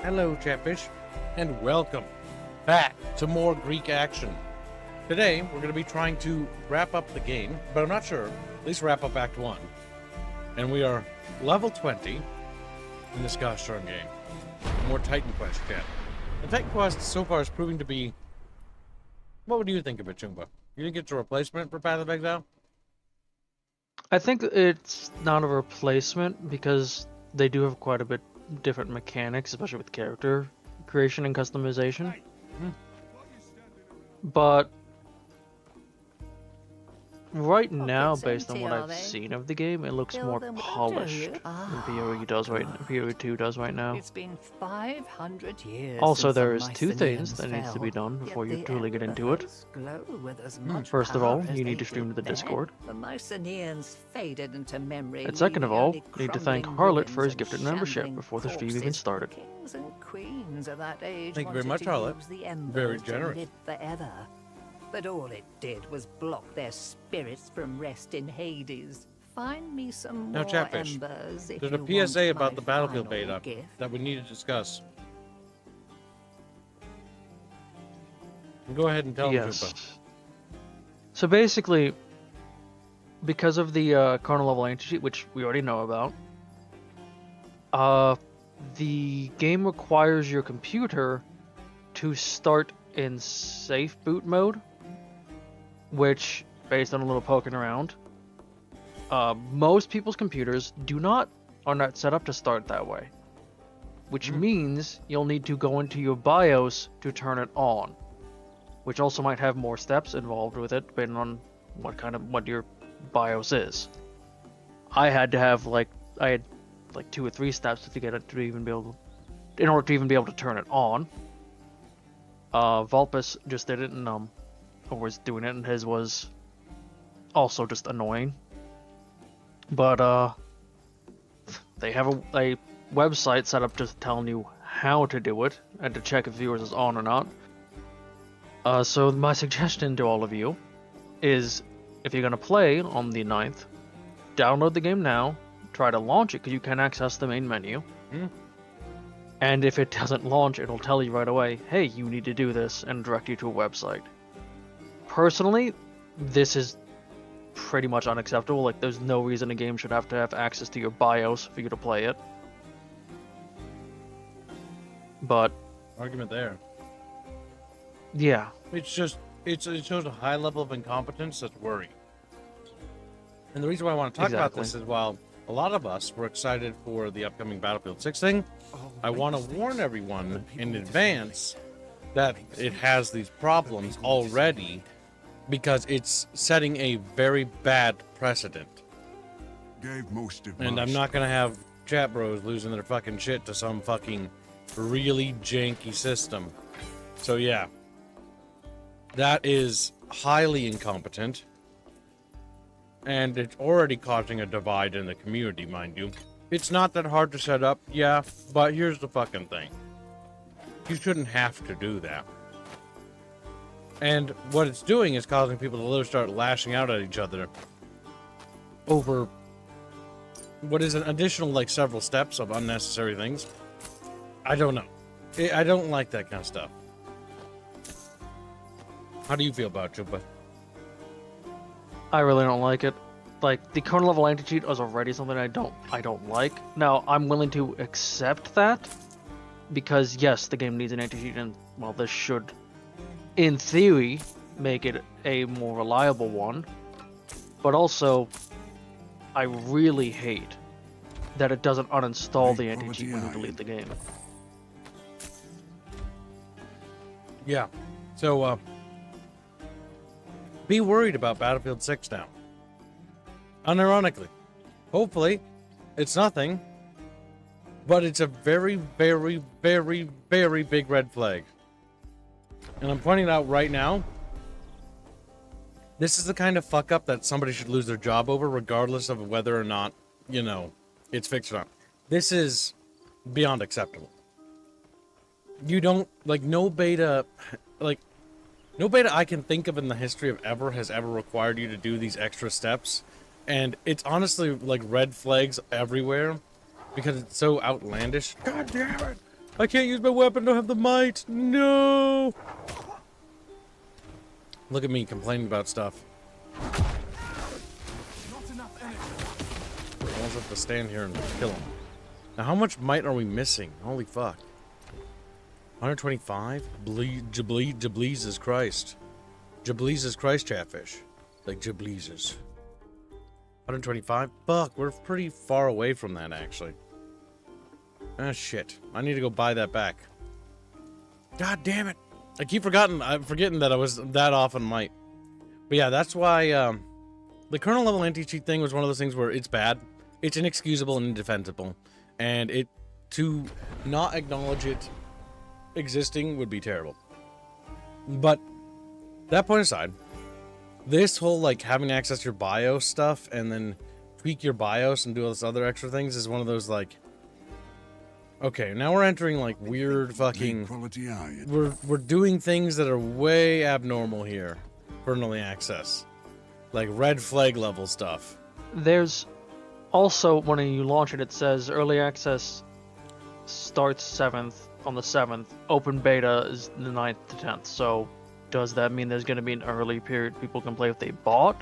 Hello, Chatfish, and welcome back to more Greek action. Today, we're going to be trying to wrap up the game, but I'm not sure. At least wrap up Act 1. And we are level 20 in this gosh darn game. More Titan Quest, chat. The Titan Quest so far is proving to be... What would you think of it, Chumba? You think it's a replacement for Path of Exile? I think it's not a replacement because they do have quite a bit different mechanics, especially with character creation and customization. But right now, based on what I've seen of the game, it looks more polished than PoE does PoE 2 does right now. It's been 500 years. Also, there's two things that needs to be done before you truly get into it. First of all, you need to stream to the Discord. And second of all, you need to thank Harlot for his gifted membership before the stream even started. Thank you very much, Harlot. Very generous. But all it did was block their spirits from rest in Hades. Find me some Now, more Chatfish, embers if there's you a PSA want about my the Battlefield final beta gift. that we need to discuss. Go ahead and tell them, Chupa. So basically, because of the kernel level anti-cheat, which we already know about, the game requires your computer to start in safe boot mode, which, based on a little poking around, most people's computers are not set up to start that way, which means you'll need to go into your BIOS to turn it on, which also might have more steps involved with it, depending on what your BIOS is. I had 2 or 3 steps to get it to even be able to, in order to even be able to turn it on. Vulpus just did it and was doing it, and his was also just annoying. But they have a website set up just telling you how to do it and to check if yours is on or not. So my suggestion to all of you is, if you're gonna play on the 9th, download the game now, try to launch it because you can access the main menu. And if it doesn't launch, it'll tell you right away, hey, you need to do this, and direct you to a website. Personally, this is pretty much unacceptable. Like, there's no reason a game should have to have access to your BIOS for you to play it. But... Argument there. yeah. It's just, it shows a high level of incompetence that's worrying. And the reason why I want to talk about this is, while a lot of us were excited for the upcoming Battlefield 6 thing, I want to warn everyone in advance that it has these problems already because it's setting a very bad precedent. And I'm not going to have chat bros losing their fucking shit to some fucking really janky system. So yeah, that is highly incompetent. And it's already causing a divide in the community, mind you. It's not that hard to set up, yeah, but here's the fucking thing. You shouldn't have to do that. And what it's doing is causing people to literally start lashing out at each other over what is an additional, several steps of unnecessary things. I don't know. I don't like that kind of stuff. How do you feel about it, Chupa? I really don't like it. Like, the kernel level anti-cheat is already something I don't like. Now, I'm willing to accept that, because yes, the game needs an anti-cheat, and well, this should, in theory, make it a more reliable one. But also, I really hate that it doesn't uninstall the anti-cheat when you delete the game. Yeah. So, be worried about Battlefield 6 now. Unironically. Hopefully, it's nothing. But it's a very, very, very, very big red flag. And I'm pointing it out right now. This is the kind of fuck up that somebody should lose their job over, regardless of whether or not, it's fixed or not. This is beyond acceptable. You don't, no beta I can think of in the history of ever has ever required you to do these extra steps. And it's honestly red flags everywhere because it's so outlandish. God damn it! I can't use my weapon, I don't have the might. No! Look at me complaining about stuff. I almost have to stand here and kill him. Now, how much might are we missing? Holy fuck. 125? Jableezes Christ. Jableezes Christ Chatfish. Like Jableezes. 125? Fuck, we're pretty far away from that, actually. Ah, shit. I need to go buy that back. God damn it. I'm forgetting that I was that off on might. But yeah, that's why, the kernel level anti-cheat thing was one of those things where it's bad. It's inexcusable and indefensible. And to not acknowledge it existing would be terrible. But, that point aside, this whole, like, having access to your BIOS stuff and then tweak your BIOS and do all this other extra things is one of those, like, okay, now we're entering, like, weird fucking... We're doing things that are way abnormal here for early access. Like, red flag level stuff. There's also, when you launch it, it says early access starts 7th on the 7th. Open beta is the 9th to 10th. So, does that mean there's going to be an early period people can play if they bought?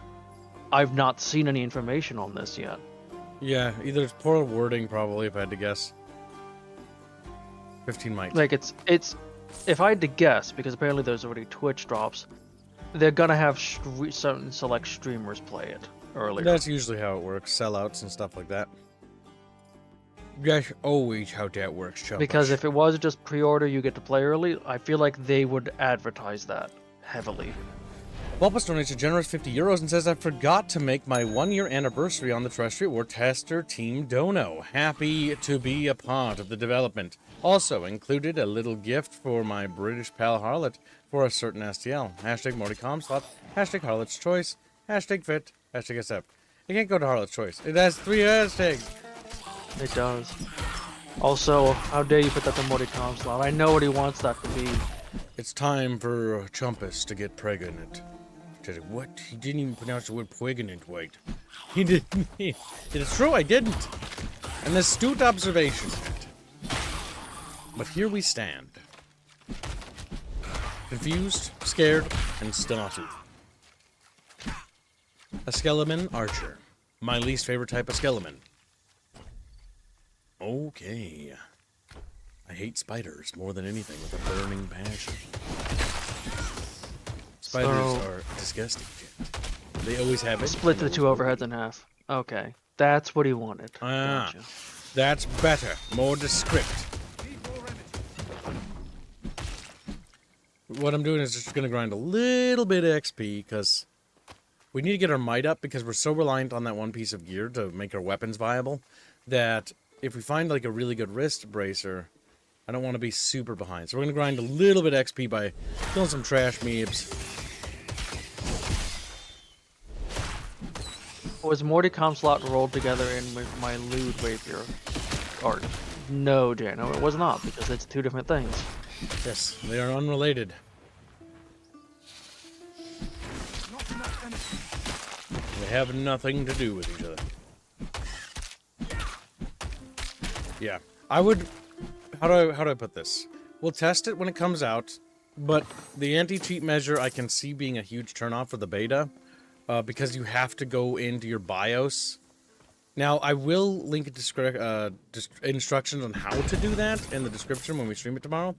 I've not seen any information on this yet. Yeah, either it's poor wording, probably, if I had to guess. 15 might. Like, it's if I had to guess, because apparently there's already Twitch drops, they're gonna have certain select streamers play it earlier. That's usually how it works. Sellouts and stuff like that. That's always how that works, Chubbage. Because if it was just pre-order, you get to play early, I feel like they would advertise that heavily. Bulbus donates a generous 50 euros and says, I forgot to make my 1-year anniversary on the Terrestrial War Tester Team Dono. Happy to be a part of the development. Also included a little gift for my British pal Harlot for a certain STL. Hashtag MortyComslot. Hashtag Harlot's Choice. Hashtag Fit. Hashtag accept. You can't go to Harlot's Choice. It has 3 hashtags. It does. Also, how dare you put that to MortyComslot? I know what he wants that to be. It's time for Chumpus to get pregnant. What? He didn't even pronounce the word pregnant, wait. He didn't. It's true, I didn't. An astute observation. But here we stand. Confused, scared, and startled. A skeleton archer. My least favorite type of skeleton. Okay. I hate spiders more than anything with a burning passion. Spiders are disgusting. They always have it. Split the 2 overheads in half. Okay. That's what he wanted. Ah, Gotcha. that's better. More descript. What I'm doing is just going to grind a little bit of XP, because we need to get our might up, because we're so reliant on that one piece of gear to make our weapons viable, that if we find, like, a really good wrist bracer, I don't want to be super behind. So we're going to grind a little bit of XP by killing some trash meebs. Was MortyComslot rolled together in with my lewd rapier art? No, Jano, it was not, because it's 2 different things. Yes, they are unrelated. They have nothing to do with each other. Yeah, I would... How do I put this? We'll test it when it comes out, but the anti-cheat measure I can see being a huge turnoff for the beta, because you have to go into your BIOS. Now, I will link instructions on how to do that in the description when we stream it tomorrow.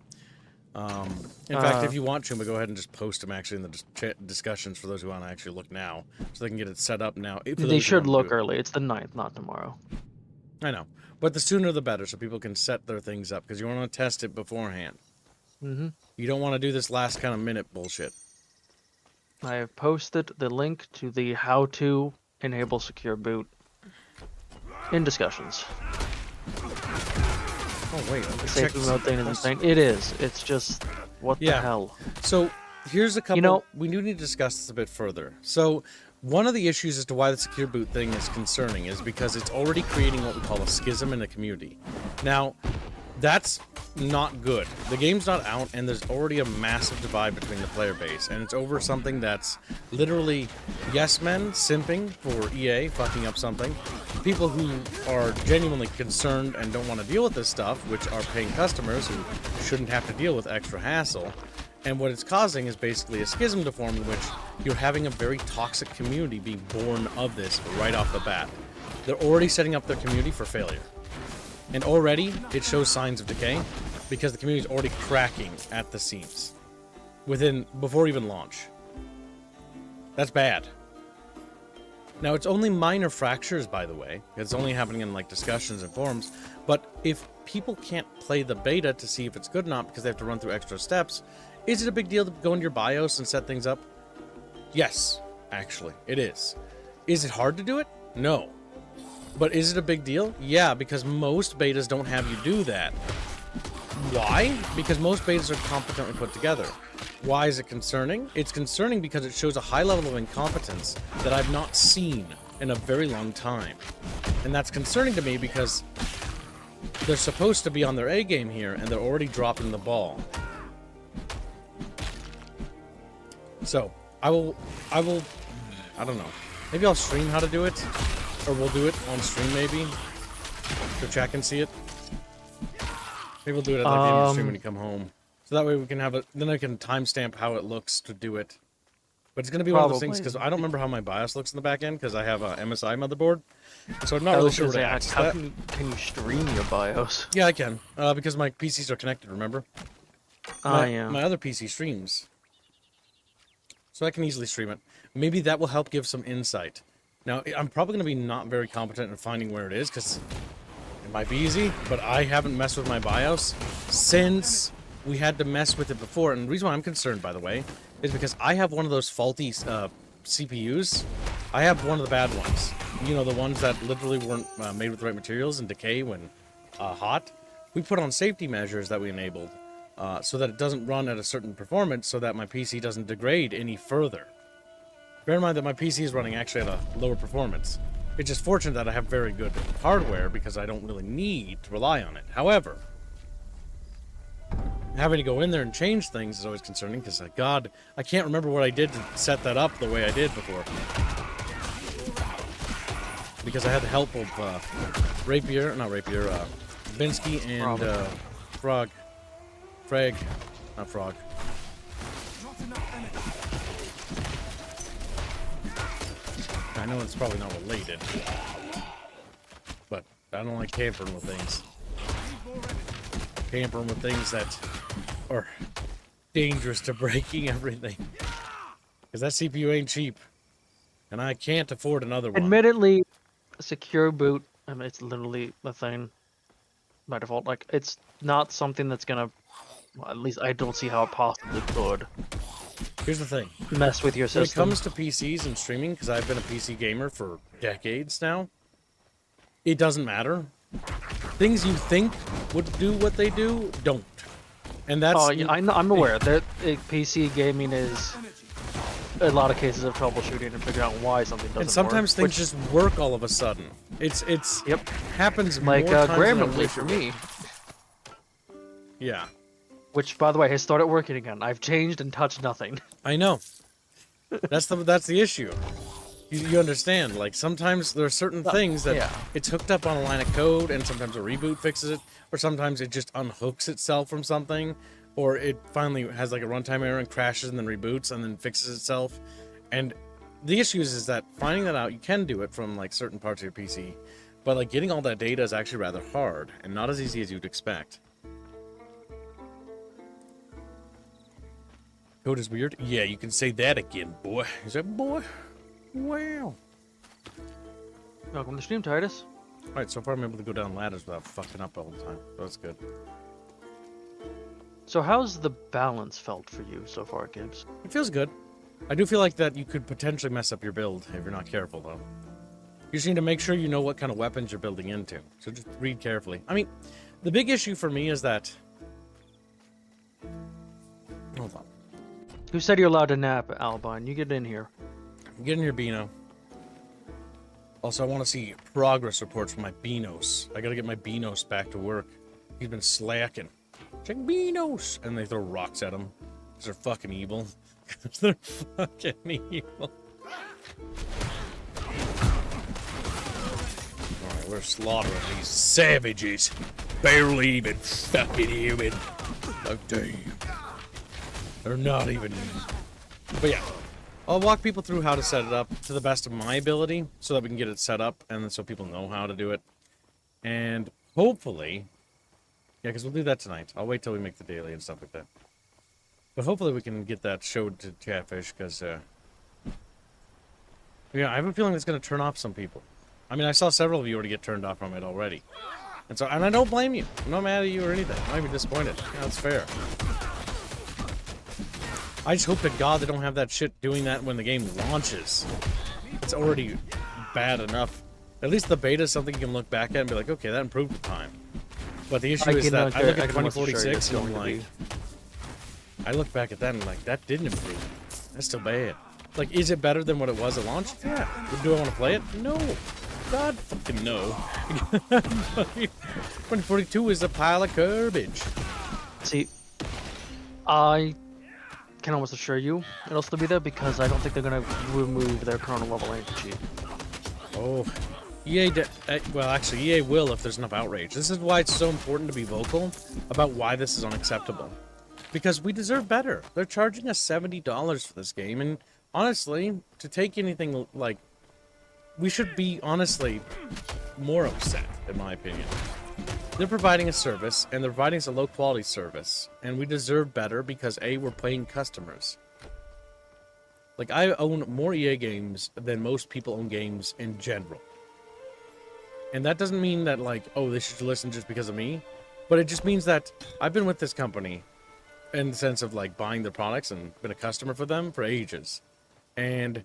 In fact, if you want to, go ahead and just post them actually in the discussions for those who want to actually look now, so they can get it set up now. They should look early. It's the 9th, not tomorrow. I know. But the sooner the better, so people can set their things up, because you want to test it beforehand. Mm-hmm. You don't want to do this last kind of minute bullshit. I have posted the link to the how to enable secure boot in discussions. Oh wait, The safety mode thing is insane. It is. It's just, what the hell? So here's a couple. You know, we do need to discuss this a bit further. So one of the issues as to why the secure boot thing is concerning is because it's already creating what we call a schism in the community. Now, That's not good. The game's not out, and there's already a massive divide between the player base, and it's over something that's literally yes men simping for EA, fucking up something, people who are genuinely concerned and don't want to deal with this stuff, which are paying customers who shouldn't have to deal with extra hassle. And what it's causing is basically a schism to form in which you're having a very toxic community being born of this right off the bat. They're already setting up their community for failure. And already, it shows signs of decay, because the community is already cracking at the seams. Before even launch. That's bad. Now, it's only minor fractures, by the way. It's only happening in, like, discussions and forums. But if people can't play the beta to see if it's good or not because they have to run through extra steps, is it a big deal to go into your BIOS and set things up? Yes, actually, it is. Is it hard to do it? No. But is it a big deal? Yeah, because most betas don't have you do that. Why? Because most betas are competently put together. Why is it concerning? It's concerning because it shows a high level of incompetence that I've not seen in a very long time. And that's concerning to me because they're supposed to be on their A game here, and they're already dropping the ball. So, I don't know. Maybe I'll stream how to do it. Or we'll do it on stream, maybe, so chat can see it. Maybe we'll do it at like, the end of the stream when you come home, so that way we can have it. Then I can timestamp how it looks to do it. But it's gonna be one of those things because I don't remember how my BIOS looks in the back end because I have a MSI motherboard, so I'm not really sure what to access that. Can you stream your BIOS? Yeah, I can because my PCs are connected. Remember? Yeah. My other PC streams, so I can easily stream it. Maybe that will help give some insight. Now, I'm probably going to be not very competent in finding where it is, because it might be easy, but I haven't messed with my BIOS since we had to mess with it before. And the reason why I'm concerned, by the way, is because I have one of those faulty CPUs. I have one of the bad ones. You know, the ones that literally weren't made with the right materials and decay when hot. We put on safety measures that we enabled so that it doesn't run at a certain performance so that my PC doesn't degrade any further. Bear in mind that my PC is running actually at a lower performance. It's just fortunate that I have very good hardware because I don't really need to rely on it. However, having to go in there and change things is always concerning because, God, I can't remember what I did to set that up the way I did before. Because I had the help of Binsky and Frog. I know it's probably not related, but I don't like tampering with things. Tampering with things that are dangerous to breaking everything. Because that CPU ain't cheap, and I can't afford another one. Admittedly, a secure boot, I mean, it's literally the thing by default. Like, it's not something that's gonna, well, at least I don't see how it possibly could. Here's the thing. Mess with your system. When it comes to PCs and streaming, because I've been a PC gamer for decades now, it doesn't matter. Things you think would do what they do, don't. And that's... Oh, yeah, I'm aware that PC gaming is a lot of cases of troubleshooting and figuring out why something doesn't work. And sometimes things just work all of a sudden. It's happens like more times than Grammarly for me. Yeah. Which, by the way, has started working again. I've changed and touched nothing. I know. That's the issue. You understand? Like, sometimes there are certain things that it's hooked up on a line of code, and sometimes a reboot fixes it, or sometimes it just unhooks itself from something, or it finally has like a runtime error and crashes and then reboots and then fixes itself. And the issue is that finding that out, you can do it from like certain parts of your PC, but like getting all that data is actually rather hard and not as easy as you'd expect. Code is weird? Yeah, you can say that again, boy. Is that boy? Wow. Welcome to stream, Titus. Alright, so far I'm able to go down ladders without fucking up all the time. So that's good. So how's the balance felt for you so far, Gibbs? It feels good. I do feel like that you could potentially mess up your build if you're not careful, though. You just need to make sure you know what kind of weapons you're building into. So just read carefully. I mean, the big issue for me is that... Hold on. Who said you're allowed to nap, Albine? You get in here. Get in here, Beano. Also, I want to see progress reports from my Beanos. I gotta get my Beanos back to work. He's been slacking. Chingbinos! And they throw rocks at him. Because they're fucking evil. Because they're fucking evil. Alright, we're slaughtering these savages. Barely even fucking human. Oh, damn. They're not even human. But yeah. I'll walk people through how to set it up to the best of my ability so that we can get it set up and so people know how to do it. And hopefully, yeah, because we'll do that tonight. I'll wait till we make the daily and stuff like that. But hopefully we can get that showed to Chatfish because, yeah, I have a feeling it's going to turn off some people. I mean, I saw several of you already get turned off from it already. And I don't blame you. I'm not mad at you or anything. I'm not even disappointed. Yeah, that's fair. I just hope to God they don't have that shit doing that when the game launches. It's already bad enough. At least the beta is something you can look back at and be like, okay, that improved the time. But the issue is that I look at 2046 and I'm like, I look back at that and I'm like, that didn't improve. That's still bad. Like, is it better than what it was at launch? Yeah. Do I want to play it? No. God fucking no. 2042 is a pile of garbage. See, I can almost assure you it'll still be there because I don't think they're gonna remove their kernel level anti-cheat. Oh, EA, well, actually, EA will if there's enough outrage. This is why it's so important to be vocal about why this is unacceptable. Because we deserve better. They're charging us $70 for this game, and honestly, to take anything like, we should be, honestly, more upset, in my opinion. They're providing a service, and they're providing us a low-quality service, and we deserve better because, A, we're paying customers. Like, I own more EA games than most people own games in general. And that doesn't mean that, like, oh, they should listen just because of me, but it just means that I've been with this company in the sense of, like, buying their products and been a customer for them for ages. And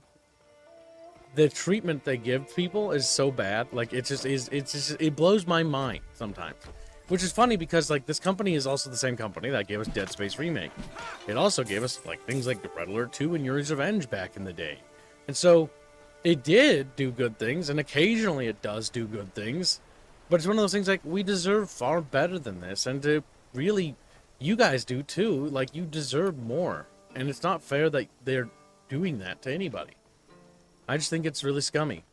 the treatment they give people is so bad. Like, it blows my mind sometimes. Which is funny because, like, this company is also the same company that gave us Dead Space Remake. It also gave us, like, things like Red Alert 2 and Yuri's Revenge back in the day. And so, it did do good things, and occasionally it does do good things. But it's one of those things, like, we deserve far better than this. And to really, you guys do too. Like, you deserve more. And it's not fair that they're doing that to anybody. I just think it's really scummy.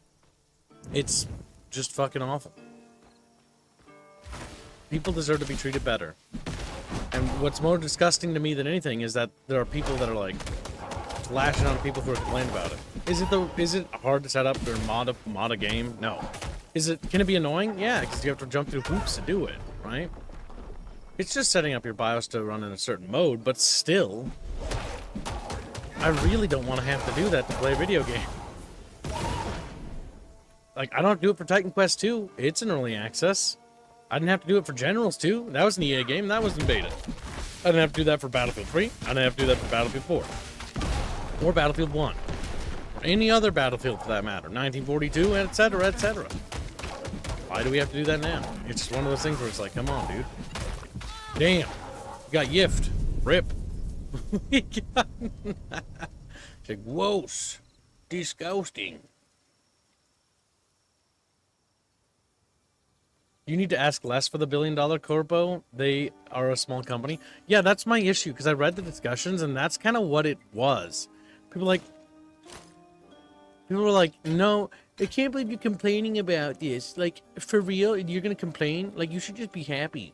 It's just fucking awful. People deserve to be treated better. And what's more disgusting to me than anything is that there are people that are like lashing out at people who are complaining about it. Is it hard to set up or mod a game? No. Can it be annoying? Yeah, because you have to jump through hoops to do it, right? It's just setting up your BIOS to run in a certain mode, but still, I really don't want to have to do that to play a video game. Like, I don't have to do it for Titan Quest 2. It's in early access. I didn't have to do it for Generals 2. That was an EA game. That was in beta. I didn't have to do that for Battlefield 3. I didn't have to do that for Battlefield 4. Or Battlefield 1. Or any other Battlefield, for that matter. 1942, etc., etc. Why do we have to do that now? It's just one of those things where it's like, come on, dude. Damn. You got yiffed. Rip. It's like, whoa. Disgusting. You need to ask less for the $1 billion corpo. They are a small company. Yeah, that's my issue, because I read the discussions, and that's kind of what it was. People were like, no, I can't believe you're complaining about this. Like, for real, you're going to complain? Like, you should just be happy.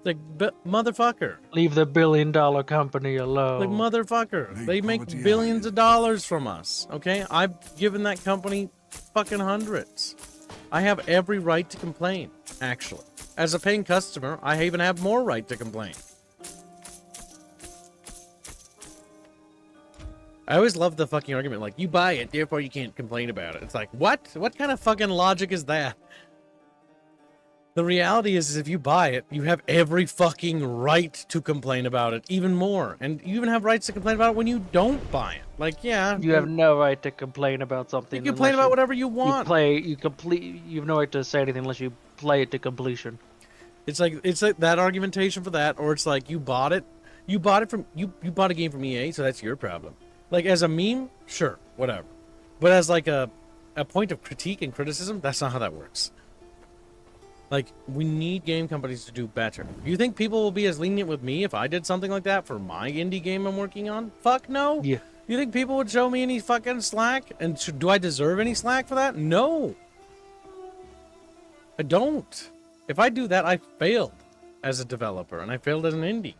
Like, motherfucker. Leave the $1 billion company alone. Like, motherfucker. They make billions of dollars from us, okay? I've given that company fucking hundreds. I have every right to complain, actually. As a paying customer, I even have more right to complain. I always love the fucking argument, like, you buy it, therefore you can't complain about it. It's like, what? What kind of fucking logic is that? The reality is if you buy it, you have every fucking right to complain about it, even more. And you even have rights to complain about it when you don't buy it. Like, yeah. You have no right to complain about something. You complain about whatever you want. You have no right to say anything unless you play it to completion. It's like that argumentation for that, or it's like you bought it from you bought a game from EA, so that's your problem. Like, as a meme, sure, whatever. But as like a point of critique and criticism, that's not how that works. Like, we need game companies to do better. Do you think people will be as lenient with me if I did something like that for my indie game I'm working on? Fuck no. Yeah. You think people would show me any fucking slack? And do I deserve any slack for that? No. I don't. If I do that, I failed as a developer, and I failed as an indie.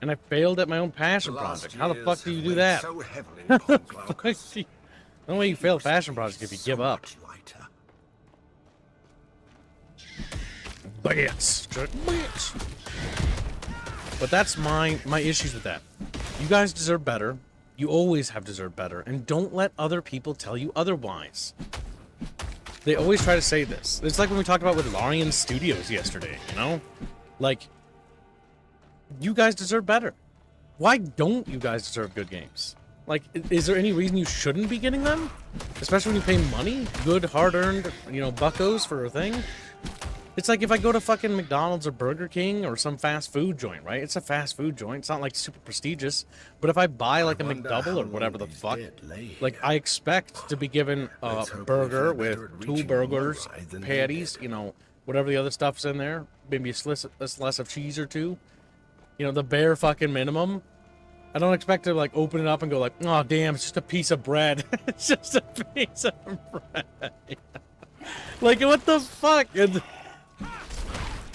And I failed at my own passion project. How the fuck do you do that? So heavily upon Glaucus. The only way you fail a passion project is if you give up. Much lighter. Bitch. But that's my issues with that. You guys deserve better. You always have deserved better. And don't let other people tell you otherwise. They always try to say this. It's like when we talked about with Larian Studios yesterday, you know? Like, you guys deserve better. Why don't you guys deserve good games? Like, is there any reason you shouldn't be getting them? Especially when you pay money? Good, hard-earned, you know, buckos for a thing? It's like if I go to fucking McDonald's or Burger King or some fast food joint, right? It's a fast food joint. It's not like super prestigious. But if I buy like a McDouble or whatever the fuck, like I expect to be given a burger with 2 burgers, patties, you know, whatever the other stuff's in there. Maybe a slice of cheese or 2. You know, the bare fucking minimum. I don't expect to like open it up and go like, oh damn, it's just a piece of bread. It's just a piece of bread. Like, what the fuck?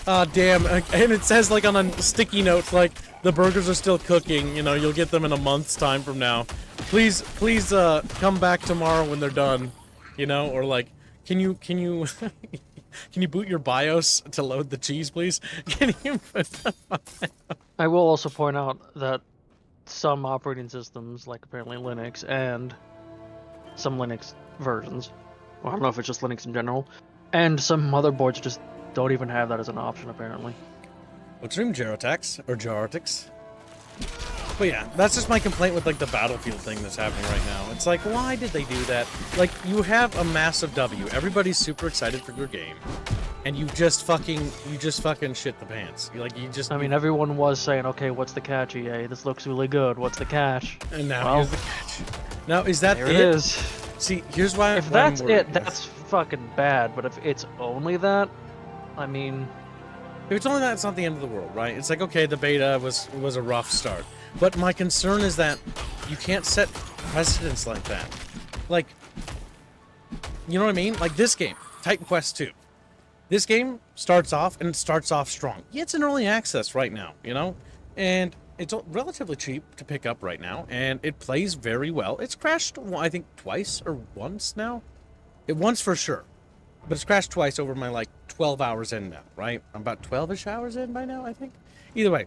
Oh, damn. And it says, like, on a sticky note, like, the burgers are still cooking. You know, you'll get them in a month's time from now. Please, come back tomorrow when they're done. You know, or, like, can you, can you boot your BIOS to load the cheese, please? Can you put the I will also point out that some operating systems, like apparently Linux and some Linux versions, well, I don't know if it's just Linux in general, and some motherboards just don't even have that as an option, apparently. What's your name, Gerotex? Or Gerotix? But yeah, that's just my complaint with, like, the Battlefield thing that's happening right now. It's like, why did they do that? Like, you have a massive W. Everybody's super excited for your game. And you just fucking shit the pants. I mean, everyone was saying, okay, what's the catch, EA? This looks really good. What's the catch? And now here's the catch. Now, is that there it is. See, here's why. If that's it, that's fucking bad. But if it's only that, I mean, if it's only that, it's not the end of the world, right? It's like, okay, the beta was a rough start, but my concern is that you can't set precedents like that. Like, you know what I mean? Like this game, Titan Quest 2. This game starts off strong. Yeah, it's in early access right now, you know, and it's relatively cheap to pick up right now, and it plays very well. It's crashed, I think, twice or once now. Once for sure. But it's crashed twice over my, like, 12 hours in now, right? I'm about 12-ish hours in by now, I think. Either way.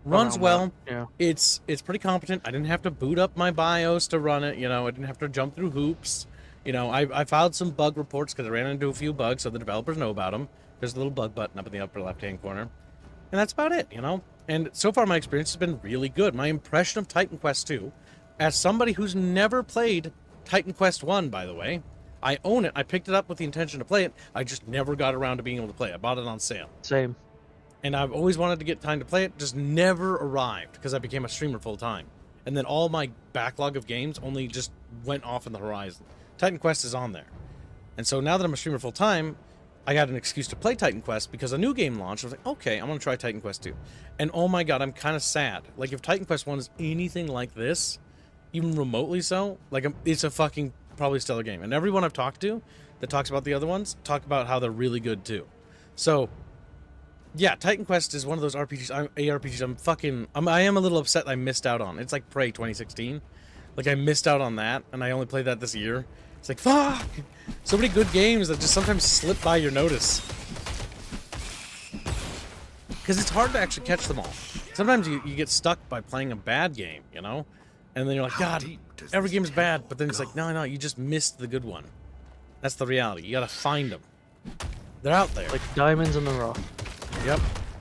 Runs well. Yeah. It's pretty competent. I didn't have to boot up my BIOS to run it, you know. I didn't have to jump through hoops. You know, I filed some bug reports because I ran into a few bugs so the developers know about them. There's a little bug button up in the upper left-hand corner. And that's about it, you know? And so far my experience has been really good. My impression of Titan Quest 2, as somebody who's never played Titan Quest 1, by the way, I own it. I picked it up with the intention to play it. I just never got around to being able to play it. I bought it on sale. Same. And I've always wanted to get time to play it. Just never arrived because I became a streamer full time. And then all my backlog of games only just went off in the horizon. Titan Quest is on there. And so now that I'm a streamer full time, I got an excuse to play Titan Quest because a new game launched. I was like, okay, I'm going to try Titan Quest 2. And oh my god, I'm kind of sad. Like, if Titan Quest 1 is anything like this, even remotely so, like, it's a fucking probably stellar game. And everyone I've talked to that talks about the other ones talk about how they're really good too. So yeah, Titan Quest is one of those ARPGs I am a little upset I missed out on. It's like Prey 2016. Like, I missed out on that, and I only played that this year. It's like, fuck! So many good games that just sometimes slip by your notice. Because it's hard to actually catch them all. Sometimes you get stuck by playing a bad game, you know? And then you're like, God, every game's bad. But then it's like, no, you just missed the good one. That's the reality. You gotta find them. They're out there. Like diamonds in the rough. Yep.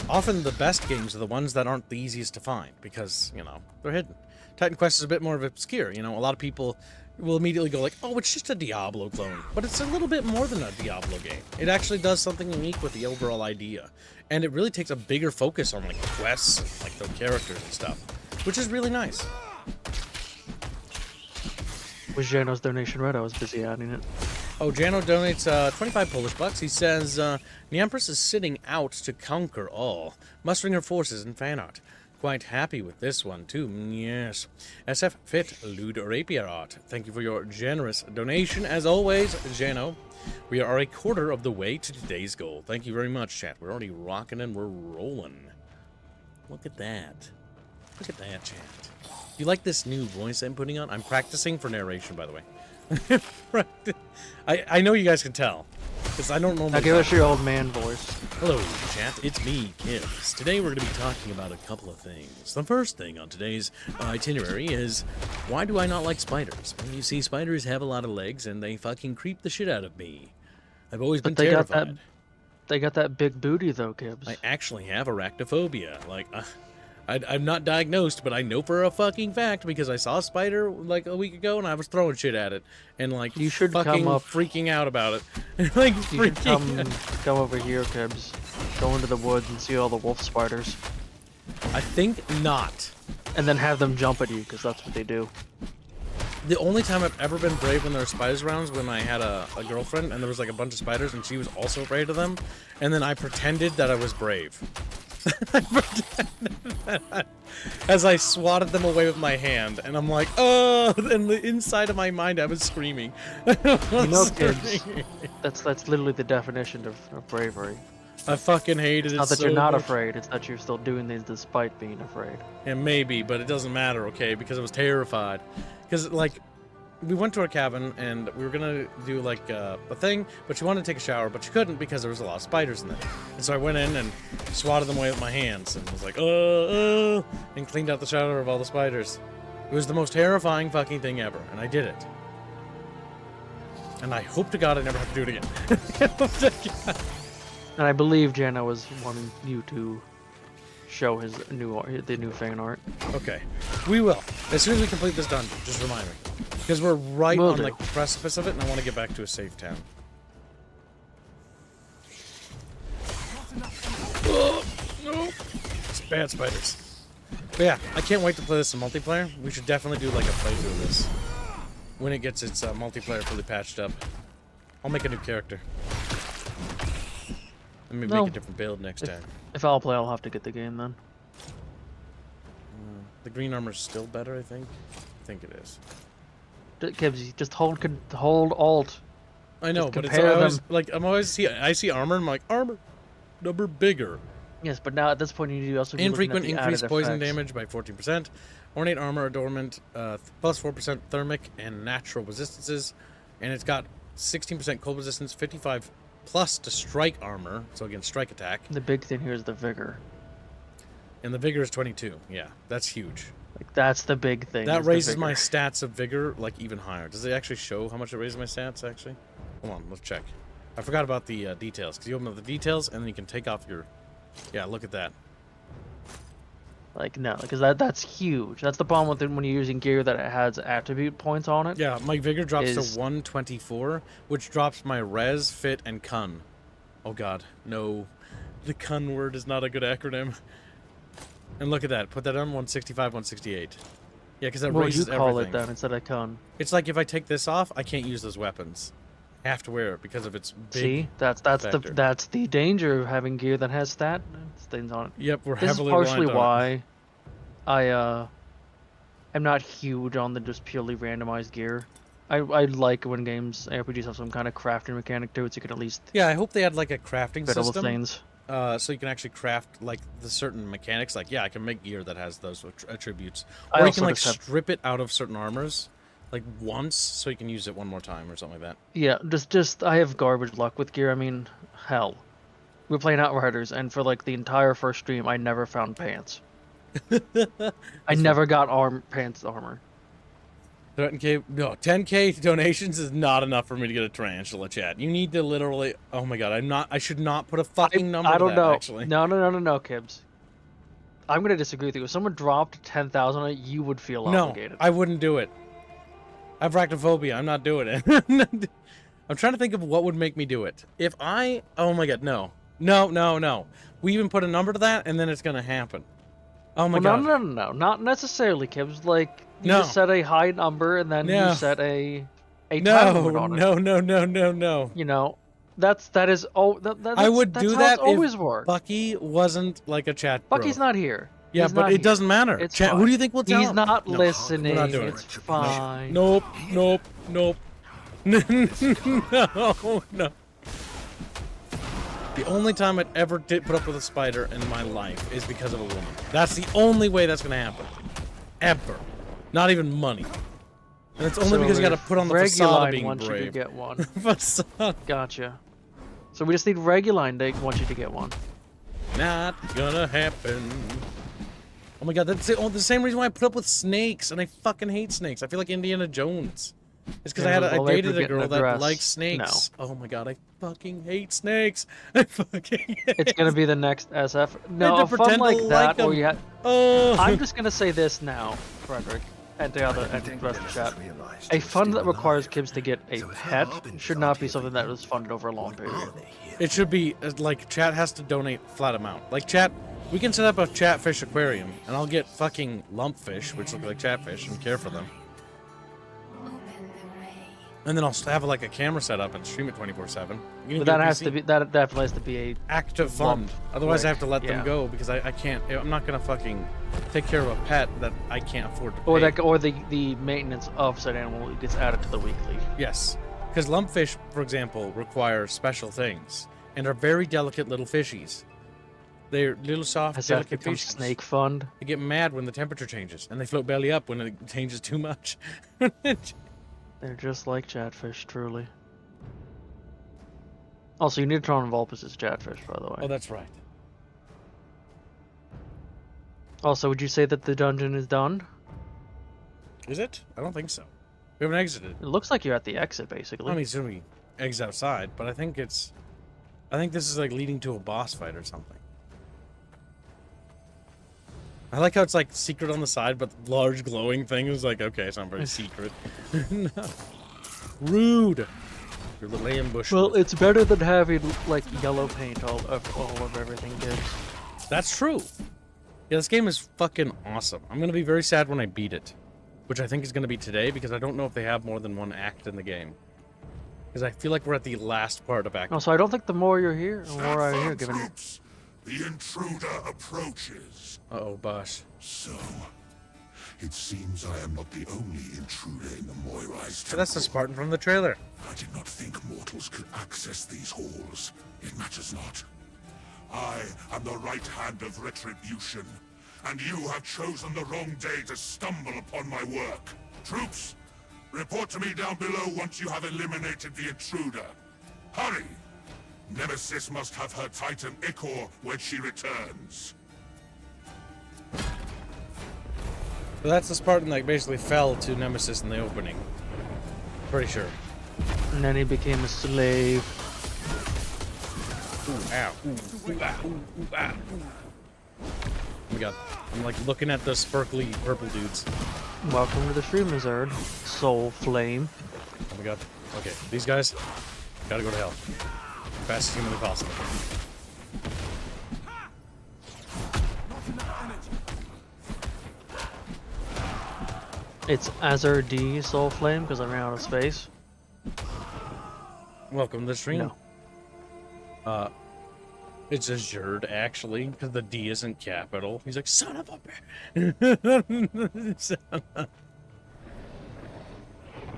Often the best games are the ones that aren't the easiest to find because, you know, they're hidden. Titan Quest is a bit more of obscure. You know, a lot of people will immediately go like, oh, it's just a Diablo clone. But it's a little bit more than a Diablo game. It actually does something unique with the overall idea. And it really takes a bigger focus on, like, quests and, like, the characters and stuff. Which is really nice. Was Jano's donation read? I was busy adding it. Oh, Jano donates 25 Polish bucks. He says, the Empress is sitting out to conquer all, mustering her forces in fan art. Quite happy with this one, too. Yes. SF Fit Lewd Rapier Art. Thank you for your generous donation. As always, Jano, we are a quarter of the way to today's goal. Thank you very much, chat. We're already rocking and we're rolling. Look at that. Look at that, chat. You like this new voice I'm putting on? I'm practicing for narration, by the way. I know you guys can tell, because I don't normally. Now give us your old man voice. Hello, chat. It's me, Kibbs. Today we're going to be talking about a couple of things. The first thing on today's itinerary is, why do I not like spiders? Well, you see, spiders have a lot of legs, and they fucking creep the shit out of me. I've always been terrified. They got that big booty, though, Kibbs. I actually have arachnophobia. Like, I'm not diagnosed, but I know for a fucking fact because I saw a spider like a week ago and I was throwing shit at it and like you should fucking come up, freaking out about it. Like you should come over here, Kibbs. Go into the woods and see all the wolf spiders. I think not. And then have them jump at you because that's what they do. The only time I've ever been brave when there were spiders around was when I had a girlfriend and there was like a bunch of spiders and she was also afraid of them, and then I pretended that I was brave. As I swatted them away with my hand, and I'm like, oh, and the inside of my mind I was screaming. You know, kids, that's literally the definition of bravery. I fucking hated it. Not that so you're not much. afraid, it's that you're still doing these despite being afraid. Yeah, maybe, but it doesn't matter, okay, because I was terrified. Because, like, we went to our cabin, and we were gonna do, like, a thing, but she wanted to take a shower, but she couldn't because there was a lot of spiders in there. And so I went in and swatted them away with my hands, and was like, and cleaned out the shower of all the spiders. It was the most terrifying fucking thing ever, and I did it. And I hope to God I never have to do it again. And I believe Jana was wanting you to show the new fan art. Okay, we will. As soon as we complete this dungeon, just remind me. Because we're right on like the precipice of it, and I want to get back to a safe town. Oh, no. It's bad spiders. But yeah, I can't wait to play this in multiplayer. We should definitely do like a playthrough of this. When it gets its multiplayer fully patched up. I'll make a new character. Let me make a different build next time. If I'll play, I'll have to get the game then. The green armor's still better, I think. I think it is. Kibbs, just hold Alt. I know, just but it's always like I see armor, and I'm like, armor number bigger. Yes, but now at this point you also infrequent increased poison damage by 14%. Ornate armor adornment plus 4% thermic and natural resistances, and it's got 16% cold resistance, 55 plus to strike armor, so against strike attack. The big thing here is the vigor. And the vigor is 22. Yeah, that's huge. Like that's the big thing. That raises my stats of vigor like even higher. Does it actually show how much it raises my stats actually? Hold on, let's check. I forgot about the details. Because you open up the details and then you can take off your. Yeah, look at that. Like no, because that's huge. That's the problem with it when you're using gear that it has attribute points on it. Yeah, my vigor drops to 124, which drops my res, fit, and cun. Oh god, no. The cun word is not a good acronym. And look at that. Put that on 165, 168. Yeah, because that raises everything. What would you call it then instead of cun? It's like if I take this off, I can't use those weapons. I have to wear it because of its big. See, that's the danger of having gear that has stat things on it. Yep, we're this heavily is partially reliant why I am not huge on the just purely randomized gear. I like when games RPGs have some kind of crafting mechanic to it, so you can at least I hope they had like a crafting system. Things. So you can actually craft like the certain mechanics. Like I can make gear that has those attributes, or you can like strip it out of certain armors, like once, so you can use it one more time or something like that. Yeah, just I have garbage luck with gear. I mean, hell, we're playing Outriders, and for like the entire first stream, I never found pants. I never got pants armor. 10K donations is not enough for me to get a tarantula, chat. You need to literally. Oh my god, I should not put a fucking number. I don't know. Actually, no, Kibbs. I'm gonna disagree with you. If someone dropped 10,000 on it, you would feel obligated. No, I wouldn't do it. I have arachnophobia. I'm not doing it. I'm trying to think of what would make me do it. If I. Oh my god, no. We even put a number to that, and then it's gonna happen. Oh my god. No, not necessarily, Kibbs. Like you just set a high number, and then you set a. a time No, limit on it. no, no, no, no, no. You know, that's I would that's do how that it's always if worked. Bucky wasn't like a chat bro. Bucky's not here. Yeah, He's but not it here. doesn't matter. It's Chat, fine. who do you think will tell He's him? not No, listening. we're not doing It's it. fine. Nope, nope, nope. No, no. The only time I'd ever did put up with a spider in my life is because of a woman. That's the only way that's gonna happen. Ever. Not even money. And it's only So because you gotta if put on the facade of Reguline being wants you to brave. get one. Facade. Gotcha. So we just need Reguline to want you to get one. Not gonna happen. Oh my god, that's the same reason why I put up with snakes, and I fucking hate snakes. I feel like Indiana Jones. It's because Yeah, I well, they dated a forget girl the that dress. likes snakes. Oh my god, I fucking hate snakes. I fucking hate It's gonna be the next SF. to No, a fun pretend to like like that where them. you had... Oh. I'm just gonna say this now, Frederick, and the other and the rest of the chat. A fund that requires kids to get a pet should not be something that was funded over a long period. It should be like chat has to donate flat amount. Like chat, we can set up a chatfish aquarium, and I'll get fucking lumpfish, which look like chatfish, and care for them. And then I'll have like a camera set up and stream it 24/7. But that has to be that definitely has to be a active fund. lump, Otherwise, I like, have to let them yeah. go because I can't. I'm not gonna fucking take care of a pet that I can't afford to pay. or that or the maintenance of said animal gets added to the weekly. Yes, because lumpfish, for example, require special things and are very delicate little fishies. They're little soft, Has that delicate become fishies. snake fund? They get mad when the temperature changes, and they float belly up when it changes too much. They're just like chatfish, truly. Also, you need to turn on Vulpes as chatfish, by the way. Oh, that's right. Also, would you say that the dungeon is done? Is it? I don't think so. We haven't exited. It looks like you're at the exit, basically. I mean, soon we exit outside, but I think this is like leading to a boss fight or something. I like how it's like secret on the side, but large glowing thing is like, okay, it's not very secret. No. Rude. Your little ambush. Well, it's better than having like yellow paint all over everything, kids. That's true. Yeah, this game is fucking awesome. I'm gonna be very sad when I beat it, which I think is gonna be today because I don't know if they have more than one act in the game. Because I feel like we're at the last part of Act. Also, I don't think the more you're here, the more I'm here, given. Troops, the intruder approaches. Uh-oh, boss. So, it seems I am not the only intruder in the Moirais So that's the temple. Spartan from the trailer. I did not think mortals could access these halls. It matters not. I am the right hand of retribution, and you have chosen the wrong day to stumble upon my work. Troops, report to me down below once you have eliminated the intruder. Hurry! Nemesis must have her titan Ichor when she returns. So that's the Spartan that basically fell to Nemesis in the opening. Pretty sure. And then he became a slave. Ooh, ow. Ooh, ah, ooh, ah. Oh my god. I'm like looking at the sparkly purple dudes. Welcome to the stream, Lizard. Soul Flame. Oh my god. Okay, these guys gotta go to hell. Fast as humanly possible. It's Azure D Soul Flame because I ran out of space. Welcome to the stream. No. It's Azure actually, because the D isn't capital. He's like, son of a bitch.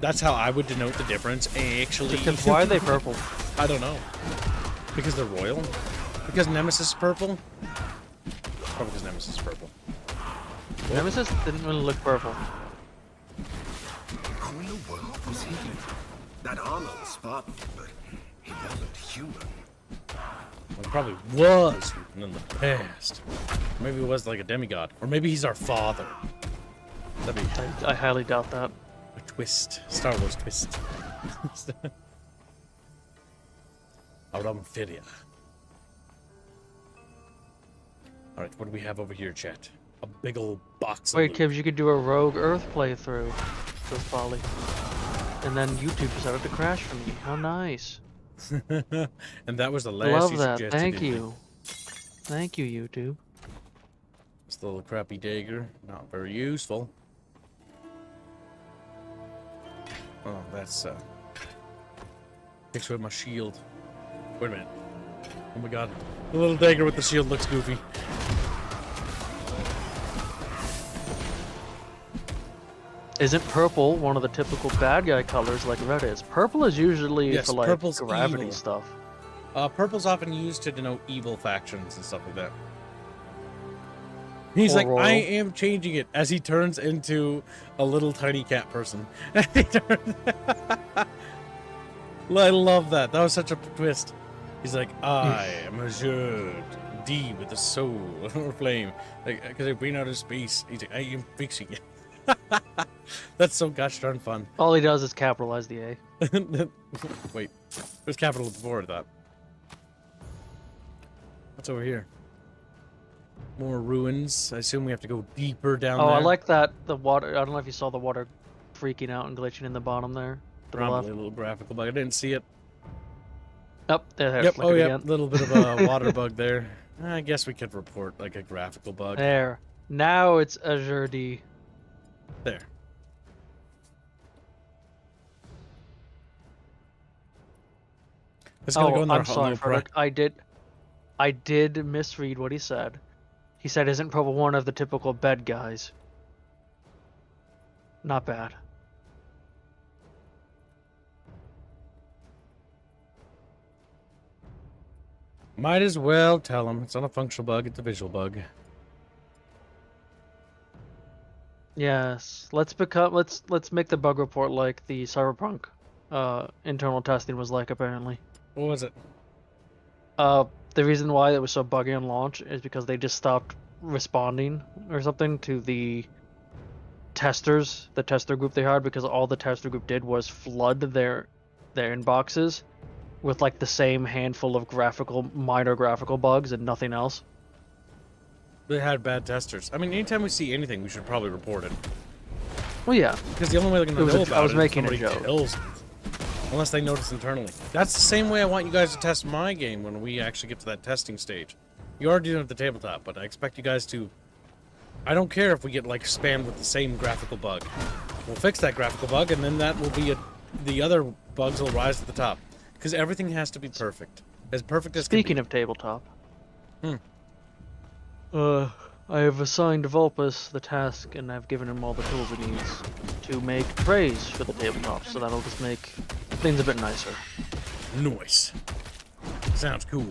That's how I would denote the difference, actually. Because why are they purple? I don't know. Because they're royal? Because Nemesis is purple? Probably because Nemesis is purple. Nemesis didn't really look purple. How in the world was he? That armor was Spartan, but he wasn't human. Well, it probably was in the past. Maybe it was like a demigod. Or maybe he's our father. That'd be I highly doubt that. a twist. Star Wars twist. Auramphilia. Alright, what do we have over here, chat? A big old box of Wait, loot. Kibs, you could do a Rogue Earth playthrough with Folly. And then YouTube decided to crash for me. How nice. And that was the last Love you that. suggested. Thank didn't it? you. Thank you, YouTube. It's the little crappy dagger. Not very useful. Oh, that's takes away my shield. Wait a minute. Oh my god. The little dagger with the shield looks goofy. Isn't purple one of the typical bad guy colors like red is? Purple is usually Yes, for like purple's gravity evil. stuff. Purple's often used to denote evil factions and stuff like that. He's Or like, royal. I am changing it as he turns into a little tiny cat person. I love that. That was such a twist. He's like, I am a Jerd, D with a soul or flame. Like, because I've been out of space. He's like, I am fixing it. That's so gosh darn fun. All he does is capitalize the A. Wait, there's capital before that. What's over here? More ruins. I assume we have to go deeper down Oh, there. I like that the water. I don't know if you saw the water freaking out and glitching in the bottom there. To the Probably left. a little graphical bug. I didn't see it. Up there. Yep. flick Oh, it yeah. again. Little bit of a water bug there. I guess we could report like a graphical bug. There. Now it's Azure D. There. It's gonna go in there. I'm sorry, Frederick. I did misread what he said. He said, "Isn't purple one of the typical bed guys?" Not bad. Might as well tell him it's not a functional bug; it's a visual bug. Yes. Let's make the bug report like the Cyberpunk internal testing was like apparently. What was it? The reason why it was so buggy on launch is because they just stopped responding or something to the testers, the tester group they hired, because all the tester group did was flood their inboxes with like the same handful of minor graphical bugs and nothing else. They had bad testers. I mean, anytime we see anything, we should probably report it. Well, yeah. Because the only way they're going It was to know a- I about was it making a if somebody joke. kills it. Unless they notice internally. That's the same way I want you guys to test my game when we actually get to that testing stage. You are doing it at the tabletop, but I expect you guys to... I don't care if we get, like, spammed with the same graphical bug. We'll fix that graphical bug, and then that will be the other bugs will rise to the top. Because everything has to be perfect. As perfect as can Speaking be. of tabletop. Hmm. I have assigned Vulpus the task, and I've given him all the tools he needs to make trays for the tabletop, so that'll just make things a bit nicer. Nice. Sounds cool.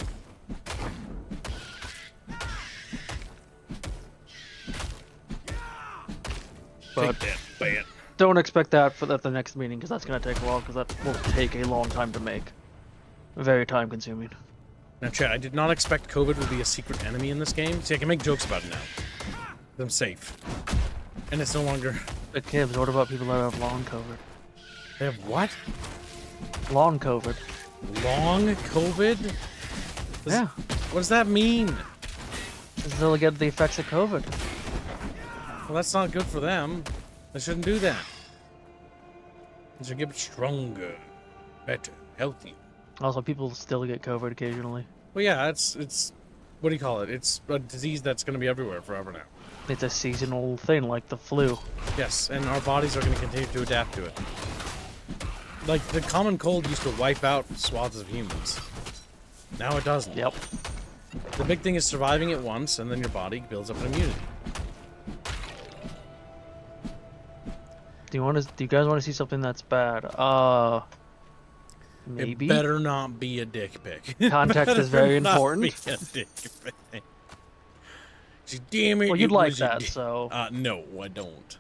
But Take that, bat. don't expect that at the next meeting, because that's going to take a while, because that will take a long time to make. Very time consuming. Now, Chad, I did not expect COVID would be a secret enemy in this game. See, I can make jokes about it now. I'm safe. And it's no longer... But Kibbs, what about people that have long COVID? They have what? Long COVID. Long COVID? Yeah. What does that mean? They'll get the effects of COVID. Well, that's not good for them. They shouldn't do that. They should get stronger, better, healthier. Also, people still get COVID occasionally. Well, yeah, it's what do you call it? It's a disease that's going to be everywhere forever now. It's a seasonal thing, like the flu. Yes, and our bodies are going to continue to adapt to it. Like, the common cold used to wipe out swaths of humans. Now it doesn't. Yep. The big thing is surviving it once, and then your body builds up an immunity. Do you guys want to see something that's bad? Maybe. It better not be a dick pic. Context is very Not important. be a dick pic. See, damn it. Well, you'd it like was a that, dick. so. No, I don't.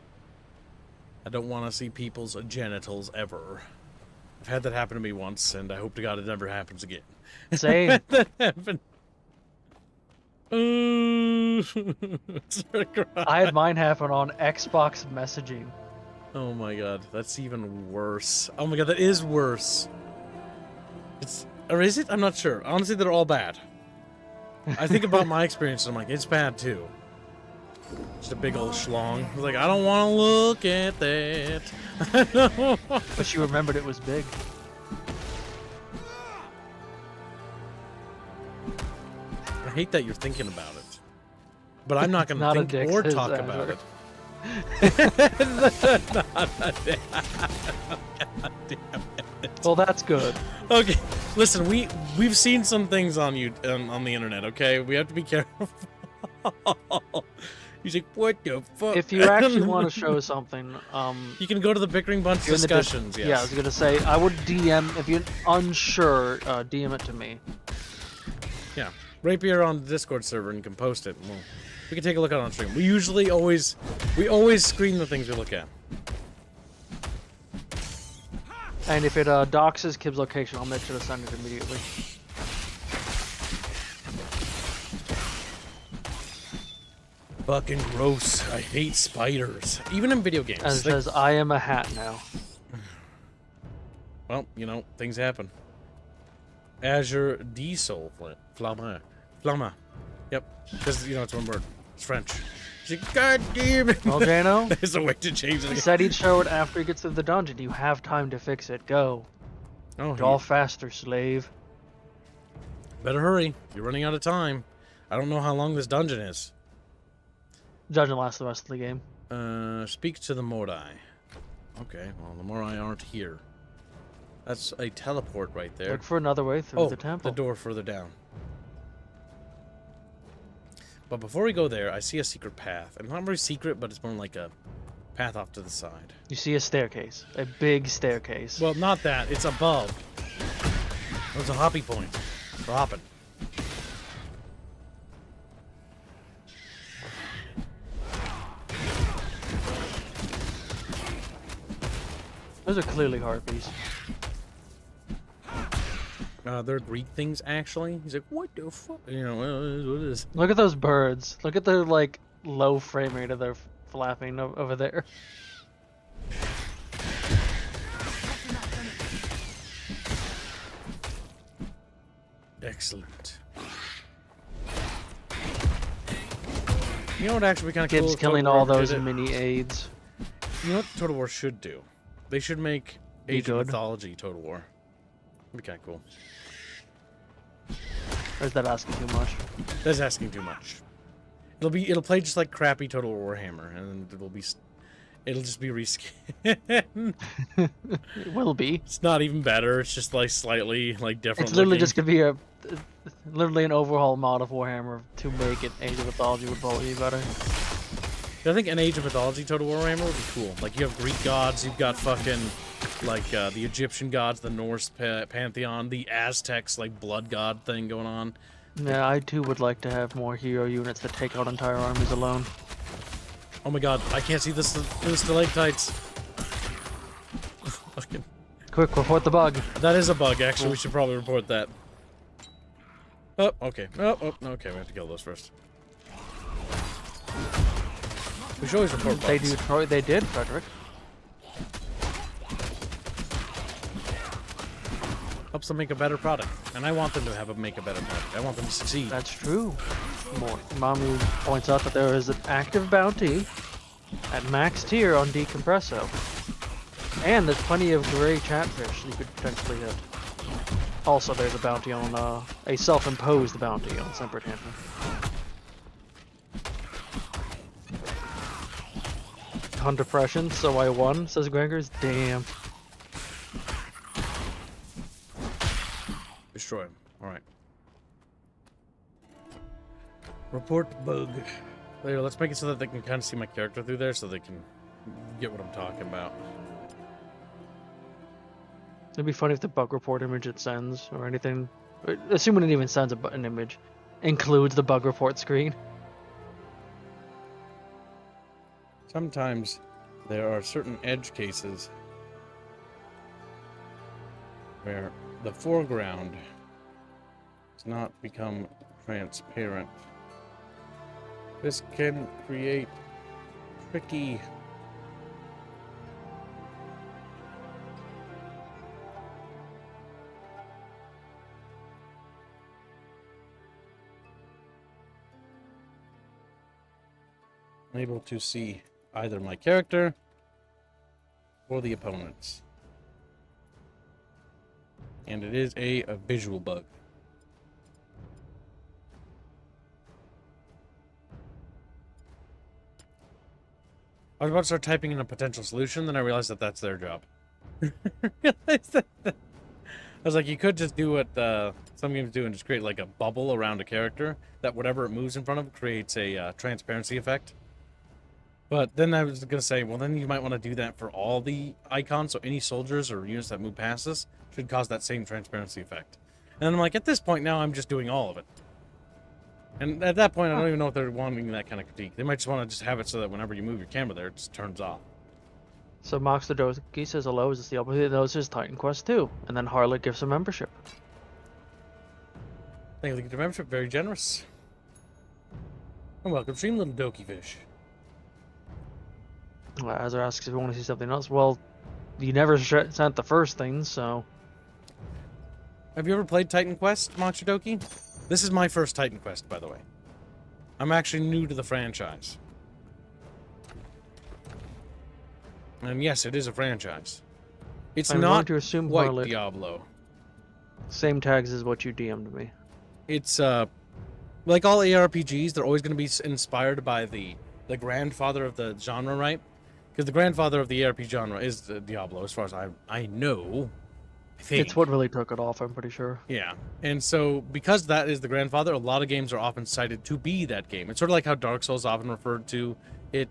I don't want to see people's genitals ever. I've had that happen to me once, and I hope to God it never happens again. Same. That happened. Ooh. I had mine happen on Xbox messaging. Oh my god, that's even worse. Oh my god, that is worse. Or is it? I'm not sure. Honestly, they're all bad. I think about my experience, and I'm like, it's bad too. Just a big old schlong. I was like, I don't want to look at that. But you remembered it was big. I hate that you're thinking about it. But I'm not going to Not a think dick or says talk that. about it. Not a dick. damn it. Well, that's good. Okay, listen, we've seen some things on you on the internet. Okay, we have to be careful. He's like, what the fuck? If you actually want to show something, you can go to the Bickering Bunch you're in the discussions. Yeah, I was gonna say I would DM if you're unsure. DM it to me. Yeah, Rapier on the Discord server and you can post it. And we can take a look at it on stream. We always screen the things we look at. And if it doxes Kib's location, I'll make sure to send it immediately. Fucking gross. I hate spiders. Even in video games. And it says, I am a hat now. Well, you know, things happen. Azure Diesel Flamma. Flamma. Yep. Because, you know, it's one word. It's French. She's like, God damn it. Well, Jano, There's a way to change it he again. said he'd show it after he gets to the dungeon. You have time to fix it. Go. Oh, Draw faster, slave. better hurry. You're running out of time. I don't know how long this dungeon is. Dungeon lasts the rest of the game. Speak to the Mordai. Okay, well, the Mordai aren't here. That's a teleport right there. Look for another way through Oh, the temple. the door further down. But before we go there, I see a secret path. And not very secret, but it's more like a path off to the side. You see a staircase. A big staircase. Well, not that. It's above. There's a hoppy point. For hopping. Those are clearly harpies. They're Greek things, actually. He's like, what the fuck? You know, what it is. Look at those birds. Look at their, like, low frame rate of their flapping over there. Excellent. You know what actually kind of cool? Kids if killing Total all War ever those did it? mini aids. You know what Total War should do? They should make Be Age of good. Mythology Total War. That'd be kind of cool. Or is that asking too much? That's asking too much. It'll play just like crappy Total Warhammer, and it'll just be reskin. It will be. It's not even better. It's just like slightly like different. It's literally looking. just gonna be literally an overhaul mod of Warhammer to make it Age of Mythology would probably be better. I think an Age of Mythology Total Warhammer would be cool. Like, you have Greek gods, you've got fucking, like, the Egyptian gods, the Norse pantheon, the Aztecs, like, blood god thing going on. Yeah, I too would like to have more hero units that take out entire armies alone. Oh my god, I can't see the stalactites. Fucking. Quick, report the bug. That is a bug, actually. We should probably report that. Oh, okay. Oh, okay, we have to kill those first. We should always report bugs. They do, Troy. They did, Frederick. Helps them make a better product. And I want them to make a better product. I want them to succeed. That's true. Mommy points out that there is an active bounty at max tier on Decompresso. And there's plenty of gray chatfish you could potentially hit. Also, there's a bounty on, a self-imposed bounty on Semper Tantrum. On depression, so I won, says Gregors. Damn. Destroy him. Alright. Report bug. Later, let's make it so that they can kind of see my character through there so they can get what I'm talking about. It'd be funny if the bug report image it sends, or anything, assuming it even sends an image, includes the bug report screen. Sometimes there are certain edge cases where the foreground does not become transparent. This can create tricky able to see either my character or the opponents. And it is a visual bug. I was about to start typing in a potential solution, then I realized that that's their job. I was like, you could just do what some games do and just create like a bubble around a character that whatever it moves in front of creates a transparency effect. But then I was going to say, well, then you might want to do that for all the icons, so any soldiers or units that move past us should cause that same transparency effect. And I'm like, at this point now, I'm just doing all of it. And at that point, I don't even know if they're wanting that kind of critique. They might just want to just have it so that whenever you move your camera there, it just turns off. So Max the Doki says hello, is this the opposite? That was his Titan Quest too. And then Harlot gives a membership. Thank you for the membership, very generous. And welcome, stream, little Doki fish. Azar asks if you want to see something else. Well, you never sent the first thing, so... Have you ever played Titan Quest, Doki? This is my first Titan Quest, by the way. I'm actually new to the franchise. And yes, it is a franchise. It's I'm not going to assume quite Harlot. Diablo. Same tags as what you DM'd me. It's, like all ARPGs, they're always going to be inspired by the grandfather of the genre, right? Because the grandfather of the ARPG genre is Diablo, as far as I know. I think. It's what really took it off, I'm pretty sure. Yeah, and so because that is the grandfather, a lot of games are often cited to be that game. It's sort of like how Dark Souls is often referred to it.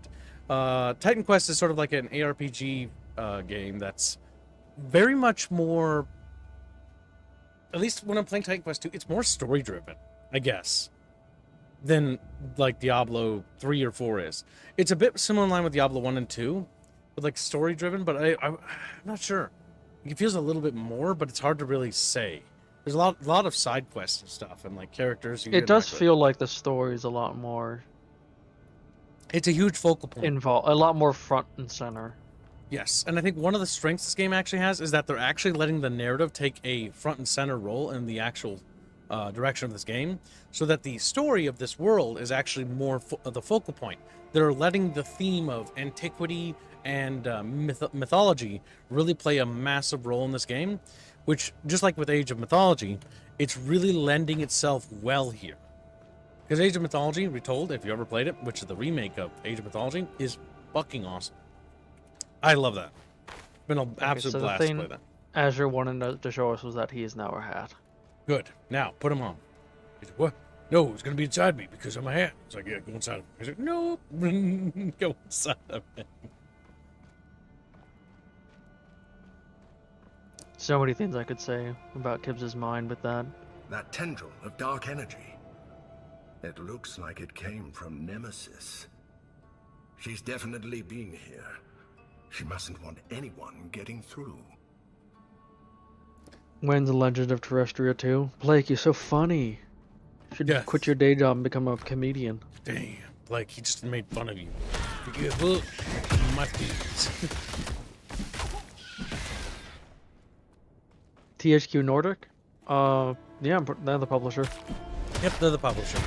Titan Quest is sort of like an ARPG game that's very much more, at least when I'm playing Titan Quest 2, it's more story-driven, I guess, than like Diablo 3 or 4 is. It's a bit similar in line with Diablo 1 and 2, with like story-driven, but I'm not sure. It feels a little bit more, but it's hard to really say. There's a lot of side quests and stuff, and like characters. It does feel like the story is a lot more It's a huge focal point. involved, a lot more front and center. Yes, and I think one of the strengths this game actually has is that they're actually letting the narrative take a front and center role in the actual direction of this game, so that the story of this world is actually more the focal point. They're letting the theme of antiquity and mythology really play a massive role in this game, which, just like with Age of Mythology, it's really lending itself well here. Because Age of Mythology, Retold, if you ever played it, which is the remake of Age of Mythology, is fucking awesome. I love that. It's been an absolute blast to play that. Azure wanted to show us was that he is now our hat. Good. Now, put him on. He's like, what? No, it's going to be inside me because of my hat. It's like, yeah, go inside of him. He's like, no, go inside of him. So many things I could say about Kibbs' mind with that. That tendril of dark energy. It looks like it came from Nemesis. She's definitely been here. She mustn't want anyone getting through. When's the Legend of Terrestria 2? Blake, you're so funny. Should Yeah. quit your day job and become a comedian. Damn, like he just made fun of you. Because look, my feet. THQ Nordic? Yeah, they're the publisher. Yep, they're the publisher.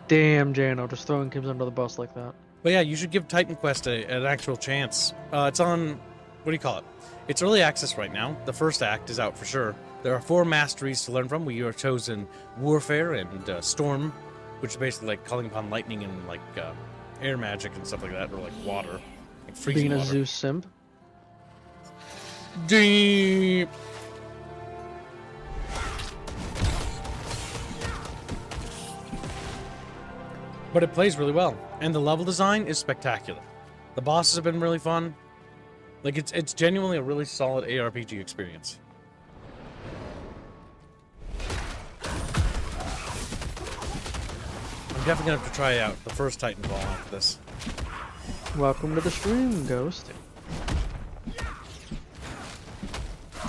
Damn, Jano, just throwing Kibbs under the bus like that. But yeah, you should give Titan Quest an actual chance. It's on, what do you call it? It's early access right now. The first act is out for sure. There are 4 masteries to learn from. We are chosen Warfare and Storm, which is basically like calling upon lightning and like air magic and stuff like that, or like water. Like freezing Being a water. Zeus simp? Deep. But it plays really well, and the level design is spectacular. The bosses have been really fun. Like it's genuinely a really solid ARPG experience. I'm definitely gonna have to try out the first Titanfall after this. Welcome to the stream, Ghost.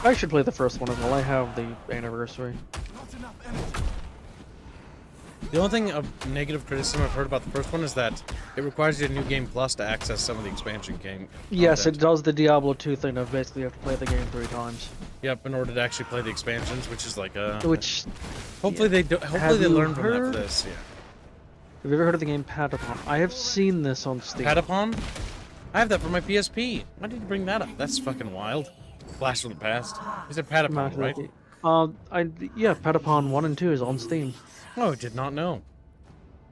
I should play the first one as well. I have the anniversary. The only thing of negative criticism I've heard about the first one is that it requires you a new game plus to access some of the expansion game. Yes, content. it does the Diablo 2 thing of basically you have to play the game 3 times. Yep, in order to actually play the expansions, which is like Which, hopefully they do. Hopefully Have they you learn from that heard? for this. Yeah. have you ever heard of the game Patapon? I have seen this on Steam. Patapon? I have that for my PSP. Why did you bring that up? That's fucking wild. Blast from the past. You said Patapon, right? Yeah, Patapon 1 and 2 is on Steam. Oh, I did not know.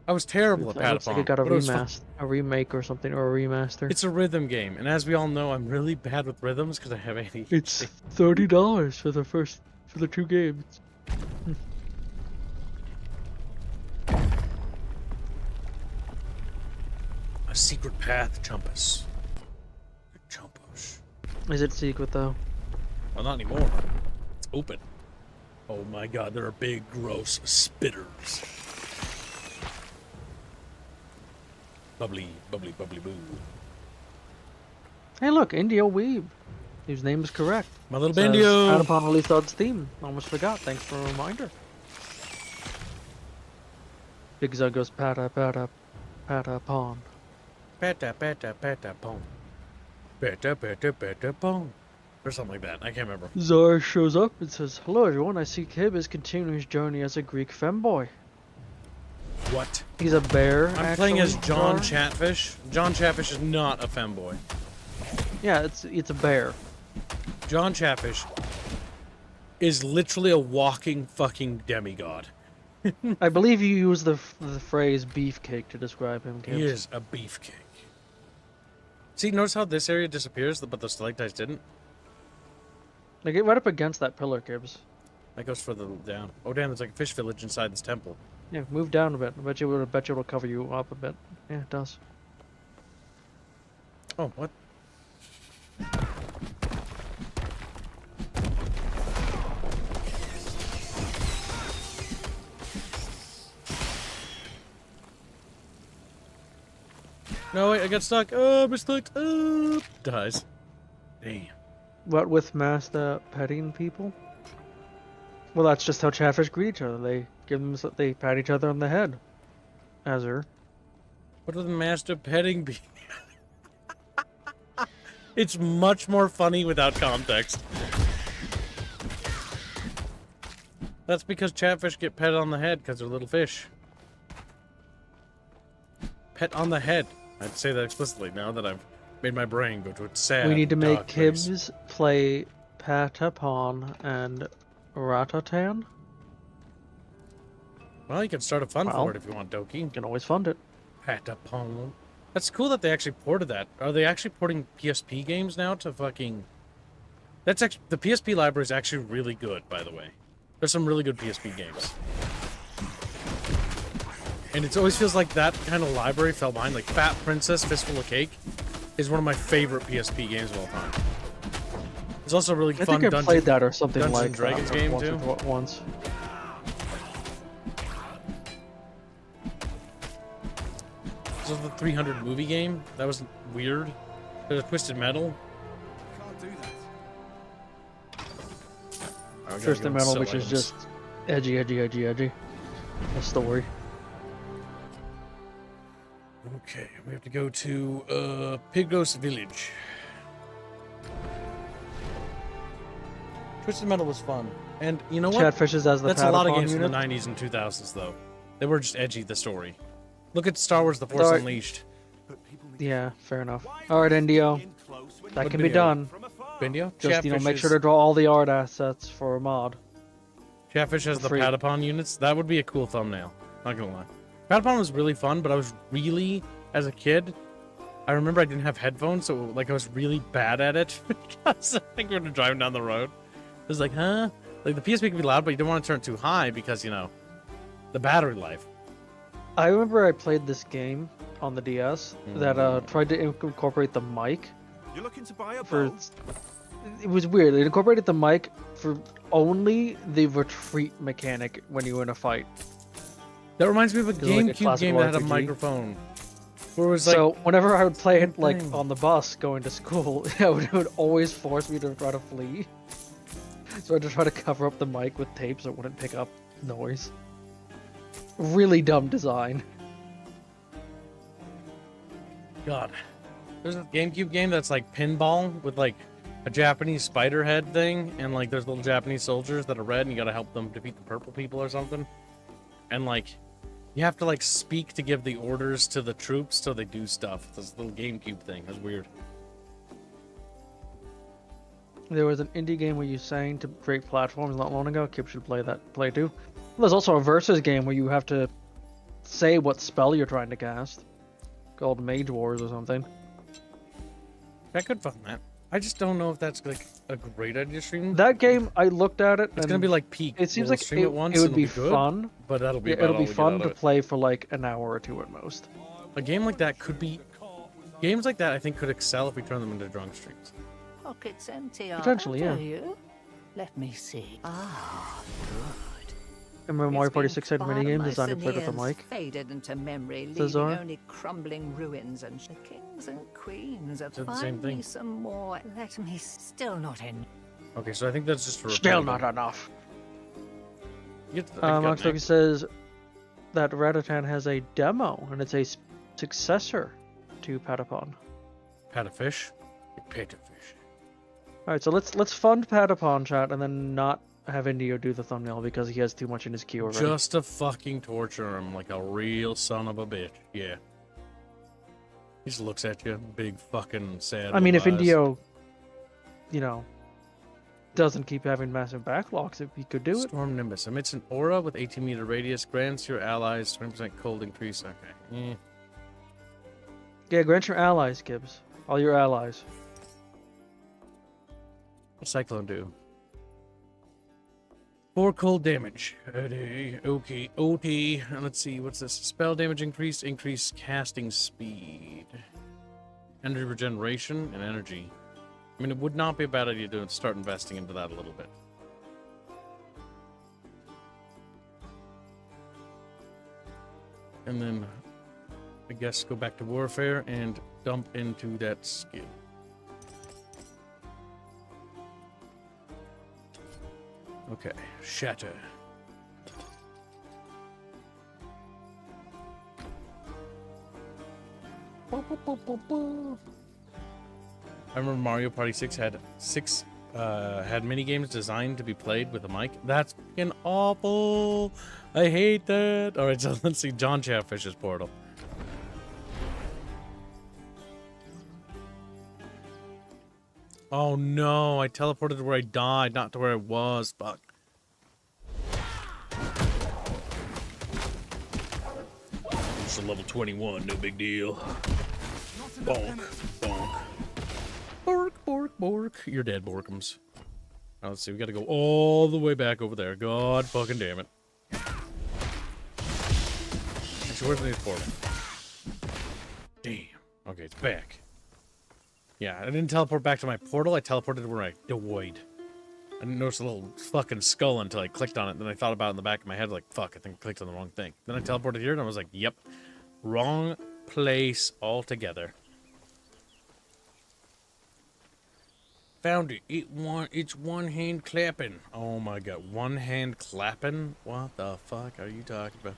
I was terrible at It looks like it Patapon, got a but it was fun. a remake or something, or a remaster. It's a rhythm game, and as we all know, I'm really bad with rhythms because I have ADHD. It's $30 for the 2 games. A secret path, Chumpus. Chumpus. Is it secret though? Well, not anymore. It's open. Oh my god, there are big, gross spitters. Bubbly, bubbly, bubbly boo. Hey, look, Indio Weeb, whose name is correct. My little Says, Bandio. Patapon released on Steam. Almost forgot. Thanks for a reminder. Big Zug goes Patapon. Peta, peta, peta, pong. Peta, peta, peta, pong. Or something like that. I can't remember. Zar shows up and says, "Hello, everyone. I see Kib is continuing his journey as a Greek femboy." What? He's a bear. I'm playing as actually, John Zar. Chatfish. John Chatfish is not a femboy. Yeah, it's a bear. John Chatfish is literally a walking fucking demigod. I believe you use the phrase beefcake to describe him, Kib. He is a beefcake. See, notice how this area disappears, but the stalactites didn't? Like, get right up against that pillar, Gibbs. That goes further down. Oh damn, there's like a fish village inside this temple. Yeah, move down a bit. I bet you it'll cover you up a bit. Yeah, it does. Oh, what? No, wait, I got stuck. Oh, I'm stuck. Oh, dies. Damn. What with master petting people? Well, that's just how Chatfish greet each other. They pat each other on the head. Azur. What would the master petting be? It's much more funny without context. That's because Chatfish get pet on the head because they're little fish. Pet on the head. I'd say that explicitly now that I've made my brain go to a sad, We need to make dark place. Kibbs play Patapon and Ratatan. Well, you can start a fun Well. for it if you want, Doki. You can always fund it. Patapon. That's cool that they actually ported that. Are they actually porting PSP games now to fucking... That's actually... The PSP library is actually really good, by the way. There's some really good PSP games. And it always feels like that kind of library fell behind. Like Fat Princess Fistful of Cake is one of my favorite PSP games of all time. It's also a really I fun think I played that or something Dungeons like and Dragons that game, once, too. Once. This was the 300 movie game. That was weird. There's a Twisted Metal. Can't do that. Oh, we gotta Twisted go Metal, sell which is items. just edgy. A story. Okay, we have to go to Pigos Village. Twisted Metal was fun. And you know what? Chatfishes as the That's a lot of Patapon games unit. from the 90s and 2000s, though. They were just edgy, the story. Look at Star Wars The Force Sorry. Unleashed. Yeah, fair enough. Alright, Indio. That can be Bendio? done. Bendio? Just, make Chatfish sure to draw all the art assets for a mod. Chatfish has the free. Patapon units. That would be a cool thumbnail. Not gonna lie. Patapon was really fun, but I was really, as a kid, I remember I didn't have headphones, so like I was really bad at it because I think we were driving down the road. It was like, huh? Like the PSP can be loud, but you don't want to turn it too high because, you know, the battery life. I remember I played this game on the DS that tried to incorporate the mic You're looking to buy a for. boat? It was weird. It incorporated the mic for only the retreat mechanic when you were in a fight. That reminds me of a Is it like a GameCube classic game that had a RPG? microphone. Where it was like, So whenever I would play it like thing. on the bus going to school, it would always force me to try to flee. So I had to try to cover up the mic with tape so it wouldn't pick up noise. Really dumb design. God. There's a GameCube game that's like pinball with like a Japanese spider head thing, and like there's little Japanese soldiers that are red, and you gotta help them defeat the purple people or something. And like, you have to like speak to give the orders to the troops so they do stuff. This little GameCube thing. That's weird. There was an indie game where you sang to create platforms not long ago. Kip should play too. There's also a versus game where you have to say what spell you're trying to cast. Called Mage Wars or something. I could fund that. I just don't know if that's like a great idea to stream. That game, I looked at it. It's gonna be like Peak. It seems We'll like stream it once it would and be it'll good, fun. but that'll be Yeah, about it'll all be we get fun out to of it. play for like an hour or two at most. A game like that could be. Games like that, I think, could excel if we turn them into drunk streams. Pockets empty, Potentially, yeah. are you? Let me see. Ah, good. Remember Mario Party 6 had minigame designed to play with the Mycenaeans mic? faded into memory, Says leaving Zara. only crumbling ruins and the kings and queens of Is that the same find me thing? some more. Let me still not in. Okay, so I think that's just for Still repair. not enough. Get the, I got Max an Loki says that Ratatan has a demo, and it's a successor to Patapon. Pat a fish. Pat a fish. All right, so let's fund Patapon, chat, and then not have Indio do the thumbnail because he has too much in his queue already. Just to fucking torture him like a real son of a bitch. Yeah. He just looks at you, big fucking sad. I mean, if little eyes. Indio, you know, doesn't keep having massive backlogs, if he could do it. Storm Nimbus emits an aura with 18-meter radius, grants your allies 20% cold increase. Okay. Yeah, grant your allies, Gibbs. All your allies. What's Cyclone do? 4 cold damage. Okay, OT. Let's see, what's this? Spell damage increase, increase casting speed. Energy regeneration and energy. I mean, it would not be a bad idea to start investing into that a little bit. And then, I guess, go back to Warfare and dump into that skill. Okay, Shatter. I remember Mario Party 6 had mini games designed to be played with a mic. That's fucking awful. I hate that. All right, so let's see John Chatfish's portal. Oh no, I teleported to where I died, not to where I was. Fuck. It's a level 21, no big deal. Bonk, bonk. Bork, bork, bork. You're dead, Borkums. Now let's see, we gotta go all the way back over there. God fucking damn it. Actually, where's the next portal? Damn. Okay, it's back. Yeah, I didn't teleport back to my portal, I teleported to where I died. I didn't notice a little fucking skull until I clicked on it, then I thought about it in the back of my head, like, fuck, I think I clicked on the wrong thing. Then I teleported here, and I was like, yep, wrong place altogether. Found it. It's one hand clapping. Oh my god, one hand clapping? What the fuck are you talking about?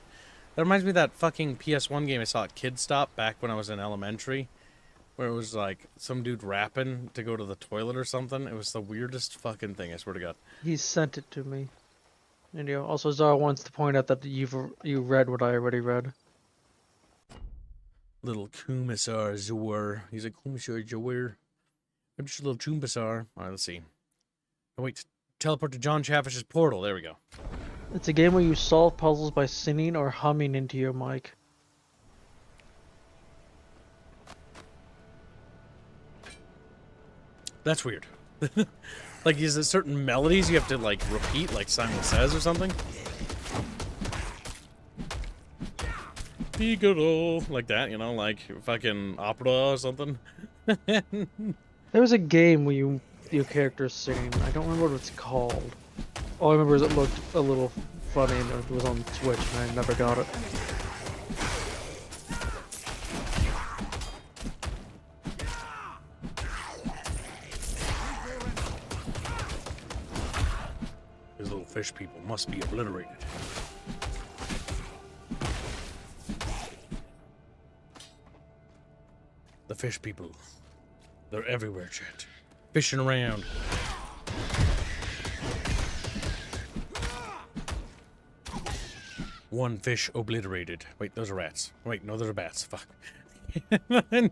That reminds me of that fucking PS1 game I saw at Kid Stop back when I was in elementary, where it was like some dude rapping to go to the toilet or something. It was the weirdest fucking thing, I swear to god. He sent it to me. And also Zara wants to point out that you read what I already read. Little Kumasar Zor. He's a Kumasar Zor. I'm just a little Chumbasar. Alright, let's see. Oh, wait, teleport to John Chatfish's portal. There we go. It's a game where you solve puzzles by singing or humming into your mic. That's weird. Like, is there certain melodies you have to, like, repeat, like Simon Says or something? Figaro. Like that, you know, like fucking opera or something. There was a game where your character's singing. I don't remember what it's called. All I remember is it looked a little funny and it was on Switch and I never got it. These little fish people must be obliterated. The fish people. They're everywhere, chat. Fishing around. One fish obliterated. Wait, those are rats. Wait, no, those are bats. Fuck.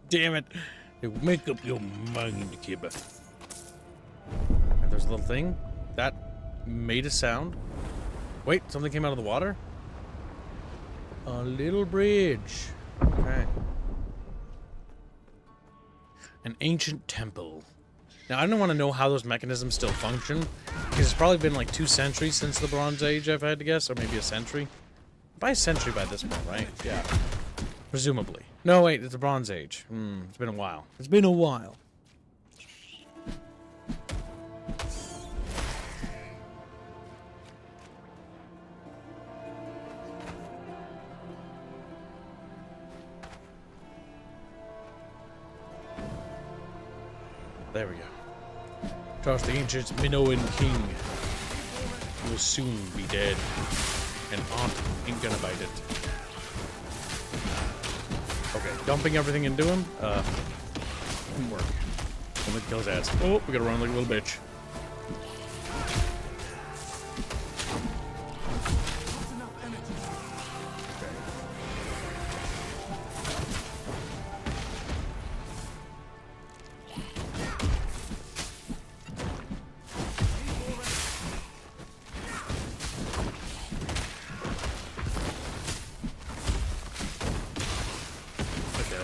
Damn it. Make up your mind, kid. And there's a little thing. That made a sound. Wait, something came out of the water? A little bridge. Okay. An ancient temple. Now, I don't want to know how those mechanisms still function, because it's probably been like 2 centuries since the Bronze Age, if I had to guess, or maybe a century. By a century by this point, right? Yeah. Presumably. No, wait, it's the Bronze Age. It's been a while. It's been a while. There we go. Trust the ancient Minoan king will soon be dead, and Aunt ain't gonna bite it. Okay, dumping everything into him, didn't work. Only kill his ass. Oh, we gotta run like a little bitch.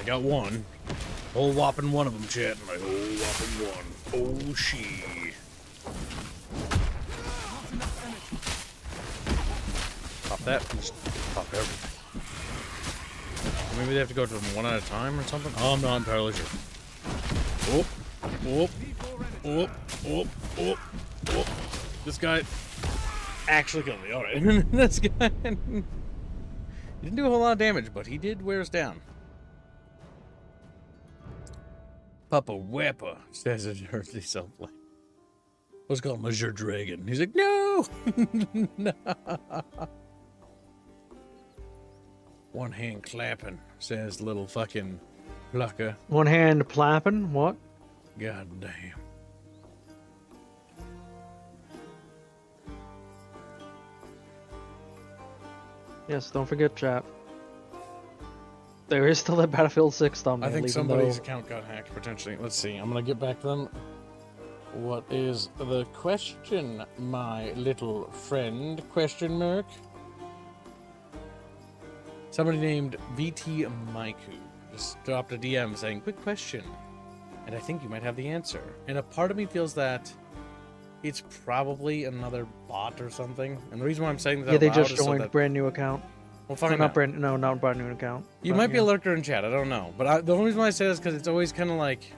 Got one. Whole whopping one of them, chat. My whole whopping one. Oh, she. Pop that. Just pop everything. Maybe they have to go to them one at a time or something? Oh, I'm not entirely sure. Oh. Oh. Oh. Oh. Oh. Oh. This guy actually killed me. Alright. This guy. He didn't do a whole lot of damage, but he did wear us down. Papa Weppa says it hurts himself like. Let's call him Monsieur Dragon. He's like, no! No! One hand clapping, says little fucking plucker. One hand clapping? What? God damn. Yes, don't forget, chat. There is still that Battlefield 6 thumbnail. I think even somebody's though... account got hacked, potentially. Let's see. I'm gonna get back to them. What is the question, my little friend? Question mark? Somebody named VT Maiku just dropped a DM saying, quick question. And I think you might have the answer. And a part of me feels that it's probably another bot or something. And the reason why I'm saying that Yeah, they out loud just is so joined that brand new account. we'll find not out. brand not brand new account. You but, might be yeah. a lurker in chat, I don't know. But the only reason why I say this is because it's always kind of like,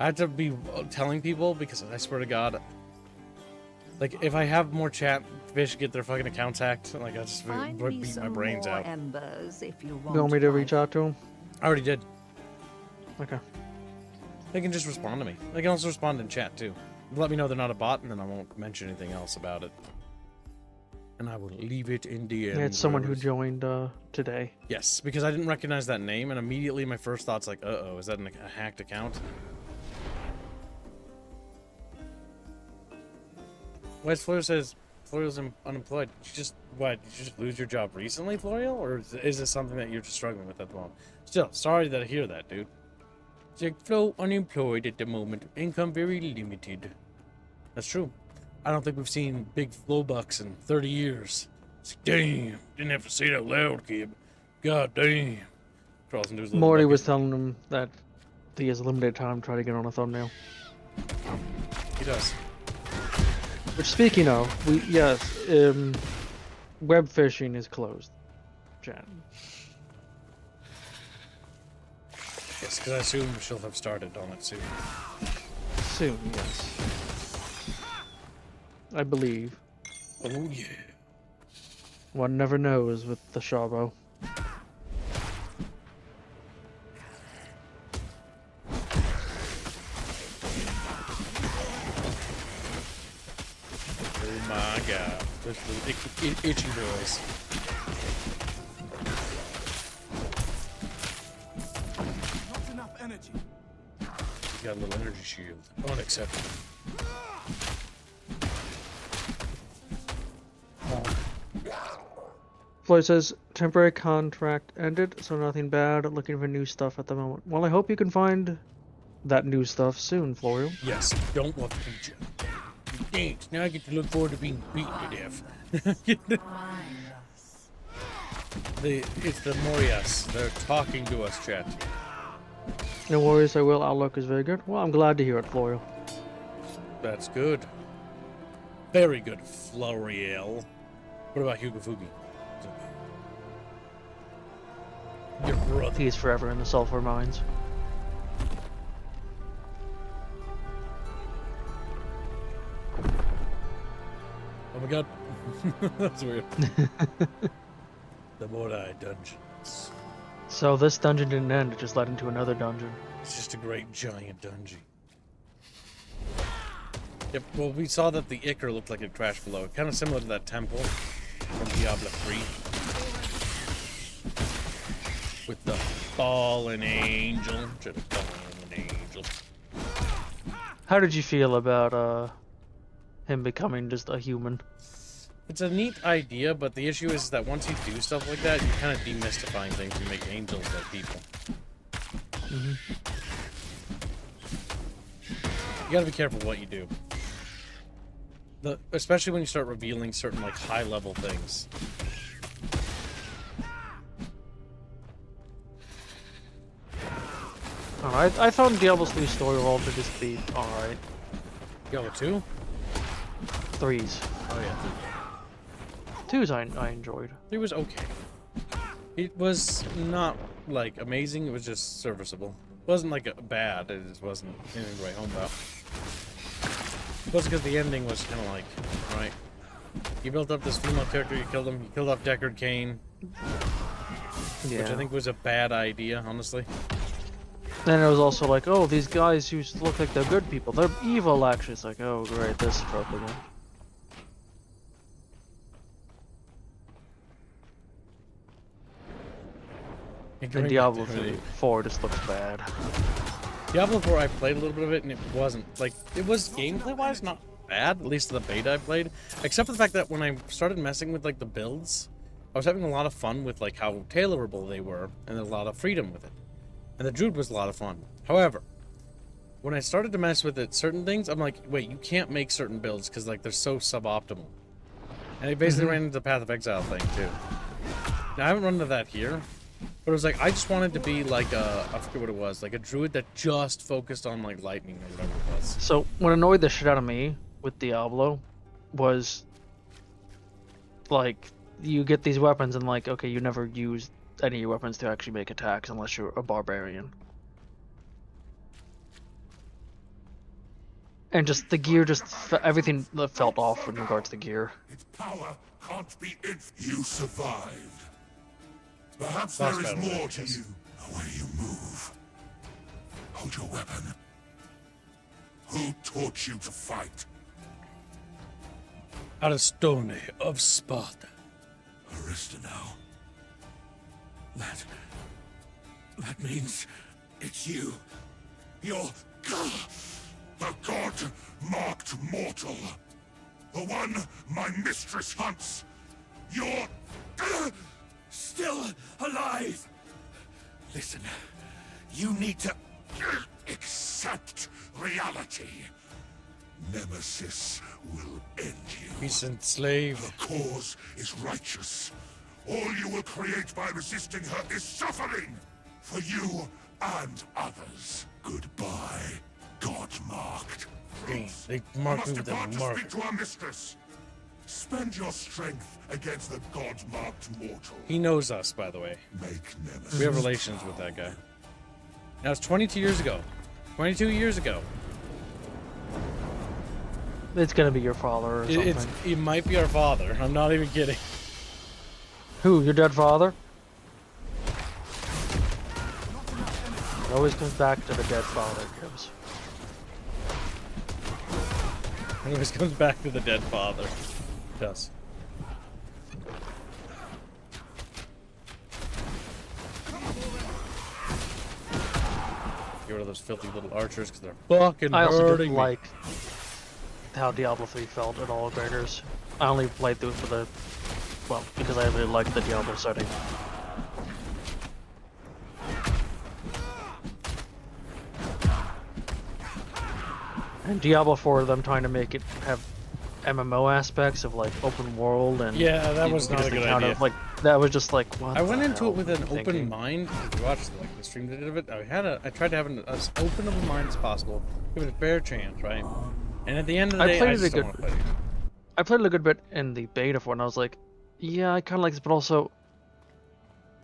I have to be telling people, because I swear to God, like, if I have more chat fish get their fucking accounts hacked, like, I just Find would me beat my some brains more out. embers if you You want. want me to my reach out to him? I already did. Okay. They can just respond to me. They can also respond in chat, too. Let me know they're not a bot, and then I won't mention anything else about it. And I will leave it in the end. Yeah, it's someone who wherever- joined today. Yes, because I didn't recognize that name, and immediately my first thought's like, uh-oh, is that a hacked account? Why Florio says Florio's unemployed? You just, what, did you just lose your job recently, Florio? Or is this something that you're just struggling with at the moment? Still, sorry that I hear that, dude. It's like, Flo unemployed at the moment. Income very limited. That's true. I don't think we've seen big flow bucks in 30 years. It's like, damn, didn't have to say it out loud, kid. God damn. Charles into his little Morty bucket. was telling him that he has limited time to try to get on a thumbnail. He does. Which, speaking of, web fishing is closed. Chat. Yes, because I assume she'll have started on it soon. Soon, yes. I believe. Oh, yeah. One never knows with the Shabo. Oh my god. Those little itchy boys. Not enough energy. He's got a little energy shield. Unacceptable. Floyd says, temporary contract ended, so nothing bad. Looking for new stuff at the moment. Well, I hope you can find that new stuff soon, Florio. Yes, don't want to beat you. Thanks. Now I get to look forward to being beaten to death. It's the Morias. They're talking to us, chat. No worries, I will. Outlook is very good. Well, I'm glad to hear it, Florio. That's good. Very good, Floriel. What about Hugo Fugi? Your brother. He's forever in the sulfur mines. Oh my god. That's weird. The Morai dungeons. So this dungeon didn't end, it just led into another dungeon. It's just a great giant dungeon. Yep, well, we saw that the Ichor looked like it crashed below. Kind of similar to that temple from Diablo 3. With the fallen angel. Just a fallen angel. How did you feel about him becoming just a human? It's a neat idea, but the issue is that once you do stuff like that, you're kind of demystifying things. You make angels like people. Mm-hmm. You gotta be careful what you do. Especially when you start revealing certain, like, high-level things. Alright, I found Diablo 3 story world to just be alright. Diablo 2? 3's. Oh, yeah. 2's I enjoyed. It was okay. It was not, like, amazing. It was just serviceable. It wasn't, like, bad. It just wasn't anything to write home about. It was because the ending was kind of like, right? You built up this female character, you killed him, you killed off Deckard Cain. Yeah. Which I think was a bad idea, honestly. Then it was also like, oh, these guys who look like they're good people, they're evil actually. It's like, oh great, this trope again. And Diablo 4 just looks bad. Diablo 4, I played a little bit of it, and it wasn't, like, it was gameplay-wise not bad, at least the beta I played. Except for the fact that when I started messing with, like, the builds, I was having a lot of fun with, like, how tailorable they were, and a lot of freedom with it. And the Druid was a lot of fun. However, when I started to mess with it, certain things, I'm like, wait, you can't make certain builds, because, like, they're so suboptimal. And I basically ran into the Path of Exile thing, too. Now, I haven't run into that here. But it was like, I just wanted to be like a, I forget what it was, like a druid that just focused on like lightning or whatever it was. So, what annoyed the shit out of me with Diablo was, like, you get these weapons and like, okay, you never use any of your weapons to actually make attacks unless you're a barbarian. And just, the gear just, everything felt off in regards to gear. Its power can't be You survived. Perhaps Boss there is battle, more to you. The way you move. Hold your weapon. Who taught you to fight? Aristone of Sparta. Arista now. That means it's you. You're the god-marked mortal. The one my mistress hunts. You're still alive. Listen, you need to accept reality. Nemesis will end you. Recent slave. The cause is righteous. All you will create by resisting her is suffering for you and others. Goodbye, God-marked. They marked me Must with depart a to mark. speak to our mistress. Spend your strength against the God-marked mortal. He knows us, by the way. Make Nemesis. We have relations with that guy. Now, it's 22 years ago. 22 years ago. It's gonna be your father or something. It might be our father. I'm not even kidding. Who, your dead father? It always comes back to the dead father, Gibbs. It always comes back to the dead father. It does. Get rid of those filthy little archers because they're fucking I also hurting didn't me. like how Diablo 3 felt at all graders. I only played through it for the, well, because I really liked the Diablo setting. And Diablo 4, them trying to make it have MMO aspects of like open world and Yeah, that you was can not just a good encounter, idea. like That was just like, what I went the into hell it with am an I open thinking? mind. If you watched like the stream that did of it, I tried to have as open of a mind as possible, give it a fair chance, right? And at the end of the I day, played I it a just don't good want to play it. I played it a good bit in the beta for it, and I was like, yeah, I kind of like this, but also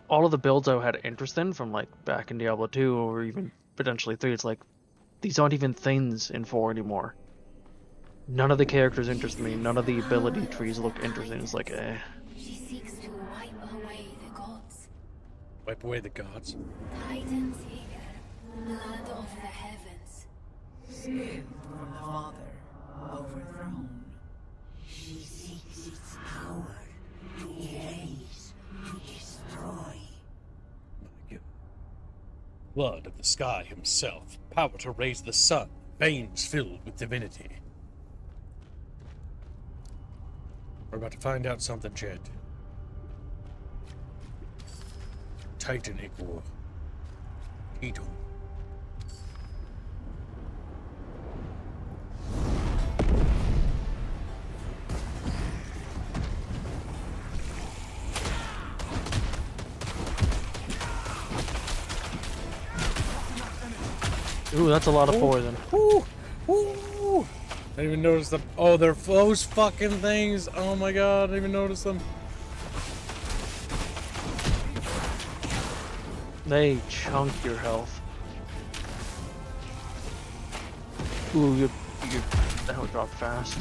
all of the builds I had interest in from like back in Diablo 2 or even potentially 3, it's like these aren't even things in 4 anymore. None of the characters interest me. None of the ability trees look interesting. It's like, eh. She seeks to wipe away the gods. Wipe away the gods. Titans here, blood of the heavens. Skin from the Father, overthrown. She seeks its power to erase, to destroy. Blood of the sky himself, power to raise the sun, veins filled with divinity. We're about to find out something, Jed. Titan equal. Titan. Ooh, that's a lot of poison. Ooh, ooh. I didn't even notice them. Oh, they're those fucking things. Oh my god, I didn't even notice them. They chunk your health. Ooh, you that would drop fast.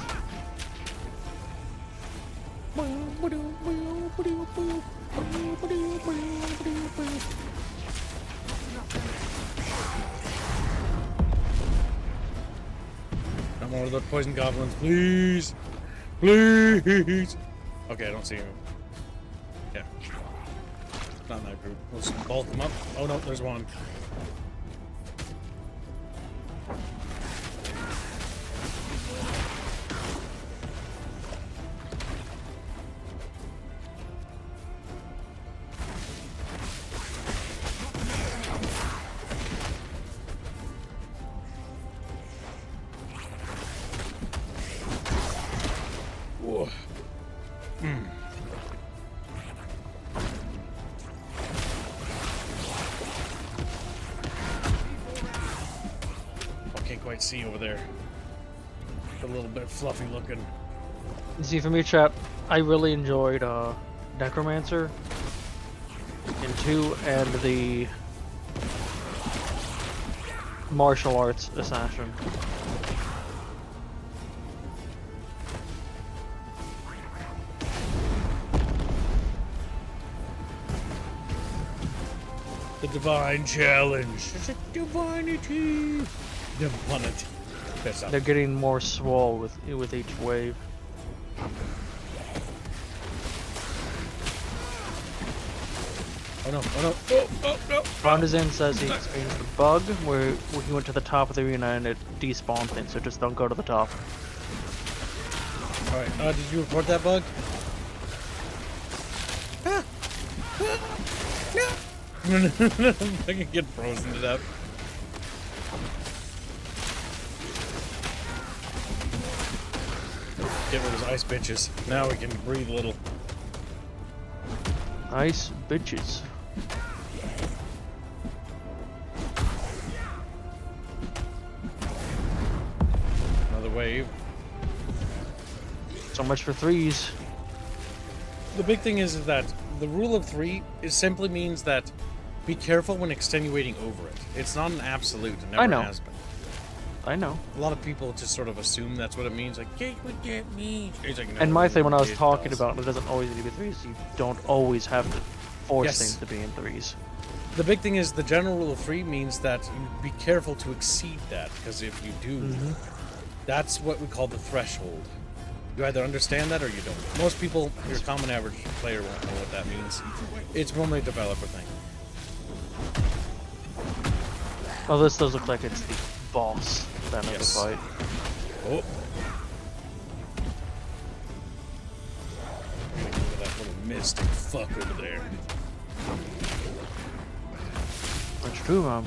Not more of the poison goblins, please. Please. Okay, I don't see him. Yeah. Not in that group. Let's bolt them up. Oh no, there's one. Whoa. I can't quite see over there. A little bit fluffy looking. You see, for me, chat, I really enjoyed Necromancer in 2 and the martial arts assassin. The divine challenge. It's a divinity. Divinity. That's not. They're getting more swole with each wave. Oh no, oh no, oh, oh no. Rondazin says he experienced a bug where he went to the top of the arena and it despawned things, so just don't go to the top. Alright, did you report that bug? I can get frozen to death. Get rid of those ice bitches. Now we can breathe a little. Nice bitches. Another wave. So much for 3s. The big thing is that the rule of 3 simply means that be careful when extenuating over it. It's not an absolute. It never I know. has been. I know. A lot of people just sort of assume that's what it means. Like, get what that means. It's like, no, And my thing when I was it talking does. about it doesn't always need to be 3s. You don't always have to force Yes. things to be in 3s. The big thing is the general rule of 3 means that you be careful to exceed that, because if you do, that's what we call the threshold. You either understand that or you don't. Most people, your common average player won't know what that means. It's normally a developer thing. Oh, this does look like it's the boss then of the Yes. fight. Oh. Look at that little mystic fuck over there. That's true, man.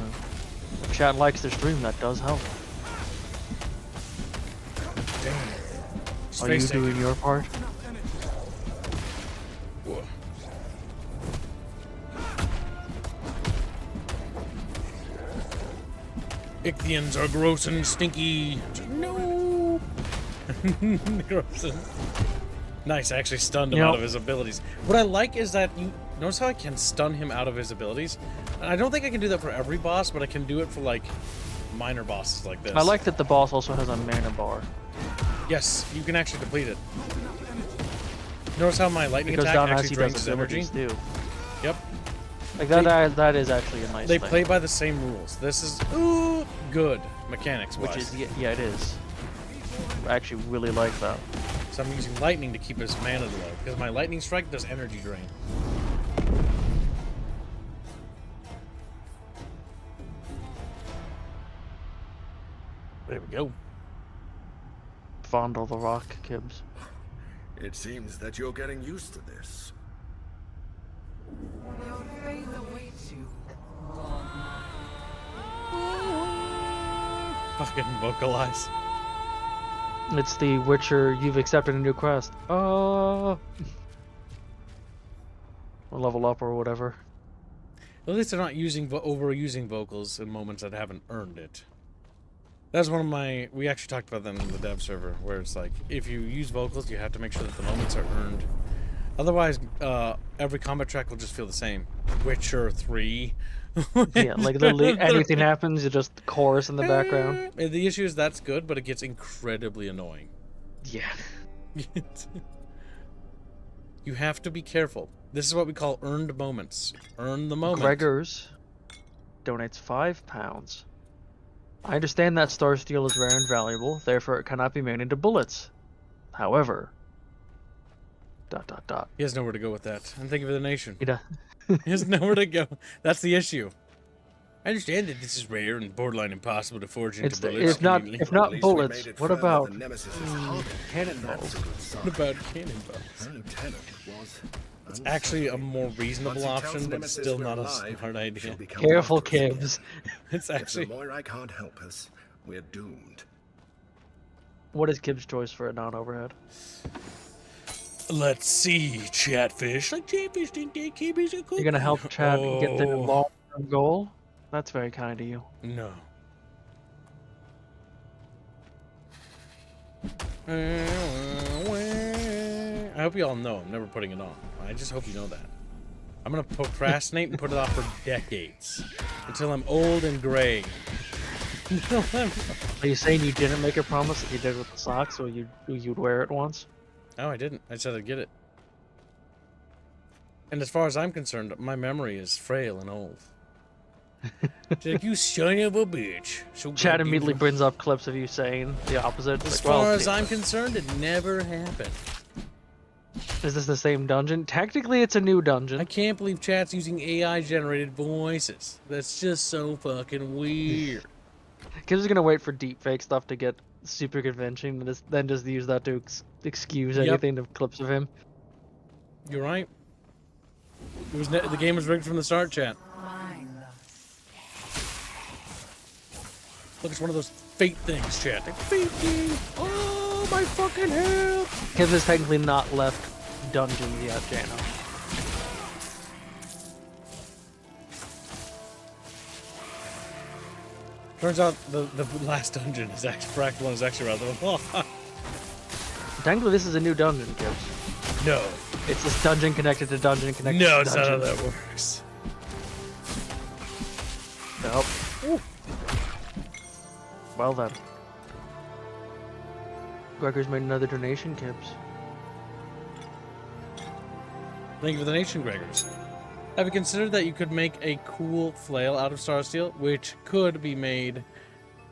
If chat likes the stream, that does help. Damn. Are you doing your part? Whoa. Ichthians are gross and stinky. No. Gross and... Nice, I actually stunned him You know- out of his abilities. What I like is that you notice how I can stun him out of his abilities. And I don't think I can do that for every boss, but I can do it for like minor bosses like this. I like that the boss also has a mana bar. Yes, you can actually deplete it. Notice how my lightning It goes attack down as actually he drains does his energy? abilities too. Yep. Like that is actually a nice They thing. play by the same rules. This is ooh, good mechanics-wise. Which is, yeah, it is. I actually really like that. So I'm using lightning to keep his mana low, because my lightning strike does energy drain. There we go. Fondle the rock, Kibbs. It seems that you're getting used to this. Your fate awaits you. Fucking vocalize. It's the Witcher, you've accepted a new quest. Oh. Or level up or whatever. At least they're not using overusing vocals in moments that haven't earned it. That's one of my... We actually talked about that in the dev server, where it's like, if you use vocals, you have to make sure that the moments are earned. Otherwise, every combat track will just feel the same. Witcher 3. Yeah, like literally anything happens, you just chorus in the background. The issue is that's good, but it gets incredibly annoying. Yeah. You have to be careful. This is what we call earned moments. Earn the moment. Gregors donates £5. I understand that star steel is rare and valuable, therefore it cannot be made into bullets. However... ... He has nowhere to go with that. And thank you for the nation. He does. He has nowhere to go. That's the issue. I understand that this is rare and borderline impossible to forge into bullets. If not At least we bullets, made it what further about than Nemesis' cannonballs? That's a good sign. What about cannonballs? Her lieutenant was It's actually a more Once reasonable he tells option, but Nemesis still we're not a alive, smart idea. she'll become Careful, after us again. Kibbs. It's If actually... the Moirai can't help us, we're doomed. What is Kibbs' choice for a non-overhead? Let's see, Chatfish. Like Chatfish think that Kibby's a cool. You're gonna help Chad get their Oh. long-term goal? That's very kind of you. No. I hope you all know I'm never putting it on. I just hope you know that. I'm gonna procrastinate and put it off for decades. Until I'm old and gray. Are you saying you didn't make a promise that you did with the socks, or you'd wear it once? No, I didn't. I said I'd get it. And as far as I'm concerned, my memory is frail and old. She's like, you son of a bitch. So Chad goddamn- immediately brings up clips of you saying the opposite. As Like, well, far as yeah, I'm concerned, it never happened. is this the same dungeon? Technically, it's a new dungeon. I can't believe chat's using AI-generated voices. That's just so fucking weird. Kids are gonna wait for deepfake stuff to get super convincing, and then just use that to excuse Yep. anything of clips of him. You're right. It was the game was rigged from the start, chat. Fine. Look, it's one of those fate things, chat. Like, fate thing. Oh, my fucking hell. Kids has technically not left dungeons yet, Jano. Turns out the last dungeon is actually fractal one is actually rather long. Technically, this is a new dungeon, Kibbs. No. It's this dungeon connected to dungeon connected No, to it's not how dungeon. that works. Nope. Well then. Gregor's made another donation, Kibbs. Thank you for the nation, Gregors. Have you considered that you could make a cool flail out of star steel, which could be made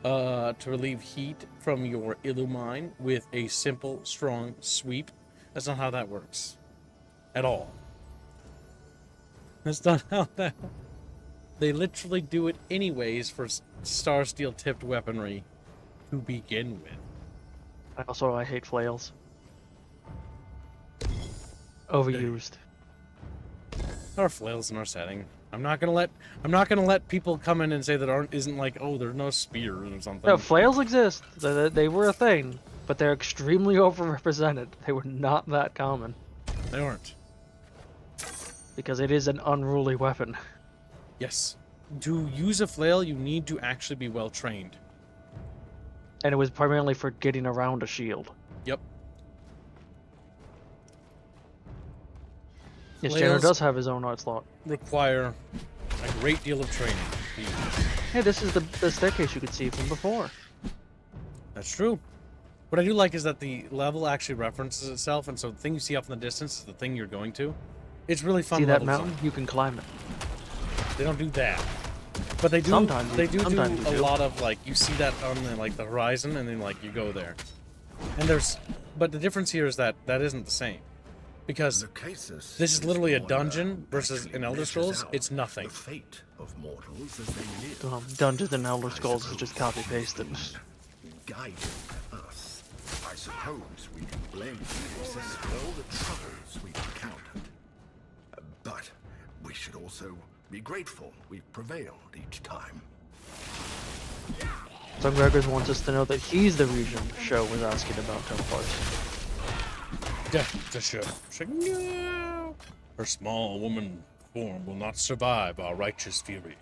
to relieve heat from your illumine with a simple, strong sweep? That's not how that works. At all. That's not how that... They literally do it anyways for star steel tipped weaponry to begin with. I hate flails. Overused. There are flails in our setting. I'm not gonna let people come in and say that isn't like, oh, there's no spears or something. No, flails exist. They were a thing, but they're extremely overrepresented. They were not that common. They aren't. Because it is an unruly weapon. Yes. to use a flail, you need to actually be well trained. And it was primarily for getting around a shield. Yep. Yes, Tanner Flails does have his own art slot. require a great deal of training to use. Hey, this is the staircase you could see from before. That's true. What I do like is that the level actually references itself, and so the thing you see off in the distance is the thing you're going to. It's really fun. See that level mountain? design. You can climb it. They don't do that, but they do. Sometimes They you- do sometimes do you a do. lot of like you see that on the horizon, and then like you go there. And there's, but the difference here is that that isn't the same, because The casus this is literally a one dungeon that versus actually in Elder measures Scrolls. out It's nothing. The fate of mortals as they live. Dungeons and Elder Scrolls is just copy pasted. Guiding us. I suppose we can blame the casus for all the troubles we've encountered. But we should also be grateful we've prevailed each time. So Gregors wants us to know that he's the region show was asking about Templars. Yeah, just show. She's like, no. Her small woman form will not survive our righteous fury.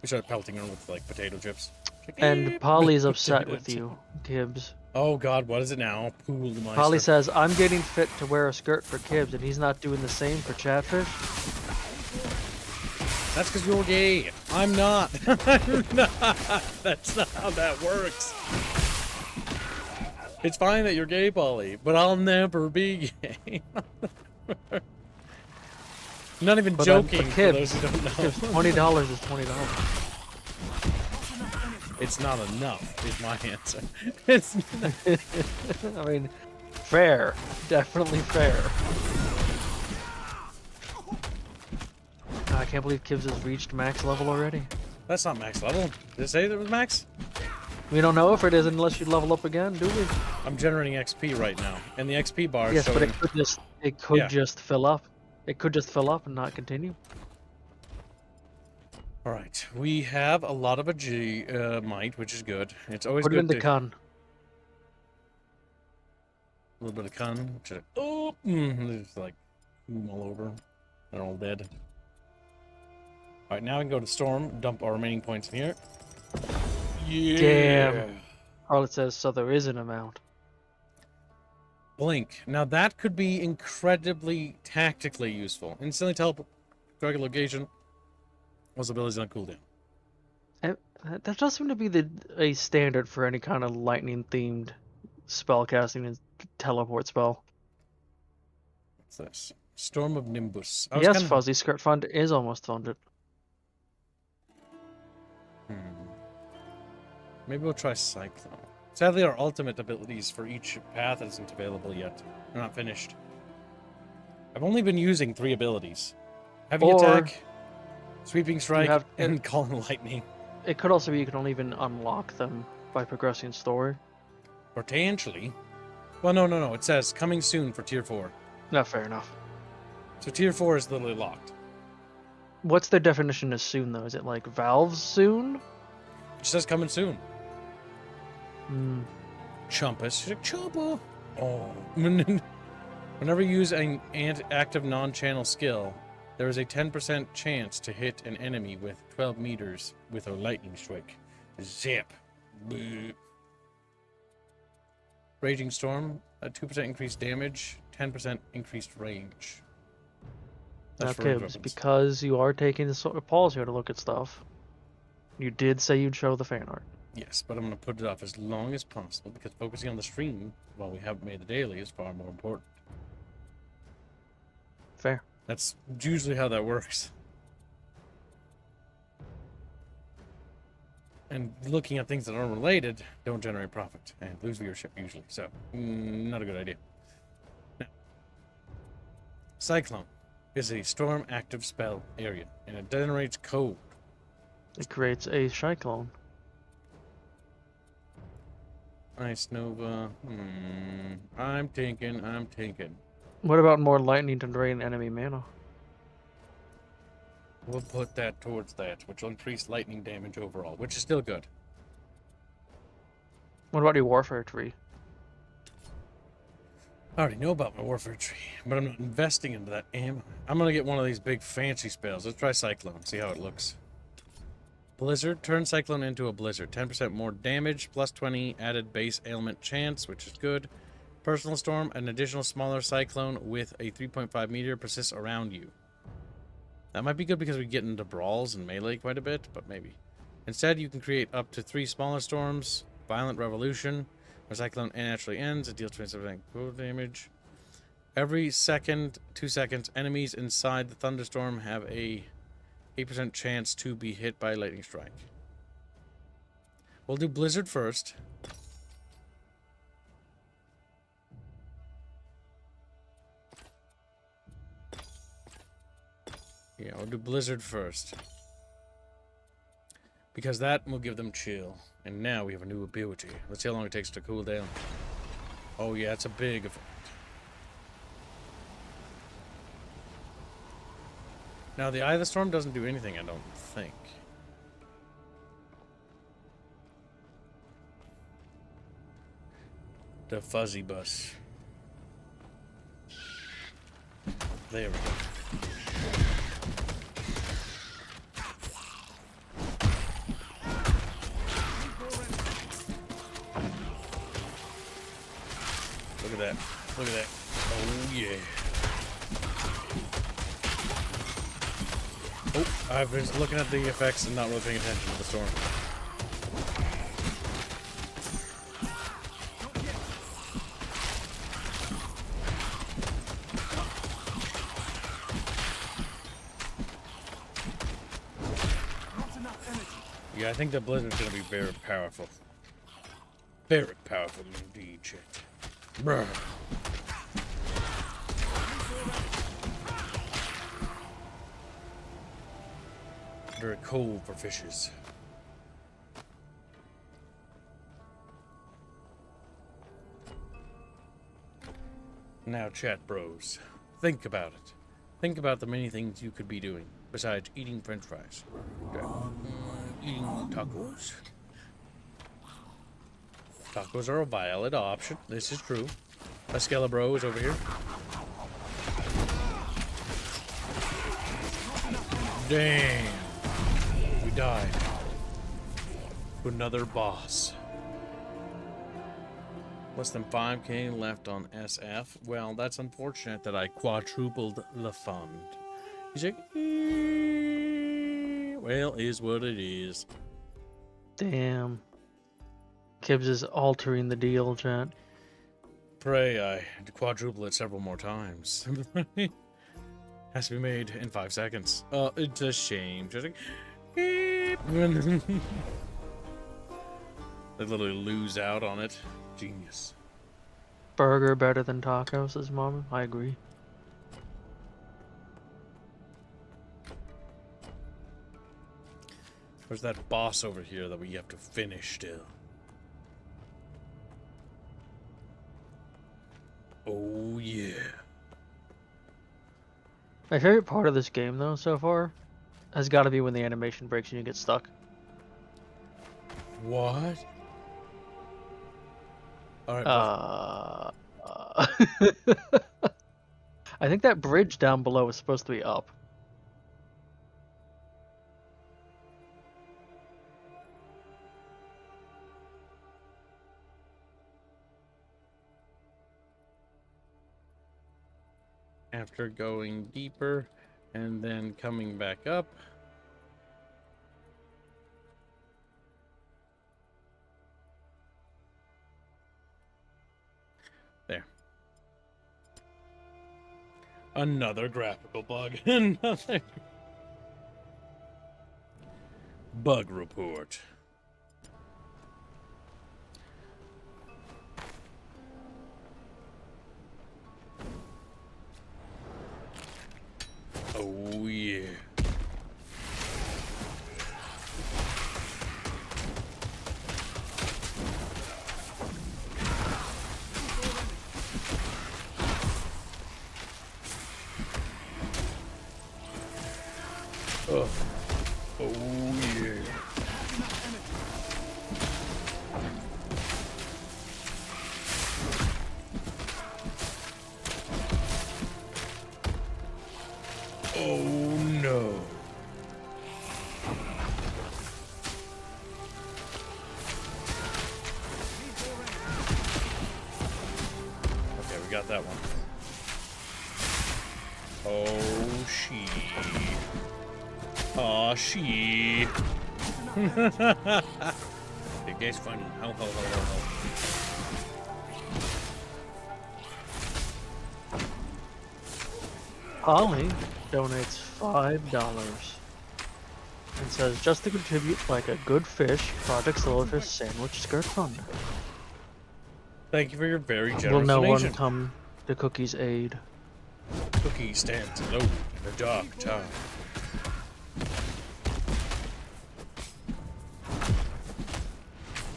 We started pelting her with like potato chips. She's like, And Polly's upset potato with chip. you, Gibbs. Oh God, what is it now? Pool Meister. Polly says, I'm getting fit to wear a skirt for Gibbs, and he's not doing the same for Chatfish. That's because you're gay. I'm not. I'm not. That's not how that works. It's fine that you're gay, Polly, but I'll never be gay. I'm not even joking. For those who don't know, Gibbs, $20 is $20. it's not enough. Is my answer. It's I mean, fair. Definitely fair. I can't believe Gibbs has reached max level already. That's not max level. Did it say that was max? We don't know if it is unless you level up again, do we? I'm generating XP right now, and the XP bar is Yes, but showing. it could Yeah. just fill up. It could just fill up and not continue. All right, we have a lot of might, which is good. It's always Put it good in the to con. a little bit of con. There's like all over. They're all dead. All right, now we can go to Storm, dump our remaining points in here. Yeah. Damn. All it says, so there is an amount. Blink. Now that could be incredibly tactically useful. Instantly teleport to target location. Was abilities on cooldown. That does seem to be a standard for any kind of lightning themed spellcasting and teleport spell. What's this? Storm of Nimbus. I was Yes, kinda- Fuzzy Skirt Fund is almost funded. Maybe we'll try Cyclone. Sadly, our ultimate abilities for each path isn't available yet. They're not finished. I've only been using 3 abilities. Heavy Or attack, sweeping strike, have- and calling lightning. It could also be you can only even unlock them by progressing story. Potentially. Well, no. It says coming soon for tier 4. No, fair enough. So tier 4 is literally locked. What's their definition of soon, though? Is it like valves soon? It says coming soon. Hmm. Chumpus. She's like, Chumpa. Oh. Whenever you use an active non-channel skill, there is a 10% chance to hit an enemy with 12 meters with a lightning strike. Zip. Bleh. Raging Storm, a 2% increased damage, 10% increased range. That's for Okay, range it's weapons. because you are taking the sort of pause here to look at stuff. You did say you'd show the fan art. Yes, but I'm going to put it off as long as possible because focusing on the stream while we haven't made the daily is far more important. Fair. That's usually how that works. And looking at things that aren't related don't generate profit and lose viewership usually. So, not a good idea. Now, Cyclone is a storm active spell area and it generates code. It creates a cyclone. Ice Nova. I'm thinking. What about more lightning to drain enemy mana? We'll put that towards that, which will increase lightning damage overall, which is still good. What about your warfare tree? I already know about my warfare tree, but I'm not investing into that. I'm gonna get one of these big fancy spells. Let's try Cyclone, see how it looks. Blizzard. Turn Cyclone into a Blizzard. 10% more damage, plus 20 added base ailment chance, which is good. Personal Storm. An additional smaller cyclone with a 3.5 meter persists around you. That might be good because we get into brawls and melee quite a bit, but maybe. Instead, you can create up to 3 smaller storms. Violent Revolution. Where Cyclone naturally ends. It deals 27% cold damage. Every second, 2 seconds, enemies inside the thunderstorm have a 8% chance to be hit by a lightning strike. We'll do Blizzard first. Yeah, we'll do Blizzard first. Because that will give them chill. And now we have a new ability. Let's see how long it takes to cool down. Oh yeah, it's a big effect. Now the Eye of the Storm doesn't do anything, I don't think. The fuzzy bus. There we go. Look at that. Look at that. Oh, yeah. Oh, I've been looking at the effects and not really paying attention to the storm. Yeah, I think the blizzard's gonna be very powerful. Very powerful indeed, shit. Bruh. Very cold for fishes. Now, chat bros, think about it. Think about the many things you could be doing besides eating French fries. Eating tacos. Tacos are a valid option. This is true. Escalabro is over here. Damn. We died. To another boss. Less than 5k left on SF. Well, that's unfortunate that I quadrupled the fund. He's like, well, is what it is. Damn. Kibbs is altering the deal, chat. Pray I quadruple it several more times. Has to be made in 5 seconds. Oh, it's a shame. Just like, they literally lose out on it. Genius. Burger better than tacos, says Mom. I agree. There's that boss over here that we have to finish still. Oh yeah. My favorite part of this game, though, so far, has got to be when the animation breaks and you get stuck. What? Alright, I think that bridge down below is supposed to be up. after going deeper and then coming back up. There. Another graphical bug. Another bug report. Oh yeah. Oh. Oh yeah. Oh no. got that one. Oh, she. Oh, she. That guy's funny. Ho, ho, ho, ho, ho. Holly donates $5 and says, just to contribute like a good fish, Project Silverfish Sandwich Skirt Fund. Thank you for your very generous Will no donation. one come to Cookie's aid? Cookie stands alone in a dark town.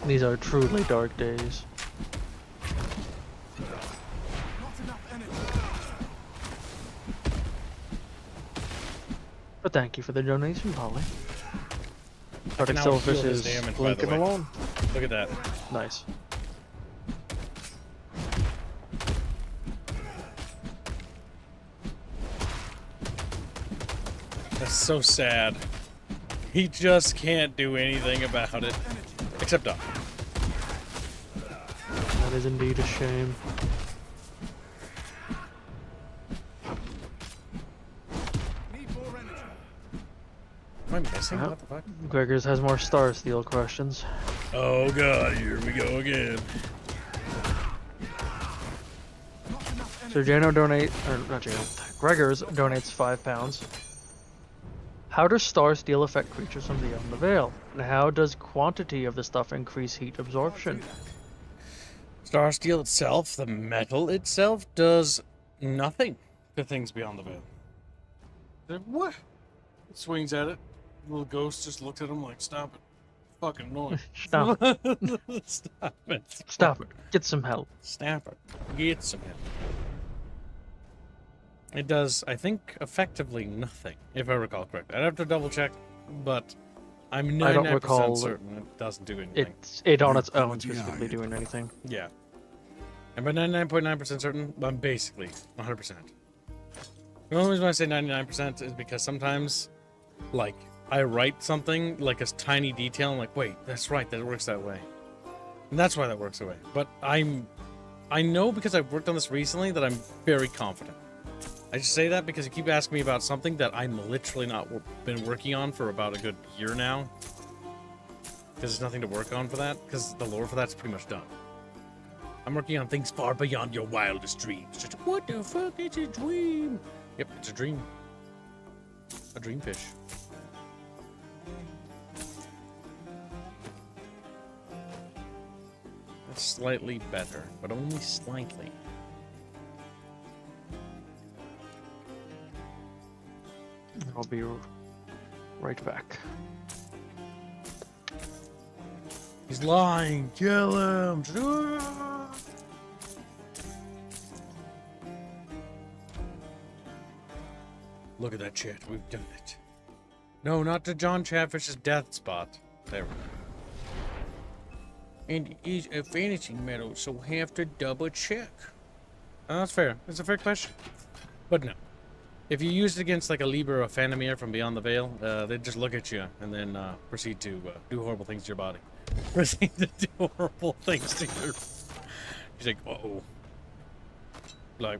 These are truly dark days. Not enough energy. But thank you for the donation, Polly. Project now heal Silverfish his is damage, by the blinking way. alone. Look at that. Nice. That's so sad. He just can't do anything about it. Except up. That is indeed a shame. Need more energy. Am I missing? What the fuck? Gregors has more Star Steel questions. Oh god, here we go again. So Jano not Jano, Gregors donates £5. How does Star Steel affect creatures from beyond the veil? And how does quantity of the stuff increase heat absorption? Star Steel itself, the metal itself, does nothing to things beyond the veil. What? It swings at it. Little ghost just looked at him like, stop it. Fucking annoying. Stop it. Stop it. Stop it. Get some help. Stop it. Get some help. It does, I think, effectively nothing, if I recall correctly. I'd have to double check, but I'm 99% certain it doesn't do anything. It on its own specifically doing anything. Yeah. And by 99.9% certain, I'm basically 100%. The only reason I say 99% is because sometimes, like, I write something, like a tiny detail, and I'm like, wait, that's right, that works that way. And that's why that works that way. But I know because I've worked on this recently that I'm very confident. I just say that because you keep asking me about something that I'm literally not been working on for about a good year now. Because there's nothing to work on for that, because the lore for that's pretty much done. I'm working on things far beyond your wildest dreams. Just, what the fuck? It's a dream. Yep, it's a dream. A dream fish. That's slightly better, but only slightly. I'll be right back. He's lying. Kill him. Look at that shit. We've done it. No, not to John Chatfish's death spot. There we go. And it is a fantasy medal, so we have to double check. That's fair. That's a fair question. But no. If you use it against like a Liber or a Phantomir from Beyond the Veil, they just look at you and then proceed to do horrible things to your body. Proceed to do horrible things to your... He's like, uh-oh. Like,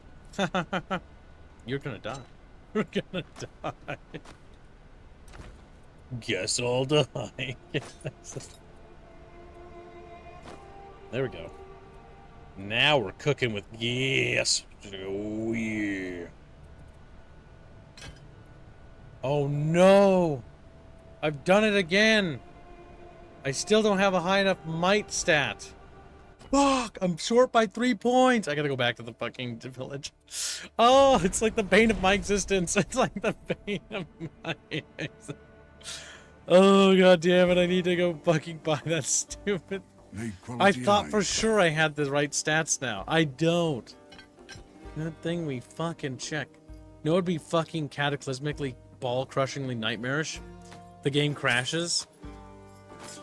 you're gonna die. You're gonna die. Guess I'll die. There we go. Now we're cooking with... Yes. Oh, yeah. Oh no! I've done it again! I still don't have a high enough might stat. Fuck! I'm short by 3 points! I gotta go back to the fucking village. Oh, it's like the bane of my existence. It's like the bane of my existence. Oh god damn it, I need to go fucking buy that stupid... I thought for sure I had the right stats now. I don't. Good thing we fucking check. You know, it'd be fucking cataclysmically ball-crushingly nightmarish. The game crashes,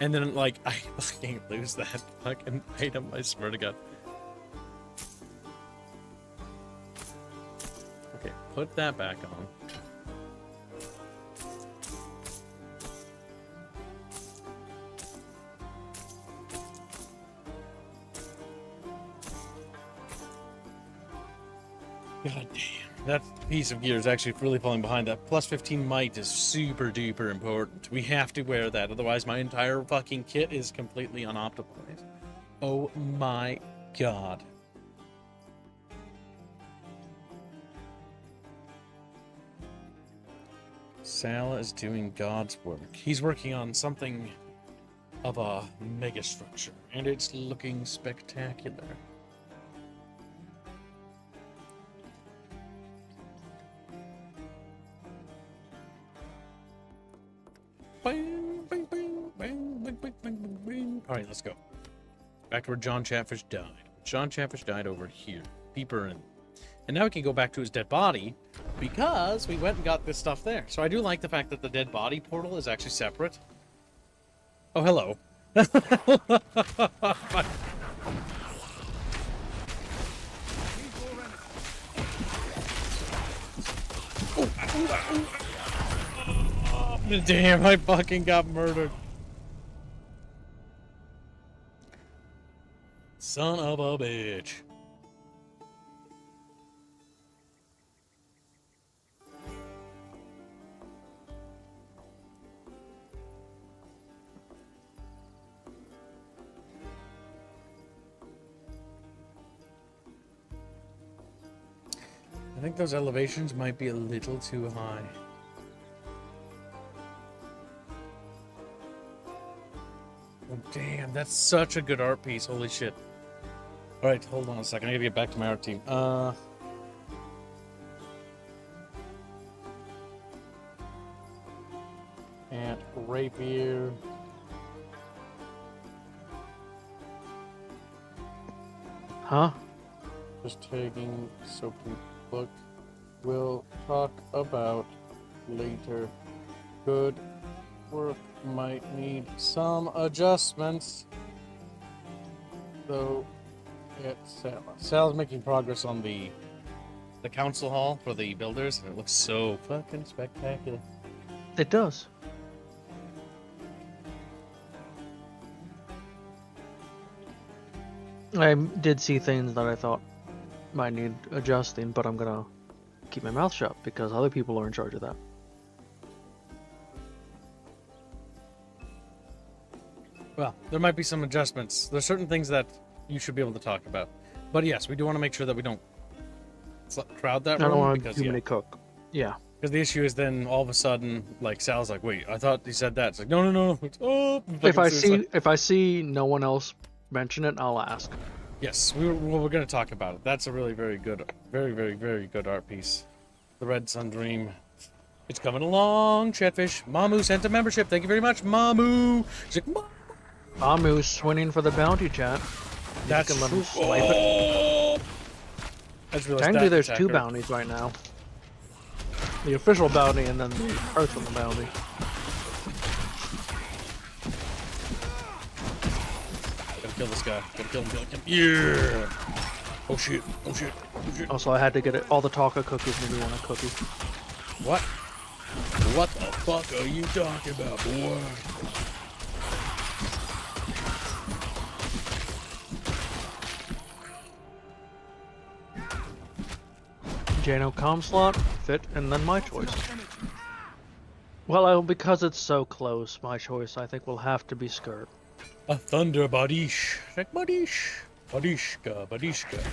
and then like I fucking lose that fucking item. I swear to God. Okay, put that back on. God damn. That piece of gear is actually really falling behind. That plus 15 might is super duper important. We have to wear that, otherwise my entire fucking kit is completely unoptimized. Oh my god. Sal is doing God's work. He's working on something of a mega structure, and it's looking spectacular. Bang, bang, bang, bang, bang, bang, bang, bang. All right, let's go. Back to where John Chatfish died. John Chatfish died over here. Deeper in. And now we can go back to his dead body because we went and got this stuff there. So I do like the fact that the dead body portal is actually separate. Oh, hello. Damn, I fucking got murdered. Son of a bitch. I think those elevations might be a little too high. Oh, damn, that's such a good art piece. Holy shit. Alright, hold on a second. I gotta get back to my art team. And rapier. Huh? Just taking so look. We'll talk about later. Good work might need some adjustments. Though it's Sal's making progress on the council hall for the builders, and it looks so fucking spectacular. It does. I did see things that I thought might need adjusting, but I'm gonna keep my mouth shut because other people are in charge of that. Well, there might be some adjustments. There's certain things that you should be able to talk about. But yes, we do want to make sure that we don't crowd that I don't room want because too many cook. Yeah. Because the issue is then all of a sudden, like Sal's like, "Wait, I thought he said that." It's like, "No, no, no, it's up." If I see no one else mention it, I'll ask. Yes, we're going to talk about it. That's a really very good, very very very good art piece. The Red Sun Dream. It's coming along, Chatfish. Mamu sent a membership. Thank you very much, Mamu. She's like, Amu's swinging for the bounty, chat. That's can let him true. swipe it. Oh! I just realized Technically, that there's two attacker. bounties right now. The official bounty and then the personal bounty. Gotta kill this guy. Gotta kill him. Yeah! Oh shit. Oh shit. Oh shit. Also, I had to get it. All the Taka cookies made me want a cookie. What? What the fuck are you talking about, boy? Jano Com slot, fit, and then my choice. Well, because it's so close, my choice I think will have to be Skirt. A thunder badish. Like badish. Badishka. Badishka.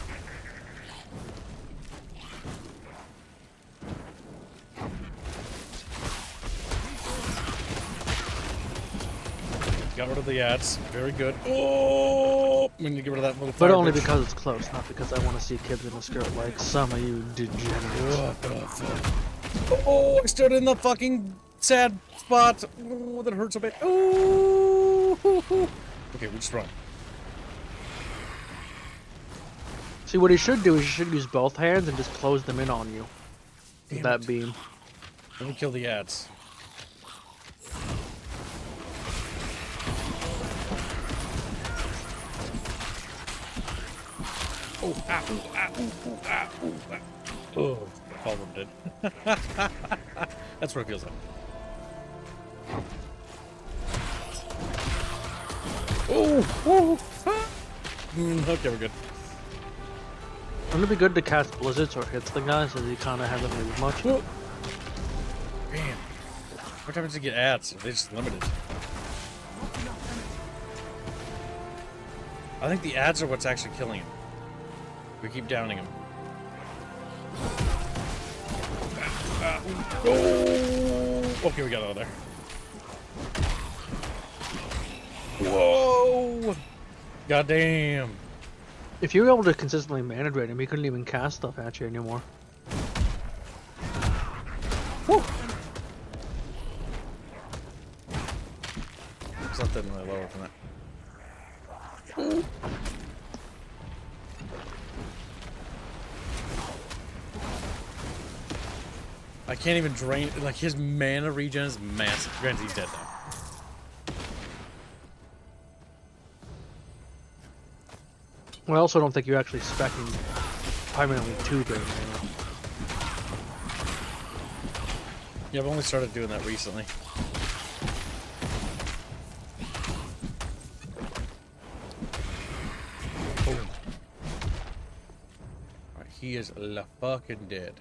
Got rid of the ads. Very good. Oh! We need to get rid of that little But fire only bitch. because it's close, not because I want to see kids in a skirt like some of you degenerates. What the fuck? Oh, I stood in the fucking sad spot. Oh, that hurts so bad. Oh! Okay, we just run. See, what he should do is he should use both hands and just close them in on you. Damn That it. beam. Let me kill the ads. Oh, ah, ooh, ah, ooh, ooh, ah, ooh, ah. Oh, all of them did. That's what it feels like. Oh, oh, ah. Okay, we're good. Wouldn't it be good to cast blizzards or hits the guys as he kind of hasn't moved much? Whoa. Damn. What happens to get ads? They just limited. I think the ads are what's actually killing him. We keep downing him. Oh! Okay, we got out of there. Whoa! Goddamn. If you were able to consistently mana drain him, he couldn't even cast stuff at you anymore. Woo! Something really lower than that. I can't even drain, like his mana regen is massive. Granted, he's dead now. Well, I also don't think you actually spec him permanently to drain mana. Yeah, I've only started doing that recently. Boom. Alright, he is fucking dead.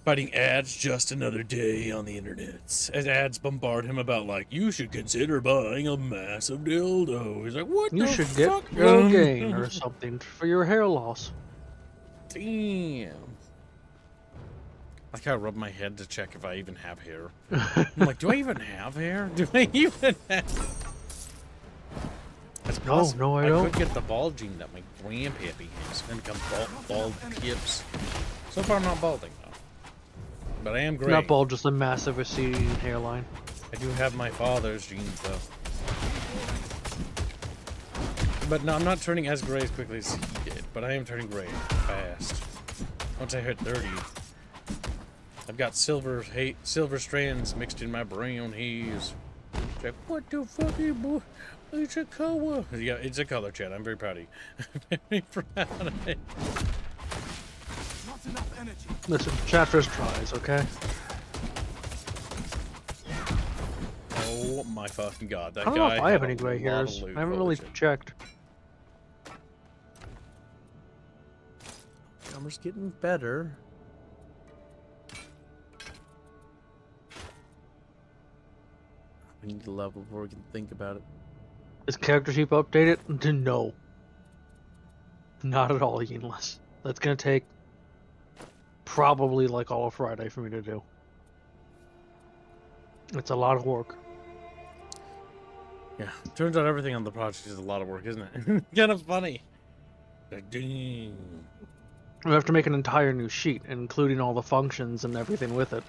Fighting ads just another day on the internet. As ads bombard him about like, you should consider buying a massive dildo. He's like, what You the should fuck? get Rogaine or something for your hair loss. Damn. Like I rub my head to check if I even have hair. I'm like, do I even have hair? Do I even have? That's possible. No, I don't. could get the bald gene that my grandpappy has and become bald kips. So far, I'm not balding though. But I am gray. Not bald, just a massive receding hairline. I do have my father's genes though. But no, I'm not turning as gray as quickly as he did. But I am turning gray fast. Once I hit 30, I've got silver strands mixed in my brown hairs. It's like, what the fuck, boy? It's a color. Yeah, it's a color, Chad. I'm very proud of you. I'm very proud of it. Not enough energy. Listen, Chatfish tries, okay? Oh my fucking god, that I don't know guy. if I have had any a gray lot of hairs. loot. I haven't Holy really shit. checked. Summer's getting better. We need to level before we can think about it. Is character sheet updated? No. Not at all, Yinless. That's gonna take probably like all of Friday for me to do. It's a lot of work. Yeah, turns out everything on the project is a lot of work, isn't it? Kind of funny. Like, ding. We have to make an entire new sheet, including all the functions and everything with it.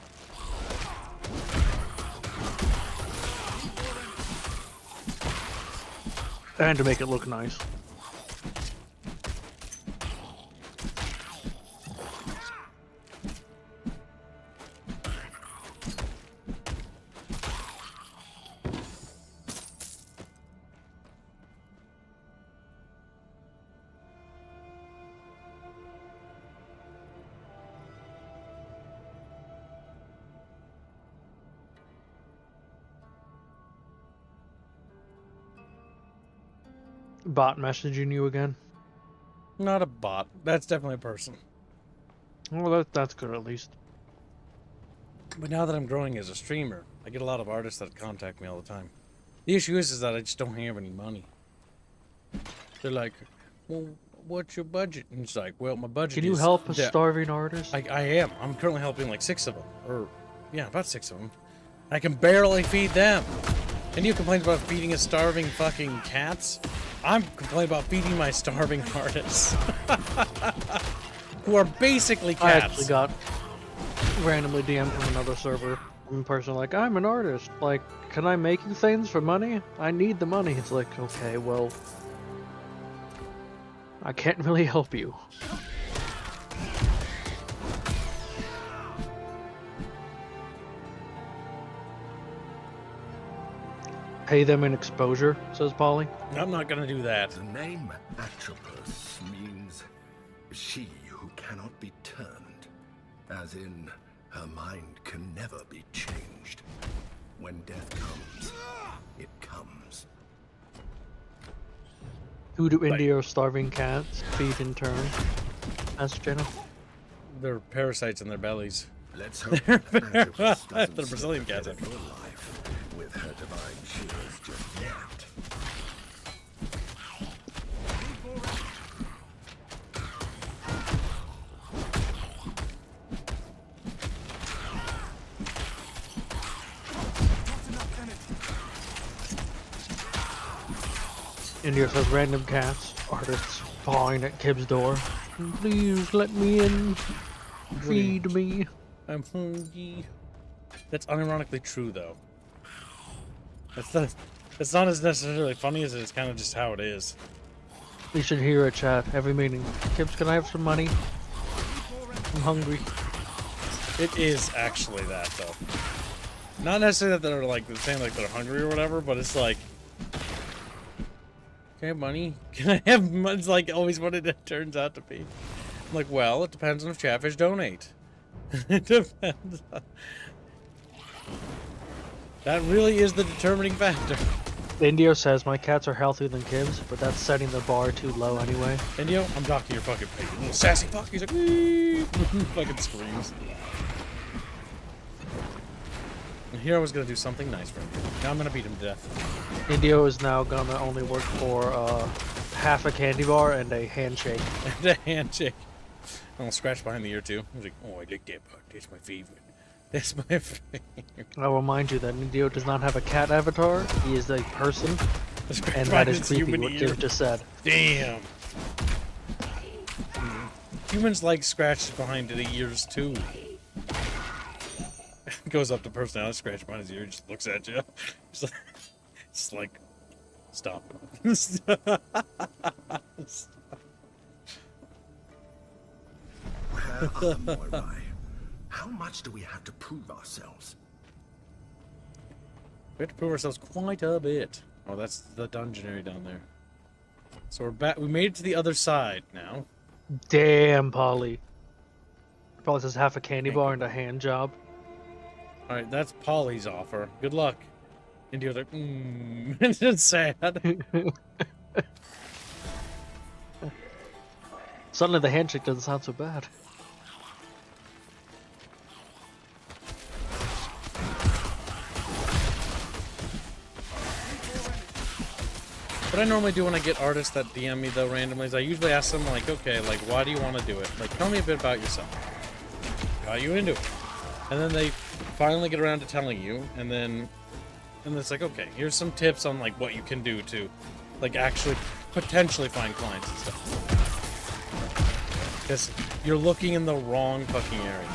And to make it look nice. Bot messaging you again? Not a bot. That's definitely a person. Well, that's good at least. But now that I'm growing as a streamer, I get a lot of artists that contact me all the time. The issue is that I just don't have any money. They're like, well, what's your budget? And it's like, well, my budget Can you is help a that- starving artist? I am. I'm currently helping like 6 of them. Or, yeah, about 6 of them. I can barely feed them. And you complain about feeding a starving fucking cats? I'm complaining about feeding my starving artists. Who are basically I cats. actually got randomly DM'd from another server. One person like, I'm an artist. Like, can I make you things for money? I need the money. It's like, okay, well, I can't really help you. Pay them in exposure, says Polly. I'm not gonna do that. The name Atropos means she who cannot be turned, as in her mind can never be changed. When death comes, it comes. Who do Indio starving cats feed in turn? Asked Jenna. They're parasites in their bellies. Let's hope that Magic doesn't They're Brazilian slip cats, into actually. your life with her divine shears just yet. Indio says random cats, artists pawing at Kib's door. Please let me in. Feed me. I'm hungry. That's unironically true, though. That's not as necessarily funny as it is kind of just how it is. You should hear a chat every meeting. Kibs, can I have some money? I'm hungry. It is actually that, though. Not necessarily that they're like saying like they're hungry or whatever, but it's like, can I have money? Can I have money? It's like always what it turns out to be. I'm like, well, it depends on if Chatfish donate. It depends. That really is the determining factor. Indio says my cats are healthier than Kib's, but that's setting the bar too low anyway. Indio, I'm docking your fucking pig. You little sassy fuck. He's like, "Wee!" Fucking screams. And here I was gonna do something nice for him. Now I'm gonna beat him to death. Indio is now gonna only work for half a candy bar and a handshake. And a handshake. I'll scratch behind the ear too. I was like, oh, I like that part. That's my favorite. That's my favorite. I'll remind you that Indio does not have a cat avatar. He is a person, and that is creepy. What Kib just said. Damn. Humans like scratches behind the ears too. Goes up to personality, scratch behind his ear, just looks at you. It's like, stop. Where are Moirai? How much do we have to prove ourselves? We have to prove ourselves quite a bit. Oh, that's the dungeon area down there. So we're back. We made it to the other side now. Damn, Polly. Probably says half a candy bar and a hand job. All right, that's Polly's offer. Good luck. Indio's like, it's sad. Suddenly the handshake doesn't sound so bad. What I normally do when I get artists that DM me though randomly is I usually ask them like, okay, like why do you want to do it? Like tell me a bit about yourself. Got you into it. And then they finally get around to telling you, and it's like, okay, here's some tips on like what you can do to like actually potentially find clients and stuff. Because you're looking in the wrong fucking area.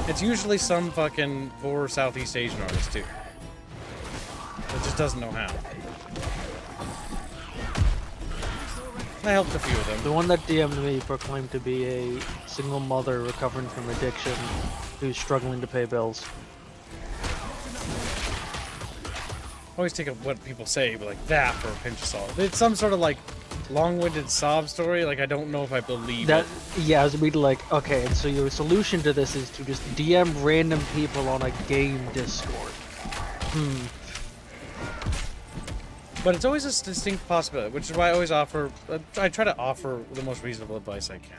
It's usually some fucking poor Southeast Asian artist too. That just doesn't know how. I helped a few of them. The one that DM'd me proclaimed to be a single mother recovering from addiction who's struggling to pay bills. Always take what people say, but like that for a pinch of salt. It's some sort of like long-winded sob story. Like I don't know if I believe that. it. Yeah, I was reading like, okay, and so your solution to this is to just DM random people on a game Discord. But it's always a distinct possibility, which is why I always offer. I try to offer the most reasonable advice I can.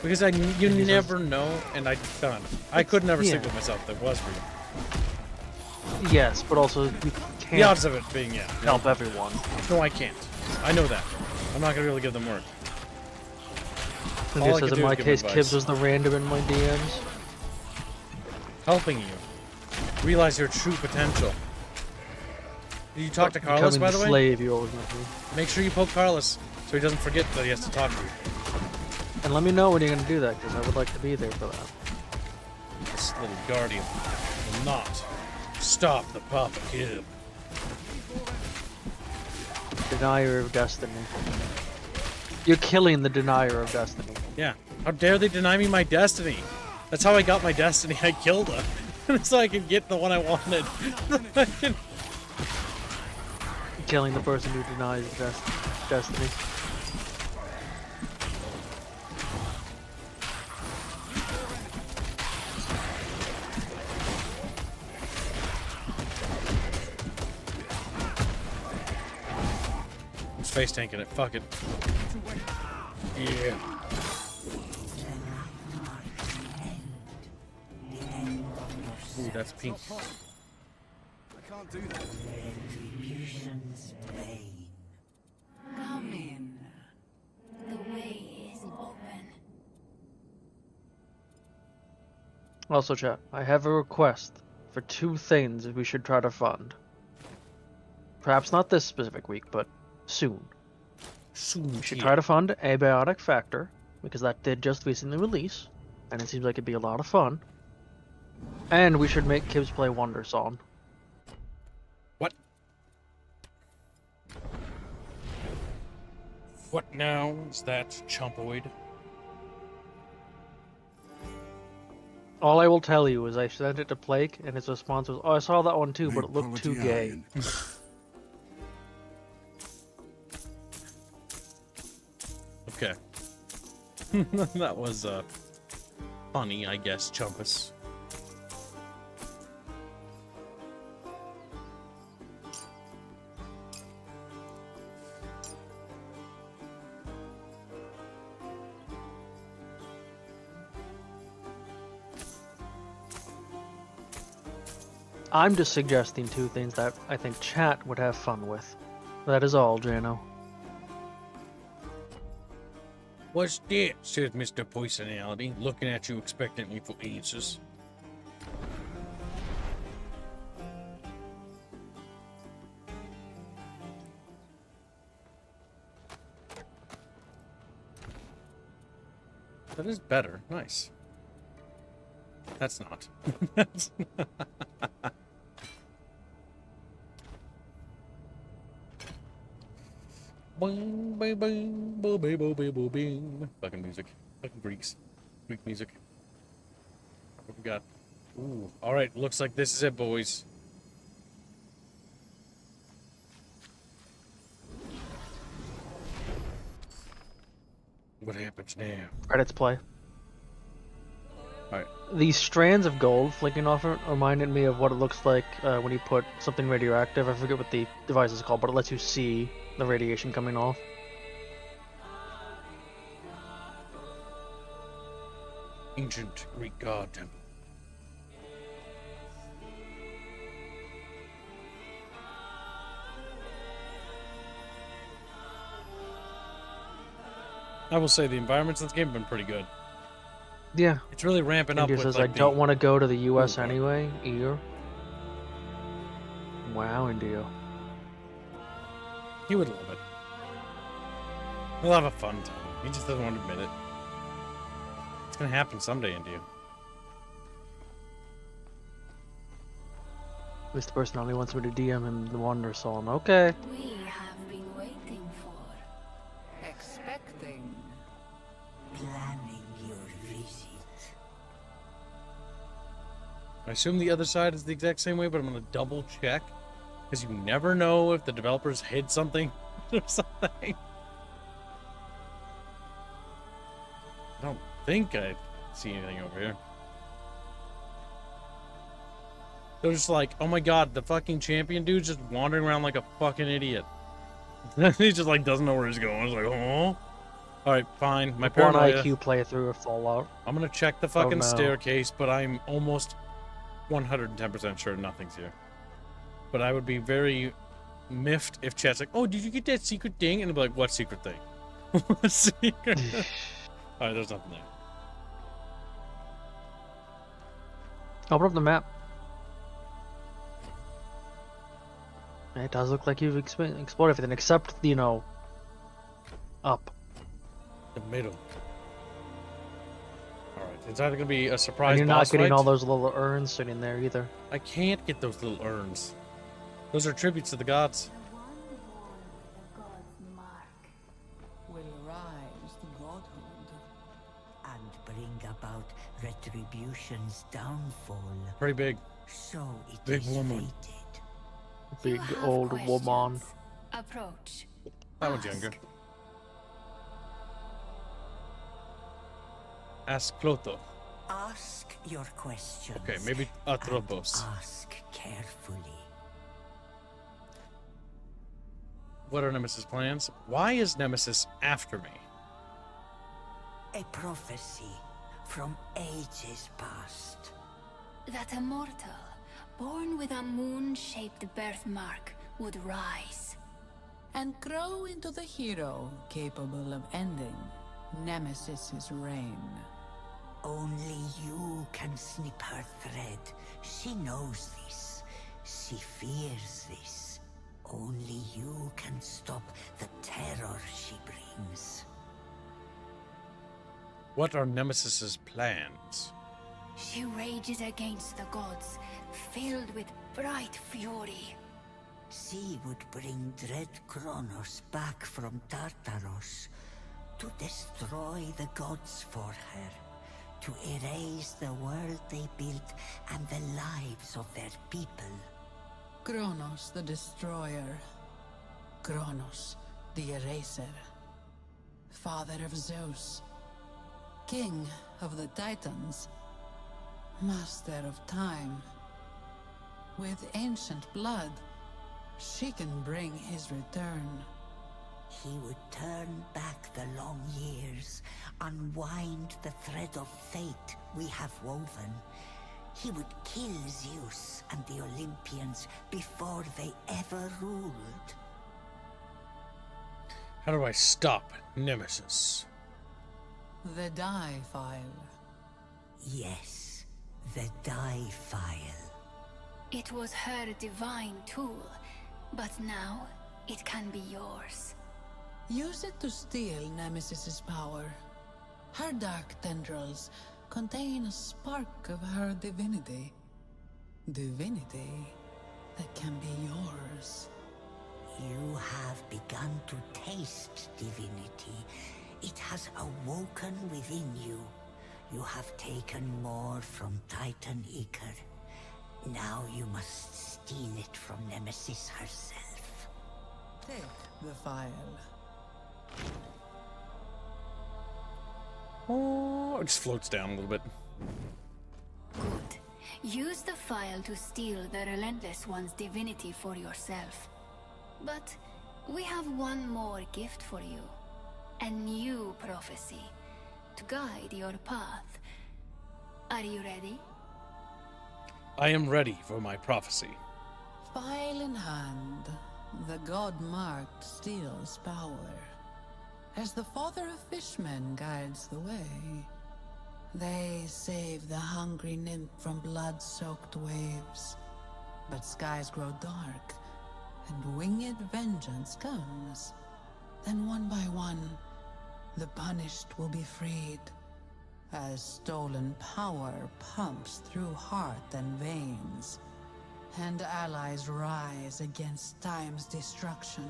Because you never know, and I could never sleep with myself. That was real. Yes, but also you can't. The odds of it being help everyone. No, I can't. I know that. I'm not gonna be able to give them work. And All this I says could in do my is give case, advice. Kibs was the random in my DMs. Helping you realize your true potential. Did you talk to Carlos, by the way? Slave you always want to be. Make sure you poke Carlos so he doesn't forget that he has to talk to you. And let me know when you're going to do that, because I would like to be there for that. This little guardian will not stop the Papa Kid. Denier of destiny. You're killing the denier of destiny. Yeah. How dare they deny me my destiny? That's how I got my destiny. I killed her. So I could get the one I wanted. Killing the person who denies destiny. face tanking it. Fuck it. Yeah. Ooh, that's pink. I can't do that. Come in. The way is open. Also, chat, I have a request for 2 things we should try to fund. Perhaps not this specific week, but soon. We should try to fund Abiotic Factor, because that did just recently release, and it seems like it'd be a lot of fun. And we should make Kibbs play Wonder Song. What? What now is that chumpoid? All I will tell you is I sent it to Blake, and his response was, "Oh, I saw that one too, but it looked too gay." Okay. That was funny, I guess, Chumpus. I'm just suggesting 2 things that I think chat would have fun with. That is all, Jano. What's that? Says Mr. Personality, looking at you expectantly for answers. That is better. Nice. That's not. That's not. Boom, boom, boom, boom, boom, boom, boom, boom, boom. Fucking music. Fucking Greeks. Greek music. What we got? Ooh. Alright, looks like this is it, boys. What happens now? Credits play. Alright. These strands of gold flicking off it reminded me of what it looks like when you put something radioactive. I forget what the device is called, but it lets you see the radiation coming off. Ancient Greek god temple. I will say the environments in this game have been pretty good. Yeah. It's really ramping up India with says, like I don't want to go to the US Ooh, anyway, either. Wow, India. He would love it. He'll have a fun time. He just doesn't want to admit it. It's gonna happen someday, India. Mr. Personality wants me to DM him the Wonder Song. Okay. We have been waiting for. Expecting. Planning your visit. I assume the other side is the exact same way, but I'm gonna double check. Because you never know if the developers hid something or something. I don't think I see anything over here. They're just like, oh my god, the fucking champion dude's just wandering around like a fucking idiot. He just like doesn't know where he's going. It's like, oh. Alright, fine. My One paranoia. IQ playthrough of Fallout. I'm gonna check the fucking no. staircase, but I'm almost 110% sure nothing's here. But I would be very miffed if chat's like, oh, did you get that secret thing? And I'd be like, what secret thing? What secret? Alright, there's nothing there. Open up the map. It does look like you've explored everything except, you know, up. The middle. Alright, it's either gonna be a surprise And you're not boss getting fight. all those little urns sitting there either. I can't get those little urns. Those are tributes to the gods. The one born with a god's mark. Will rise to godhood. And bring about retribution's downfall. Pretty big. So it Big is woman. fated. Big You have old woman. questions. Approach. That one's Ask. younger. Ask Clotho. Ask your questions. Okay, maybe Atropos. Ask carefully. What are Nemesis' plans? Why is Nemesis after me? A prophecy from ages past. That a mortal, born with a moon-shaped birthmark, would rise. And grow into the hero capable of ending Nemesis's reign. Only you can snip her thread. She knows this. She fears this. Only you can stop the terror she brings. What are Nemesis' plans? She rages against the gods, filled with bright fury. She would bring Dread Kronos back from Tartaros to destroy the gods for her, to erase the world they built and the lives of their people. Kronos the Destroyer. Kronos the Eraser. Father of Zeus. King of the Titans. Master of Time. With ancient blood, she can bring his return. He would turn back the long years, unwind the thread of fate we have woven. He would kill Zeus and the Olympians before they ever ruled. How do I stop Nemesis? The Die File. Yes, the Die File. It was her divine tool, but now it can be yours. Use it to steal Nemesis's power. Her dark tendrils contain a spark of her divinity. Divinity that can be yours. You have begun to taste divinity. It has awoken within you. You have taken more from Titan Iker. Now you must steal it from Nemesis herself. Take the file. Oh, it just floats down a little bit. Good. Use the file to steal the Relentless One's divinity for yourself. But we have one more gift for you. A new prophecy to guide your path. Are you ready? I am ready for my prophecy. File in hand, the god-marked steals power. As the father of fishmen guides the way, they save the hungry nymph from blood-soaked waves. But skies grow dark, and winged vengeance comes. Then one by one, the punished will be freed, as stolen power pumps through heart and veins, and allies rise against time's destruction.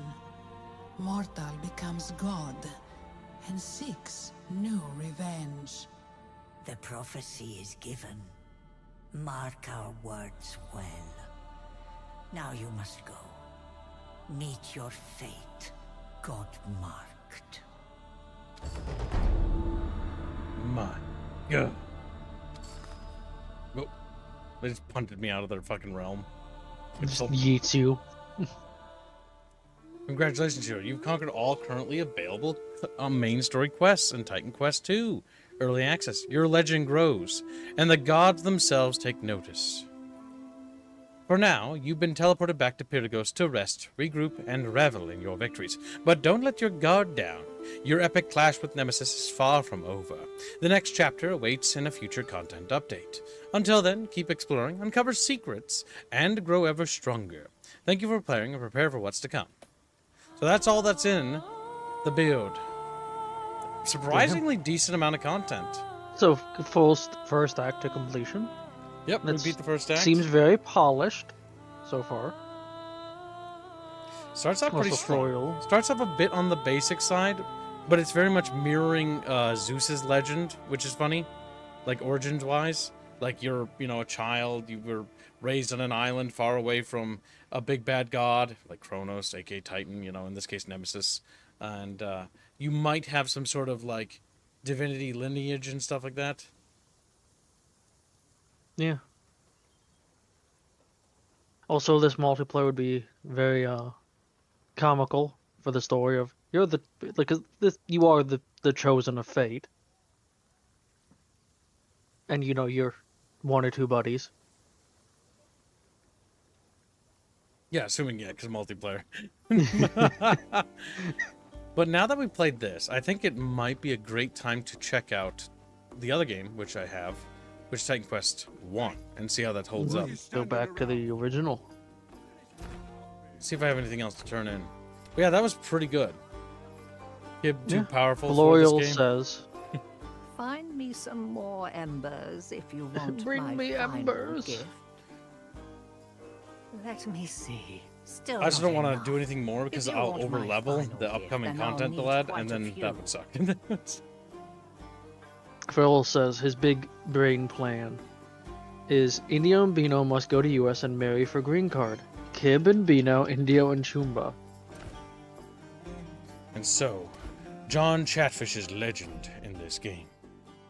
Mortal becomes god, and seeks new revenge. The prophecy is given. Mark our words well. Now you must go. Meet your fate, God-marked. My God. Oh, they just punted me out of their fucking realm. Just yeets you. Congratulations, hero. You've conquered all currently available main story quests in Titan Quest 2. Early access. Your legend grows, and the gods themselves take notice. For now, you've been teleported back to Pyrgos to rest, regroup, and revel in your victories. But don't let your guard down. Your epic clash with Nemesis is far from over. The next chapter awaits in a future content update. Until then, keep exploring, uncover secrets, and grow ever stronger. Thank you for playing and prepare for what's to come. So that's all that's in the build. Surprisingly decent amount of content. So, full first act to completion. Yep, we beat the first act. Seems very polished so far. Starts out pretty Also strong. floral. Starts off a bit on the basic side, but it's very much mirroring Zeus's legend, which is funny, like origins-wise. Like you're, a child, you were raised on an island far away from a big bad god, like Kronos, aka Titan, in this case Nemesis, and you might have some sort of like divinity lineage and stuff like that. Yeah. Also, this multiplayer would be very comical for the story of you're the like this, you are the chosen of fate, and you know you're one or two buddies. Yeah, assuming because multiplayer. But now that we played this, I think it might be a great time to check out the other game, which I have, which is Titan Quest 1, and see how that holds up. Go back to the original. See if I have anything else to turn in. But yeah, that was pretty good. Too powerful for L'Oreal this game. says, Find me some more embers if you want Bring my me final embers. gift. Let me see. Still I just don't not want to enough. do anything more because you I'll want my over-level final the gift, upcoming then I'll content need they'll add, quite and a then few. that would suck. Phil says his big brain plan is Indio and Bino must go to US and marry for green card. Kib and Bino, Indio and Chumba. And so, John Chatfish's legend in this game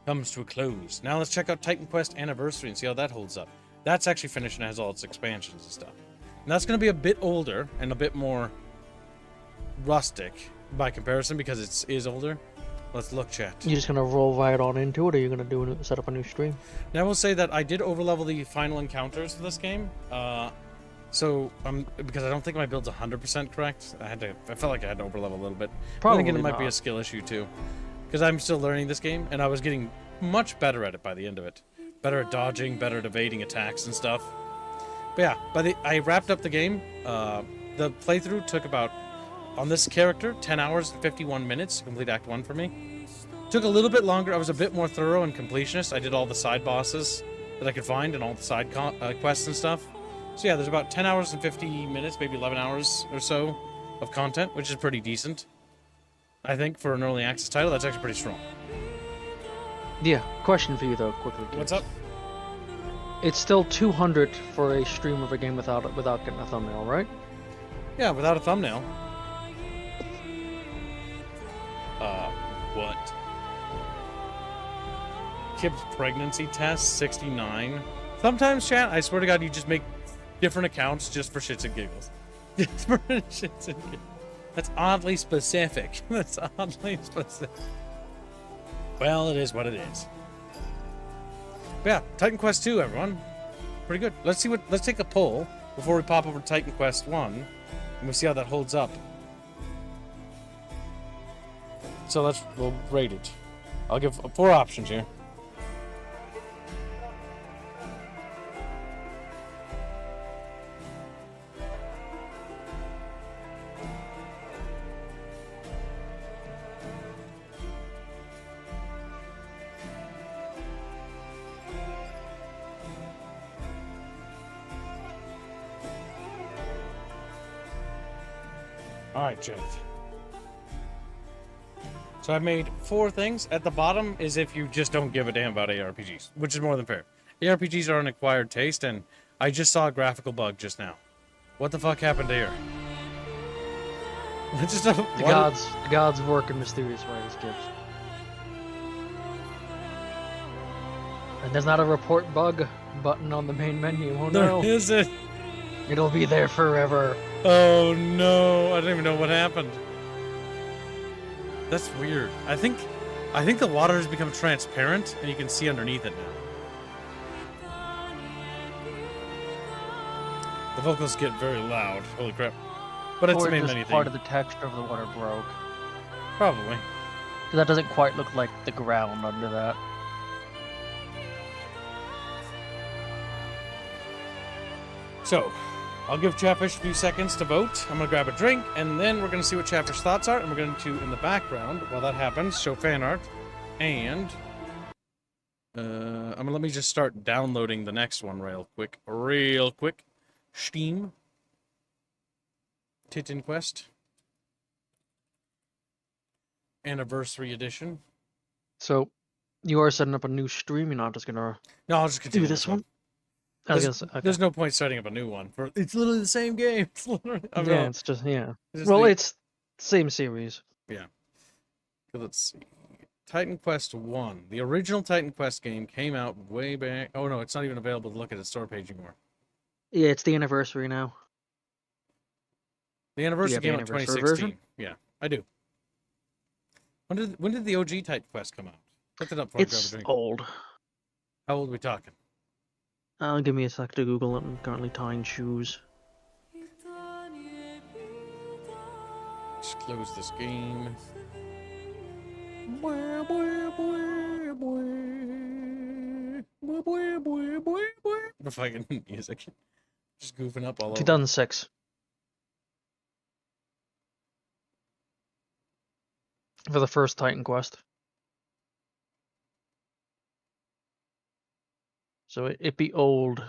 comes to a close. Now let's check out Titan Quest Anniversary and see how that holds up. That's actually finished and has all its expansions and stuff. And that's going to be a bit older and a bit more rustic by comparison because it is older. Let's look, chat. You just gonna roll right on into it, or are you gonna set up a new stream? Now I will say that I did overlevel the final encounters for this game. So because I don't think my build's 100% correct, I felt like I had to overlevel a little bit. Probably I think it might be not. a skill issue too, because I'm still learning this game, and I was getting much better at it by the end of it. Better at dodging, better at evading attacks and stuff. But yeah, I wrapped up the game. The playthrough took about, on this character, 10 hours and 51 minutes to complete Act 1 for me. Took a little bit longer. I was a bit more thorough and completionist. I did all the side bosses that I could find and all the side quests and stuff. So yeah, there's about 10 hours and 50 minutes, maybe 11 hours or so of content, which is pretty decent. I think for an early access title, that's actually pretty strong. Yeah. Question for you though, quickly. What's up? It's still 200 for a stream of a game without getting a thumbnail, right? Yeah, without a thumbnail. What? Kib's pregnancy test, 69. Sometimes, chat, I swear to God, you just make different accounts just for shits and giggles. Just for shits and giggles. That's oddly specific. That's oddly specific. Well, it is what it is. But yeah, Titan Quest 2, everyone. Pretty good. Let's take a poll before we pop over to Titan Quest 1, and we'll see how that holds up. So we'll rate it. I'll give 4 options here. Alright, Jeff. So I've made 4 things. At the bottom is if you just don't give a damn about ARPGs, which is more than fair. ARPGs are an acquired taste, and I just saw a graphical bug just now. What the fuck happened here? The gods work in mysterious ways, Gibbs. And there's not a report bug button on the main menu. Oh no. There isn't. It'll be there forever. Oh no, I don't even know what happened. That's weird. I think the water has become transparent and you can see underneath it now. The vocals get very loud. Holy crap. But it's Or the main just menu part thing. of the texture of the water broke. Probably. Because that doesn't quite look like the ground under that. So, I'll give Chatfish a few seconds to vote. I'm going to grab a drink, and then we're going to see what Chatfish's thoughts are, and we're going to, in the background, while that happens, show fan art, and let me just start downloading the next one real quick. Steam. Titan Quest. Anniversary Edition. So, you are setting up a new stream, you're not just gonna No, I'll just do continue this one? I was gonna say, okay. There's no point starting up a new one. It's literally the same game. It's literally, It's just, It's just well, the- it's same series. Yeah. Let's see. Titan Quest 1. The original Titan Quest game came out way back. Oh no, it's not even available to look at its store page anymore. Yeah, it's the anniversary now. The anniversary have the came out anniversary 2016. version? Yeah, I do. When did the OG Titan Quest come out? Look it up before I grab a It's drink. old. How old are we talking? Give me a sec to Google it. I'm currently tying shoes. Just close this game. The fucking music. Just goofing up all over. 2006. For the first Titan Quest. So it'd be old.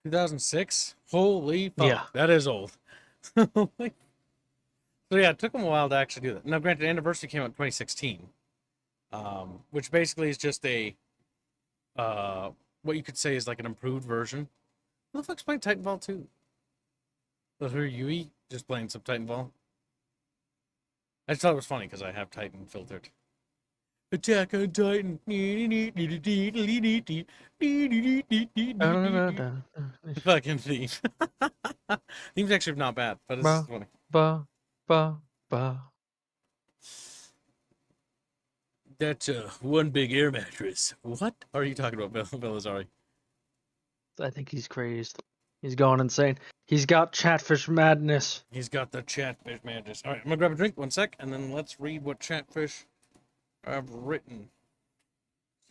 $2006? Holy fuck. Yeah. That is old. So yeah, it took them a while to actually do that. Now, granted, Anniversary came out in 2016, which basically is just a, what you could say is like an improved version. Who the fuck's playing Titanfall 2? Who are Yui just playing some Titanfall? I just thought it was funny because I have Titan filtered. Attack on Titan. Fucking theme. Theme's actually not bad, but it's Ba, funny. ba, ba, ba. That's one big air mattress. What are you talking about, Belazari? I think he's crazed. He's going insane. He's got Chatfish madness. He's got the Chatfish madness. All right, I'm gonna grab a drink. 1 sec, and then let's read what Chatfish have written.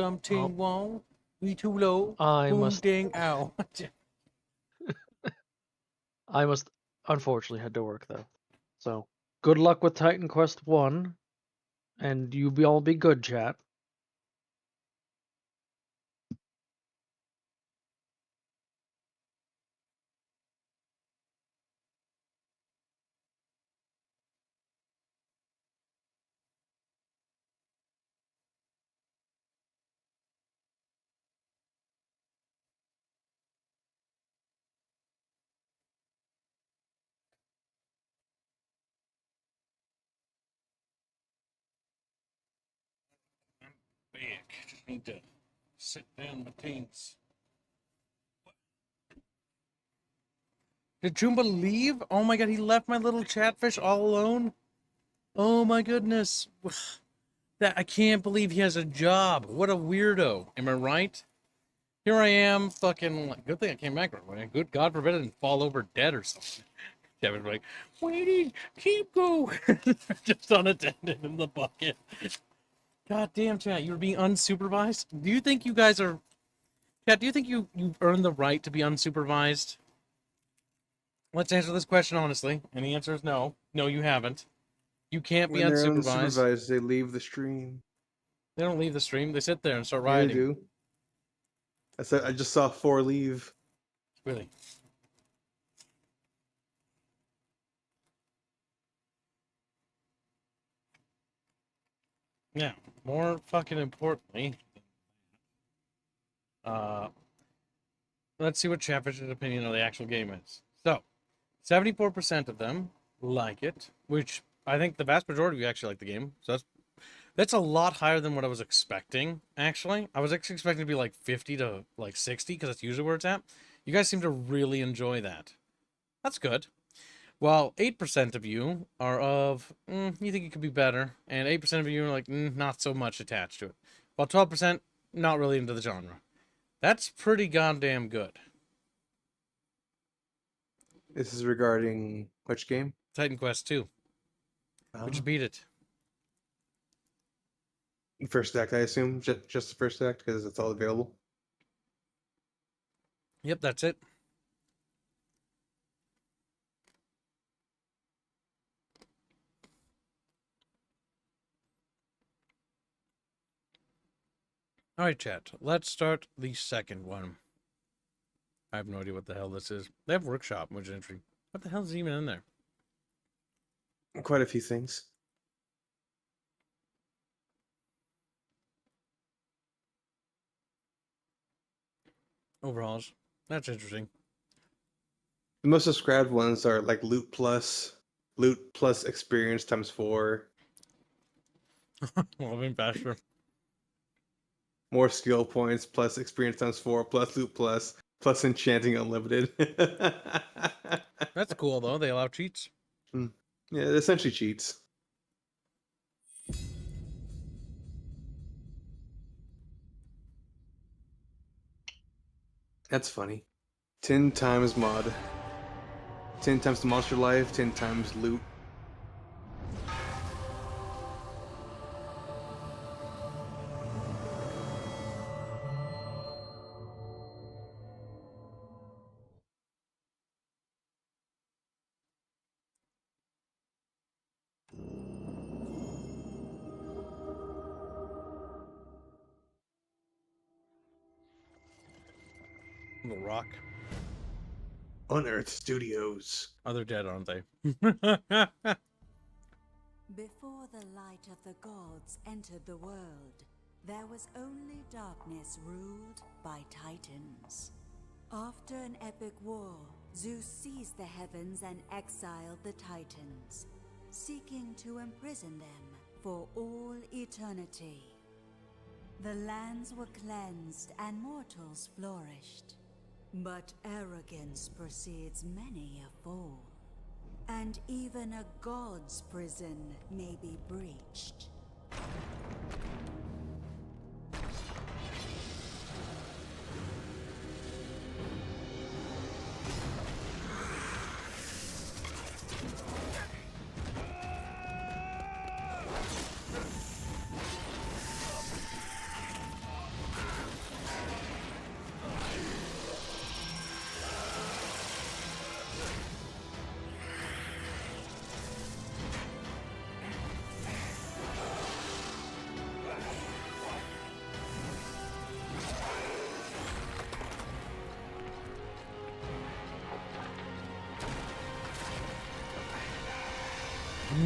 Something wrong. We too low. I must. Ding ow. I must unfortunately head to work though. So good luck with Titan Quest 1, and you all be good, chat. Back. Just need to sit down my teens. Did Jumba leave? Oh my god, he left my little Chatfish all alone? Oh my goodness. That I can't believe he has a job. What a weirdo. Am I right? Here I am, fucking. Good thing I came back right away. Good God forbid I didn't fall over dead or something. Kevin's like, waiting, keep going. Just unattended in the bucket. God damn, chat, you were being unsupervised? Do you think you guys are. Chat, do you think you've earned the right to be unsupervised? Let's answer this question honestly. And the answer is no. No, you haven't. You can't be When they're unsupervised. unsupervised, they leave the stream. They don't leave the stream. They sit there and start Yeah, riding. they do. I just saw 4 leave. Really? Now, more fucking importantly, let's see what Chatfish's opinion of the actual game is. So, 74% of them like it, which I think the vast majority of you actually like the game. So that's a lot higher than what I was expecting, actually. I was actually expecting to be like 50 to like 60, because that's usually where it's at. You guys seem to really enjoy that. That's good. While 8% of you are of, you think it could be better, and 8% of you are like, not so much attached to it. While 12% not really into the genre. That's pretty goddamn good. This is regarding which game? Titan Quest 2. Would you beat it? First act, I assume. Just the first act, because it's all available. Yep, that's it. All right, chat. Let's start the second one. I have no idea what the hell this is. They have workshop, which is interesting. What the hell is even in there? Quite a few things. Overalls. That's interesting. The most subscribed ones are like loot plus experience times 4. Well, I've been faster. More skill points, plus experience times 4, plus loot plus enchanting unlimited. That's cool though. They allow cheats. Yeah, it essentially cheats. That's funny. 10 times mod. 10 times the monster life, 10 times loot. The Rock. Unearth Studios. Oh, they're dead, aren't they? Before the light of the gods entered the world, there was only darkness ruled by titans. After an epic war, Zeus seized the heavens and exiled the titans, seeking to imprison them for all eternity. The lands were cleansed and mortals flourished. But arrogance precedes many a fall, and even a god's prison may be breached.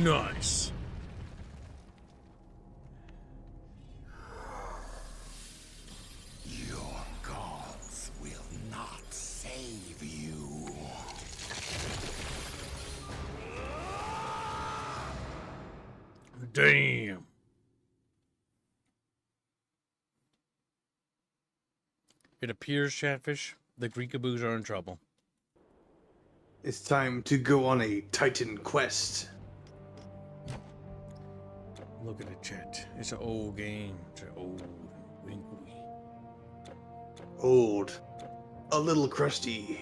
Nice. Your gods will not save you. Damn. It appears, Chatfish, the Greekaboos are in trouble. It's time to go on a Titan quest. Look at it, chat. It's an old game. It's an old wrinkly. Old. A little crusty.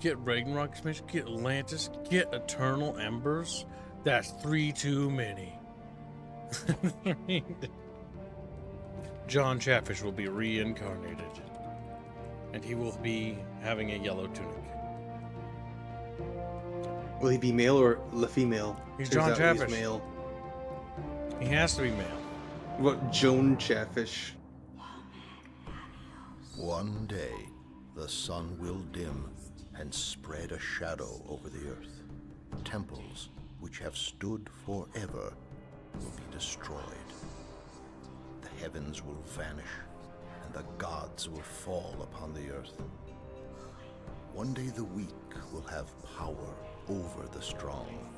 Get Ragnarok Smash, get Atlantis, get Eternal Embers. That's 3 too many. John Chatfish will be reincarnated. And he will be having a yellow tunic. Will he be male or female? He's Turns John out he's Chatfish. male. He has to be male. What about Joan Chatfish? One day, the sun will dim and spread a shadow over the earth. Temples, which have stood forever, will be destroyed. The heavens will vanish, and the gods will fall upon the earth. One day the weak will have power over the strong.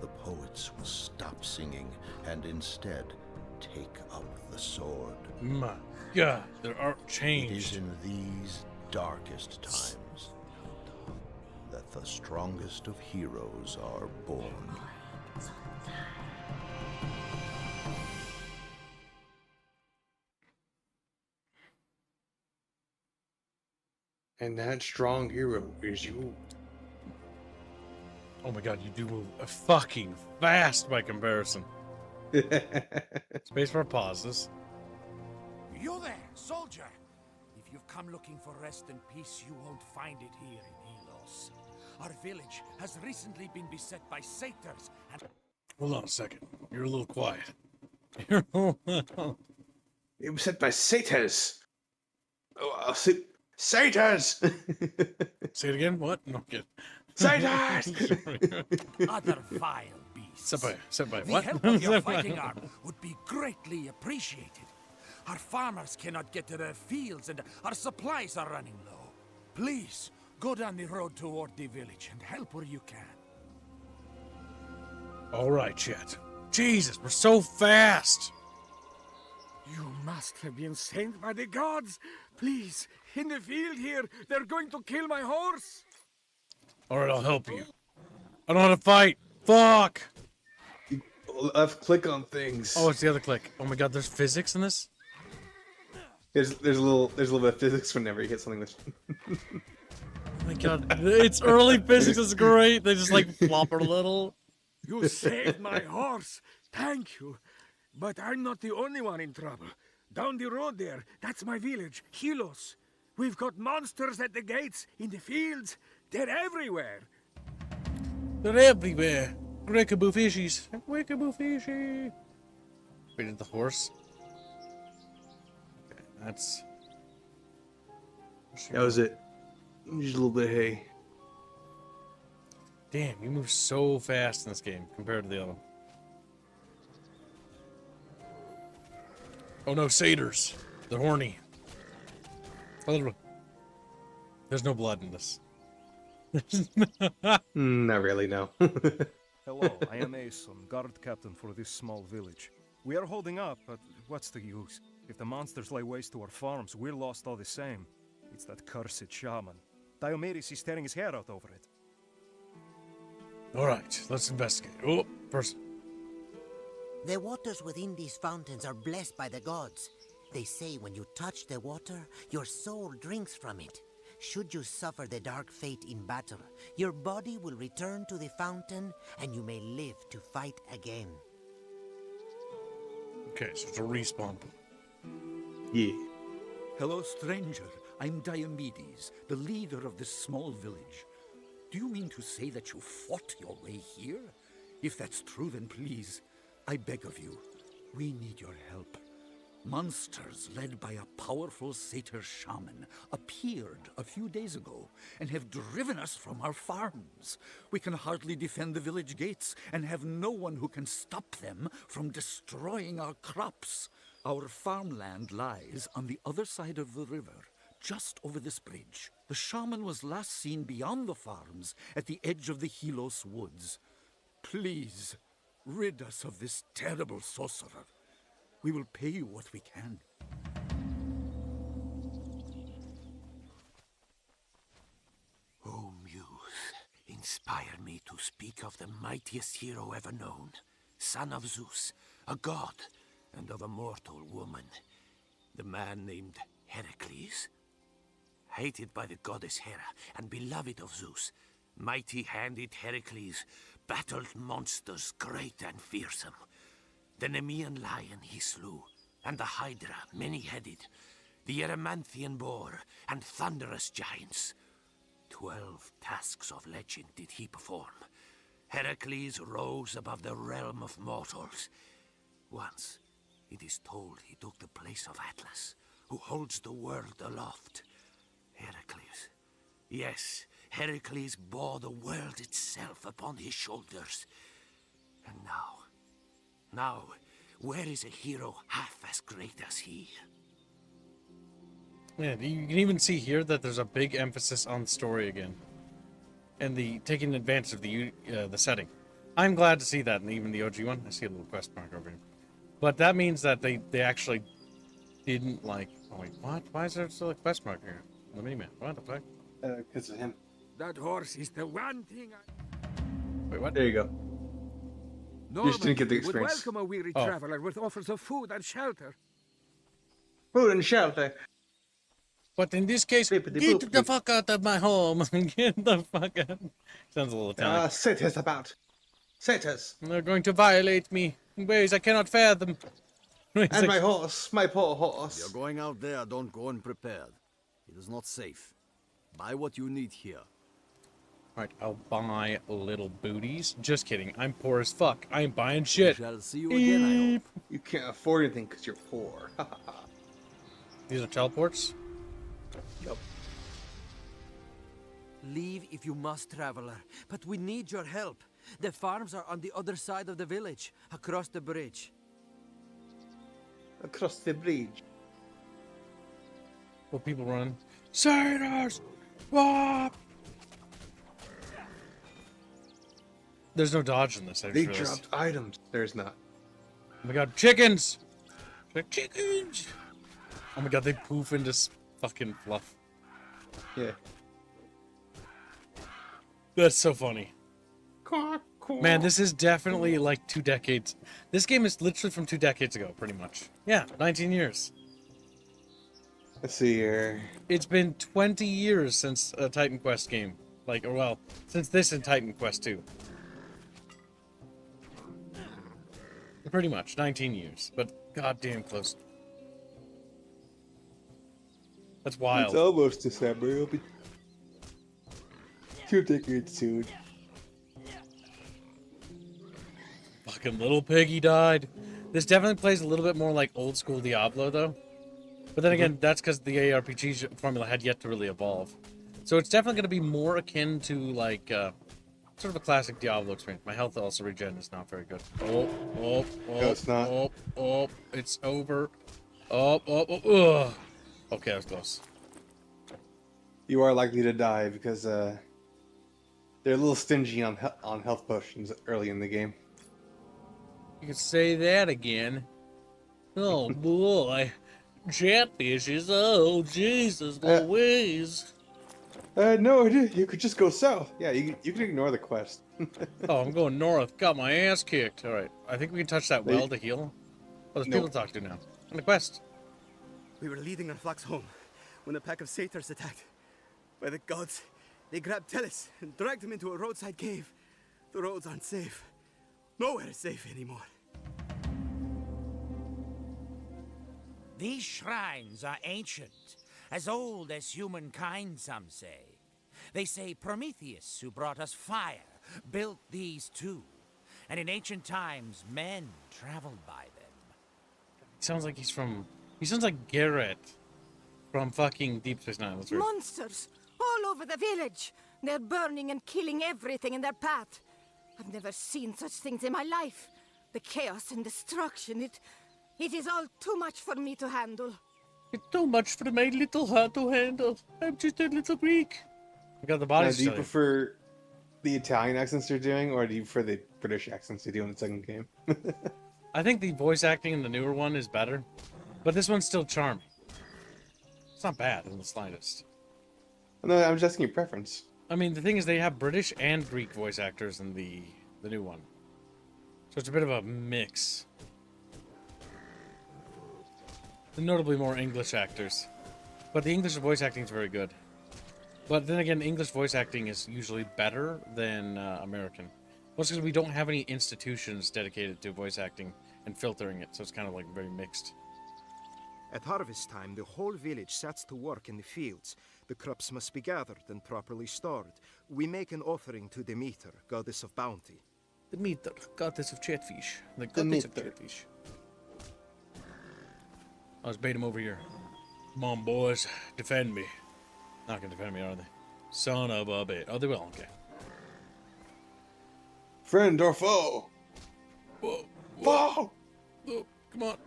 The poets will stop singing and instead take up the sword. My God, their art It changed. is in these darkest times that the strongest of heroes are born. And that strong hero is you. Oh my God, you do move fucking fast by comparison. Space for pauses. You there, soldier! If you've come looking for rest and peace, you won't find it here in Elos. Our village has recently been beset by satyrs and... Hold on a second. You're a little quiet. It was set by satyrs. Oh, satyrs! Say it again? What? No, kid. Satyrs! other vile beasts. Set by The what? help of your fighting art would be greatly appreciated. Our farmers cannot get to their fields and our supplies are running low. Please, go down the road toward the village and help where you can. All right, Chet. Jesus, we're so fast. You must have been sent by the gods. Please, in the field here, they're going to kill my horse. All right, I'll help you. I don't know how to fight. Fuck. Left click on things. Oh, it's the other click. Oh my god, there's physics in this? There's a little bit of physics whenever you hit something that's Oh my god, it's early physics. It's great. They just like flop a little. You saved my horse. Thank you. But I'm not the only one in trouble. Down the road there, that's my village, Hilos. We've got monsters at the gates, in the fields. They're everywhere. They're everywhere. Rickaboo fishies. Rickaboo fishy. Wait, did the horse? Okay, that's... That was it. Just a little bit of hay. Damn, you move so fast in this game compared to the other one. Oh no, satyrs. They're horny. Oh, there's no blood in this. Not really, no. Hello, I am Aeson, guard captain for this small village. We are holding up, but what's the use? If the monsters lay waste to our farms, we're lost all the same. It's that cursed shaman. Diomedes is tearing his hair out over it. Alright, let's investigate. Oh, first. The waters within these fountains are blessed by the gods. They say when you touch the water, your soul drinks from it. Should you suffer the dark fate in battle, your body will return to the fountain and you may live to fight again. Okay, so it's a respawn. Yeah. Hello, stranger. I'm Diomedes, the leader of this small village. Do you mean to say that you fought your way here? If that's true, then please, I beg of you, we need your help. Monsters led by a powerful satyr shaman appeared a few days ago and have driven us from our farms. We can hardly defend the village gates and have no one who can stop them from destroying our crops. Our farmland lies on the other side of the river, just over this bridge. The shaman was last seen beyond the farms at the edge of the Hilos woods. Please, rid us of this terrible sorcerer. We will pay you what we can. Oh, Muse, inspire me to speak of the mightiest hero ever known, son of Zeus, a god, and of a mortal woman, the man named Heracles. Hated by the goddess Hera and beloved of Zeus, mighty-handed Heracles battled monsters great and fearsome. The Nemean lion he slew, and the Hydra many-headed, the Erymanthian boar, and thunderous giants. 12 tasks of legend did he perform. Heracles rose above the realm of mortals. Once, it is told he took the place of Atlas, who holds the world aloft. Heracles. Yes, Heracles bore the world itself upon his shoulders. And now, where is a hero half as great as he? Yeah, you can even see here that there's a big emphasis on story again, and the taking advantage of the setting. I'm glad to see that, and even the OG one. I see a little quest mark over here, but that means that they actually didn't like. Oh wait, what? Why is there still a quest mark here? The mini-map. What the fuck? Because of him. That horse is the one thing Wait, what? There you go. You just didn't get the would experience. welcome a weary Oh. traveler with offers of food and shelter. Food and shelter. But in this case, get the fuck out of my home. Get the fuck out. Sounds a little Italian. Satyrs about. Satyrs. They're going to violate me in ways I cannot fathom. And my horse, my poor horse. You're going out there, don't go unprepared. It is not safe. Buy what you need here. Alright, I'll buy little booties. Just kidding. I'm poor as fuck. I ain't buying shit. We shall see you again, I hope. You can't afford anything because you're poor. These are teleports? Yep. Leave if you must, traveler. But we need your help. The farms are on the other side of the village, across the bridge. Across the bridge. Well, people run. Satyrs! Wop! There's no dodge in this. I They just realized. dropped items. There's not. Oh my god, chickens! Chickens! Oh my god, they poof into fucking fluff. Yeah. That's so funny. Man, this is definitely like 2 decades. This game is literally from 2 decades ago, pretty much. Yeah, 19 years. Let's see here. It's been 20 years since a Titan Quest game. Like, or well, since this and Titan Quest 2. Pretty much, 19 years. But goddamn close. That's wild. It's almost December. It'll be 2 decades soon. Fucking little piggy died. This definitely plays a little bit more like old school Diablo, though. But then again, that's because the ARPG formula had yet to really evolve. So it's definitely going to be more akin to, like, sort of a classic Diablo experience. My health also regen is not very good. Oh, No, it's not. It's over. Ugh. Okay, that was close. You are likely to die because they're a little stingy on health potions early in the game. You can say that again. Oh boy. Chatfishes, oh Jesus Louise. No, you could just go south. Yeah, you can ignore the quest. Oh, I'm going north. Got my ass kicked. Alright, I think we can touch that well to heal. Oh, there's people to talk to now. On the quest. We were leading our flocks home when a pack of satyrs attacked. By the gods, they grabbed Tellus and dragged him into a roadside cave. The roads aren't safe. Nowhere is safe anymore. These shrines are ancient, as old as humankind, some say. They say Prometheus, who brought us fire, built these too. And in ancient times, men traveled by them. He sounds like he sounds like Garrett from fucking Deep Space Nine. That's weird. Monsters all over the village. They're burning and killing everything in their path. I've never seen such things in my life. The chaos and destruction, it is all too much for me to handle. It's too much for my little heart to handle. I'm just a little Greek. I got the body. Do you prefer the Italian accents they're doing, or do you prefer the British accents they do in the second game? I think the voice acting in the newer one is better, but this one's still charming. It's not bad in the slightest. No, I'm just asking your preference. I mean, the thing is, they have British and Greek voice actors in the new one, so it's a bit of a mix. And notably more English actors, but the English voice acting is very good. But then again, English voice acting is usually better than American. Mostly because we don't have any institutions dedicated to voice acting and filtering it, so it's kind of like very mixed. At harvest time, the whole village sets to work in the fields. The crops must be gathered and properly stored. We make an offering to Demeter, goddess of bounty. Demeter, goddess of Chatfish. The goddess of Chatfish. Let's bait him over here. Come on, boys. Defend me. Not gonna defend me, are they? Son of a bitch. Oh, they will. Okay. Friend or foe? Whoa. Foe! Oh, come on.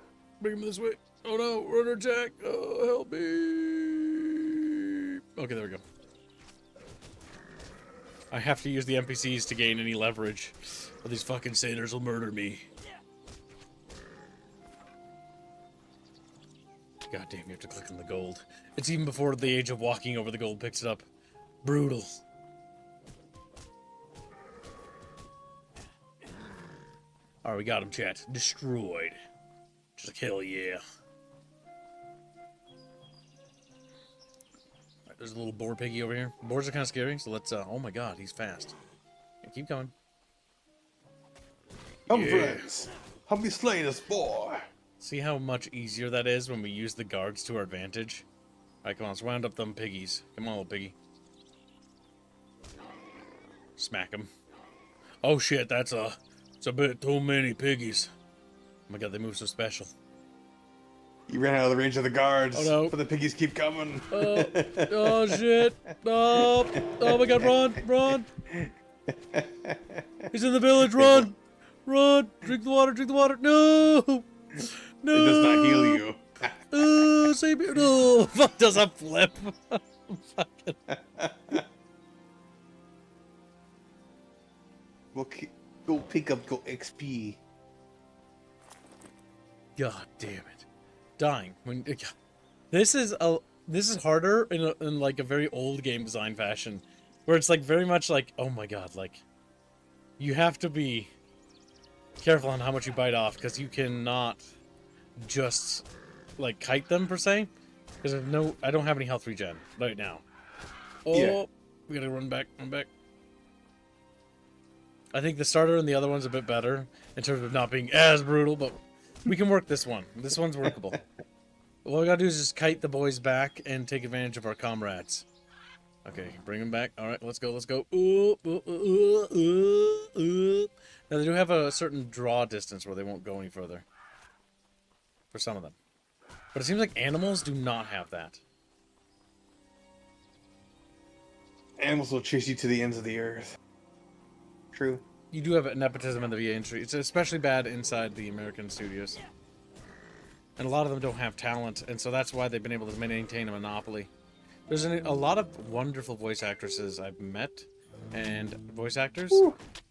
Bring him this way. Oh no, runner attack. Oh, help me. Okay, there we go. I have to use the NPCs to gain any leverage, or these fucking satyrs will murder me. God damn, you have to click on the gold. It's even before the age of walking over the gold picks it up. Brutal. Alright, we got him, chat. Destroyed. Just like, hell yeah. Alright, there's a little boar piggy over here. Boars are kind of scary, so let's, oh my god, he's fast. Yeah, keep going. Come, friends. Help me slay this boar. See how much easier that is when we use the guards to our advantage? Alright, come on, let's round up them piggies. Come on, little piggy. Smack him. Oh shit, it's a bit too many piggies. Oh my god, they move so special. You ran out of the range of the guards. Oh no. But the piggies keep coming. Oh shit. Oh, oh my god, run. He's in the village, run. Drink the water. No. No. It does not heal you. Oh, save me. No. Fuck, does a flip. We'll Go pick up go XP. God damn it. Dying. This is harder in like a very old game design fashion. Where it's like very much like, oh my god, like you have to be careful on how much you bite off, because you cannot just like kite them per se. Because I don't have any health regen right now. Oh, yeah. We gotta run back. I think the starter and the other one's a bit better in terms of not being as brutal, but we can work this one. This one's workable. All we gotta do is just kite the boys back and take advantage of our comrades. Okay, bring them back. All right, let's go. Now, they do have a certain draw distance where they won't go any further. For some of them. But it seems like animals do not have that. Animals will chase you to the ends of the earth. True. You do have nepotism in the VA industry. It's especially bad inside the American studios. And a lot of them don't have talent, and so that's why they've been able to maintain a monopoly. There's a lot of wonderful voice actresses I've met, and voice actors,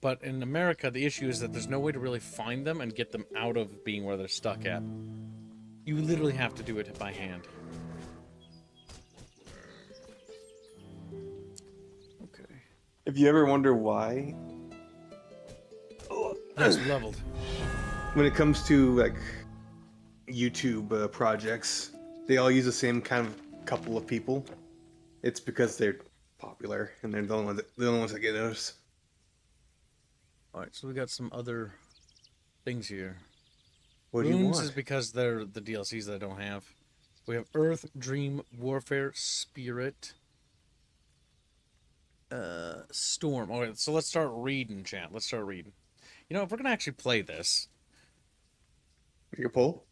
but in America, the issue is that there's no way to really find them and get them out of being where they're stuck at. You literally have to do it by hand. Okay. If you ever wonder why... That's leveled. When it comes to, like, YouTube projects, they all use the same kind of couple of people. It's because they're popular and they're the only ones that get noticed. Alright, so we got some other things here. What do you Runes want? is because they're the DLCs that I don't have. We have Earth, Dream, Warfare, Spirit, Storm. Alright, so let's start reading, chat. Let's start reading. You know, if we're gonna actually play this... Your poll?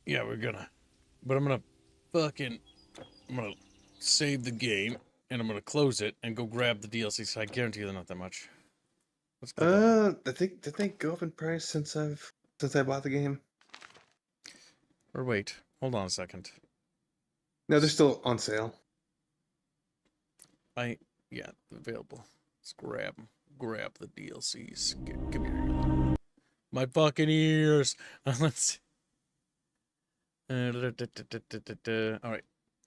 Yeah, we're gonna. But I'm gonna save the game, and I'm gonna close it, and go grab the DLC, so I guarantee they're not that much. Let's go. Did they go up in price since I bought the game? Or wait, hold on a second. No, they're still on sale. Yeah, available. Let's grab them. Grab the DLCs. Come here. My fucking ears. Let's. Alright. I'm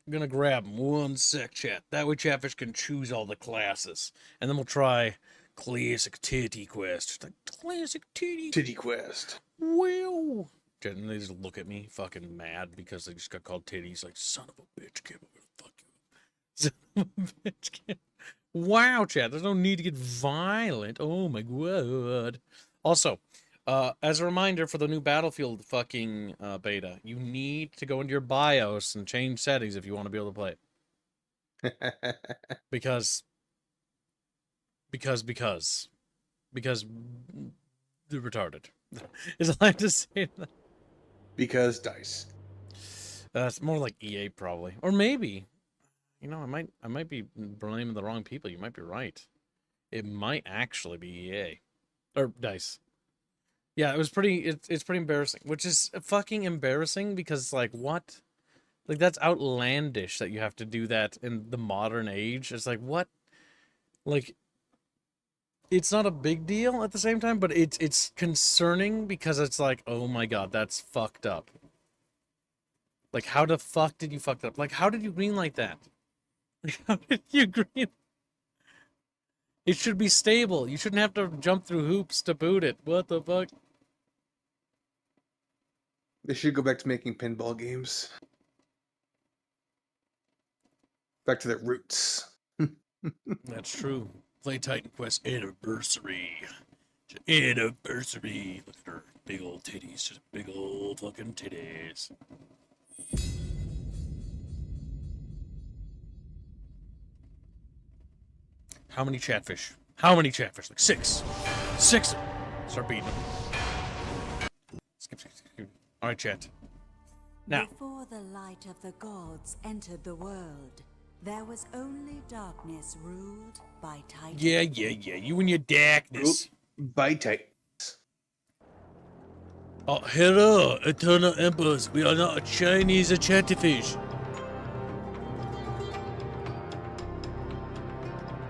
gonna grab them. One sec, chat. That way Chatfish can choose all the classes. And then we'll try Classic Titty Quest. Just like Classic Titty Quest. Well. And they just look at me fucking mad because they just got called titties. Like, son of a bitch, kid. I'm gonna fuck you. Son of a bitch, kid. Wow, chat. There's no need to get violent. Oh my god. Also, as a reminder for the new Battlefield fucking beta, you need to go into your BIOS and change settings if you want to be able to play it. because they're retarded. Is all I have to say that. Because DICE. It's more like EA probably, or maybe. You know, I might be blaming the wrong people. You might be right. It might actually be EA or DICE. Yeah, it's pretty embarrassing, which is fucking embarrassing because like what? Like that's outlandish that you have to do that in the modern age. It's like what? Like it's not a big deal at the same time, but it's concerning because it's like, oh my god, that's fucked up. Like how the fuck did you fuck that up? Like how did you greenlight that? Like how did you green? It should be stable. You shouldn't have to jump through hoops to boot it. What the fuck? They should go back to making pinball games. Back to their roots. That's true. Play Titan Quest Anniversary. Anniversary. Look at her big old titties. Just big old fucking titties. How many Chatfish? How many Chatfish? Like 6. 6. Start beating them. Skip. Alright, chat. Now. Before the light of the gods entered the world, there was only darkness ruled by Titans. Yeah. You and your darkness. By Titans. Oh, hello, Eternal Emperors. We are not a Chinese Chatfish.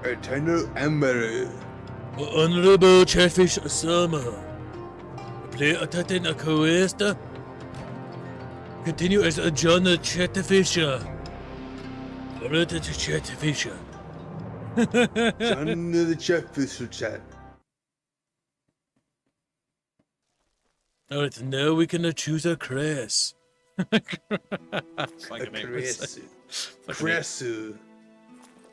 Eternal Emperor. Honorable Chatfish Sama. Play a Titan a Questa. Continue as a John Chatfish. Alright, Chatfish. John the Chatfish chat. Alright, now we can choose a crest. Crest.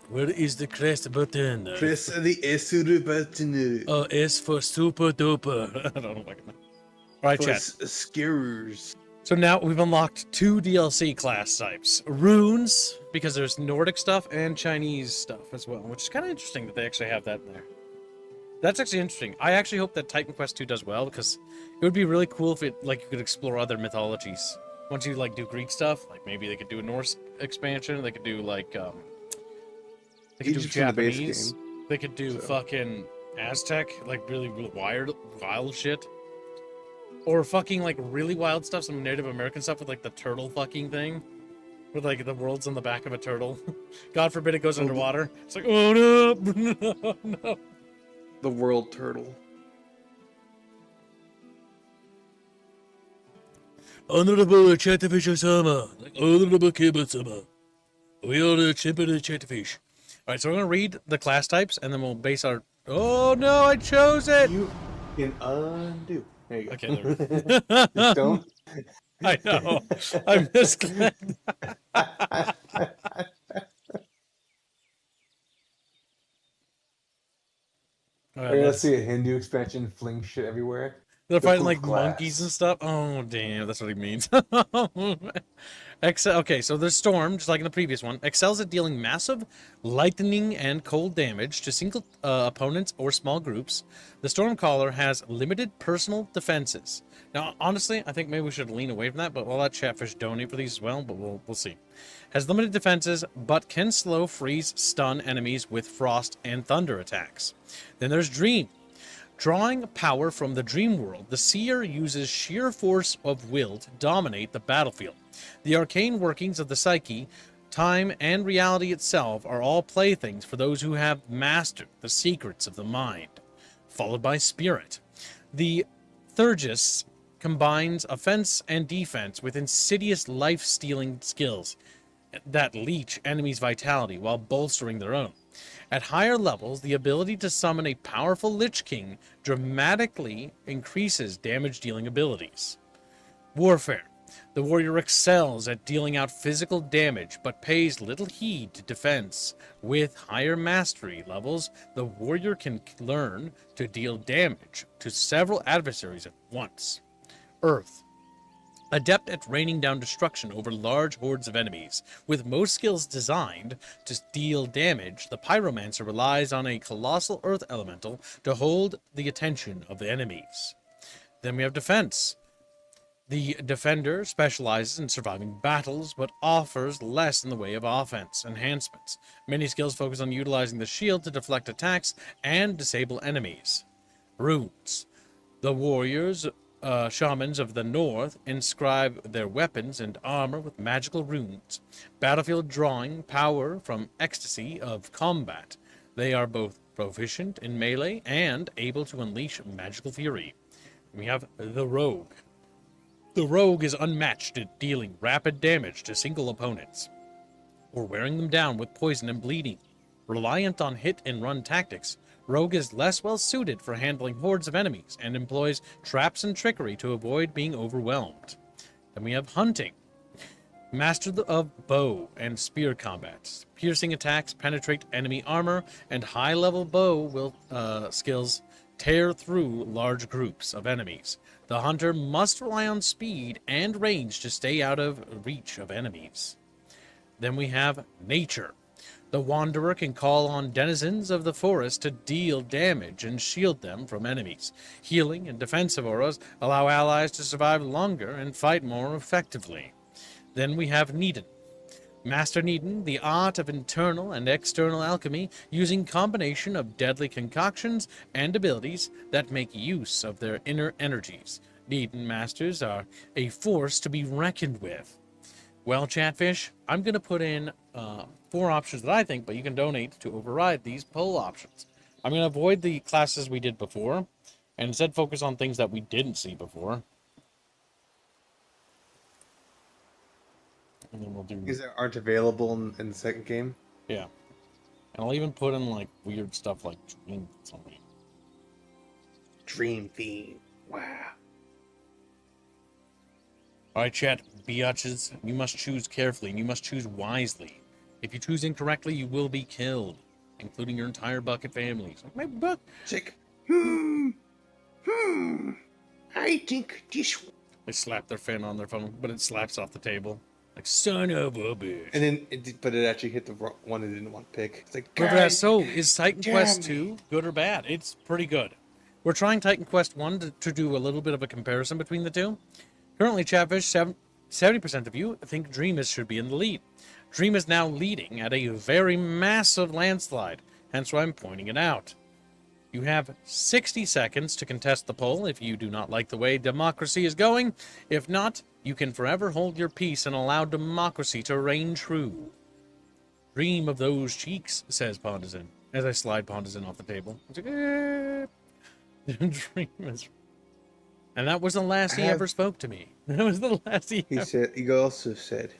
Where is the crest button? Press the S button. Oh, S for super duper. I don't know. Alright, chat. Scarers. So now we've unlocked 2 DLC class types. Runes, because there's Nordic stuff, and Chinese stuff as well, which is kind of interesting that they actually have that in there. That's actually interesting. I actually hope that Titan Quest 2 does well, because it would be really cool if it, like, you could explore other mythologies. Once you, like, do Greek stuff, like, maybe they could do a Norse expansion, they could do, like, they could do Japanese, they could do fucking Aztec, like, really wild shit. Or fucking, like, really wild stuff, some Native American stuff with, like, the turtle fucking thing. With, like, the world's on the back of a turtle. God forbid it goes underwater. It's like, oh no, no, no. The world turtle. Honorable Chatfish Sama. Honorable Kibble Sama. We are the Chatfish. Alright, so we're going to read the class types, and then we'll base our... Oh no, I chose it! You can undo. There you go. Okay, there we go. Don't. I know. I misclicked. We're gonna see a Hindu expansion fling shit everywhere. They're fighting like monkeys and stuff. Oh, damn, that's what he means. Okay, so there's Storm, just like in the previous one, excels at dealing massive lightning and cold damage to single opponents or small groups. The Stormcaller has limited personal defenses. Now, honestly, I think maybe we should lean away from that, but we'll let Chatfish donate for these as well, but we'll see. Has limited defenses, but can slow, freeze, stun enemies with frost and thunder attacks. Then there's Dream. Drawing power from the dream world, the Seer uses sheer force of will to dominate the battlefield. The arcane workings of the psyche, time, and reality itself are all playthings for those who have mastered the secrets of the mind. Followed by Spirit. The Thurgis combines offense and defense with insidious life-stealing skills that leech enemies' vitality while bolstering their own. At higher levels, the ability to summon a powerful Lich King dramatically increases damage-dealing abilities. Warfare. The warrior excels at dealing out physical damage, but pays little heed to defense. With higher mastery levels, the warrior can learn to deal damage to several adversaries at once. Earth. Adept at raining down destruction over large hordes of enemies. With most skills designed to deal damage, the Pyromancer relies on a colossal earth elemental to hold the attention of the enemies. Then we have Defense. The Defender specializes in surviving battles, but offers less in the way of offense enhancements. Many skills focus on utilizing the shield to deflect attacks and disable enemies. Runes. The warriors... shamans of the north inscribe their weapons and armor with magical runes. Battlefield drawing power from ecstasy of combat. They are both proficient in melee and able to unleash magical fury. We have the Rogue. The Rogue is unmatched at dealing rapid damage to single opponents, or wearing them down with poison and bleeding. Reliant on hit-and-run tactics, Rogue is less well suited for handling hordes of enemies and employs traps and trickery to avoid being overwhelmed. Then we have Hunting. Master of bow and spear combats. Piercing attacks penetrate enemy armor, and high-level bow skills tear through large groups of enemies. The hunter must rely on speed and range to stay out of reach of enemies. Then we have Nature. The Wanderer can call on denizens of the forest to deal damage and shield them from enemies. Healing and defensive auras allow allies to survive longer and fight more effectively. Then we have Needon. Master Needon, the art of internal and external alchemy, using combination of deadly concoctions and abilities that make use of their inner energies. Needon masters are a force to be reckoned with. Well, Chatfish, I'm going to put in 4 options that I think, but you can donate to override these poll options. I'm going to avoid the classes we did before, and instead focus on things that we didn't see before. And then we'll do... Things that aren't available in the second game? Yeah. And I'll even put in, like, weird stuff like dream something. Dream theme. Wow. Alright, chat, biatches, you must choose carefully, and you must choose wisely. If you choose incorrectly, you will be killed, including your entire bucket family. It's like, my buck... Sick. I think this... They slap their fan on their phone, but it slaps off the table. Like, son of a bitch. And then, but it actually hit the one it didn't want to pick. It's like, But so, is Titan damn Quest it. 2 good or bad? It's pretty good. We're trying Titan Quest 1 to do a little bit of a comparison between the two. Currently, Chatfish, 70% of you think Dream should be in the lead. Dream is now leading at a very massive landslide, hence why I'm pointing it out. You have 60 seconds to contest the poll if you do not like the way democracy is going. If not, you can forever hold your peace and allow democracy to reign true. Dream of those cheeks, says Pondazin, as I slide Pondazin off the table. It's like, Dream is... And that was the last he ever spoke to me. That was the last he said. He also said,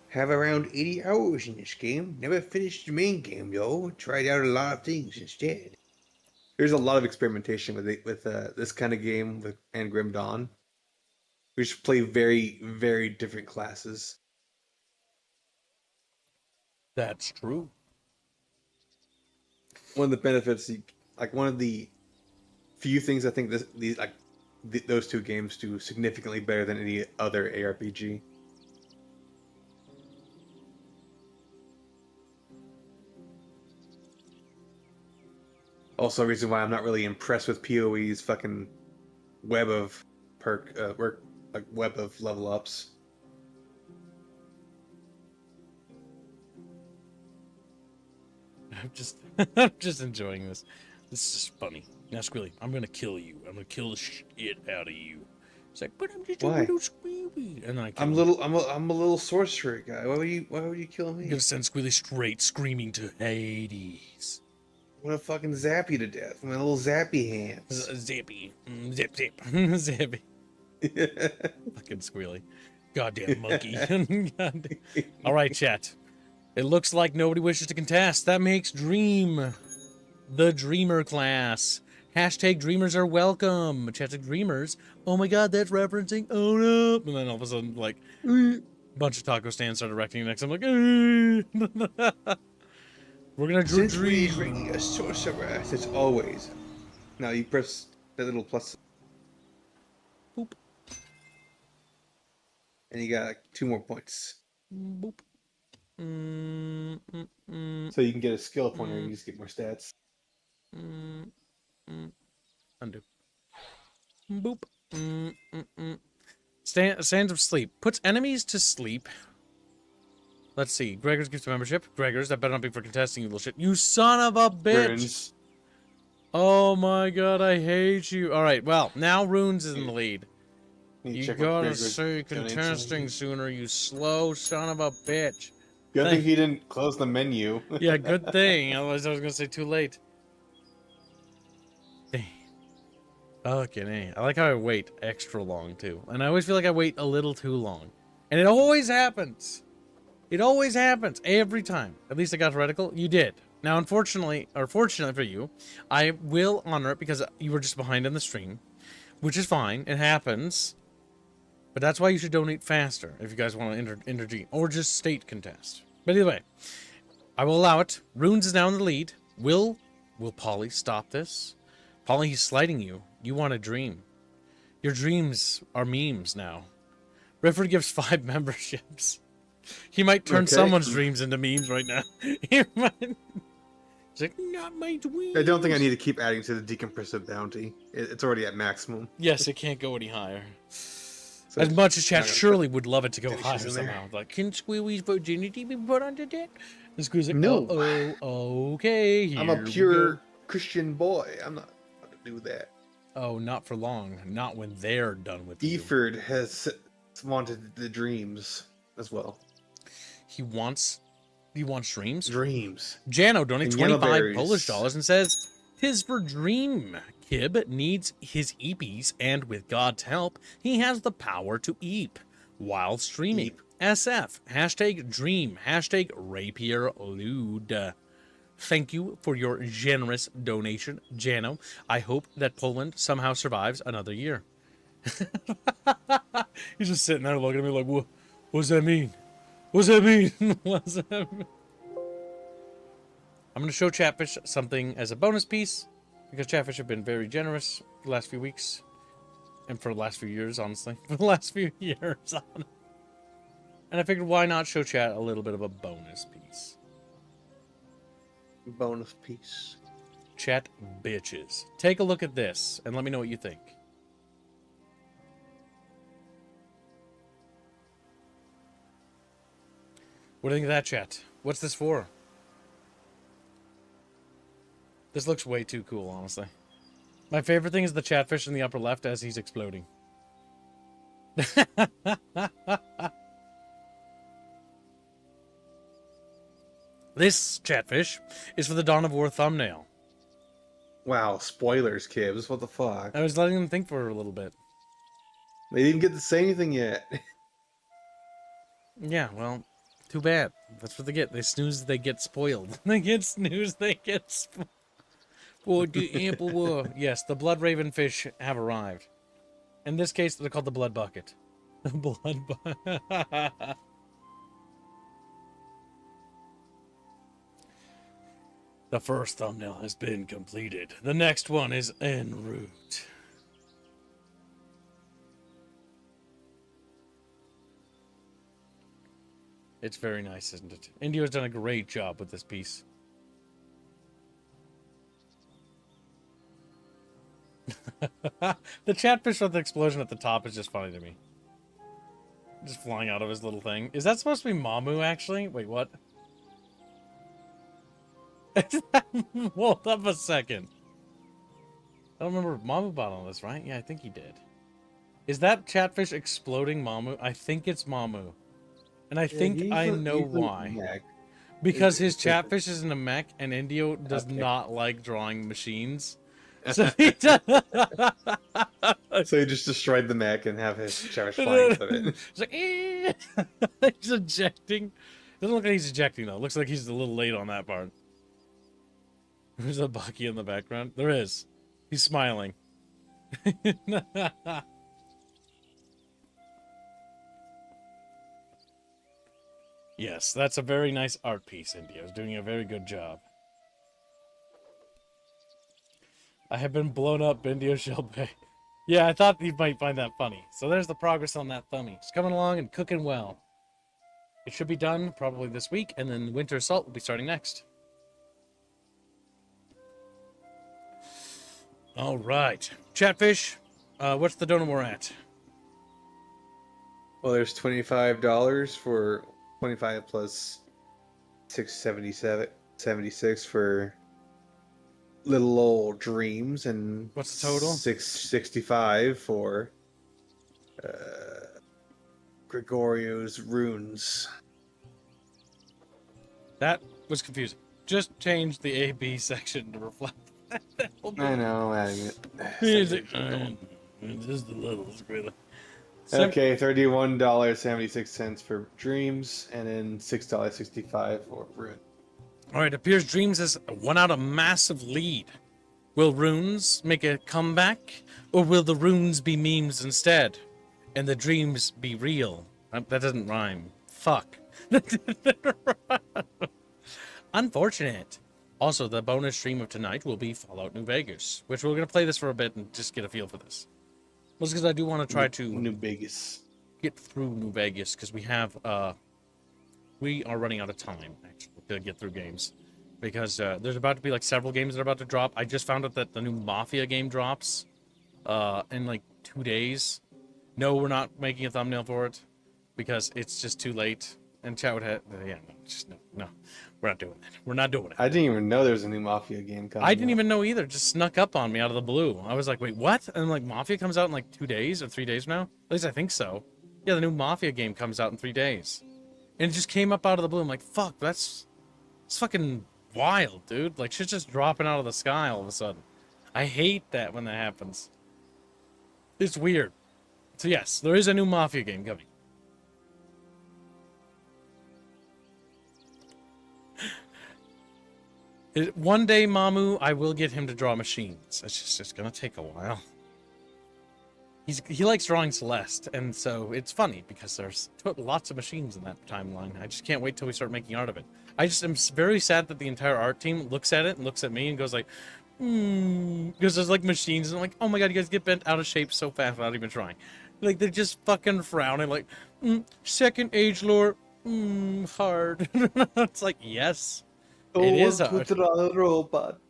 have around 80 hours in this game. Never finished the main game, though. Tried out a lot of things instead. There's a lot of experimentation with this kind of game and Grim Dawn. We just play very, very different classes. That's true. One of the benefits, like one of the few things I think those two games do significantly better than any other ARPG. Also, a reason why I'm not really impressed with PoE's fucking web of web of level ups. I'm just enjoying this. This is just funny. Now, Squilly, I'm gonna kill you. I'm gonna kill the shit out of you. It's like, but I'm just a little Squealy. And then I'm a little sorcerer guy. Why would you kill me? I'm gonna send Squilly straight screaming to Hades. I'm gonna fucking zap you to death with my little zappy hands. Zappy. Zip, zip. Zappy. Fucking Squealy. Goddamn monkey. Alright, chat. It looks like nobody wishes to contest. That makes Dream the Dreamer class. Hashtag Dreamers are welcome. Hashtag Dreamers. Oh my god, that's referencing. Oh no. And then all of a sudden, like, a bunch of taco stands start erecting next. I'm like, we're gonna do Dream. A sorcerer, as always. Now you press the little plus. Boop. And you got like 2 more points. Boop. So you can get a skill point or you just get more stats. Undo. Boop. Sands of Sleep. Puts enemies to sleep. Let's see. Gregor's gives membership. Gregor's, that better not be for contesting, you little shit. You son of a bitch! Runes. Oh my god, I hate you. Alright, well, now Runes is in the lead. You gotta say contesting sooner, you slow son of a bitch. Good thing he didn't close the menu. Yeah, good thing. Otherwise I was gonna say too late. Okay, I like how I wait extra long, too. And I always feel like I wait a little too long. And it always happens. It always happens. Every time. At least I got heretical. You did. Now, unfortunately, or fortunately for you, I will honor it because you were just behind on the stream. Which is fine. It happens. But that's why you should donate faster if you guys want to intervene. Or just state contest. But either way, I will allow it. Runes is now in the lead. Will Polly stop this? Polly, he's slighting you. You want a dream. Your dreams are memes now. Redford gives 5 memberships. He might turn someone's dreams into memes right now. He might. He's like, not my dreams. I don't think I need to keep adding to the decompressive bounty. It's already at maximum. Yes, it can't go any higher. So as much as chat surely would love it to go higher somehow. Like, can Squealy's virginity be put onto that? And Squealy's like, no. Okay. I'm a pure Christian boy. I'm not about to do that. Oh, not for long. Not when they're done with you. Eford has wanted the dreams as well. He wants dreams? Dreams. Jano donates 25 Polish dollars and says, 'Tis for Dream. Kib needs his eepies, and with God's help, he has the power to eep while streaming. SF, hashtag Dream, hashtag Rapier Lude. Thank you for your generous donation, Jano. I hope that Poland somehow survives another year. He's just sitting there looking at me like, what does that mean? What's that mean? What's that mean? I'm going to show Chatfish something as a bonus piece, because Chatfish have been very generous the last few weeks. And for the last few years, honestly. For the last few years. And I figured, why not show Chat a little bit of a bonus piece? Bonus piece. Chat bitches. Take a look at this, and let me know what you think. What do you think of that, Chat? What's this for? This looks way too cool, honestly. My favorite thing is the Chatfish in the upper left as he's exploding. This Chatfish is for the Dawn of War thumbnail. Wow, spoilers, Kibbs. What the fuck? I was letting them think for a little bit. They didn't get to say anything yet. Yeah, well, too bad. That's what they get. They snooze, they get spoiled. They get snooze, they get spoiled. For the ample war. Yes, the blood raven fish have arrived. In this case, they're called the blood bucket. The blood bucket. The first thumbnail has been completed. The next one is en route. It's very nice, isn't it? Indio's done a great job with this piece. The Chatfish with the explosion at the top is just funny to me. Just flying out of his little thing. Is that supposed to be Mamu, actually? Wait, what? Hold up a second. I don't remember if Mamu bought on this, right? Yeah, I think he did. Is that Chatfish exploding Mamu? I think it's Mamu. And I think I know why. Because his Chatfish is in a mech, and Indio does not like drawing machines. So he does. So he just destroyed the mech and have his Chatfish flying out of it. It's like, eh. He's ejecting. Doesn't look like he's ejecting, though. Looks like he's a little late on that part. There's a Bucky in the background. There is. He's smiling. Yes, that's a very nice art piece, Indio's doing a very good job. I have been blown up, Indio Shelby. Yeah, I thought you might find that funny. So there's the progress on that thummy. It's coming along and cooking well. It should be done probably this week, and then Winter Assault will be starting next. All right. Chatfish, what's the donor we're at? Well, there's $25 for 25 plus 677.76 for Little Old Dreams, and what's the total? 665 for Gregorio's Runes. That was confusing. Just change the A-B section to reflect that. I know, I'm adding it. Music. Just the levels, really. Okay, $31.76 for Dreams, and then $6.65 for Rune. All right, appears Dreams has won out a massive lead. Will Runes make a comeback, or will the Runes be memes instead, and the Dreams be real? That doesn't rhyme. Fuck. Unfortunate. Also, the bonus stream of tonight will be Fallout New Vegas, which we're going to play this for a bit and just get a feel for this. Mostly because I do want to try to New Vegas, get through New Vegas, because we are running out of time actually to get through games, because there's about to be like several games that are about to drop. I just found out that the new Mafia game drops in like 2 days. No, we're not making a thumbnail for it because it's just too late. And chat would have, yeah, no, we're not doing that. We're not doing it. I didn't even know there was a new Mafia game coming. I didn't even know either. Just snuck up on me out of the blue. I was like, wait, what? And like, Mafia comes out in like 2 days or 3 days now? At least I think so. Yeah, the new Mafia game comes out in 3 days. And it just came up out of the blue. I'm like, fuck, that's fucking wild, dude. Like, shit's just dropping out of the sky all of a sudden. I hate that when that happens. It's weird. So yes, there is a new Mafia game coming. One day, Mamu, I will get him to draw machines. It's just gonna take a while. He likes drawing Celeste, and so it's funny because there's lots of machines in that timeline. I just can't wait till we start making art of it. I just am very sad that the entire art team looks at it and looks at me and goes like, because there's like machines, and I'm like, oh my god, you guys get bent out of shape so fast without even trying. Like, they're just fucking frowning like, second age lore, hard. It's like, yes, it is hard. Robot.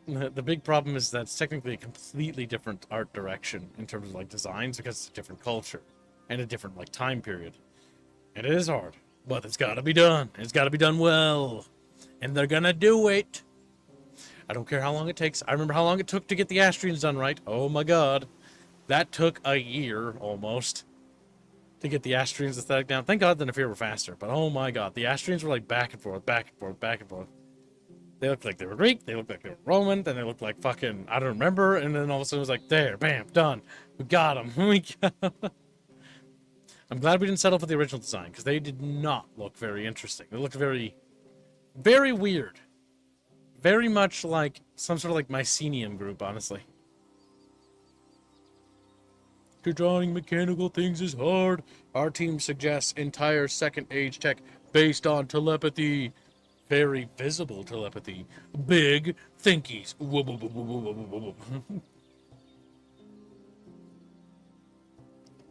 The big problem is that it's technically a completely different art direction in terms of like designs, because it's a different culture and a different like time period. And it is hard, but it's got to be done. It's got to be done well, and they're gonna do it. I don't care how long it takes. I remember how long it took to get the Astrians done right. Oh my god, that took a year almost to get the Astrians aesthetic down. Thank God the Nefir were faster, but oh my god, the Astrians were like back and forth, back and forth, back and forth. They looked like they were Greek, they looked like they were Roman, then they looked like fucking, I don't remember, and then all of a sudden it was like, there, bam, done. We got them. I'm glad we didn't settle for the original design, because they did not look very interesting. They looked very, very weird. Very much like some sort of like Mycenium group, honestly. Drawing mechanical things is hard. Our team suggests entire second age tech based on telepathy. Very visible telepathy. Big thinkies.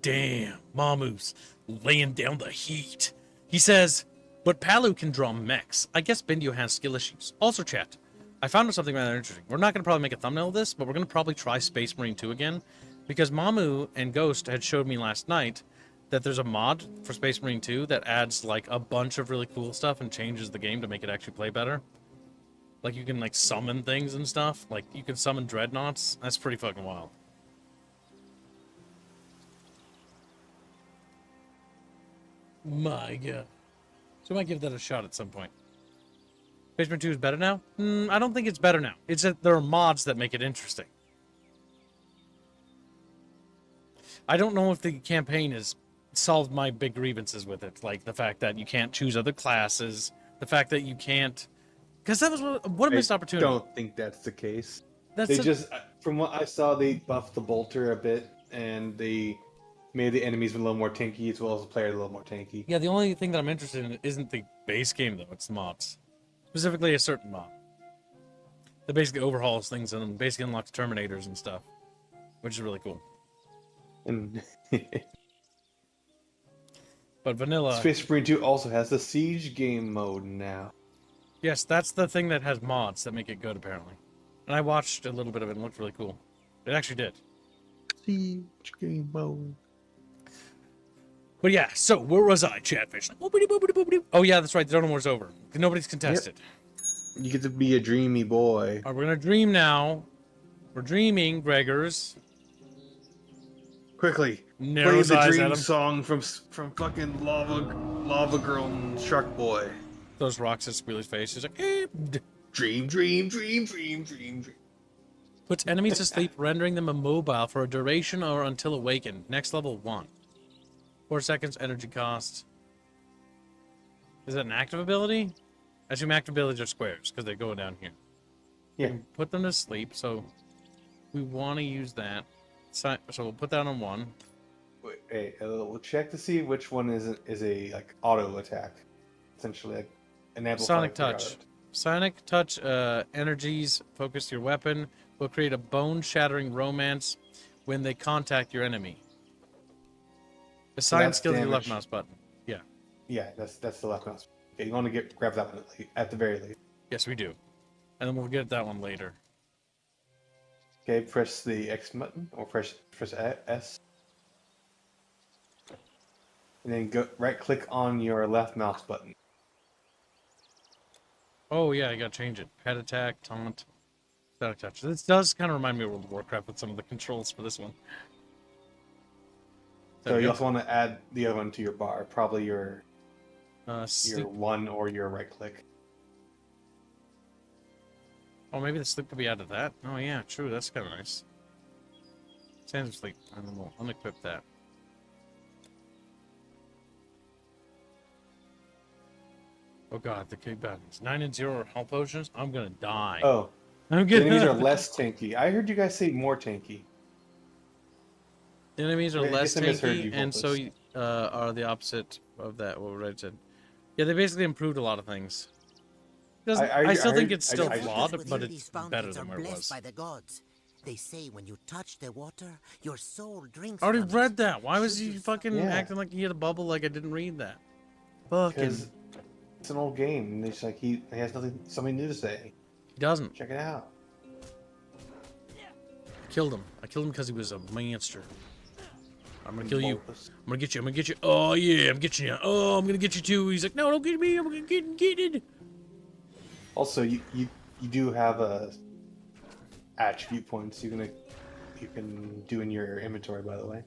Damn, Mamu's laying down the heat. He says, but Palu can draw mechs. I guess Bindio has skill issues. Also, chat, I found something rather interesting. We're not going to probably make a thumbnail of this, but we're going to probably try Space Marine 2 again. Because Mamu and Ghost had showed me last night that there's a mod for Space Marine 2 that adds like a bunch of really cool stuff and changes the game to make it actually play better. Like, you can like summon things and stuff. Like, you can summon dreadnoughts. That's pretty fucking wild. My god. So I might give that a shot at some point. Space Marine 2 is better now? I don't think it's better now. It's that there are mods that make it interesting. I don't know if the campaign has solved my big grievances with it, like the fact that you can't choose other classes, the fact that you can't, because that was what a missed opportunity. I don't think that's the case. That's just, from what I saw, they buffed the bolter a bit, and they made the enemies a little more tanky, as well as the player a little more tanky. Yeah, the only thing that I'm interested in isn't the base game though; it's the mods, specifically a certain mod that basically overhauls things and basically unlocks Terminators and stuff, which is really cool. And but vanilla Space Marine 2 also has the siege game mode now. Yes, that's the thing that has mods that make it good, apparently. And I watched a little bit of it and it looked really cool. It actually did. Siege game mode. But yeah, so where was I, Chatfish? Oh yeah, that's right, the Donor War's over. Nobody's contested. Yep. You get to be a dreamy boy. Alright, we're gonna dream now. We're dreaming, Gregors. Quickly, play the dream song from fucking Lava Girl and Shark Boy. Those rocks at Squealy's face. He's like, eh. Dream, dream, dream, dream, dream, dream. Puts enemies to sleep, rendering them immobile for a duration or until awakened. Next level 1. 4 seconds, energy cost. Is that an active ability? I assume active abilities are squares, because they're going down here. Yeah. Put them to sleep, so we want to use that. So we'll put that on 1. Wait, hey, we'll check to see which one is a like auto attack, essentially like an Sonic Touch. Sonic Touch energies focus your weapon will create a bone-shattering romance when they contact your enemy. Assign skill to your left mouse button. Yeah. Yeah, that's the left mouse. Okay, you want to grab that one at the very least. Yes, we do, and then we'll get that one later. Okay, press the X button, or press S. And then go right-click on your left mouse button. Oh yeah, I gotta change it. Pet attack, taunt, static touch. This does kind of remind me of World of Warcraft with some of the controls for this one. So you also want to add the other one to your bar, probably your 1 or your right-click. Oh, maybe the sleep could be out of that? Oh, yeah, true. That's kind of nice. Sands of sleep. And then we'll unequip that. Oh, God, the big buttons. 9 and 0 health potions? I'm gonna die. Oh. I'm The gonna... enemies are less tanky. I heard you guys say more tanky. The enemies are I less guess I misheard tanky, you, and so Voltus. are the opposite of that, what Red said. Yeah, they basically improved a lot of things. I still think it's still flawed, but it's better than where it was. By the gods. They say when you touch the water, your soul drinks I already from read it. that. Why was he fucking Yeah. acting like he had a bubble like I didn't read that? Fucking... Because it's an old game, and it's like he has something new to say. He doesn't. Check it out. I killed him. I killed him because he was a monster. I'm gonna kill you. I'm gonna get you. I'm gonna get you. Oh yeah, I'm getting you. Oh, I'm gonna get you too. He's like, no, don't get me. I'm gonna get it. Also, you do have attribute points you can do in your inventory, by the way.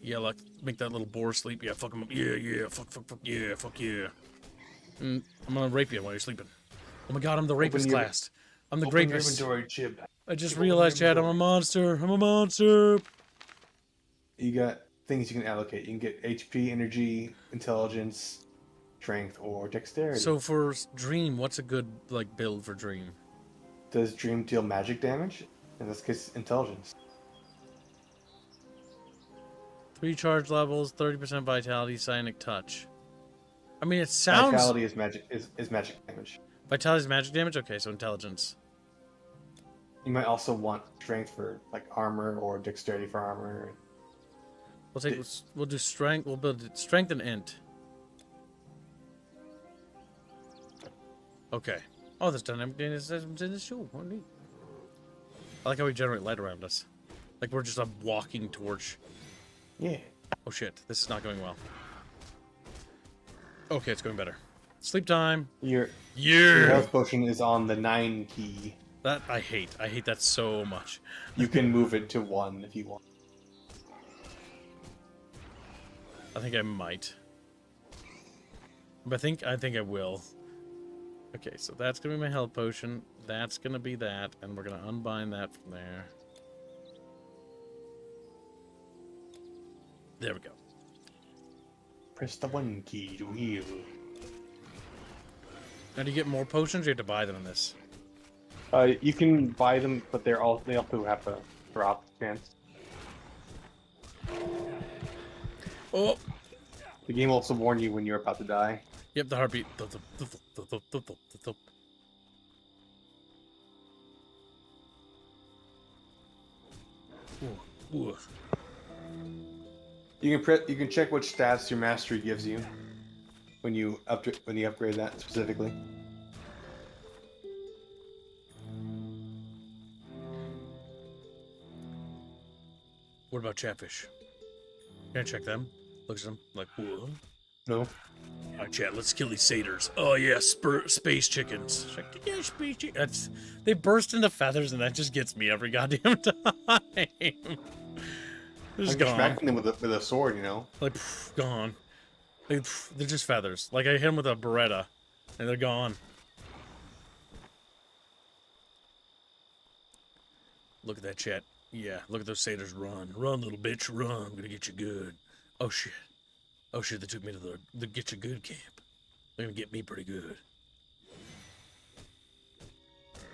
Yeah, like make that little boar sleep. Yeah, fuck him up. Yeah, fuck yeah, fuck yeah. I'm gonna rape you while you're sleeping. Oh my god, I'm the rapist class. I'm the Open your rapist. inventory, Chib. I just realized, Chad, I'm a monster. I'm a monster. You got things you can allocate. You can get HP, energy, intelligence, strength, or dexterity. So for Dream, what's a good build for Dream? Does Dream deal magic damage? In this case, intelligence. 3 charge levels, 30% vitality, psionic touch. I mean, it sounds... Vitality is magic damage. Vitality is magic damage? Okay, so intelligence. You might also want strength for armor or dexterity for armor. We'll do strength. We'll build strength and int. Okay. Oh, there's dynamic items in the show. Oh, neat. I like how we generate light around us. Like we're just a walking torch. Yeah. Oh shit, this is not going well. Okay, it's going better. Sleep time. Your Yeah. health potion is on the 9 key. That I hate. I hate that so much. You can move it to 1 if you want. I think I might. But I think I will. Okay, so that's gonna be my health potion. That's gonna be that, and we're gonna unbind that from there. There we go. Press the 1 key to heal. Now, do you get more potions, or you have to buy them in this? You can buy them, but they also have a drop chance. Oh! The game will also warn you when you're about to die. Yep, the heartbeat. Ooh. You can check which stats your mastery gives you when you upgrade that specifically. What about Chatfish? Can I check them? Looks at them like, whoa. No. Alright, chat, let's kill these satyrs. Oh, yeah, space chickens. Yeah, space chickens. They burst into feathers, and that just gets me every goddamn time. They're just gone. Smacking them with a sword, you know? Like, gone. They're just feathers. Like, I hit them with a Beretta, and they're gone. Look at that, chat. Yeah, look at those satyrs run. Run, little bitch, run. I'm gonna get you good. Oh, shit. Oh, shit, they took me to the Get You Good camp. They're gonna get me pretty good.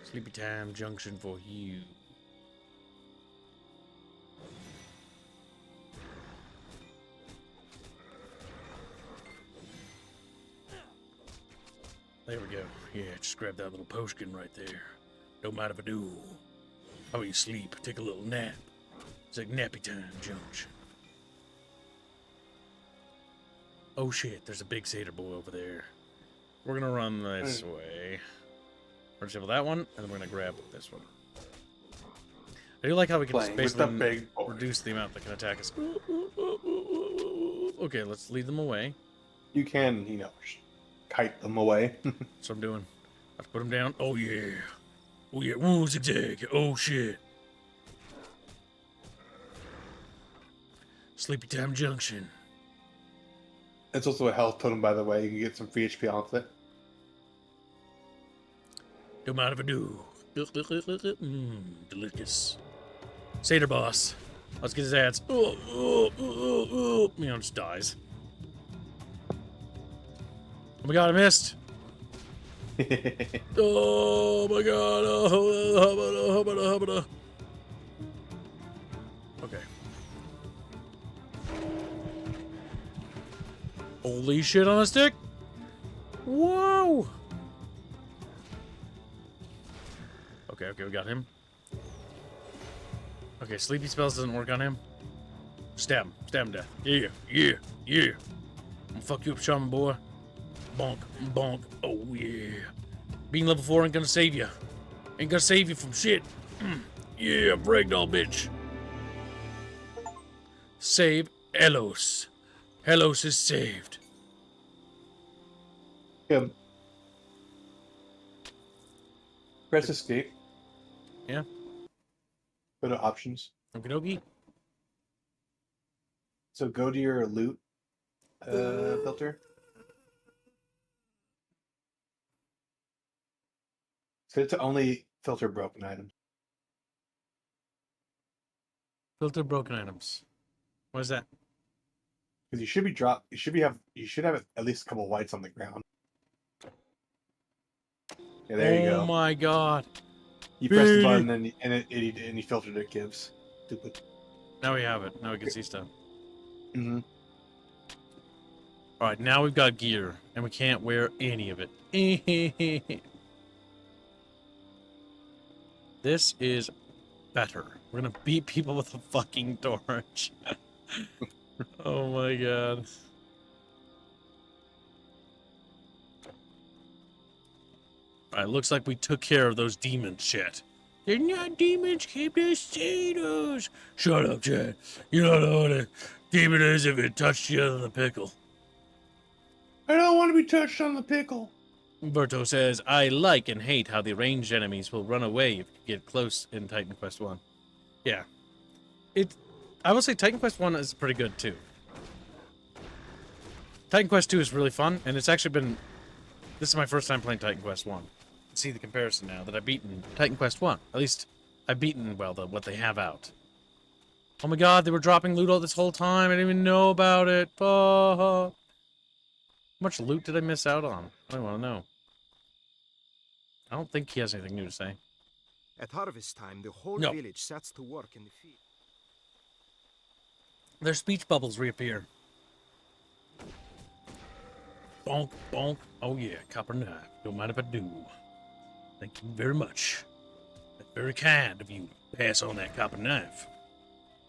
Sleepy Time Junction for you. There we go. Yeah, just grab that little potion right there. Don't mind if I do. How about you sleep? Take a little nap. It's like nappy time junction. Oh shit, there's a big satyr boy over there. We're gonna run this way. We're gonna disable that one, and then we're gonna grab this one. I do like how we can just basically reduce the amount that can attack us. Okay, let's lead them away. You can, kite them away. That's what I'm doing. I have to put them down. Oh yeah. Oh yeah. Woo, zigzag. Oh shit. Sleepy Time Junction. It's also a health totem, by the way. You can get some free HP off it. Don't mind if I do. Delicious. Satyr boss. Let's get his ads. Just dies. Oh my god, I missed. Oh my god. Okay. Holy shit on a stick. Whoa. Okay, we got him. Okay, sleepy spells doesn't work on him. Stab him to death. Yeah. I'm gonna fuck you up, shaman boy. Bonk. Oh yeah. Being level 4 ain't gonna save you. Ain't gonna save you from shit. Yeah, ragdoll bitch. Save Elos. Elos is saved. Good. Press escape. Yeah. Go to options. Okie dokie. So go to your loot filter. Set it to only filter broken items. Filter broken items. What is that? Because you should have at least a couple whites on the ground. Yeah, there you go. Oh my god. You press the button and you filtered it gives. Stupid. Now we have it. Now we can see stuff. Mm-hmm. Alright, now we've got gear. And we can't wear any of it. This is better. We're gonna beat people with a fucking torch. Oh my god. Alright, looks like we took care of those demons, shit. They're not demons, keep the potatoes. Shut up, Chad. You don't know what a demon is if it touched you on the pickle. I don't want to be touched on the pickle. Berto says, I like and hate how the ranged enemies will run away if you get close in Titan Quest 1. Yeah. I will say Titan Quest 1 is pretty good, too. Titan Quest 2 is really fun, and it's actually been... This is my first time playing Titan Quest 1. See the comparison now that I've beaten Titan Quest 1. At least, I've beaten, well, what they have out. Oh my god, they were dropping loot all this whole time. I didn't even know about it. How much loot did I miss out on? I don't want to know. I don't think he has anything new to say. At harvest time, the whole village sets to work in the field. Their speech bubbles reappear. Bonk, bonk. Oh yeah, copper knife. Don't mind if I do. Thank you very much. That's very kind of you to pass on that copper knife.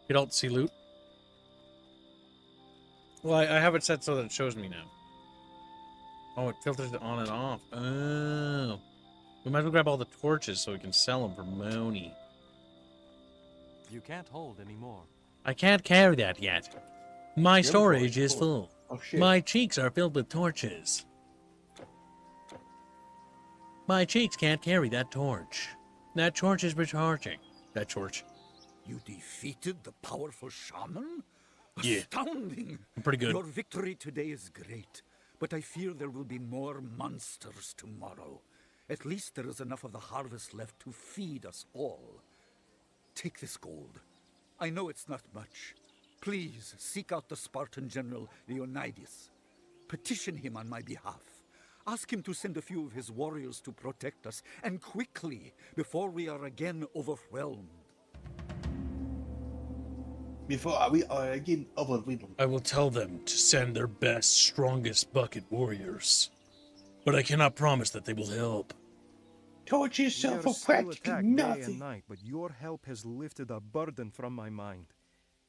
Hit Alt to see loot. Well, I have it set so that it shows me now. Oh, it filters it on and off. Oh. We might as well grab all the torches so we can sell them for money. You can't hold anymore. I can't carry that yet. My storage is full. Oh, shit. My cheeks are filled with torches. My cheeks can't carry that torch. That torch is recharging. That torch. You defeated the powerful shaman? Yeah. Astounding! I'm pretty good. Your victory today is great, but I fear there will be more monsters tomorrow. At least there is enough of the harvest left to feed us all. Take this gold. I know it's not much. Please seek out the Spartan general Leonidas. Petition him on my behalf. Ask him to send a few of his warriors to protect us, and quickly, before we are again overwhelmed. Before we are again overwhelmed. I will tell them to send their best, strongest bucket warriors. But I cannot promise that they will help. Torch yourself for practically Day nothing. and night, but your help has lifted a burden from my mind.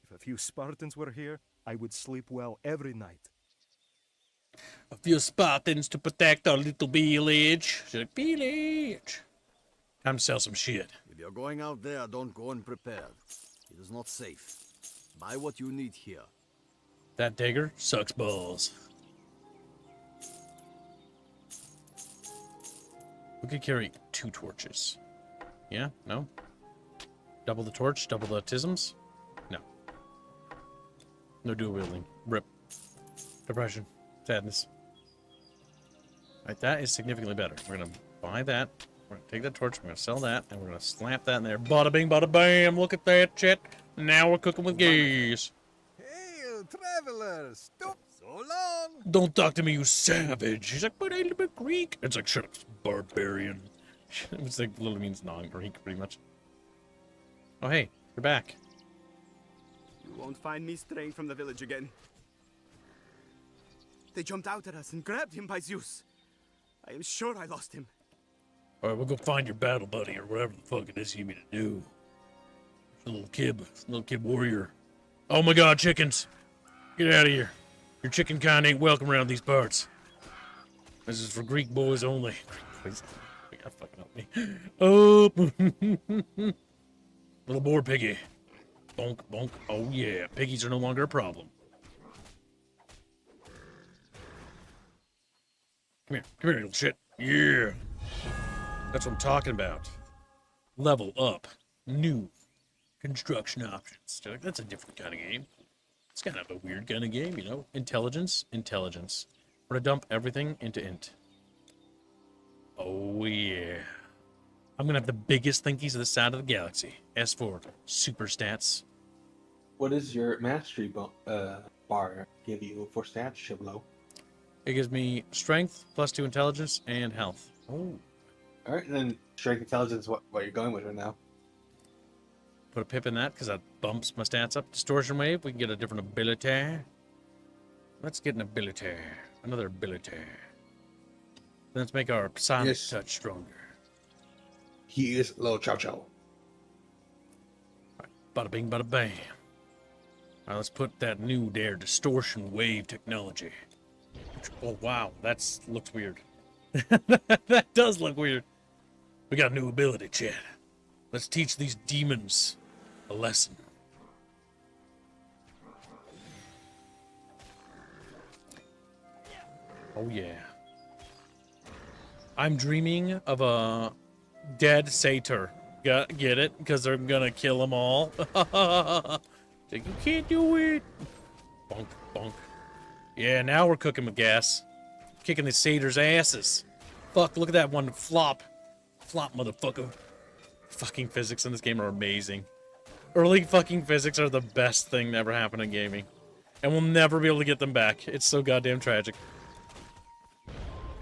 If a few Spartans were here, I would sleep well every night. A few Spartans to protect our little village. Village. Time to sell some shit. If you're going out there, don't go unprepared. It is not safe. Buy what you need here. That dagger sucks balls. We could carry 2 torches. Yeah? No? Double the torch? Double the tisms? No. No dual wielding. Rip. Depression. Sadness. Alright, that is significantly better. We're gonna buy that. We're gonna take that torch, we're gonna sell that, and we're gonna slap that in there. Bada bing, bada bam. Look at that shit. Now we're cooking with gas. Hail, travelers! Stop so long! Don't talk to me, you savage. He's like, but I'm a Greek. It's like, shut up, barbarian. It's like, literally means non-Greek, pretty much. Oh, hey, you're back. You won't find me straying from the village again. They jumped out at us and grabbed him by Zeus. I am sure I lost him. Alright, we'll go find your battle buddy, or whatever the fuck it is you need me to do. Little kid warrior. Oh my god, chickens! Get out of here. Your chicken kind ain't welcome around these parts. This is for Greek boys only. Please, you gotta fucking help me. Oh, little boar piggy. Bonk, bonk. Oh yeah, piggies are no longer a problem. Come here, little shit. Yeah. That's what I'm talking about. Level up. New construction options. That's a different kind of game. It's kind of a weird kind of game, you know? Intelligence. We're gonna dump everything into int. Oh, yeah. I'm gonna have the biggest thinkies of the side of the galaxy. S for super stats. What does your mastery bar give you for stats, Shiblo? It gives me strength, +2 intelligence, and health. Oh. Alright, and then strength intelligence, what you're going with right now. Put a pip in that, because that bumps my stats up. Distortion wave, we can get a different ability. Let's get an ability. Another ability. Let's make our sonic touch stronger. He is low chow chow. Right, bada bing, bada bam. Alright, let's put that new there, distortion wave technology. Oh wow, that looks weird. That does look weird. We got a new ability, Chad. Let's teach these demons a lesson. Oh yeah. I'm dreaming of a dead satyr. Get it? Because they're gonna kill them all. Like, you can't do it. Bonk, bonk. Yeah, now we're cooking with gas. Kicking the satyrs' asses. Fuck, look at that one flop. Flop, motherfucker. Fucking physics in this game are amazing. Early fucking physics are the best thing that ever happened in gaming. And we'll never be able to get them back. It's so goddamn tragic.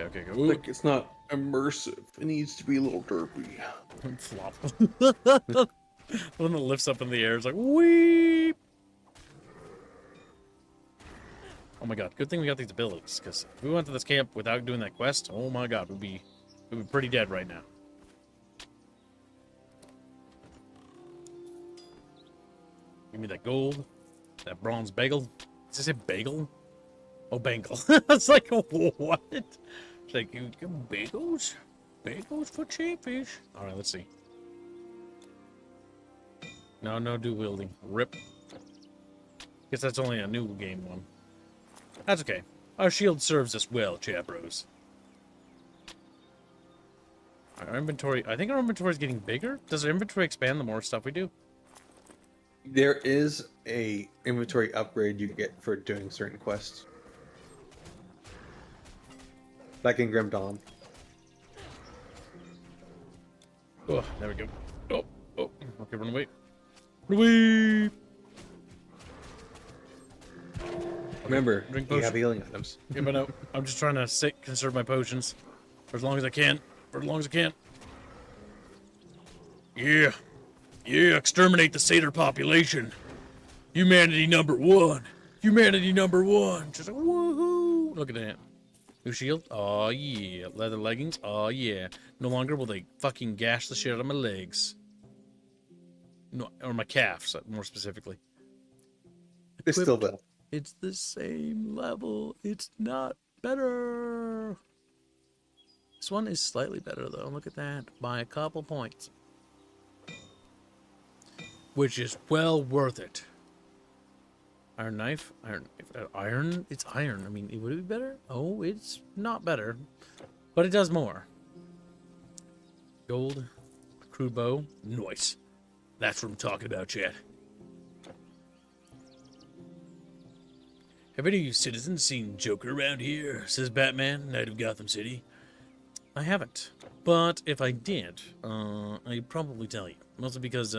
Okay, go. Like, it's not immersive. It needs to be a little derpy. Flop. The one that lifts up in the air is like, weep. Oh my god, good thing we got these abilities, because if we went to this camp without doing that quest, oh my god, we'd be pretty dead right now. Give me that gold, that bronze bagel. Does it say bagel? Oh, bangle. It's like, what? It's like, you get bagels? Bagels for chatfish? Alright, let's see. No dual wielding. Rip. Guess that's only a new game one. That's okay. Our shield serves us well, chat-bros. Our inventory... I think our inventory is getting bigger. Does our inventory expand the more stuff we do? There is a inventory upgrade you get for doing certain quests. Like in Grim Dawn. Oh, there we go. Oh. Okay, run away. Run away! Remember, drink you potion. have healing items. Yeah, but no, I'm just trying to conserve my potions for as long as I can. Yeah, exterminate the satyr population. Humanity number one. Just like, woohoo! Look at that. New shield. Oh yeah. Leather leggings. Oh yeah. No longer will they fucking gash the shit out of my legs. No, or my calves, more specifically. It's still there. It's the same level. It's not better. This one is slightly better, though. Look at that. By a couple points. Which is well worth it. Iron knife? Iron? It's iron. I mean, would it be better? Oh, it's not better. But it does more. Gold. Crude bow. Nice. That's what I'm talking about, chat. Have any of you citizens seen Joker around here? Says Batman, Knight of Gotham City. I haven't. But if I did, I'd probably tell you. Mostly because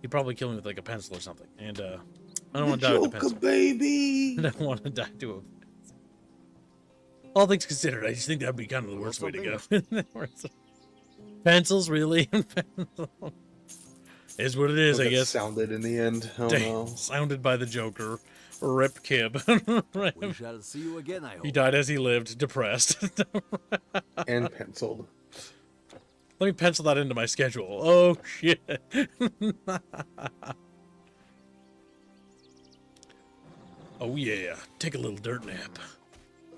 he'd probably kill me with like a pencil or something. And I don't want to die with a pencil. Baby! I don't want to die to a pencil. All things considered, I just think that'd be kind of the worst way to go. Pencils, really? Is what it is, I guess. Sounded in the end. Oh Damn, no. sounded by the Joker. Rip Kib. We shall see you again, I hope. He died as he lived, depressed. And penciled. Let me pencil that into my schedule. Oh, shit. Oh, yeah. Take a little dirt nap.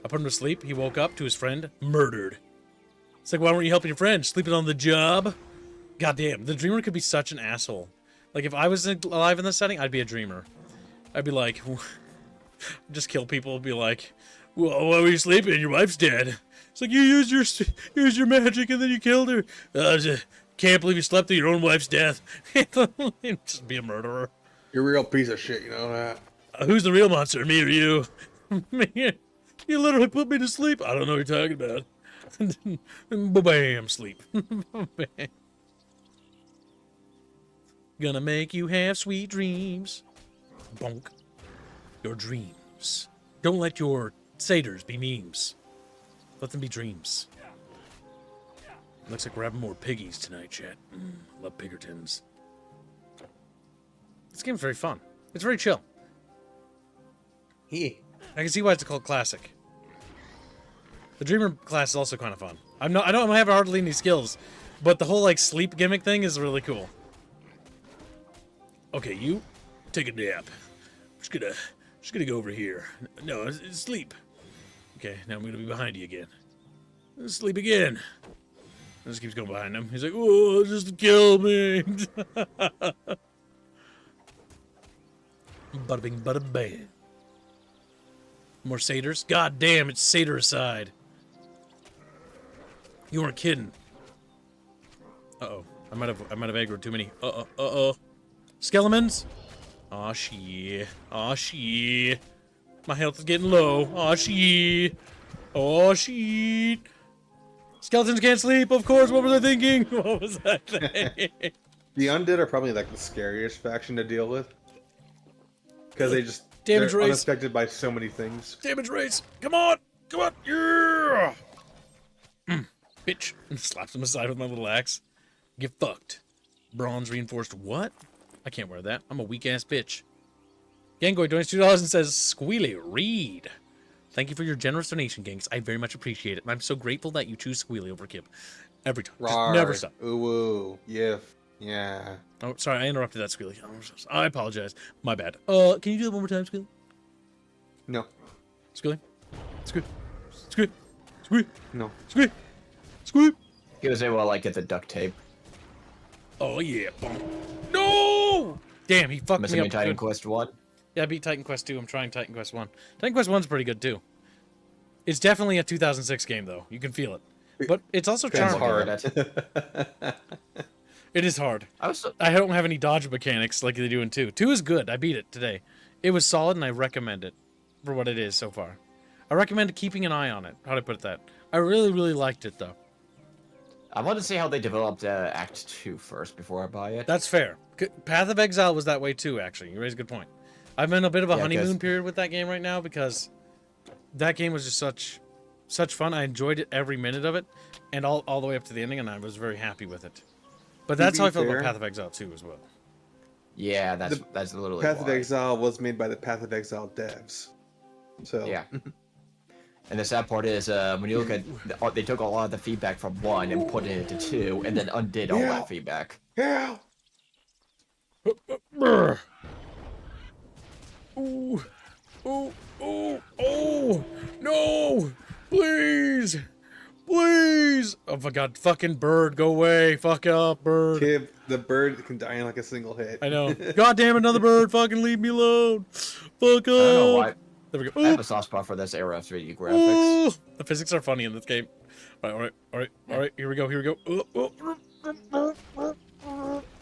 I put him to sleep. He woke up to his friend murdered. It's like, why weren't you helping your friend? Sleeping on the job? Goddamn, the dreamer could be such an asshole. Like, if I was alive in this setting, I'd be a dreamer. I'd be like, just kill people. Be like, well, why were you sleeping? Your wife's dead. It's like, you used your magic and then you killed her. Can't believe you slept through your own wife's death. Just be a murderer. You're a real piece of shit, you know that? Who's the real monster, me or you? You literally put me to sleep. I don't know what you're talking about. Bam, sleep. Gonna make you have sweet dreams. Bonk. Your dreams. Don't let your satyrs be memes. Let them be dreams. Looks like we're having more piggies tonight, chat. Love Piggertons. This game's very fun. It's very chill. Yeah. I can see why it's called classic. The Dreamer class is also kind of fun. I don't have hardly any skills, but the whole like sleep gimmick thing is really cool. Okay, you take a nap. Just gonna go over here. No, it's sleep. Okay, now I'm gonna be behind you again. Sleep again. Just keeps going behind him. He's like, oh, just kill me. Bada bing, bada bang. More satyrs? God damn, it's satyr-cide. You weren't kidding. Uh-oh. I might have aggroed too many. Uh-oh. Skeletons? Aw, shit. Aw, shit. My health is getting low. Aw, shit. Aw, shit. Skeletons can't sleep, of course. What were they thinking? What was that thing? The undead are probably like the scariest faction to deal with. Because they're Damage race. unaffected by so many things. Damage race. Come on. Come on. Yeah. Bitch. Slaps him aside with my little axe. Get fucked. Bronze reinforced what? I can't wear that. I'm a weak-ass bitch. Gangoy donates $2 and says, Squealy, read. Thank you for your generous donation, Gangs. I very much appreciate it. And I'm so grateful that you choose Squealy over Kip. Every time. Just never stop. Ooh, yeah. Oh, sorry, I interrupted that, Squealy. I apologize. My bad. Can you do that one more time, Squealy? No. Squealy? Squealy? No. Squealy? He was able to, like, get the duct tape. Oh, yeah. No! Damn, he fucked me up. Titan Quest 1? Yeah, I beat Titan Quest 2. I'm trying Titan Quest 1. Titan Quest 1's pretty good, too. It's definitely a 2006 game, though. You can feel it. But it's also charming. It is hard. I don't have any dodge mechanics like they do in 2. 2 is good. I beat it today. It was solid, and I recommend it for what it is so far. I recommend keeping an eye on it. How do I put that? I really, really liked it, though. I want to see how they developed Act 2 first before I buy it. That's fair. Path of Exile was that way, too, actually. You raised a good point. I'm in a bit of a honeymoon period with that game right now because that game was just such fun. I enjoyed it every minute of it, and all the way up to the ending, and I was very happy with it. But that's how I feel about Path of Exile 2 as well. Yeah, that's literally Path of Exile was made by the Path of Exile devs. So yeah. And the sad part is, when you look at, they took a lot of the feedback from 1 and put it into 2, and then undid all that feedback. Yeah. Oh, no! Please! Oh my god, fucking bird, go away. Fuck up, bird. Kib, the bird can die in like a single hit. I know. God damn, another bird, fucking leave me alone. Fuck up. I don't know why. There we go. I have a soft spot for this era of 3D graphics. Ooh. The physics are funny in this game. All right. Here we go.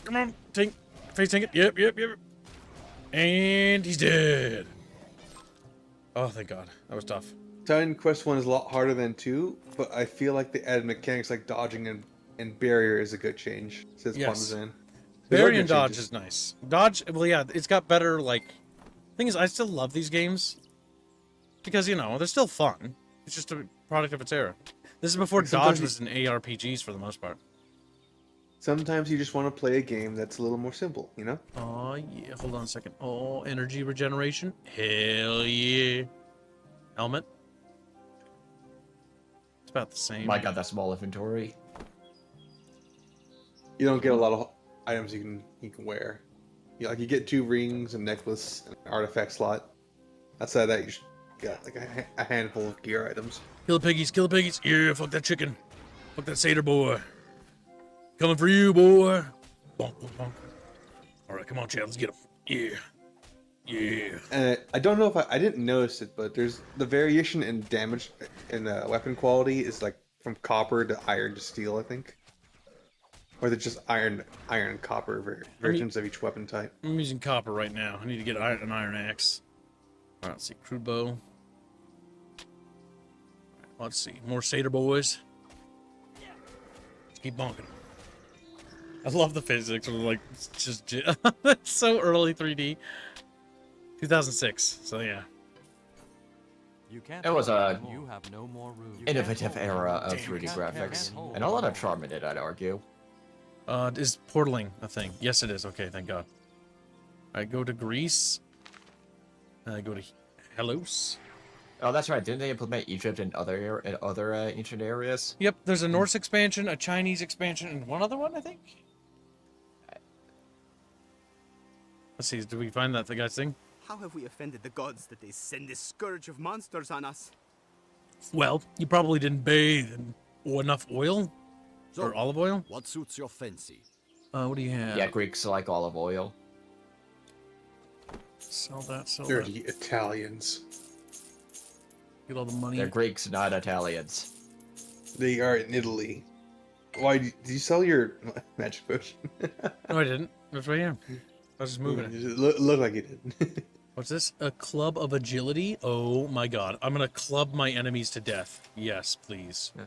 Come on, tank. Face tank it. Yep. And he's dead. Oh, thank God. That was tough. Titan Quest 1 is a lot harder than 2, but I feel like the added mechanics like dodging and barrier is a good change, says Yes. Parmesan. Barrier and dodge is nice. Dodge, well, yeah, it's got better, like... Thing is, I still love these games. Because, you know, they're still fun. It's just a product of its era. This is before dodge was in ARPGs for the most part. Sometimes you just want to play a game that's a little more simple, you know? Oh, yeah. Hold on a second. Oh, energy regeneration. Hell yeah. Helmet. It's about the same. My god, that small inventory. You don't get a lot of items you can wear. You get 2 rings, a necklace, and an artifact slot. Outside of that, you got like a handful of gear items. Kill the piggies, kill the piggies. Yeah, fuck that chicken. Fuck that satyr boy. Coming for you, boy. Bonk, bonk, bonk. Alright, come on, Chad, let's get him. Yeah. Yeah. And I don't know if I didn't notice it, but there's the variation in damage in weapon quality is like from copper to iron to steel, I think. Or they're just iron copper versions of each weapon type. I'm using copper right now. I need to get an iron axe. Alright, let's see. Crude bow. Let's see. More satyr boys. Let's keep bonking. I love the physics. Like, it's just it's so early 3D. 2006. So yeah. It was a You have no more room. innovative era of 3D graphics, and a lot of charm in it, I'd argue. Is portaling a thing? Yes, it is. Okay, thank God. I go to Greece. I go to Hellos. Oh, that's right. Didn't they implement Egypt in other ancient areas? Yep, there's a Norse expansion, a Chinese expansion, and one other one, I think. Let's see. Did we find that the guy's thing? How have we offended the gods that they send this scourge of monsters on us? Well, you probably didn't bathe in enough oil or olive oil. What suits your fancy? What do you have? Yeah, Greeks like olive oil. Sell that. Sell Dirty that. Italians. Get all the money. They're Greeks, not Italians. They are in Italy. Why did you sell your magic potion? No, I didn't. It was right here. I was just moving it. It looked like you did. What's this? A club of agility? Oh my god. I'm gonna club my enemies to death. Yes, please. Yeah.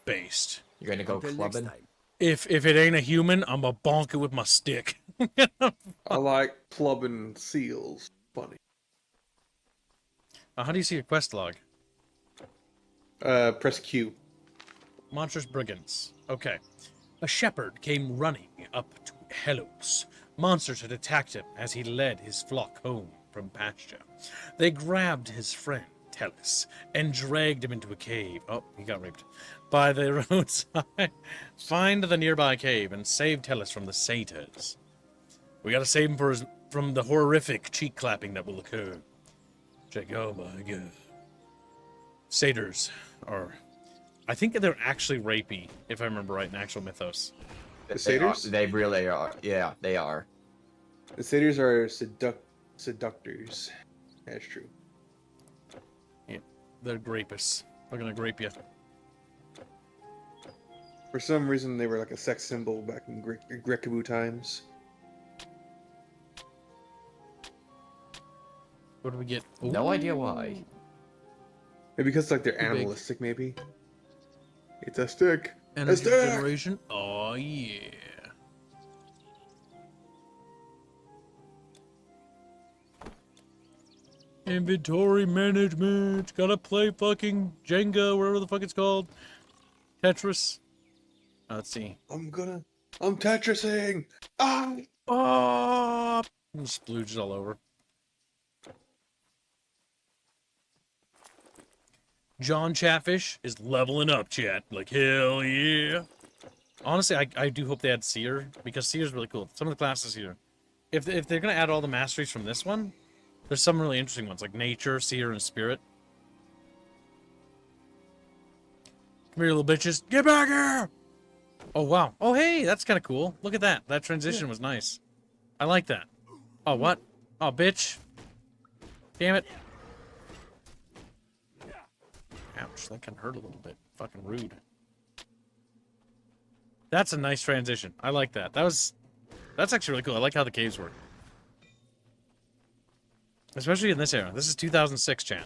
Based. You're gonna go clubbing? If it ain't a human, I'm gonna bonk it with my stick. I like clubbing seals. Funny. How do you see your quest log? Press Q. Monstrous brigands. Okay. A shepherd came running up to Hellos. Monsters had attacked him as he led his flock home from pasture. They grabbed his friend, Tellus, and dragged him into a cave. Oh, he got raped. By the roadside. Find the nearby cave and save Tellus from the satyrs. We gotta save him from the horrific cheek clapping that will occur. Check, oh my god. Satyrs are... I think they're actually rapey, if I remember right, in actual mythos. The satyrs? They really are. Yeah, they are. The satyrs are seductors. That's true. Yeah, they're grapists. They're gonna grape you. For some reason, they were like a sex symbol back in Greekaboo times. What do we get? No idea why. Maybe because like they're Too big. animalistic, maybe. It's a stick. Energy a stick! generation. Oh yeah. Inventory management. Gotta play fucking Jenga, whatever the fuck it's called. Tetris. Let's see. I'm Tetrising! Ah! Oh! Splooges all over. John Chatfish is leveling up, chat. Like, hell yeah. Honestly, I do hope they add Seer, because Seer's really cool. Some of the classes here. If they're going to add all the masteries from this one, there's some really interesting ones, like Nature, Seer, and Spirit. Come here, little bitches. Get back here! Oh, wow. Oh, hey, that's kind of cool. Look at that. That transition was nice. I like that. Oh, what? Oh, bitch. Damn it. Ouch, that can hurt a little bit. Fucking rude. That's a nice transition. I like that. That's actually really cool. I like how the caves work. Especially in this era. This is 2006, chat.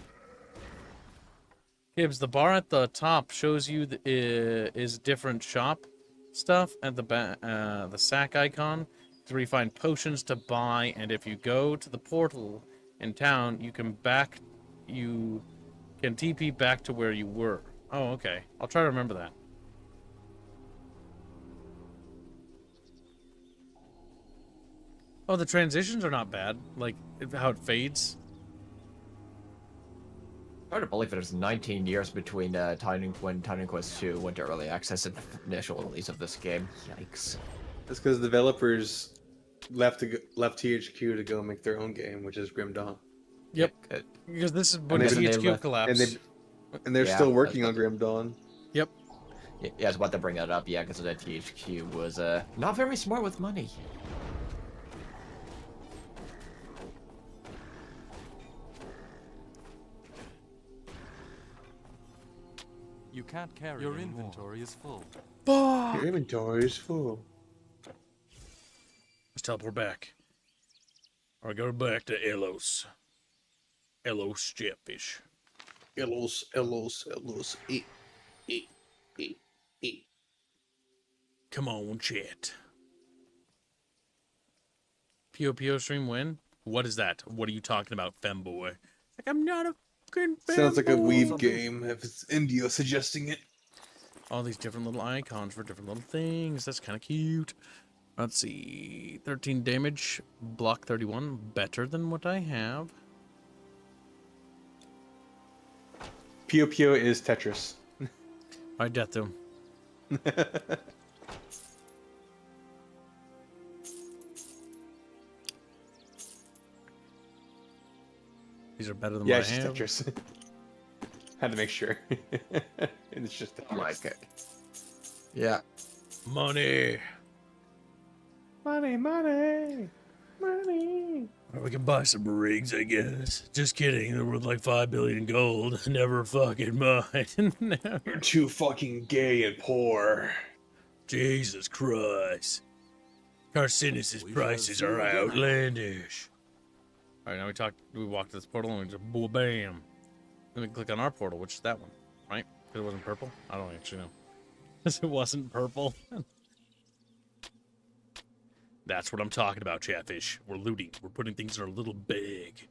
Gibbs, the bar at the top shows you is different shop stuff at the sack icon to refine potions to buy, and if you go to the portal in town, you can TP back to where you were. Oh, okay. I'll try to remember that. Oh, the transitions are not bad. Like, how it fades. Hard to believe it was 19 years between when Titan Quest 2 went to early access and the initial release of this game. Yikes. That's because developers left THQ to go make their own game, which is Grim Dawn. Yep. Because this is when THQ collapsed. And they're still working on Grim Dawn. Yep. Yeah, I was about to bring that up, yeah, because that THQ was not very smart with money. You can't carry your inventory is full. Your inventory is full. Let's teleport back. Or go back to Elos. Elos Chatfish. Elos. Come on, chat. POPO stream win? What is that? What are you talking about, femboy? Like, I'm not a fucking femboy. Sounds like a weeb game if it's Indio suggesting it. All these different little icons for different little things. That's kind of cute. Let's see. 13 damage. Block 31. Better than what I have. Pio is Tetris. I death to him. These are better than what I have. Tetris. Had to make sure. It's just Tetris. I like it. Yeah. Money. Money. Or we can buy some rigs, I guess. Just kidding. They're worth like 5 billion gold. Never fucking mind. You're too fucking gay and poor. Jesus Christ. Carcinus's prices are outlandish. Alright, now we walked to this portal and we just bam. Then we click on our portal, which is that one, right? Because it wasn't purple? I don't actually know. Because it wasn't purple. That's what I'm talking about, Chatfish. We're looting. We're putting things in our little bag.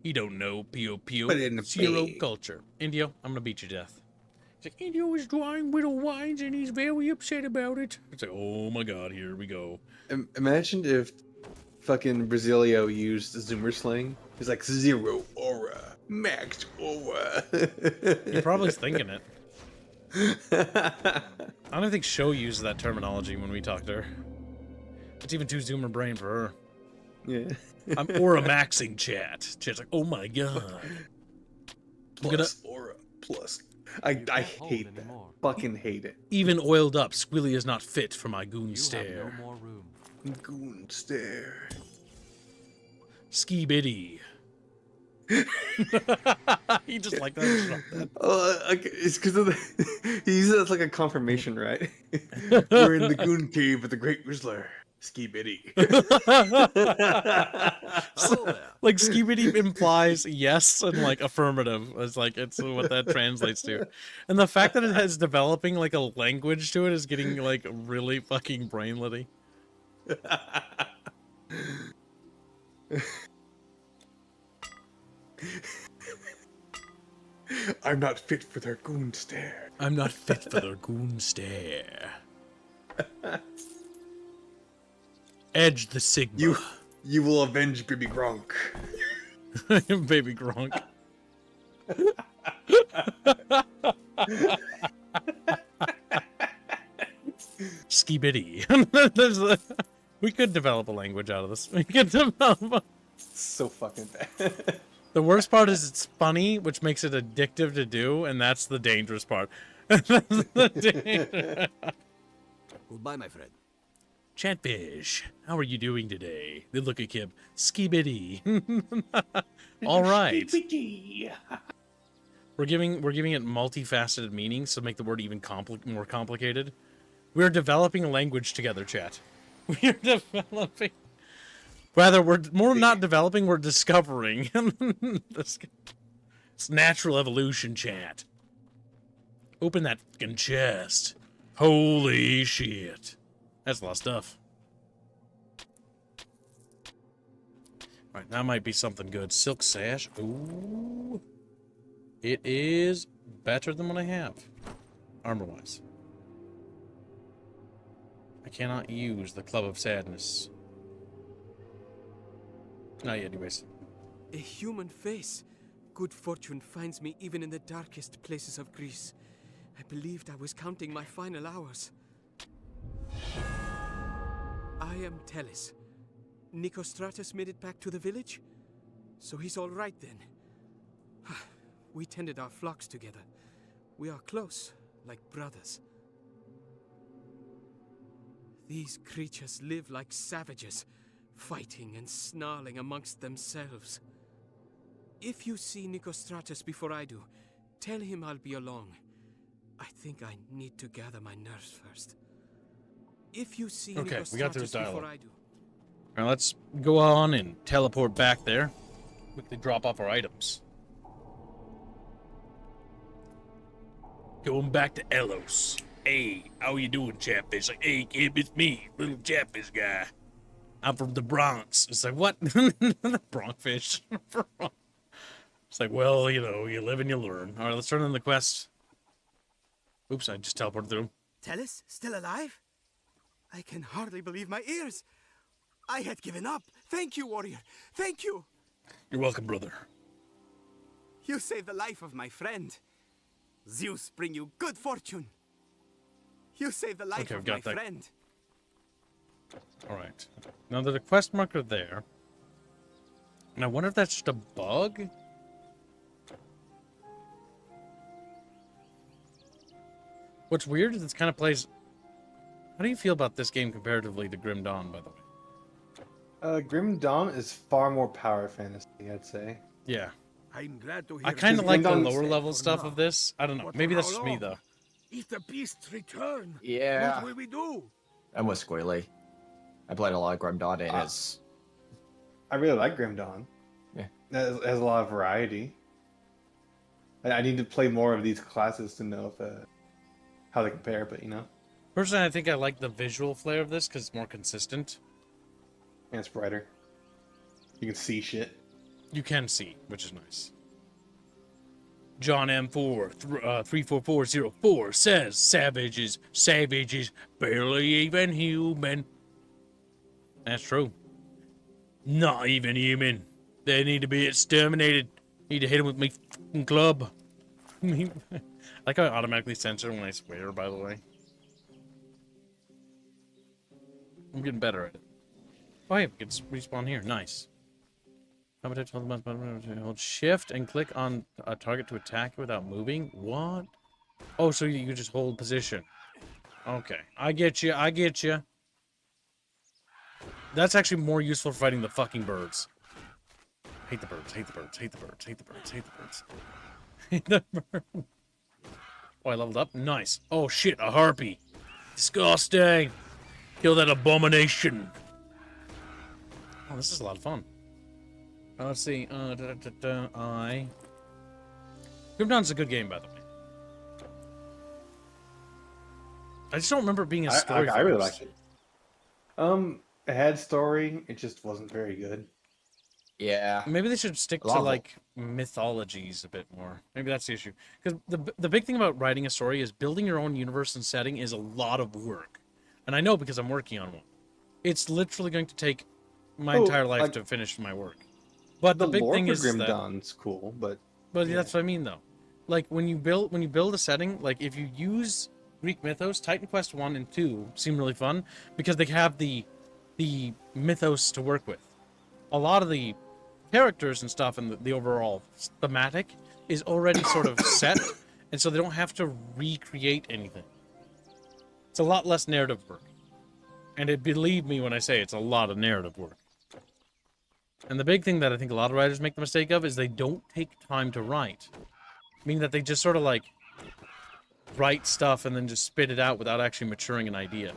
You don't know, P.O.P.O. Put it in the Zero bag. culture. Indio, I'm gonna beat you to death. He's like, Indio is drawing widow wines and he's very upset about it. It's like, oh my god, here we go. Imagine if fucking Brasilio used Zoomer slang. He's like, zero aura, max aura. You're probably thinking it. I don't think Show uses that terminology when we talk to her. It's even too Zoomer brain for her. Yeah. I'm aura maxing chat. Chat's like, oh my god. Plus aura. Plus. I hate that. Fucking hate it. Even oiled up, Squilly is not fit for my goon stare. No more room. Goon stare. Ski Biddy. He just like that. It's because of he uses it as like a confirmation, right? We're in the goon cave with the Great Whistler. Ski Biddy. Like Ski Biddy implies yes and like affirmative. It's like it's what that translates to. And the fact that it has developing like a language to it is getting like really fucking brainlety. I'm not fit for their goon stare. I'm not fit for their goon stare. Edge the Sigma. You will avenge Baby Gronk. Baby Gronk. Ski Biddy. We could develop a language out of this. We could develop. So fucking bad. The worst part is it's funny, which makes it addictive to do, and that's the dangerous part. Goodbye, my friend. Chatfish, how are you doing today? They look at Kib. Skibidi. All right. We're giving it multifaceted meanings to make the word even more complicated. We're developing a language together, chat. We're developing. Rather, we're more not developing, we're discovering. It's natural evolution, chat. Open that fucking chest. Holy shit. That's a lot of stuff. Alright, that might be something good. Silk sash. Ooh. It is better than what I have. Armor-wise. I cannot use the Club of Sadness. Not yet, anyways. A human face. Good fortune finds me even in the darkest places of Greece. I believed I was counting my final hours. I am Telis. Nicostratus made it back to the village? So he's all right then. We tended our flocks together. We are close, like brothers. These creatures live like savages, fighting and snarling amongst themselves. If you see Nicostratus before I do, tell him I'll be along. I think I need to gather my nerves first. If you see Okay, we got through his Nicostratus before dialogue. I do. Now let's go on and teleport back there. Quickly drop off our items. Going back to Elos. Hey, how you doing, Chatfish? Like, hey, kid, it's me, little Chatfish guy. I'm from the Bronx. It's like, what? Bronxfish. It's like, well, you know, you live and you learn. All right, let's turn in the quest. Oops, I just teleported through. Telis, still alive? I can hardly believe my ears. I had given up. Thank you, warrior. Thank you. You're welcome, brother. You saved the life of my friend. Zeus bring you good fortune. You saved the life Okay, of I've got my that. friend. All right. Now there's a quest marker there. And I wonder if that's just a bug? What's weird is this kind of plays... How do you feel about this game comparatively to Grim Dawn, by the way? Grim Dawn is far more power fantasy, I'd say. Yeah. I'm glad to hear I kind of like the Grim Dawn's- lower level stuff of this. I don't know. But Maybe for that's how just me, long? though. If the beasts return, Yeah. what will we do? I'm with Squirrely. I played a lot of Grim Dawn, and it's... I really like Grim Dawn. Yeah. It has a lot of variety. I need to play more of these classes to know if, how they compare, but you know. Personally, I think I like the visual flair of this because it's more consistent. And it's brighter. You can see shit. You can see, which is nice. John M4 34404 says savages, barely even human. That's true. Not even human. They need to be exterminated. Need to hit them with my fucking club. I like how I automatically censor when I swear, by the way. I'm getting better at it. Oh, hey, we can respawn here. Nice. Hold shift and click on a target to attack without moving. What? Oh, so you just hold position. Okay, I get you. I get you. That's actually more useful for fighting the fucking birds. Hate the birds. Hate the birds. Hate the birds. Hate the birds. Hate the birds. Hate the birds. Oh, I leveled up. Nice. Oh shit, a harpy. Disgusting. Kill that abomination. Oh, this is a lot of fun. Let's see. Grim Dawn's a good game, by the way. I just don't remember it being a story. I really liked it. It had story. It just wasn't very good. Yeah. Maybe they should stick to like mythologies a bit more. Maybe that's the issue. Because the big thing about writing a story is building your own universe and setting is a lot of work, and I know because I'm working on one. It's literally going to take my entire life to finish my work. But the big lore thing for is Grim that Dawn's cool, but yeah. That's what I mean though. Like when you build a setting, like if you use Greek mythos, Titan Quest 1 and 2 seem really fun because they have the mythos to work with. A lot of the characters and stuff and the overall thematic is already sort of set, and so they don't have to recreate anything. It's a lot less narrative work. And believe me when I say it's a lot of narrative work. And the big thing that I think a lot of writers make the mistake of is they don't take time to write. Meaning that they just sort of like write stuff and then just spit it out without actually maturing an idea.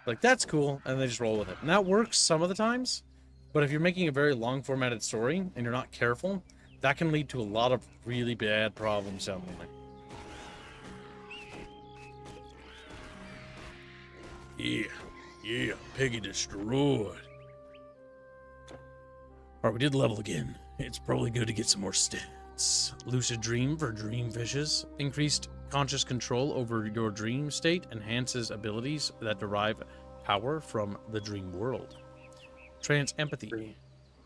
Like, that's cool, and they just roll with it. And that works some of the times, but if you're making a very long formatted story and you're not careful, that can lead to a lot of really bad problems down the line. Yeah, Piggy destroyed. Alright, we did level again. It's probably good to get some more stats. Lucid Dream for dream fishes. Increased conscious control over your dream state enhances abilities that derive power from the dream world. Trance Empathy.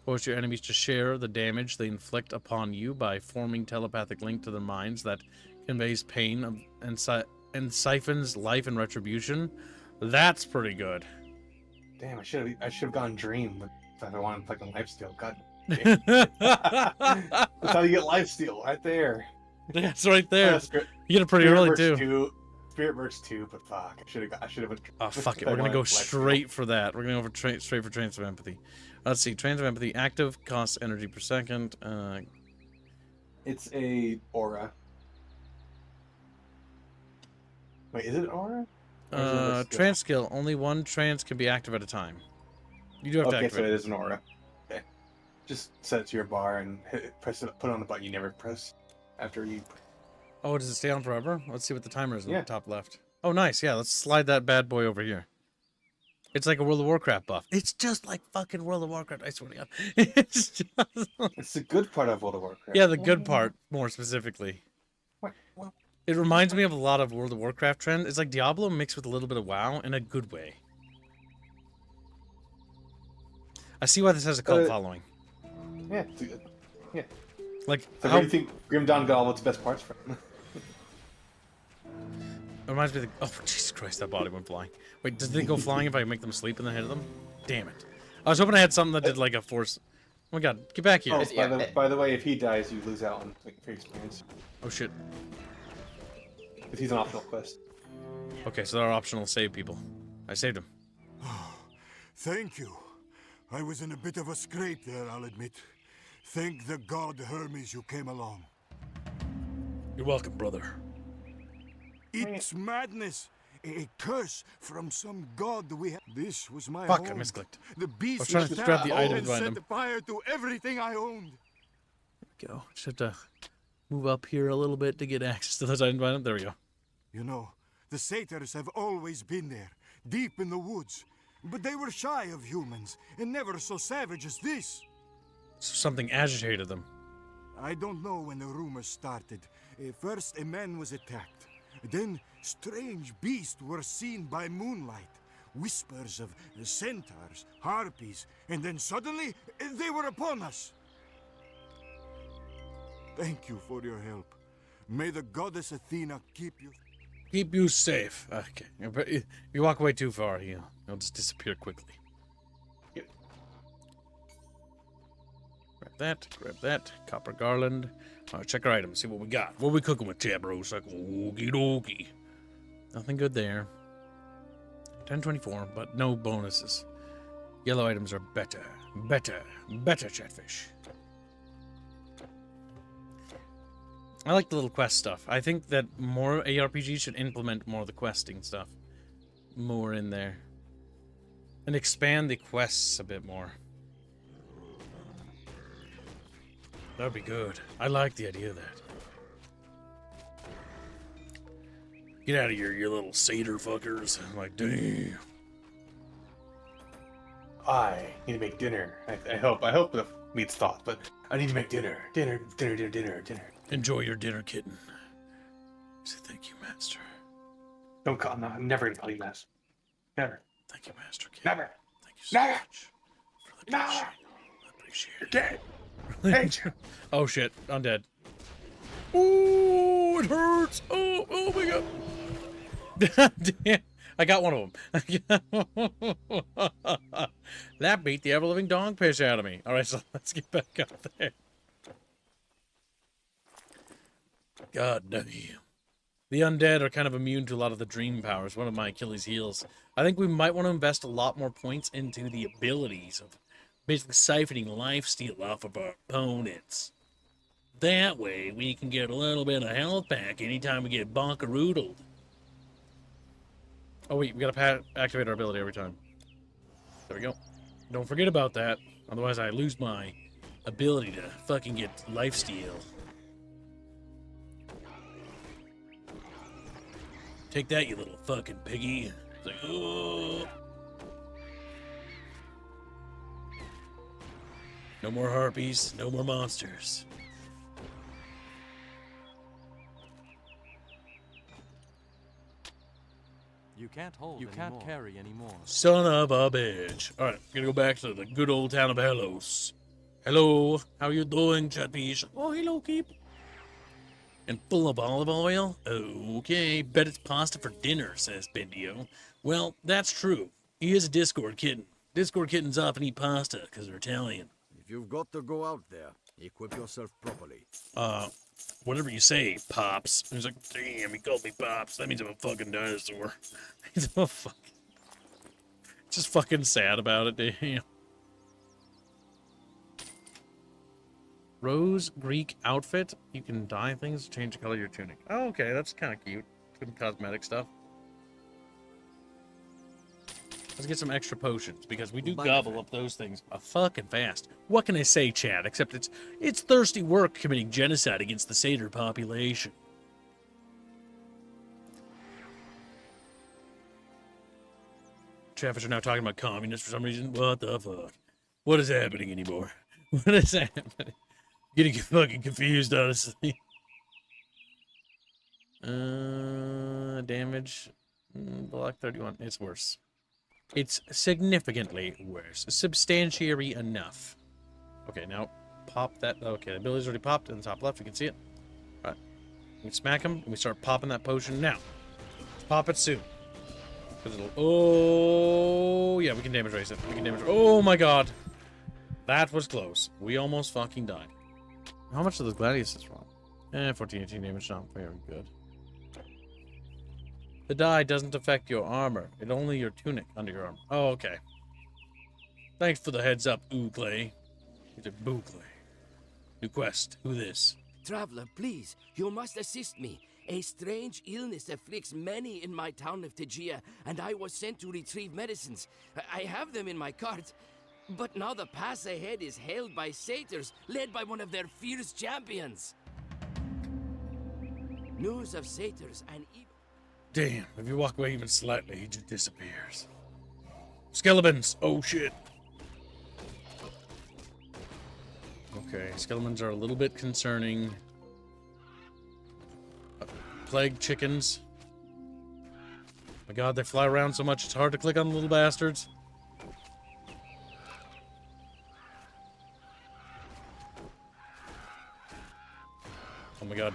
Force your enemies to share the damage they inflict upon you by forming telepathic link to their minds that conveys pain and siphons life and retribution. That's pretty good. Damn, I should have gone Dream if I wanted fucking lifesteal. God damn. That's how you get lifesteal, right there. Yeah, it's right there. You get it pretty early too. Spirit Merch 2, but fuck, I should have. Oh fuck it, we're gonna go straight for that. We're gonna go straight for Trance of Empathy. Let's see, Trance of Empathy active costs energy per second. It's a aura. Wait, is it an aura? Trance skill. Only one trance can be active at a time. You do have to activate. Okay, so it is an aura. Okay. Just set it to your bar and press it. Put it on the button you never press after you. Oh, does it stay on forever? Let's see what the timer is in the top left. Oh, nice. Yeah, let's slide that bad boy over here. It's like a World of Warcraft buff. It's just like fucking World of Warcraft. I swear to God. It's the good part of World of Warcraft. Yeah, the good part, more specifically. What? It reminds me of a lot of World of Warcraft trends. It's like Diablo mixed with a little bit of WoW in a good way. I see why this has a cult following. Yeah, yeah. Like, so where do you think Grim Dawn got all its best parts from? It reminds me of the... Oh, Jesus Christ, that body went flying. Wait, does they go flying if I make them sleep and then hit them? Damn it. I was hoping I had something that did like a force... Oh my God, get back here. Oh, by the way, if he dies, you lose out on free experience. Oh shit. Because he's an optional quest. Okay, so they're optional save people. I saved him. Thank you. I was in a bit of a scrape there, I'll admit. Thank the god Hermes you came along. You're welcome, brother. It's madness. A curse from some god we have. This was my Fuck, home. I misclicked. The beast I was trying to grab the item and behind set fire to everything I owned. There we go. Just have to move up here a little bit to get access to those items behind them. There we go. You know, the satyrs have always been there, deep in the woods. But they were shy of humans, and never so savage as this. Something agitated them. I don't know when the rumors started. First, a man was attacked. Then, strange beasts were seen by moonlight. Whispers of centaurs, harpies, and then suddenly, they were upon us. Thank you for your help. May the goddess Athena keep you... Keep you safe. Okay. If you walk away too far, he'll just disappear quickly. Yep. Grab that. Copper garland. All right, check our items, see what we got. What are we cooking with, chat bros? Like, okie dokie. Nothing good there. 1024, but no bonuses. Yellow items are better. Better, chatfish. I like the little quest stuff. I think that more ARPGs should implement more of the questing stuff. More in there. And expand the quests a bit more. That would be good. I like the idea of that. Get out of here, you little satyr fuckers. I'm like, damn. I need to make dinner. I hope the meat's thawed, but I need to make dinner. Dinner. Enjoy your dinner, kitten. Say thank you, master. Don't call. No, I'm never gonna call you master. Never. Thank you, master. Kitten. Never. Thank you so much for the No. I appreciate it. You're dead. Hate you. Oh shit, I'm dead. Ooh, it hurts. Oh my God. Damn. I got one of them. That beat the ever-living dog piss out of me. All right, so let's get back up there. God damn. The undead are kind of immune to a lot of the dream powers. One of my Achilles' heels. I think we might want to invest a lot more points into the abilities of basically siphoning lifesteal off of our opponents. That way, we can get a little bit of health back anytime we get bonkeroodled. Oh wait, we gotta activate our ability every time. There we go. Don't forget about that. Otherwise I lose my ability to fucking get lifesteal. Take that, you little fucking piggy. It's like, oh. No more harpies, no more monsters. You can't hold. You can't carry anymore. Son of a bitch. Alright, gonna go back to the good old town of Hellos. Hello, how you doing, Chatfish? Oh, hello, Keep. And full of olive oil? Okay, bet it's pasta for dinner, says Bendio. Well, that's true. He is a Discord kitten. Discord kittens often eat pasta because they're Italian. If you've got to go out there, equip yourself properly. Whatever you say, Pops. He's like, damn, he called me Pops. That means I'm a fucking dinosaur. He's a fucking... Just fucking sad about it, damn. Rose Greek outfit. You can dye things to change the color of your tunic. Oh, okay, that's kind of cute. Some cosmetic stuff. Let's get some extra potions, because we do gobble up those things fucking fast. What can I say, Chad, except it's thirsty work committing genocide against the satyr population. Chatfish are now talking about communists for some reason. What the fuck? What is happening anymore? What is happening? Getting fucking confused, honestly. Damage. Block 31. It's worse. It's significantly worse. Substantiary enough. Okay, now pop that. Okay, the ability's already popped in the top left. You can see it. All right. We smack him, and we start popping that potion now. Let's pop it soon. Oh, yeah, we can damage raise it. We can damage. Oh, my God. That was close. We almost fucking died. How much do those gladiuses run? 14, 18 damage. Not very good. The dye doesn't affect your armor. It only your tunic under your armor. Oh, okay. Thanks for the heads up, Ooglay. It's a Booglay. New quest. Who this? Traveler, please, you must assist me. A strange illness afflicts many in my town of Tegea, and I was sent to retrieve medicines. I have them in my cart, but now the pass ahead is held by satyrs, led by one of their fierce champions. News of satyrs and evil. Damn, if you walk away even slightly, he just disappears. Skeletons! Oh, shit. Okay, skeletons are a little bit concerning. Plague chickens. My God, they fly around so much, it's hard to click on the little bastards. Oh my God.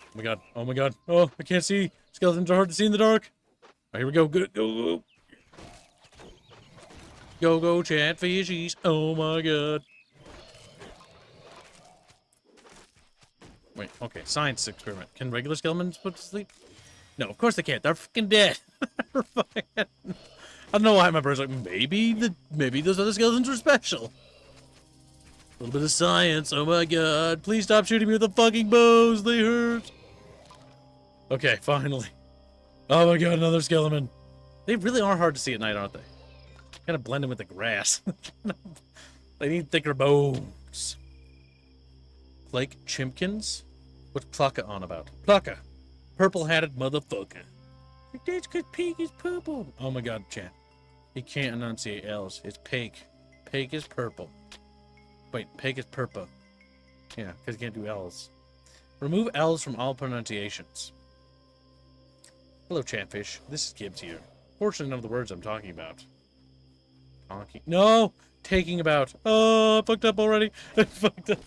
Oh my God. Oh my God. Oh, I can't see. Skeletons are hard to see in the dark. All right, here we go. Good. Go, go. Go, go, Chatfishies. Oh my God. Wait, okay. Science experiment. Can regular skeletons put to sleep? No, of course they can't. They're freaking dead. I don't know why my bird's like, maybe those other skeletons are special. A little bit of science. Oh my God. Please stop shooting me with the fucking bows. They hurt. Okay, finally. Oh my God, another skeleton. They really are hard to see at night, aren't they? Kind of blend in with the grass. They need thicker bones. Like Chimpkins? What's Plucka on about? Plucka. Purple-hatted motherfucker. That's because pig is purple. Oh my God, chat. He can't enunciate L's. It's pig. Pig is purple. Wait, pig is purple. Yeah, because he can't do L's. Remove L's from all pronunciations. Hello, Chatfish. This is Gibbs here. Fortunately, none of the words I'm talking about. Talking. No! Taking about. Oh, I fucked up already. I fucked up.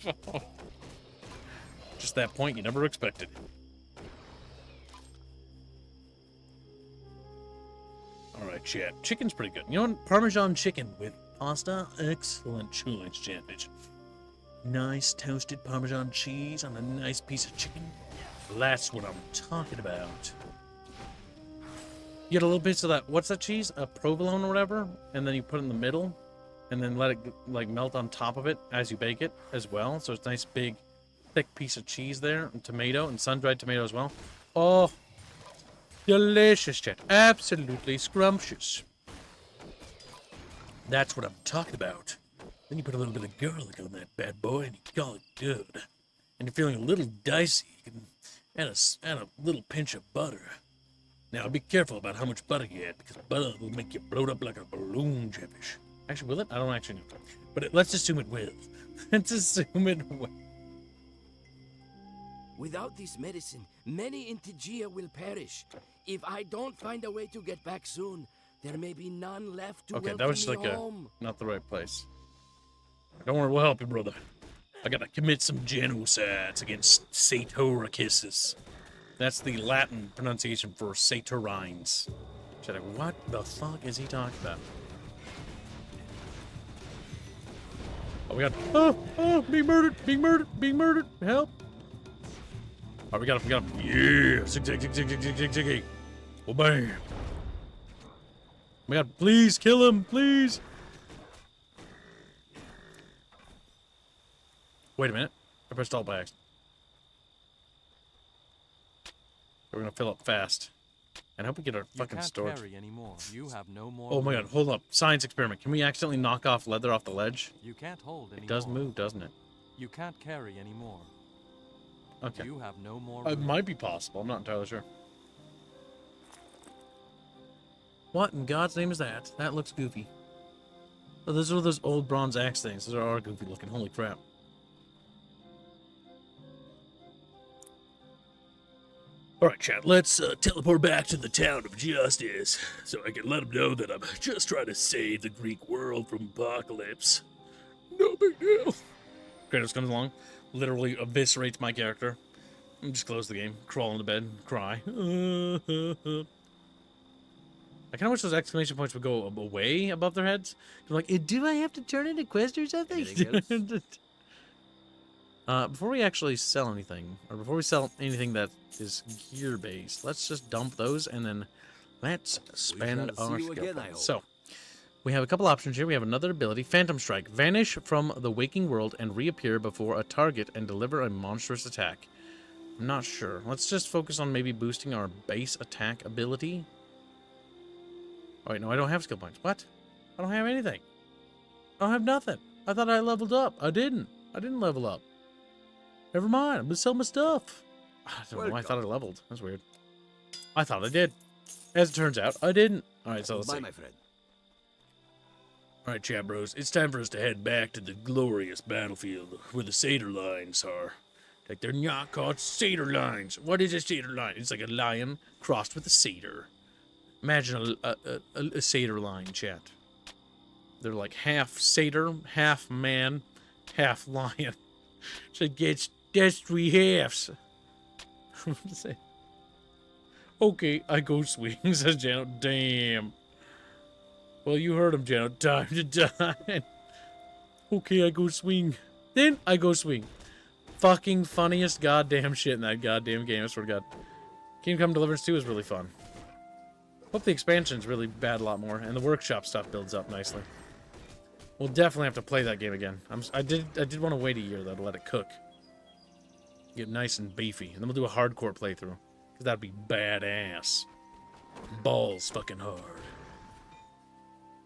Just that point you never expected. Alright, chat. Chicken's pretty good. You know what? Parmesan chicken with pasta. Excellent choice, Chatfish. Nice toasted Parmesan cheese on a nice piece of chicken. That's what I'm talking about. You get a little bit of that. What's that cheese? A provolone or whatever, and then you put it in the middle, and then let it like melt on top of it as you bake it as well. So it's a nice big, thick piece of cheese there, and tomato, and sun-dried tomato as well. Oh, Delicious, chat. Absolutely scrumptious. That's what I'm talking about. Then you put a little bit of garlic on that bad boy and you call it good. And you're feeling a little dicey, you can add a little pinch of butter. Now be careful about how much butter you add, because butter will make you bloat up like a balloon, Chatfish. Actually, will it? I don't actually know. But let's assume it will. Let's assume it will. Without this medicine, many in Tegia will perish. If I don't find a way to get back soon, there may be none left to Okay, welcome that was me like home. not the right place. Don't worry, we'll help you, brother. I gotta commit some genocides against Satyrakisses. That's the Latin pronunciation for Satyrines. What the fuck is he talking about? Oh, we got... Oh, being murdered, help. Oh, we got him, Yeah, zig. Well, bam. Oh my god, please kill him, please. Wait a minute. I pressed alt by accident. We're gonna fill up fast. And I hope we get our fucking storage. Carry anymore. You have no more Oh my god, hold up. Science experiment. Can we accidentally knock off leather off the ledge? You can't hold anymore. It does move, doesn't it? You can't carry anymore. Okay. You have no more It might be possible. I'm not entirely sure. What in God's name is that? That looks goofy. Oh, those are those old bronze axe things. Those are goofy looking. Holy crap. Alright, chat, let's teleport back to the town of Justice, so I can let them know that I'm just trying to save the Greek world from apocalypse. No big deal. Kratos comes along, literally eviscerates my character, and just close the game, crawl into bed, cry. I kind of wish those exclamation points would go away above their heads. They're like, do I have to turn into a quest or something? Before we actually sell anything, or before we sell anything that is gear-based, let's just dump those, and then let's spend our skill points. So, we have a couple options here. We have another ability, Phantom Strike. Vanish from the waking world and reappear before a target and deliver a monstrous attack. I'm not sure. Let's just focus on maybe boosting our base attack ability. Oh, wait, no, I don't have skill points. What? I don't have anything. I don't have nothing. I thought I leveled up. I didn't. I didn't level up. Never mind. I'm gonna sell my stuff. I don't know. I thought I leveled. That's weird. I thought I did. As it turns out, I didn't. Alright, so let's see. my friend. Alright, chat bros. It's time for us to head back to the glorious battlefield where the satyr lines are. Like they're not called satyr lines. What is a satyr line? It's like a lion crossed with a satyr. Imagine a satyr line, chat. They're like half satyr, half man, half lion. So that's 3 halves. Okay, I go swing, says Jano. Damn. Well, you heard him, Jano. Time to die. Okay, I go swing. Then I go swing. Fucking funniest goddamn shit in that goddamn game, I swear to God. Kingdom Come Deliverance 2 is really fun. Hope the expansion's really bad a lot more, and the workshop stuff builds up nicely. We'll definitely have to play that game again. I did want to wait a year, though, to let it cook. Get nice and beefy. And then we'll do a hardcore playthrough. Because that'd be badass. Balls fucking hard.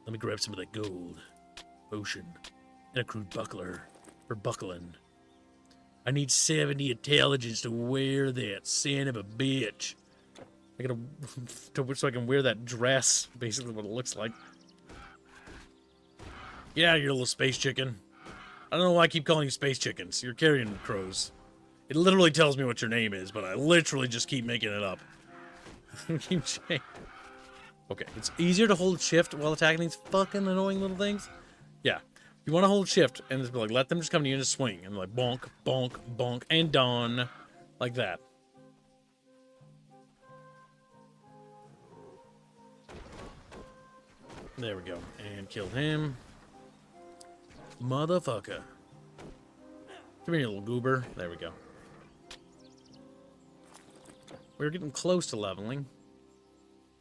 Let me grab some of that gold. Potion. And a crude buckler. For buckling. I need 70 intelligence to wear that son of a bitch. I gotta... so I can wear that dress. Basically what it looks like. Yeah, you little space chicken. I don't know why I keep calling you space chickens. You're carrion crows. It literally tells me what your name is, but I literally just keep making it up. Keep saying. Okay, it's easier to hold shift while attacking these fucking annoying little things. Yeah, you want to hold shift and just be like, let them just come to you and just swing. And like, bonk, bonk, bonk, and done. Like that. There we go. And killed him. Motherfucker. Come here, you little goober. There we go. We're getting close to leveling.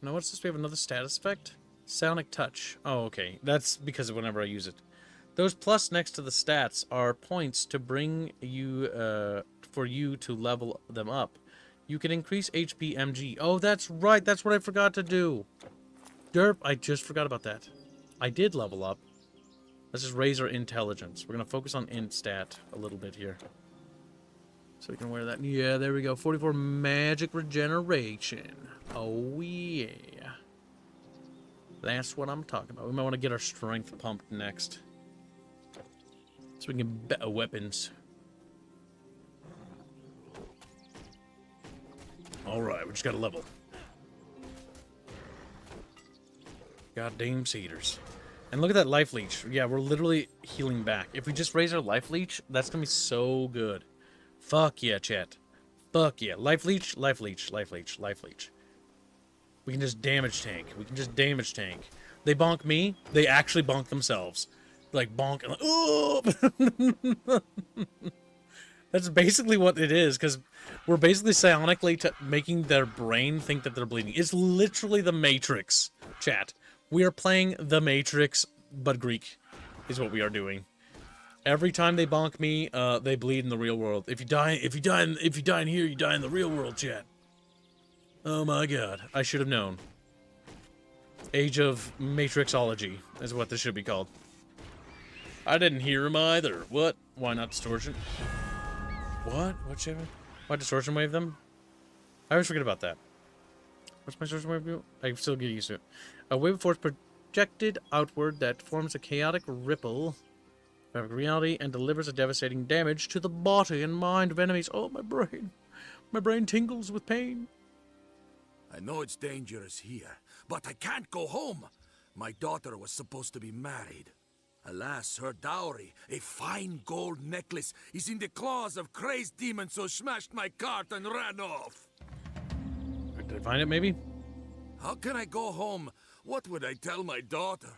Now, what's this? We have another status effect? Sonic Touch. Oh, okay. That's because of whenever I use it. Those plus next to the stats are points to bring you, for you to level them up. You can increase HP MG. Oh, that's right. That's what I forgot to do. Derp, I just forgot about that. I did level up. Let's just raise our intelligence. We're going to focus on int stat a little bit here. So we can wear that. Yeah, there we go. 44 magic regeneration. Oh, yeah. That's what I'm talking about. We might want to get our strength pumped next. So we can get better weapons. Alright, we just got to level. Goddamn cedars. And look at that life leech. Yeah, we're literally healing back. If we just raise our life leech, that's going to be so good. Fuck yeah, chat. Fuck yeah. Life leech, life leech, life leech, life leech. We can just damage tank. We can just damage tank. They bonk me, they actually bonk themselves. Like, bonk and like, oh! That's basically what it is, because we're basically psionically making their brain think that they're bleeding. It's literally the Matrix, chat. We are playing the Matrix, but Greek, is what we are doing. Every time they bonk me, they bleed in the real world. If you die in here, you die in the real world, chat. Oh my god, I should have known. Age of Matrixology is what this should be called. I didn't hear him either. What? Why not distortion? What? What should why distortion wave them? I always forget about that. What's my distortion wave do? I still get used to it. A wave of force projected outward that forms a chaotic ripple of reality and delivers a devastating damage to the body and mind of enemies. Oh, my brain. My brain tingles with pain. I know it's dangerous here, but I can't go home. My daughter was supposed to be married. Alas, her dowry, a fine gold necklace, is in the claws of crazed demons who smashed my cart and ran off. Did I find it, maybe? How can I go home? What would I tell my daughter?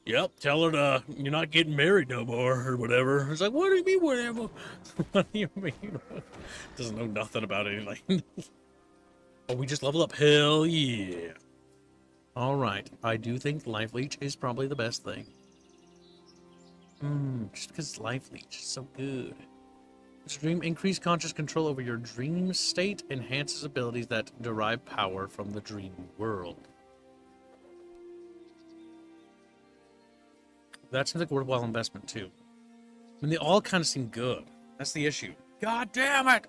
Yep, tell her you're not getting married no more, or whatever. It's like, what do you mean, whatever? What do you mean? Doesn't know nothing about anything. Oh, we just leveled up. Hell yeah. Alright, I do think Life Leech is probably the best thing. Just because Life Leech is so good. This dream increased conscious control over your dream state, enhances abilities that derive power from the dream world. That seems like a worthwhile investment, too. I mean, they all kind of seem good. That's the issue. God damn it!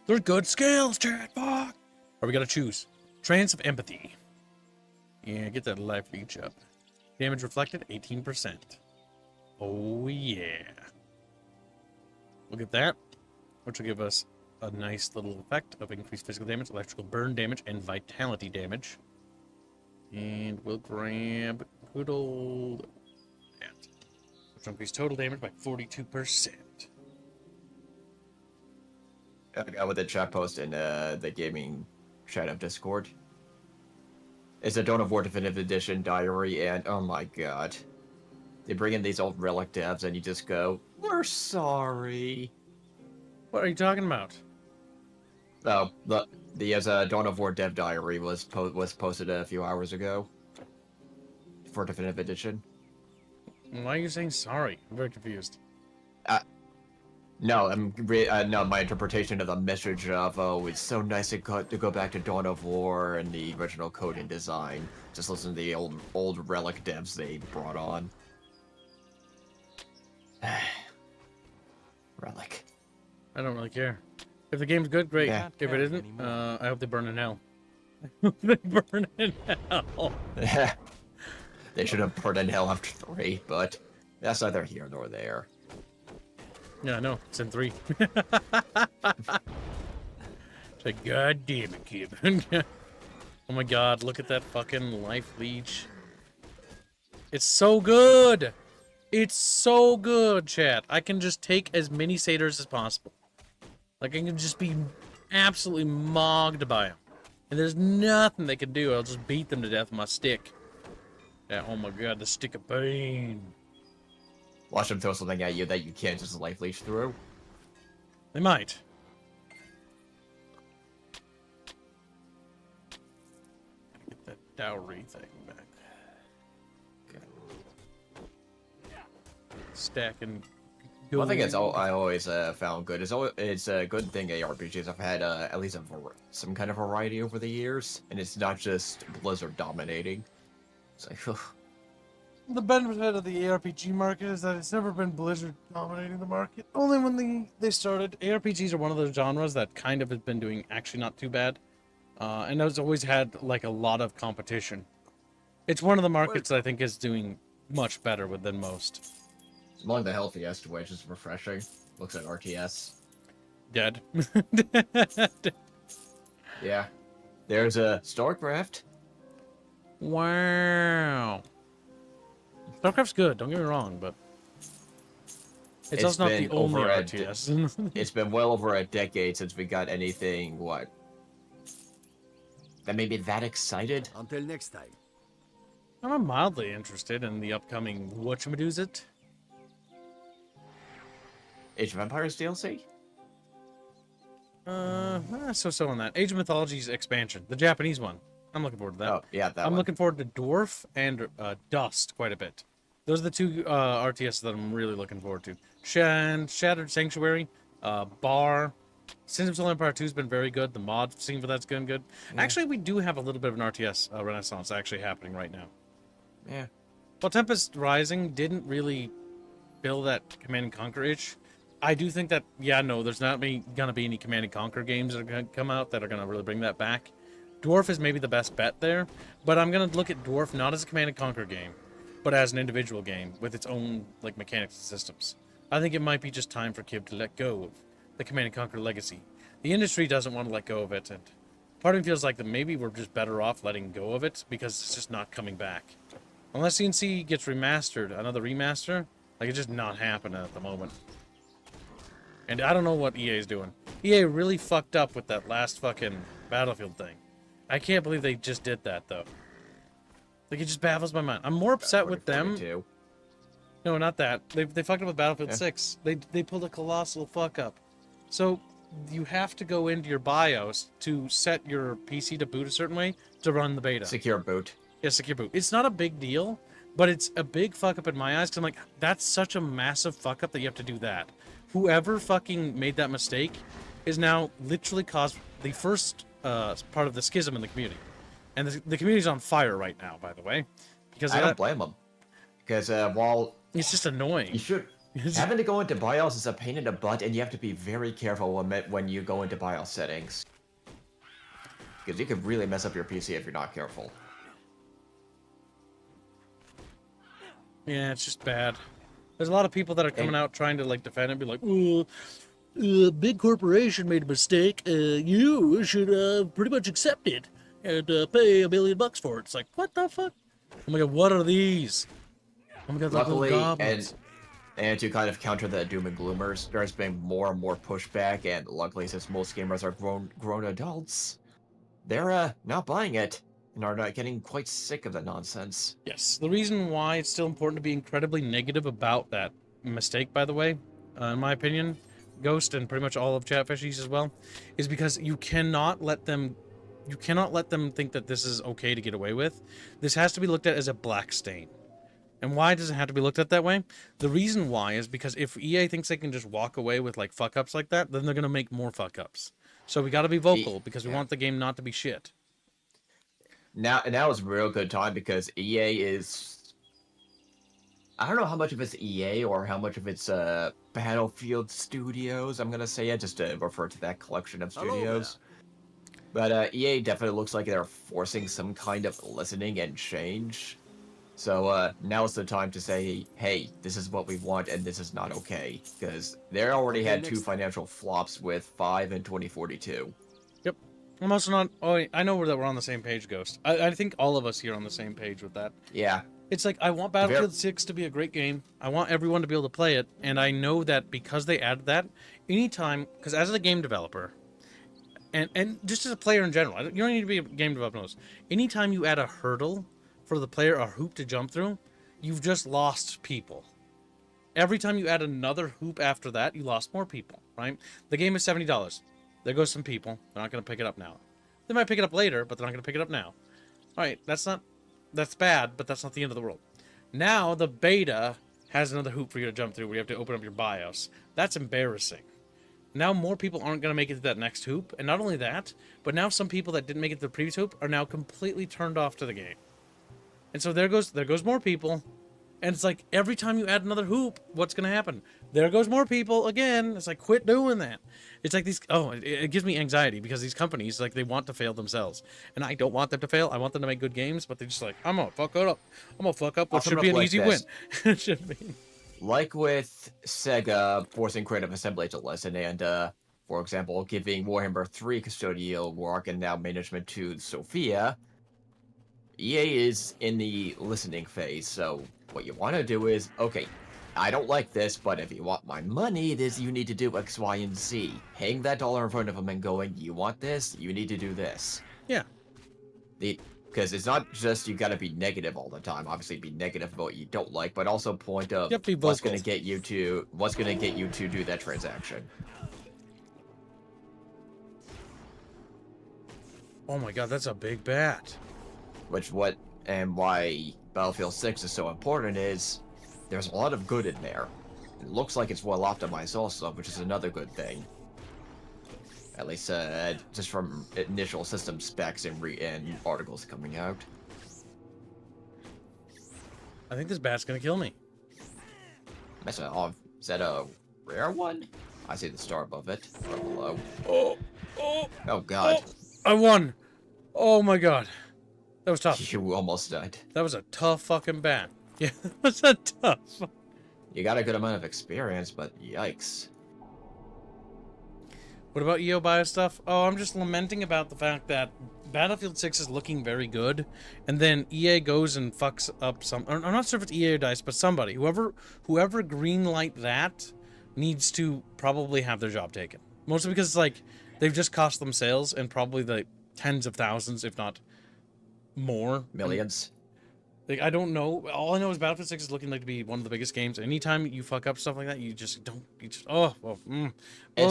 They're good skills, chat, fuck! Or we gotta choose. Trance of Empathy. Yeah, get that life leech up. Damage reflected, 18%. Oh, yeah. We'll get that, which will give us a nice little effect of increased physical damage, electrical burn damage, and vitality damage. And we'll grab good old that, which will increase total damage by 42%. I got with the chat post in the gaming chat of Discord. It's a Dawn of War Definitive Edition diary, and oh my god. They bring in these old relic devs, and you just go, we're sorry. What are you talking about? Oh, the Dawn of War dev diary was posted a few hours ago for Definitive Edition. Why are you saying sorry? I'm very confused. No, no. My interpretation of the message of it's so nice to go back to Dawn of War and the original code and design. Just listen to the old relic devs they brought on. Relic. I don't really care. If the game's good, great. Yeah. If it isn't, I hope they burn in hell. They burn in hell. They should have burned in hell after 3, but that's neither here nor there. Yeah, I know. It's in 3. It's like, god damn it, Kevin. Oh my god, look at that fucking life leech. It's so good! It's so good, chat. I can just take as many satyrs as possible. Like, I can just be absolutely mogged by them. And there's nothing they can do. I'll just beat them to death with my stick. Yeah, oh my god, the stick of pain. Watch them throw something at you that you can't just life leech through. They might. Get that dowry thing back. Okay. Stacking One thing I always found good is it's a good thing ARPGs have had at least some kind of variety over the years, and it's not just Blizzard dominating. It's like, ugh. The benefit of the ARPG market is that it's never been Blizzard dominating the market. Only when they started. ARPGs are one of those genres that kind of has been doing actually not too bad. And has always had like a lot of competition. It's one of the markets that I think is doing much better than most. Among the healthiest, which is refreshing. Looks at RTS. Dead. Yeah. There's a StarCraft. Wow. StarCraft's good, don't get me wrong, but it's also not the only RTS. It's been well over a decade since we got anything, what? That made me that excited? Until next time. I'm mildly interested in the upcoming whatchamadoozit. Age of Empires DLC? So on that. Age of Mythology's expansion, the Japanese one. I'm looking forward to that. Oh, yeah, that I'm one. looking forward to Dwarf and Dust quite a bit. Those are the two RTS that I'm really looking forward to. Shattered Sanctuary, Bar. Sins of Soul Empire 2 has been very good. The mod scene for that's good. Yeah. Actually, we do have a little bit of an RTS renaissance actually happening right now. Yeah. Well, Tempest Rising didn't really fill that Command and Conquer itch. I do think that, there's not gonna be any Command and Conquer games that are gonna come out that are gonna really bring that back. Dwarf is maybe the best bet there, but I'm gonna look at Dwarf not as a Command and Conquer game, but as an individual game with its own like mechanics and systems. I think it might be just time for Kib to let go of the Command and Conquer legacy. The industry doesn't want to let go of it, and part of me feels like that maybe we're just better off letting go of it because it's just not coming back. Unless CNC gets remastered, another remaster, like it's just not happening at the moment. And I don't know what EA is doing. EA really fucked up with that last fucking Battlefield thing. I can't believe they just did that, though. Like, it just baffles my mind. I'm more upset with them. No, not that. They fucked up with Battlefield 6. They pulled a colossal fuck up. So, you have to go into your BIOS to set your PC to boot a certain way to run the beta. Secure boot. Yeah, secure boot. It's not a big deal, but it's a big fuck up in my eyes, because I'm like, that's such a massive fuck up that you have to do that. Whoever fucking made that mistake is now literally caused the first part of the schism in the community. And the community's on fire right now, by the way. Because I don't blame them. Because while... It's just annoying. You should... Having to go into BIOS is a pain in the butt, and you have to be very careful when you go into BIOS settings. Because you could really mess up your PC if you're not careful. Yeah, it's just bad. There's a lot of people that are coming out trying to like defend it and be like, big corporation made a mistake. You should pretty much accept it and pay $1 billion for it. It's like, what the fuck? Oh my god, what are these? Oh my god, luckily, goblins. And to kind of counter the doom and gloomers, there's been more and more pushback, and luckily, since most gamers are grown adults, they're not buying it and are not getting quite sick of the nonsense. Yes, the reason why it's still important to be incredibly negative about that mistake, by the way, in my opinion, Ghost and pretty much all of Chatfishies as well, is because you cannot let them think that this is okay to get away with. This has to be looked at as a black stain. And why does it have to be looked at that way? The reason why is because if EA thinks they can just walk away with like fuck ups like that, then they're gonna make more fuck ups. So we got to be vocal because we want the game not to be shit. Now is a real good time because EA is... I don't know how much of it's EA or how much of it's Battlefield Studios, I'm going to say it, just to refer to that collection of studios. But EA definitely looks like they're forcing some kind of listening and change. So now's the time to say, hey, this is what we want and this is not okay. Because they already had two financial flops with 5 and 2042. Yep. I'm also not... Oh, I know that we're on the same page, Ghost. I think all of us here are on the same page with that. Yeah. It's like, I want Battlefield 6 to be a great game. I want everyone to be able to play it. And I know that because they added that, anytime... Because as a game developer, and just as a player in general, you don't need to be a game developer. Anytime you add a hurdle for the player, a hoop to jump through, you've just lost people. Every time you add another hoop after that, you lost more people, right? The game is $70. There goes some people. They're not going to pick it up now. They might pick it up later, but they're not going to pick it up now. All right, that's bad, but that's not the end of the world. Now the beta has another hoop for you to jump through where you have to open up your BIOS. That's embarrassing. Now more people aren't going to make it to that next hoop, and not only that, but now some people that didn't make it to the previous hoop are now completely turned off to the game. And so there goes more people, and it's like every time you add another hoop, what's going to happen? There goes more people again. It's like, quit doing that. It's like these, it gives me anxiety because these companies, like, they want to fail themselves, and I don't want them to fail. I want them to make good games, but they're just like, I'm gonna fuck up. I'm gonna fuck up what should be an easy win. It should be. Like with Sega forcing Creative Assembly to listen, and for example, giving Warhammer 3 custodial work and now management to Sophia, EA is in the listening phase. So what you want to do is, okay, I don't like this, but if you want my money, you need to do X, Y, and Z. Hang that dollar in front of them and going, you want this? You need to do this. Yeah. Because it's not just you got to be negative all the time. Obviously, be negative about what you don't like, but also point of what's going to get you to do that transaction. Oh my god, that's a big bat. Why Battlefield 6 is so important is there's a lot of good in there. It looks like it's well optimized also, which is another good thing. At least just from initial system specs and articles coming out. I think this bat's gonna kill me. Is that a rare one? I see the star above it. Or below. Oh god. I won! Oh my god. That was tough. You almost died. That was a tough fucking bat. Yeah, that was a tough. You got a good amount of experience, but yikes. What about EO Bio stuff? Oh, I'm just lamenting about the fact that Battlefield 6 is looking very good, and then EA goes and fucks up some... I'm not sure if it's EA or DICE, but somebody. Whoever greenlight that needs to probably have their job taken. Mostly because it's like, they've just cost them sales and probably the tens of thousands, if not more. Millions. Like, I don't know. All I know is Battlefield 6 is looking like to be one of the biggest games. Anytime you fuck up stuff like that, you just don't... It's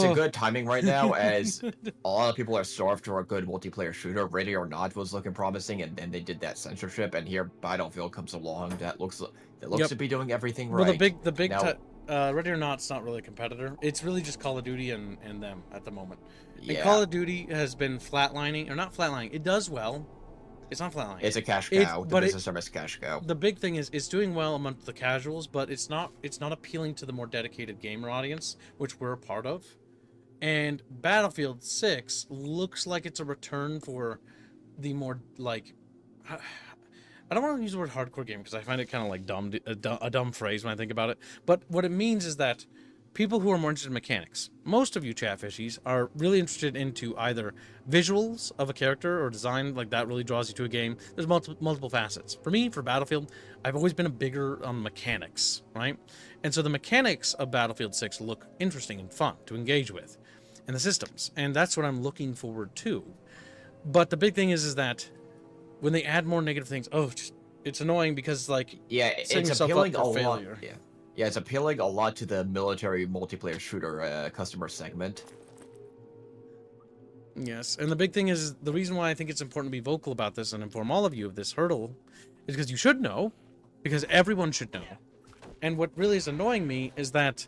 a good timing right now, as a lot of people are starved for a good multiplayer shooter. Ready or Not was looking promising, and then they did that censorship, and here Battlefield comes along. That looks to be doing everything right. Well, the big Ready or Not's not really a competitor. It's really just Call of Duty and them at the moment. Yeah. And Call of Duty has been flatlining, or not flatlining. It does well. It's not flatlining. It's a cash cow. The business service cash cow. The big thing is it's doing well amongst the casuals, but it's not appealing to the more dedicated gamer audience, which we're a part of. And Battlefield 6 looks like it's a return for the more, like, I don't want to use the word hardcore game because I find it kind of like a dumb phrase when I think about it. But what it means is that people who are more interested in mechanics, most of you chatfishies are really interested into either visuals of a character or design, like that really draws you to a game. There's multiple facets. For me, for Battlefield, I've always been a bigger on mechanics, right? And so the mechanics of Battlefield 6 look interesting and fun to engage with, and the systems, and that's what I'm looking forward to. But the big thing is that when they add more negative things, it's annoying because, like, it's appealing a lot. Yeah, it's appealing a lot to the military multiplayer shooter customer segment. Yes, and the big thing is, the reason why I think it's important to be vocal about this and inform all of you of this hurdle is because you should know, because everyone should know. And what really is annoying me is that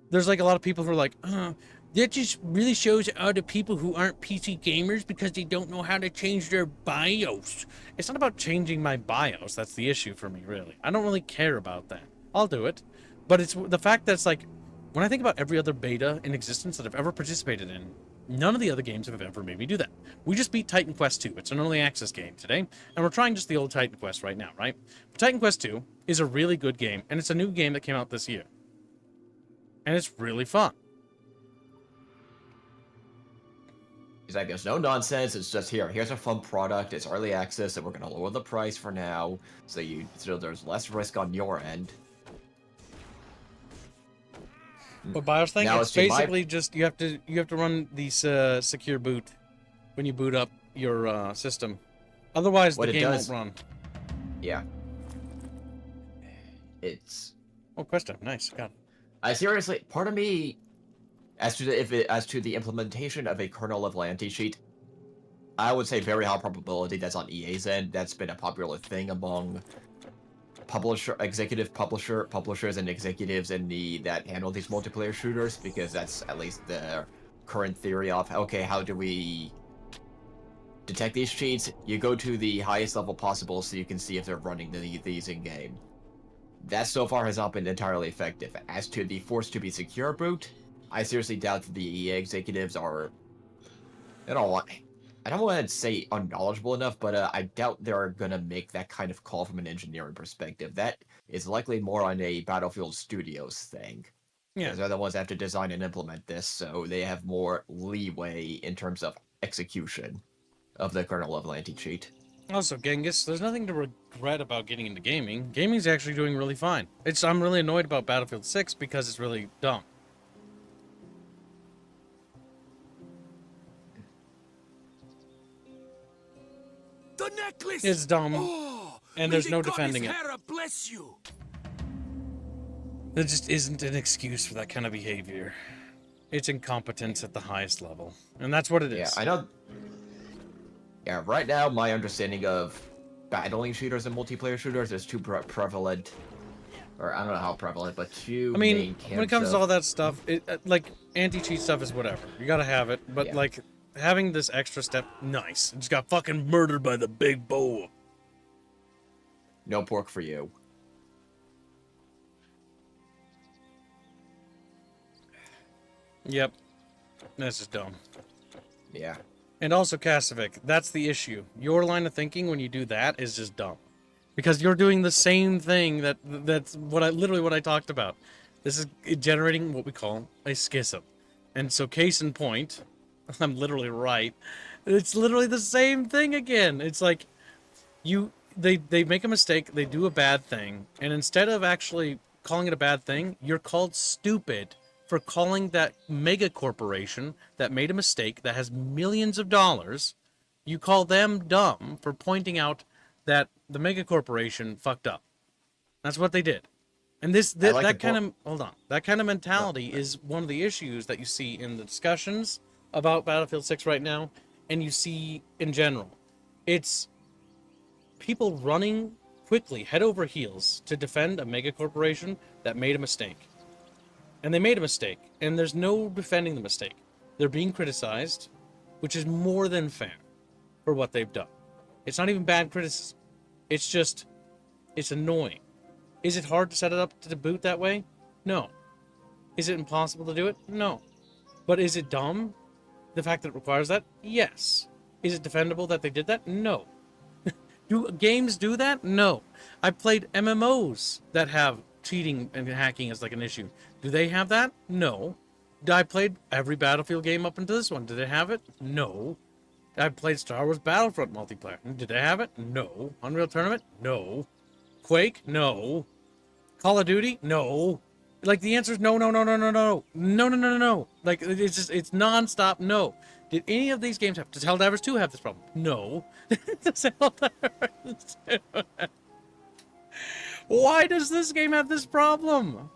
there's like a lot of people who are like, that just really shows other people who aren't PC gamers because they don't know how to change their BIOS. It's not about changing my BIOS, that's the issue for me, really. I don't really care about that. I'll do it. But it's the fact that it's like, when I think about every other beta in existence that I've ever participated in, none of the other games have ever made me do that. We just beat Titan Quest 2. It's an early access game today, and we're trying just the old Titan Quest right now, right? But Titan Quest 2 is a really good game, and it's a new game that came out this year. And it's really fun. It's like, there's no nonsense, it's just here's a fun product, it's early access, and we're going to lower the price for now, so there's less risk on your end. But BIOS thing, it's basically just you have to run these secure boot when you boot up your system. Otherwise, the game won't run. Yeah. It's. Oh, question. Nice. God. I seriously, part of me, as to the implementation of a kernel level anti-cheat, I would say very high probability that's on EA's end. That's been a popular thing among publishers and executives in that handle these multiplayer shooters, because that's at least the current theory of, okay, how do we detect these cheats? You go to the highest level possible so you can see if they're running these in game. That so far has not been entirely effective. As to the force to be secure boot, I seriously doubt that the EA executives are, I don't want to say unknowledgeable enough, but I doubt they're gonna make that kind of call from an engineering perspective. That is likely more on a Battlefield Studios thing. Yeah. Because they're the ones that have to design and implement this, so they have more leeway in terms of execution of the kernel level anti-cheat. Also, Genghis, there's nothing to regret about getting into gaming. Gaming's actually doing really fine. I'm really annoyed about Battlefield 6 because it's really dumb. The necklace! It's dumb, Oh, and may there's the no goddess defending it. Hera bless you. There just isn't an excuse for that kind of behavior. It's incompetence at the highest level, and that's what it is. Yeah, I know. Yeah, right now my understanding of battling shooters and multiplayer shooters is too prevalent, or I don't know how prevalent, but two main camps. When it comes to all that stuff, like anti-cheat stuff is whatever. You gotta have it, but like having this extra step, nice. It just got fucking murdered by the big boa. No pork for you. Yep. That's just dumb. Yeah. And also, Kasovic, that's the issue. Your line of thinking when you do that is just dumb. Because you're doing the same thing that's literally what I talked about. This is generating what we call a schism. And so case in point, I'm literally right. It's literally the same thing again. It's like they make a mistake, they do a bad thing, and instead of actually calling it a bad thing, you're called stupid for calling that mega corporation that made a mistake that has millions of dollars, you call them dumb for pointing out that the mega corporation fucked up. That's what they did. And that kind of mentality is one of the issues that you see in the discussions about Battlefield 6 right now, and you see in general. It's people running quickly, head over heels, to defend a mega corporation that made a mistake. And they made a mistake, and there's no defending the mistake. They're being criticized, which is more than fair for what they've done. It's not even bad criticism. It's just, it's annoying. Is it hard to set it up to boot that way? No. Is it impossible to do it? No. But is it dumb? The fact that it requires that? Yes. Is it defendable that they did that? No. Do games do that? No. I've played MMOs that have cheating and hacking as like an issue. Do they have that? No. I played every Battlefield game up until this one. Did they have it? No. I played Star Wars Battlefront multiplayer. Did they have it? No. Unreal Tournament? No. Quake? No. Call of Duty? No. Like the answer is no. Like it's non-stop no. Did any of these games have? Does Helldivers 2 have this problem? No. Does Helldivers 2? Why does this game have this problem?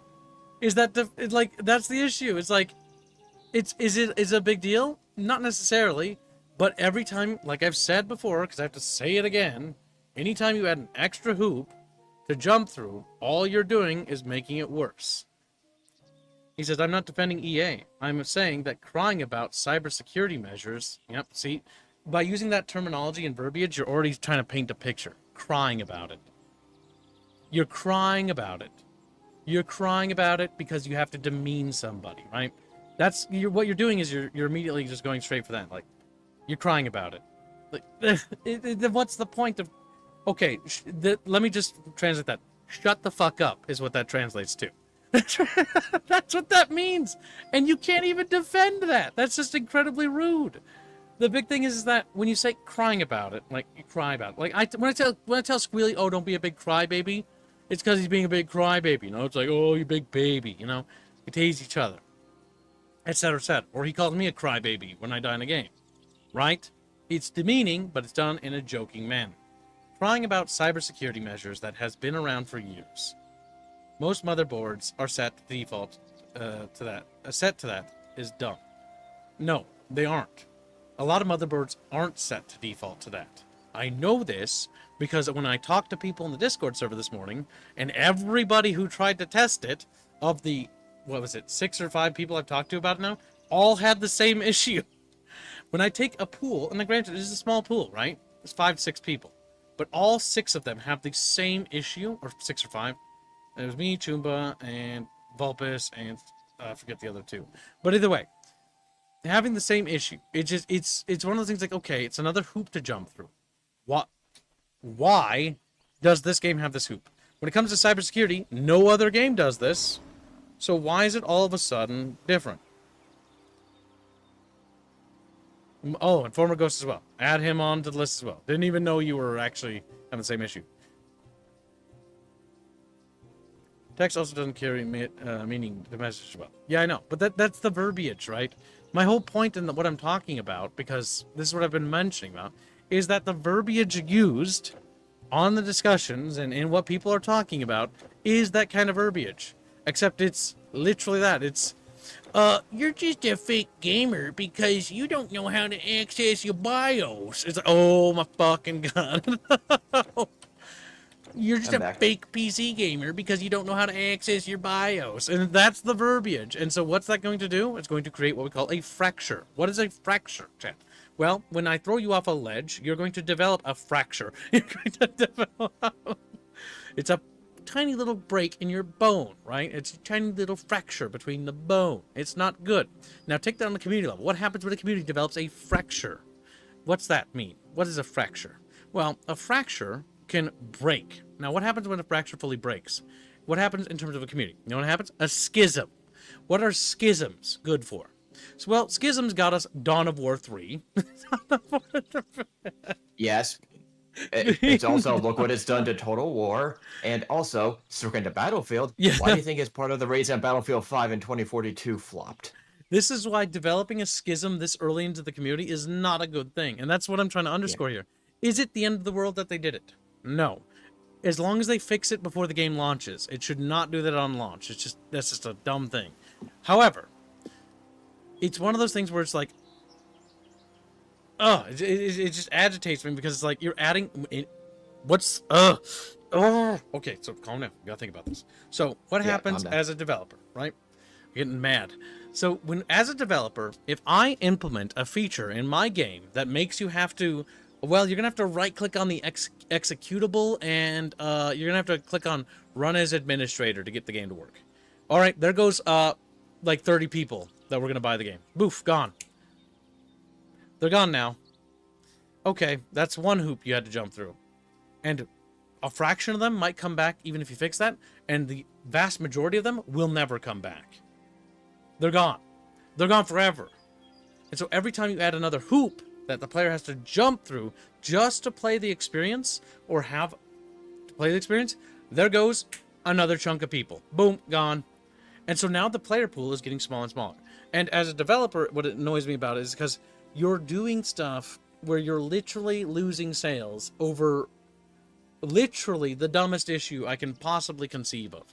Is that that's the issue? It's like, is it a big deal? Not necessarily, but every time, like I've said before, because I have to say it again, anytime you add an extra hoop to jump through, all you're doing is making it worse. He says, I'm not defending EA. I'm saying that crying about cybersecurity measures, yep, see, by using that terminology and verbiage, you're already trying to paint a picture. Crying about it. You're crying about it. You're crying about it because you have to demean somebody, right? What you're doing is you're immediately just going straight for that. Like, you're crying about it. Like, what's the point of... Okay, let me just translate that. Shut the fuck up is what that translates to. That's what that means. And you can't even defend that. That's just incredibly rude. The big thing is that when you say crying about it, like you cry about it. Like when I tell Squealy, oh, don't be a big crybaby, it's because he's being a big crybaby. You know, it's like, oh, you big baby. You know, we tease each other, etc., etc. Or he calls me a crybaby when I die in a game, right? It's demeaning, but it's done in a joking manner. Crying about cybersecurity measures that has been around for years. Most motherboards are set to default to that. Set to that is dumb. No, they aren't. A lot of motherboards aren't set to default to that. I know this because when I talked to people in the Discord server this morning, and everybody who tried to test it, of the, what was it, 6 or 5 people I've talked to about it now, all had the same issue. When I take a pool, and granted, it is a small pool, right? It's 5, 6 people. But all 6 of them have the same issue, or 6 or 5. It was me, Chumba, and Vulpus, and I forget the other 2. But either way, having the same issue. It's one of those things like, okay, it's another hoop to jump through. Why does this game have this hoop? When it comes to cybersecurity, no other game does this. So why is it all of a sudden different? Oh, and former Ghost as well. Add him on to the list as well. Didn't even know you were actually having the same issue. Text also doesn't carry meaning the message as well. Yeah, I know. But that's the verbiage, right? My whole point in what I'm talking about, because this is what I've been mentioning about, is that the verbiage used on the discussions and in what people are talking about is that kind of verbiage. Except it's literally that. It's, you're just a fake gamer because you don't know how to access your BIOS. It's like, oh my fucking god. You're just a fake PC gamer because you don't know how to access your BIOS. And that's the verbiage. And so what's that going to do? It's going to create what we call a fracture. What is a fracture, chat? Well, when I throw you off a ledge, you're going to develop a fracture. You're going to develop... It's a tiny little break in your bone, right? It's a tiny little fracture between the bone. It's not good. Now take that on the community level. What happens when a community develops a fracture? What's that mean? What is a fracture? Well, a fracture can break. Now, what happens when a fracture fully breaks? What happens in terms of a community? You know what happens? A schism. What are schisms good for? So, well, schisms got us Dawn of War 3. Yes. It's also, look what it's done to Total War, and also, circling to Battlefield, why do you think it's part of the reason Battlefield 5 in 2042 flopped? This is why developing a schism this early into the community is not a good thing. And that's what I'm trying to underscore here. Is it the end of the world that they did it? No. As long as they fix it before the game launches, it should not do that on launch. That's just a dumb thing. However, it's one of those things where it's like, it just agitates me because it's like you're adding okay, so calm down. You gotta think about this. So what happens as a developer, right? I'm getting mad. So as a developer, if I implement a feature in my game that makes you have to, well, you're gonna have to right click on the executable and you're gonna have to click on run as administrator to get the game to work. All right, there goes like 30 people that were gonna buy the game. Boof, gone. They're gone now. Okay, that's one hoop you had to jump through. And a fraction of them might come back even if you fix that, and the vast majority of them will never come back. They're gone. They're gone forever. And so every time you add another hoop that the player has to jump through just to play the experience, or have to play the experience, there goes another chunk of people. Boom, gone. And so now the player pool is getting smaller and smaller. And as a developer, what annoys me about it is because you're doing stuff where you're literally losing sales over literally the dumbest issue I can possibly conceive of.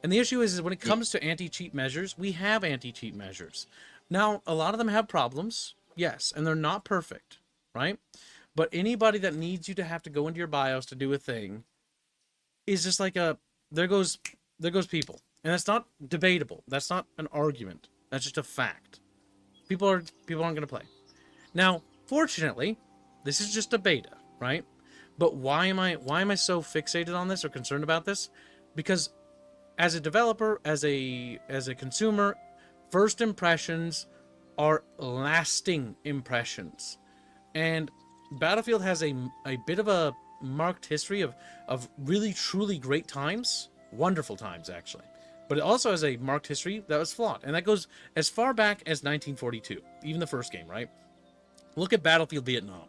And the issue is when it comes to anti-cheat measures, we have anti-cheat measures. Now, a lot of them have problems, yes, and they're not perfect, right? But anybody that needs you to have to go into your BIOS to do a thing is just like there goes people. And that's not debatable. That's not an argument. That's just a fact. People aren't going to play. Now, fortunately, this is just a beta, right? But why am I so fixated on this or concerned about this? Because as a developer, as a consumer, first impressions are lasting impressions. And Battlefield has a bit of a marked history of really truly great times, wonderful times actually. But it also has a marked history that was flawed. And that goes as far back as 1942, even the first game, right? Look at Battlefield Vietnam.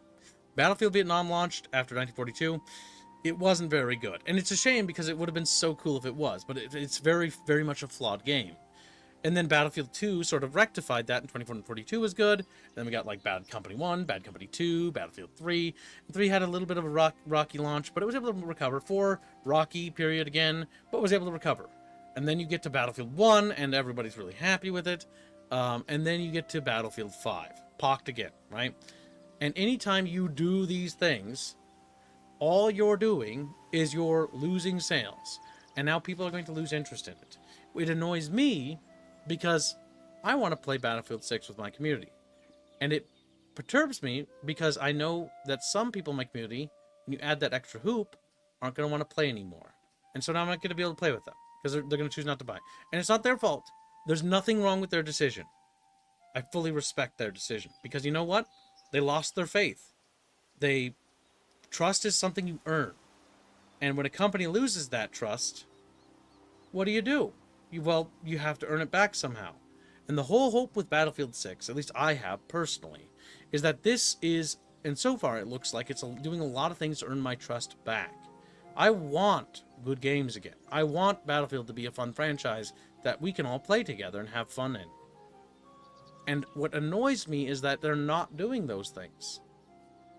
Battlefield Vietnam launched after 1942. It wasn't very good. And it's a shame because it would have been so cool if it was. But it's very, very much a flawed game. And then Battlefield 2 sort of rectified that, and 2042 was good. And then we got like Bad Company 1, Bad Company 2, Battlefield 3. And 3 had a little bit of a rocky launch, but it was able to recover. 4, rocky period again, but was able to recover. And then you get to Battlefield 1, and everybody's really happy with it. And then you get to Battlefield 5. Pocked again, right? And anytime you do these things, all you're doing is you're losing sales. And now people are going to lose interest in it. It annoys me because I want to play Battlefield 6 with my community. And it perturbs me because I know that some people in my community, when you add that extra hoop, aren't going to want to play anymore. And so now I'm not going to be able to play with them because they're going to choose not to buy. And it's not their fault. There's nothing wrong with their decision. I fully respect their decision because you know what? They lost their faith. Trust is something you earn. And when a company loses that trust, what do? You have to earn it back somehow. And the whole hope with Battlefield 6, at least I have personally, is that this is, and so far it looks like it's doing a lot of things to earn my trust back. I want good games again. I want Battlefield to be a fun franchise that we can all play together and have fun in. And what annoys me is that they're not doing those things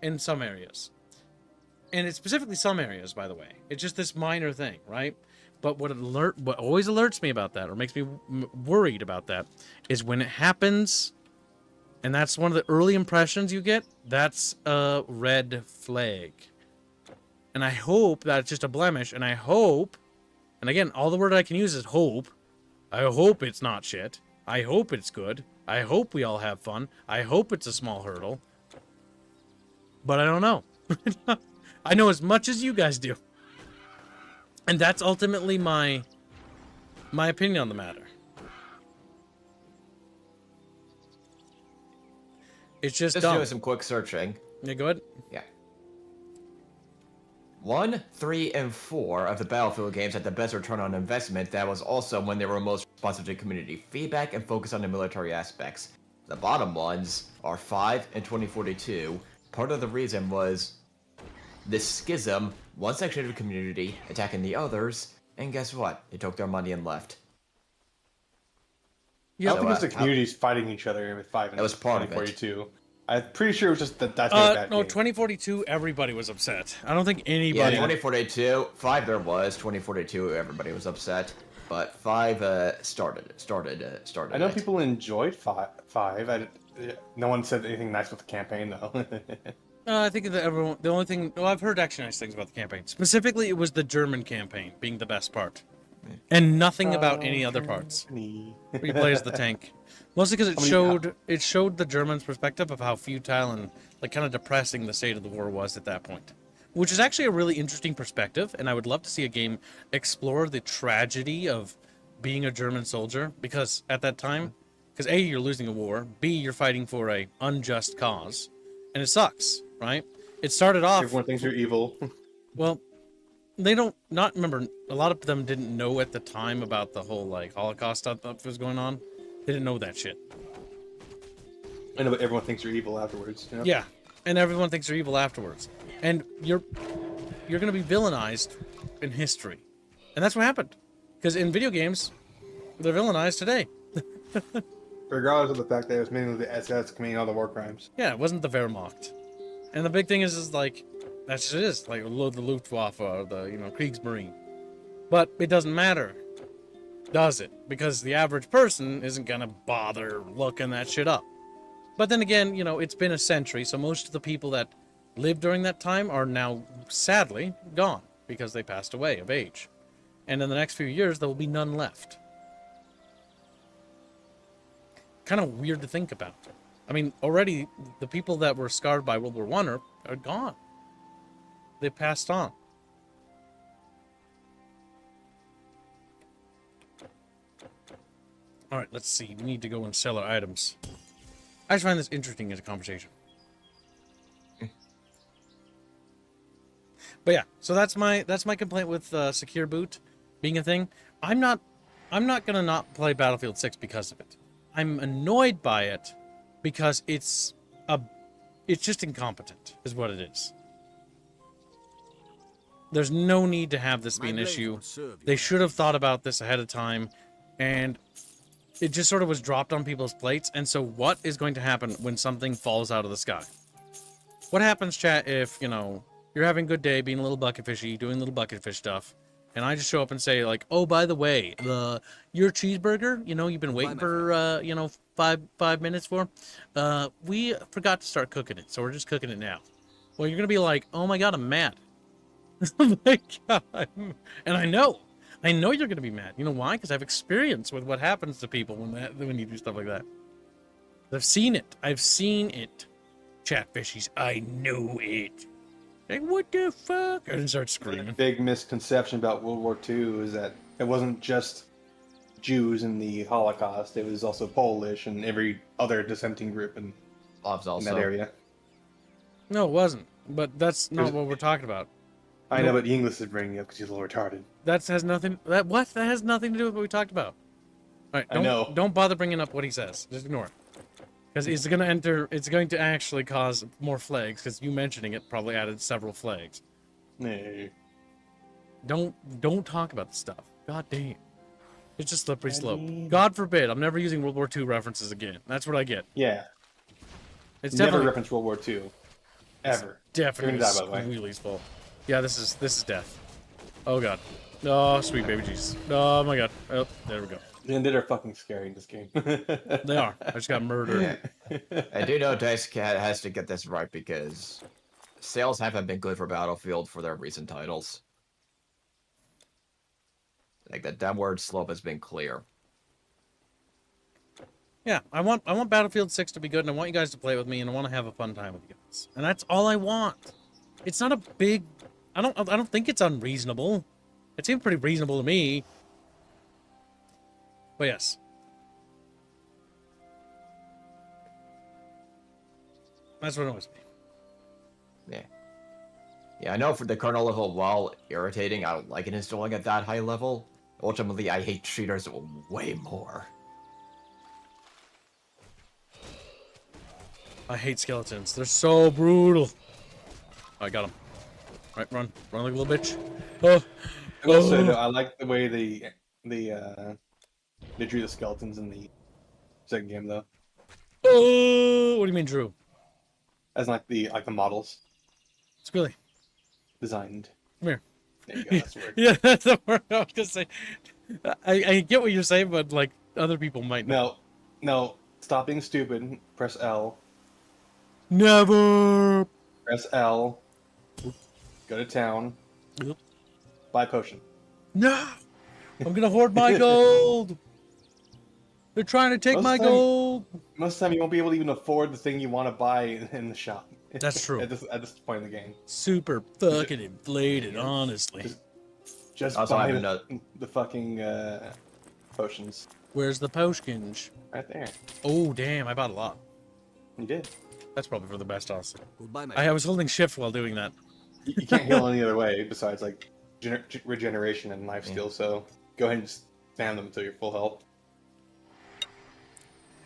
in some areas. And it's specifically some areas, by the way. It's just this minor thing, right? But what always alerts me about that, or makes me worried about that, is when it happens, and that's one of the early impressions you get, that's a red flag. And I hope that it's just a blemish, and I hope, and again, all the word I can use is hope. I hope it's not shit. I hope it's good. I hope we all have fun. I hope it's a small hurdle. But I don't know. I know as much as you guys do. And that's ultimately my opinion on the matter. It's just dumb. doing some quick searching. Yeah, go ahead. Yeah. 1, 3, and 4 of the Battlefield games had the best return on investment. That was also when they were most responsive to community feedback and focused on the military aspects. The bottom ones are 5 and 2042. Part of the reason was this schism, one section of the community attacking the others, and guess what? They took their money and left. Yeah, I don't think it's the communities fighting each other with 5 and 2042. I'm pretty sure it was just that's a bad no, game. 2042, everybody was upset. I don't think anybody... Yeah, 2042, 5 there was, 2042, everybody was upset. But 5 started. I know people enjoyed 5. No one said anything nice about the campaign, though. I think that everyone... The only thing... Well, I've heard actually nice things about the campaign. Specifically, it was the German campaign being the best part. And nothing about any other parts. Where you play as the tank. Mostly because it showed the Germans' perspective of how futile and like kind of depressing the state of the war was at that point. Which is actually a really interesting perspective, and I would love to see a game explore the tragedy of being a German soldier, because at that time, because A, you're losing a war, B, you're fighting for a unjust cause, and it sucks, right? It started off... Everyone thinks you're evil. Well, remember, a lot of them didn't know at the time about the whole, like, Holocaust stuff that was going on. They didn't know that shit. I know, but everyone thinks you're evil afterwards. You know? Yeah, and everyone thinks you're evil afterwards. And you're going to be villainized in history. And that's what happened. Because in video games, they're villainized today. Regardless of the fact that it was mainly the SS committing all the war crimes. Yeah, it wasn't the Wehrmacht. And the big thing is like, that's just it is. Like, the Luftwaffe or the, Kriegsmarine. But it doesn't matter, does it? Because the average person isn't going to bother looking that shit up. But then again, it's been a century, so most of the people that lived during that time are now, sadly, gone because they passed away of age. And in the next few years, there will be none left. Kind of weird to think about. I mean, already, the people that were scarred by World War I are gone. They passed on. All right, let's see. We need to go and sell our items. I just find this interesting as a conversation. But yeah, so that's my complaint with Secure Boot being a thing. I'm not gonna not play Battlefield 6 because of it. I'm annoyed by it because it's just incompetent, is what it is. There's no need to have this be an issue. They should have thought about this ahead of time, and it just sort of was dropped on people's plates. And so what is going to happen when something falls out of the sky? What happens, chat, if, you're having a good day, being a little bucket fishy, doing little bucket fish stuff, and I just show up and say like, oh, by the way, your cheeseburger, you know, you've been waiting for you know, five minutes for, we forgot to start cooking it, so we're just cooking it now. Well, you're gonna be like, oh my god, I'm mad. Oh my god. And I know you're gonna be mad. You know why? Because I've experience with what happens to people when you do stuff like that. I've seen it. Chatfishies, I know it. Like, what the fuck? I didn't start screaming. The big misconception about World War II is that it wasn't just Jews in the Holocaust. It was also Polish and every other dissenting group in that area. No, it wasn't. But that's not what we're talking about. I know, but the English is bringing it up because he's a little retarded. That has nothing. That has nothing to do with what we talked about. All right, I know. Don't bother bringing up what he says. Just ignore it. Because it's going to actually cause more flags, because you mentioning it probably added several flags. No. Don't talk about the stuff. God damn. It's just slippery slope. God forbid, I'm never using World War II references again. That's what I get. Yeah. It's never definitely reference World War II. Ever. Definitely die, by the way. Wheelie's fault. Yeah, this is death. Oh god. Oh, sweet baby Jesus. Oh my god. Oh, there we go. And they're fucking scary in this game. They are. I just got murdered. I do know Dice Cat has to get this right because sales haven't been good for Battlefield for their recent titles. Like the downward slope has been clear. Yeah, I want Battlefield 6 to be good, and I want you guys to play with me, and I want to have a fun time with you guys. And that's all I want. It's not a big. I don't think it's unreasonable. It seems pretty reasonable to me. But yes. That's what annoys me. Yeah. Yeah, I know for the kernel level, while irritating, I don't like it installing at that high level. Ultimately, I hate cheaters way more. I hate skeletons. They're so brutal. Oh, I got him. Right, run like a little bitch. Oh. I will say, though, I like the way they drew the skeletons in the second game, though. Oh, what do you mean, drew? As like the models. Squilly. Designed. Come here. There you go. That's the word. Yeah, that's the word I was gonna say. I get what you're saying, but like other people might not. No. Stop being stupid. Press L. Never. Press L. Go to town. Yep. Buy a potion. No! I'm gonna hoard my gold! They're trying to take my gold! Most of the time you won't be able to even afford the thing you want to buy in the shop. That's true. at this point in the game. Super fucking inflated, honestly. Just also, buy the fucking potions. Where's the potions? Right there. Oh, damn, I bought a lot. You did. That's probably for the best, honestly. Goodbye, my I was holding shift while doing that. You can't heal any other way besides like regeneration and lifesteal, so go ahead and just spam them until you're full health.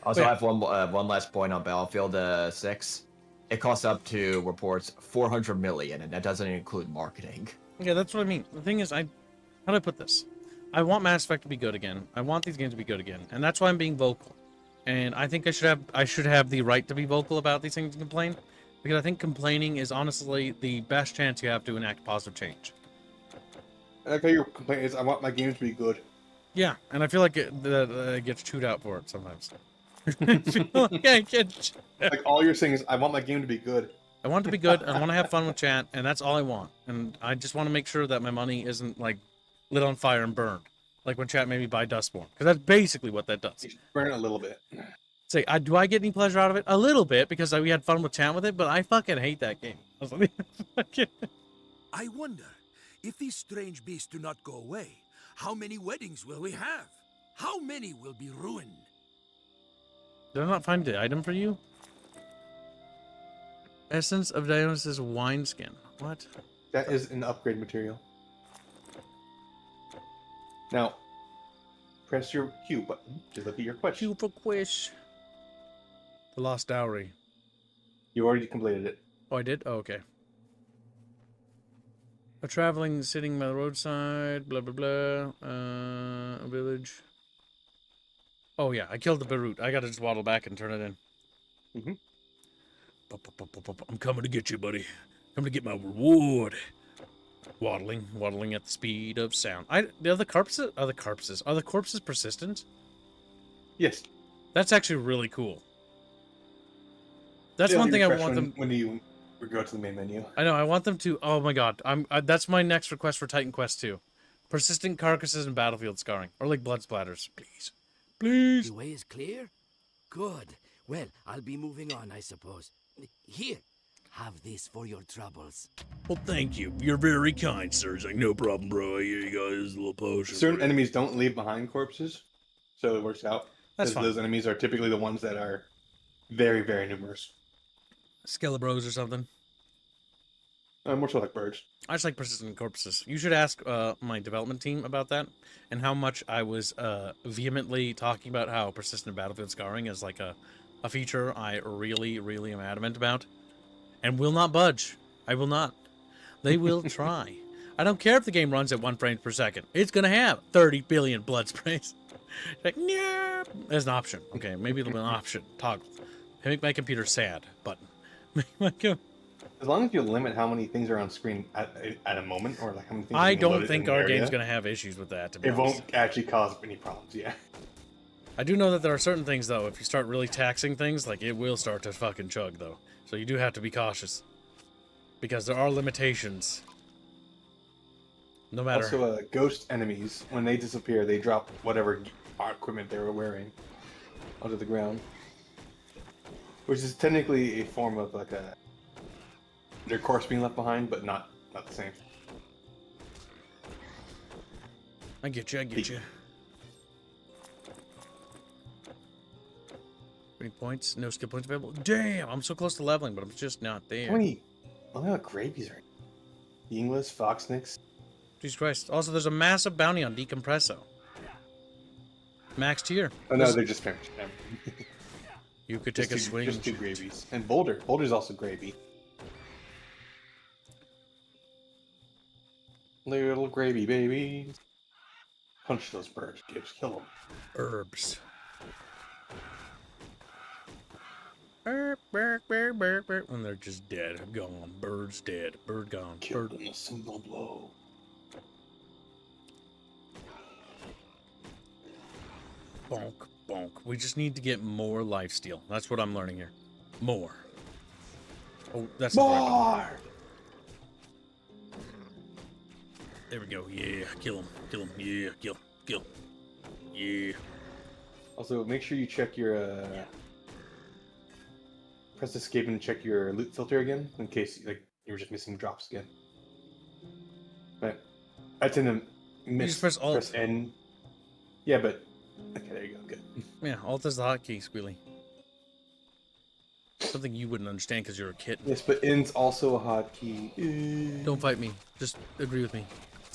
Also, I have one last point on Battlefield 6. It costs up to reports 400 million, and that doesn't include marketing. Yeah, that's what I mean. The thing is, how do I put this? I want Mass Effect to be good again. I want these games to be good again, and that's why I'm being vocal. And I think I should have the right to be vocal about these things and complain, because I think complaining is honestly the best chance you have to enact positive change. I like how your complaint is, I want my games to be good. Yeah, and I feel like it gets chewed out for it sometimes. I feel like I get... Like all you're saying is, I want my game to be good. I want it to be good. I want to have fun with chat, and that's all I want. And I just want to make sure that my money isn't like lit on fire and burned, like when chat made me buy Dustborn, because that's basically what that does. Burn it a little bit. Say, do I get any pleasure out of it? A little bit, because we had fun with chat with it, but I fucking hate that game. I wonder, if these strange beasts do not go away, how many weddings will we have? How many will be ruined? Did I not find the item for you? Essence of Dionysus wineskin. What? That is an upgrade material. Now, press your Q button to look at your quest. Q for quish. The Lost Dowry. You already completed it. Oh, I did? Oh, okay. A traveling sitting by the roadside, blah, blah, blah. A village. Oh, yeah, I killed the Beirut. I gotta just waddle back and turn it in. Mm-hmm. I'm coming to get you, buddy. Coming to get my reward. Waddling at the speed of sound. Are the corpses persistent? Yes. That's actually really cool. That's They one only thing I refresh want them. when you go to the main menu. I know. I want them to. Oh my god. That's my next request for Titan Quest 2. Persistent carcasses and battlefield scarring, or like blood splatters, please. Please. The way is clear? Good. Well, I'll be moving on, I suppose. Here, have this for your troubles. Well, thank you. You're very kind, sir. He's like, no problem, bro. Here you go. Here's a little potion. Certain enemies don't leave behind corpses, so it works out. That's Because fine. those enemies are typically the ones that are very, very numerous. Skelebros or something. More so like birds. I just like persistent corpses. You should ask my development team about that and how much I was vehemently talking about how persistent battlefield scarring is like a feature I really, really am adamant about. And will not budge. I will not. They will try. I don't care if the game runs at 1 frame per second. It's going to have 30 billion blood sprays. Like, no. There's an option. Okay, maybe it'll be an option. Toggle. Make my computer sad. Button. Make my computer... As long as you limit how many things are on screen at a moment, or like how many things. I are being don't loaded think in the our area, game's going to have issues with that, to be It honest. won't actually cause any problems, yeah. I do know that there are certain things, though, if you start really taxing things, like, it will start to fucking chug, though. So you do have to be cautious. Because there are limitations. No matter... Also, ghost enemies, when they disappear, they drop whatever equipment they were wearing onto the ground. Which is technically a form of, like, their corpse being left behind, but not the same. I get you. Any points? No skill points available? Damn, I'm so close to leveling, but I'm just not there. How many gravies are Yinglas, Foxnicks? Jesus Christ. Also, there's a massive bounty on Decompresso. Max tier. Oh no, they're just parents. You could take a swing. Just 2 gravies. And Boulder. Boulder's also gravy. Little gravy babies. Punch those birds, Gibbs. Kill them. Herbs. When they're just dead. Gone. Bird's dead. Bird gone. Killed in a single blow. Bonk, bonk. We just need to get more lifesteal. That's what I'm learning here. More. Oh, that's not the right button. There we go. Yeah, kill him. Kill him. Yeah, kill. Yeah. Also, make sure you check your press escape and check your loot filter again, in case like you were just missing drops again. But I tend to miss. just press Alt. Press N. Yeah, but okay, there you go. Good. Yeah, Alt is the hotkey, Squealy. Something you wouldn't understand because you're a kitten. Yes, but N's also a hotkey. Don't fight me. Just agree with me.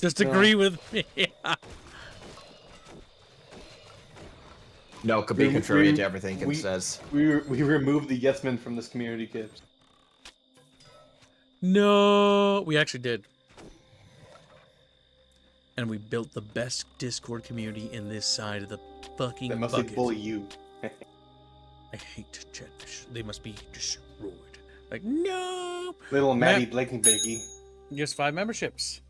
Just agree with me. No, could be contrary to everything it says. We removed the yes men from this community, kids. No, we actually did. And we built the best Discord community in this side of the fucking That must bucket. bully you. I hate Chatfish. They must be destroyed. Like, no! Little Maddie Blankenbakey. Just 5 memberships.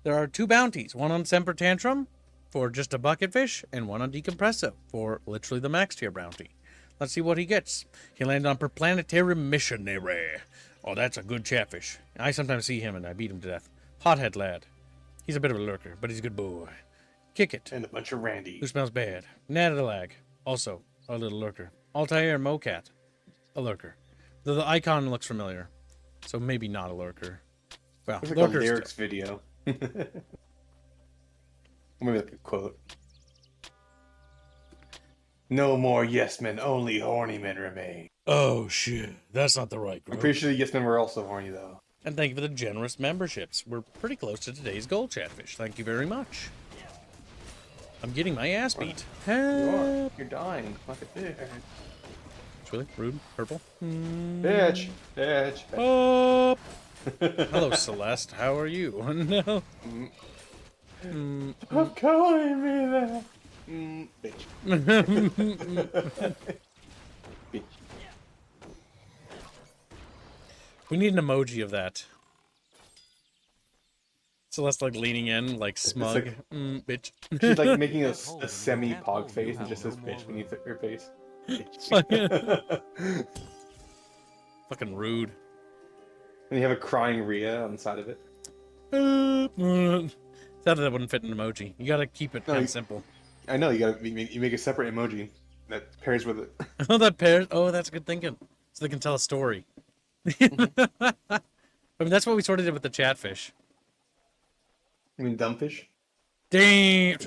There are 2 bounties. One on Semper Tantrum for just a bucket fish, and one on Decompresso for literally the max tier bounty. Let's see what he gets. He landed on Perplanetary Missionary. Oh, that's a good Chatfish. I sometimes see him and I beat him to death. Hothead lad. He's a bit of a lurker, but he's a good boy. Kick it. And a bunch of Randy. Who smells bad. Nadalag. Also a little lurker. Altair Mocat. A lurker. Though the icon looks familiar. So maybe not a lurker. Well, Looks like a lyrics video. Maybe like a quote. No more yes men, only horny men remain. Oh shit, that's not the right group. I'm pretty sure the yes men were also horny though. And thank you for the generous memberships. We're pretty close to today's goal, Chatfish. Thank you very much. I'm getting my ass beat. You are. You're dying. Like a bitch. It's really rude. Purple. Bitch. Bitch. Oh. Hello, Celeste. How are you? No. Stop calling me that. Bitch. Bitch. We need an emoji of that. Celeste like leaning in, like smug. like- Bitch. She's like making a semi-pog face and just says bitch beneath her face. Fucking rude. And you have a crying Rhea on the side of it. That wouldn't fit an emoji. You gotta keep it kind of simple. I know, you make a separate emoji that pairs with it. Oh, that pairs. Oh, that's good thinking. So they can tell a story. I mean, that's what we sort of did with the chatfish. You mean dumbfish? Damn.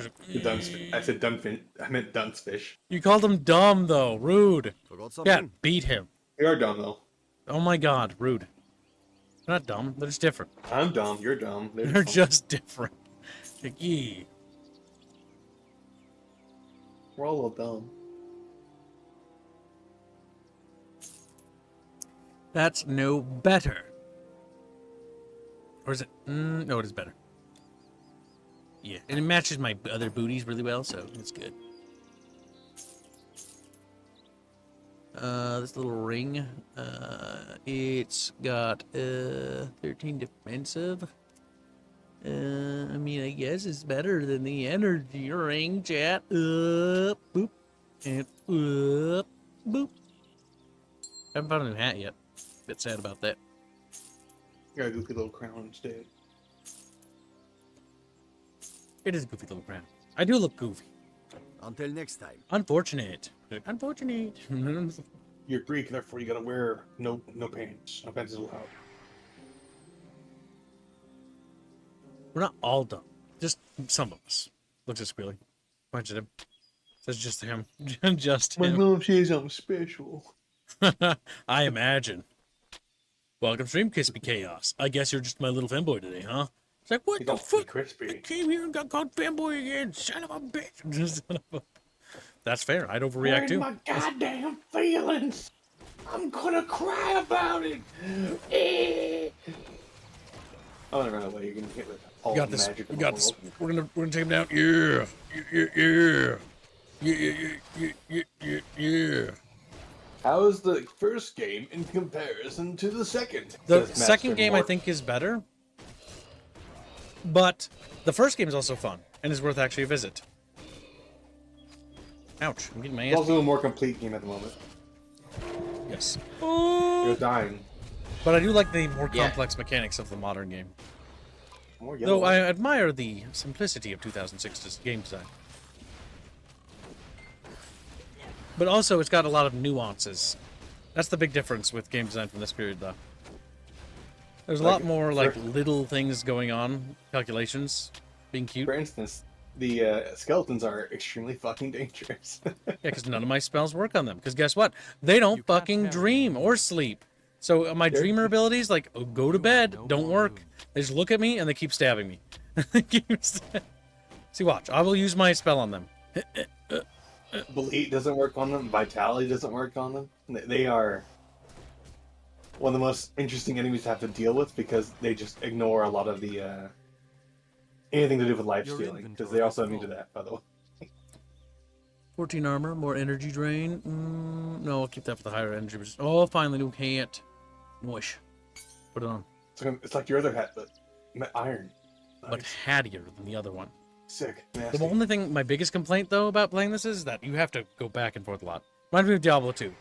I said dumbfish. I meant duncefish. You called him dumb though. Rude. Forgot Yeah, something? beat him. You are dumb though. Oh my god, rude. They're not dumb. They're just different. I'm dumb. You're dumb. They're just different. Like, yee. We're all a little dumb. That's no better. Or is it? No, it is better. Yeah, and it matches my other booties really well, so it's good. This little ring, it's got 13 defensive. I mean, I guess it's better than the energy ring, chat. Up, boop, and up, boop. Haven't found a new hat yet. Bit sad about that. Got a goofy little crown instead. It is a goofy little crown. I do look goofy. Until next time. Unfortunate. Unfortunate. You're Greek, therefore you gotta wear no pants. No pants is allowed. We're not all dumb. Just some of us. Looks at Squealy. Points at him. Says just to him. Just My him. mom says I'm special. I imagine. Welcome, Stream Crispy Chaos. I guess you're just my little fanboy today, huh? It's like, what the fuck? Crispy. I came here and got called fanboy again. Son of a bitch. That's fair. I'd overreact too. My goddamn feelings. I'm gonna cry about it. I'm gonna run away. You're gonna hit with all We got the this. magic. We in the got this. world. We're gonna take him down. Yeah. Yeah. How is the first game in comparison to the second? The Says second Master game I Mort. think is better, but the first game is also fun and is worth actually a visit. Ouch! I'm getting my It's ass. also a more complete game at the moment. Yes. You're dying. But I do like the more Yeah. complex mechanics of the modern game. More yellow. Though I admire the simplicity of 2006's game design. But also, it's got a lot of nuances. That's the big difference with game design from this period, though. There's a lot more, like, little things going on, calculations, being cute. For instance, the skeletons are extremely fucking dangerous. Yeah, because none of my spells work on them. Because guess what? They don't fucking dream or sleep. So my dreamer abilities, like, oh, go to bed, don't work. They just look at me and they keep stabbing me. See, watch. I will use my spell on them. Bleed doesn't work on them. Vitality doesn't work on them. They are one of the most interesting enemies to have to deal with because they just ignore a lot of the anything to do with life stealing. Because they also immune to that, by the way. 14 armor, more energy drain. No, I'll keep that for the higher energy. Oh, finally, no can't. Mush. Put it on. It's like your other hat, but iron. But hattier than the other one. Sick. Nasty. The only thing, my biggest complaint, though, about playing this is that you have to go back and forth a lot. Reminds me of Diablo 2,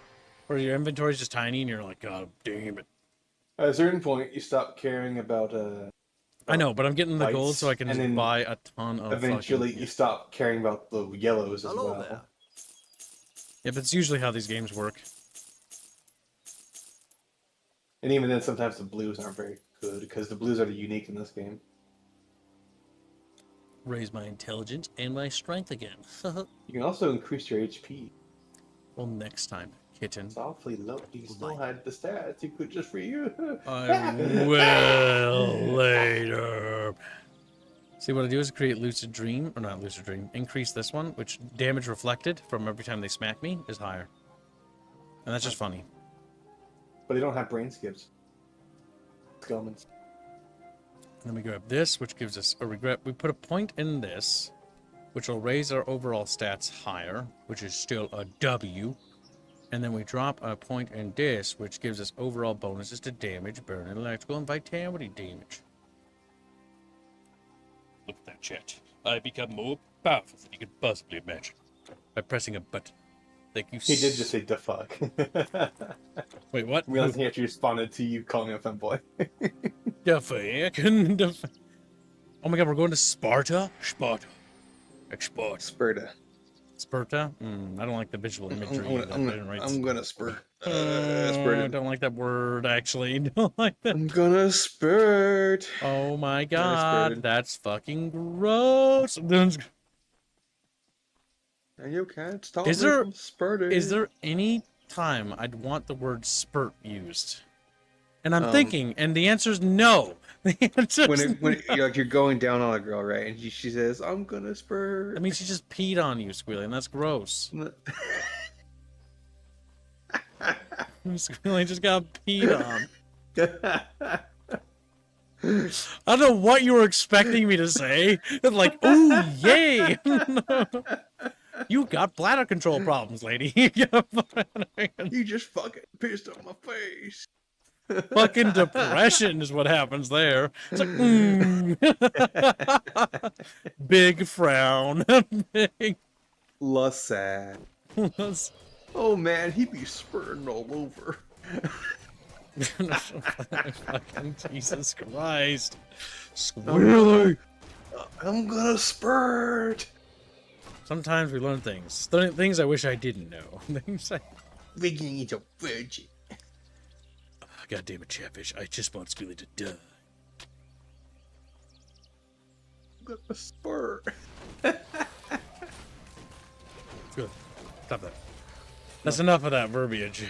where your inventory is just tiny and you're like, God damn it. At a certain point, you stop caring about. I know, but I'm getting the gold lights, so I can and just then buy a ton of Eventually, fucking... you stop caring about the yellows as Hello well. there. Yeah, but it's usually how these games work. And even then, sometimes the blues aren't very good because the blues are the unique in this game. Raise my intelligence and my strength again. You can also increase your HP. Well, next time, kitten. It's awfully low. You still had the stats. You could just for you. I will later. See, what I do is create lucid dream, or not lucid dream, increase this one, which damage reflected from every time they smack me is higher. And that's just funny. But they don't have brain skips. Skeletons. And then we grab this, which gives us a regret. We put a point in this, which will raise our overall stats higher, which is still a W. And then we drop a point in this, which gives us overall bonuses to damage, burn, electrical, and vitality damage. Look at that chat. I become more powerful than you could possibly imagine by pressing a button. Thank you. He did just say the fuck. Wait, what? We he actually responded to you calling him a femboy. The fuck? Oh my god, we're going to Sparta? Sparta. Sparta. Sparta? I don't like the visual imagery. I'm gonna spur. I don't like that word, actually. Don't like that. I'm gonna spurt. Oh my god, that's fucking gross. And you can't stop Is me there, from spurting. is there any time I'd want the word spurt used? And I'm thinking, and the answer is no. The answer when you're going down on a girl, right? And she says, "I'm gonna spurt." I mean, she just peed on you, Squealy, and that's gross. Squealy just got peed on. I don't know what you were expecting me to say. It's like, ooh, yay! You got bladder control problems, lady. You just fucking pissed on my face. Fucking depression is what happens there. It's like, big frown. Big. Sad. Oh man, he be spurting all over. Fucking Jesus Christ. Really? I'm gonna spurt. Sometimes we learn things. Things I wish I didn't know. Things I... Beginning is a virgin. God damn it, Chatfish. I just want Squealy to die. I'm gonna spurt. Good. Stop that. That's enough of that verbiage.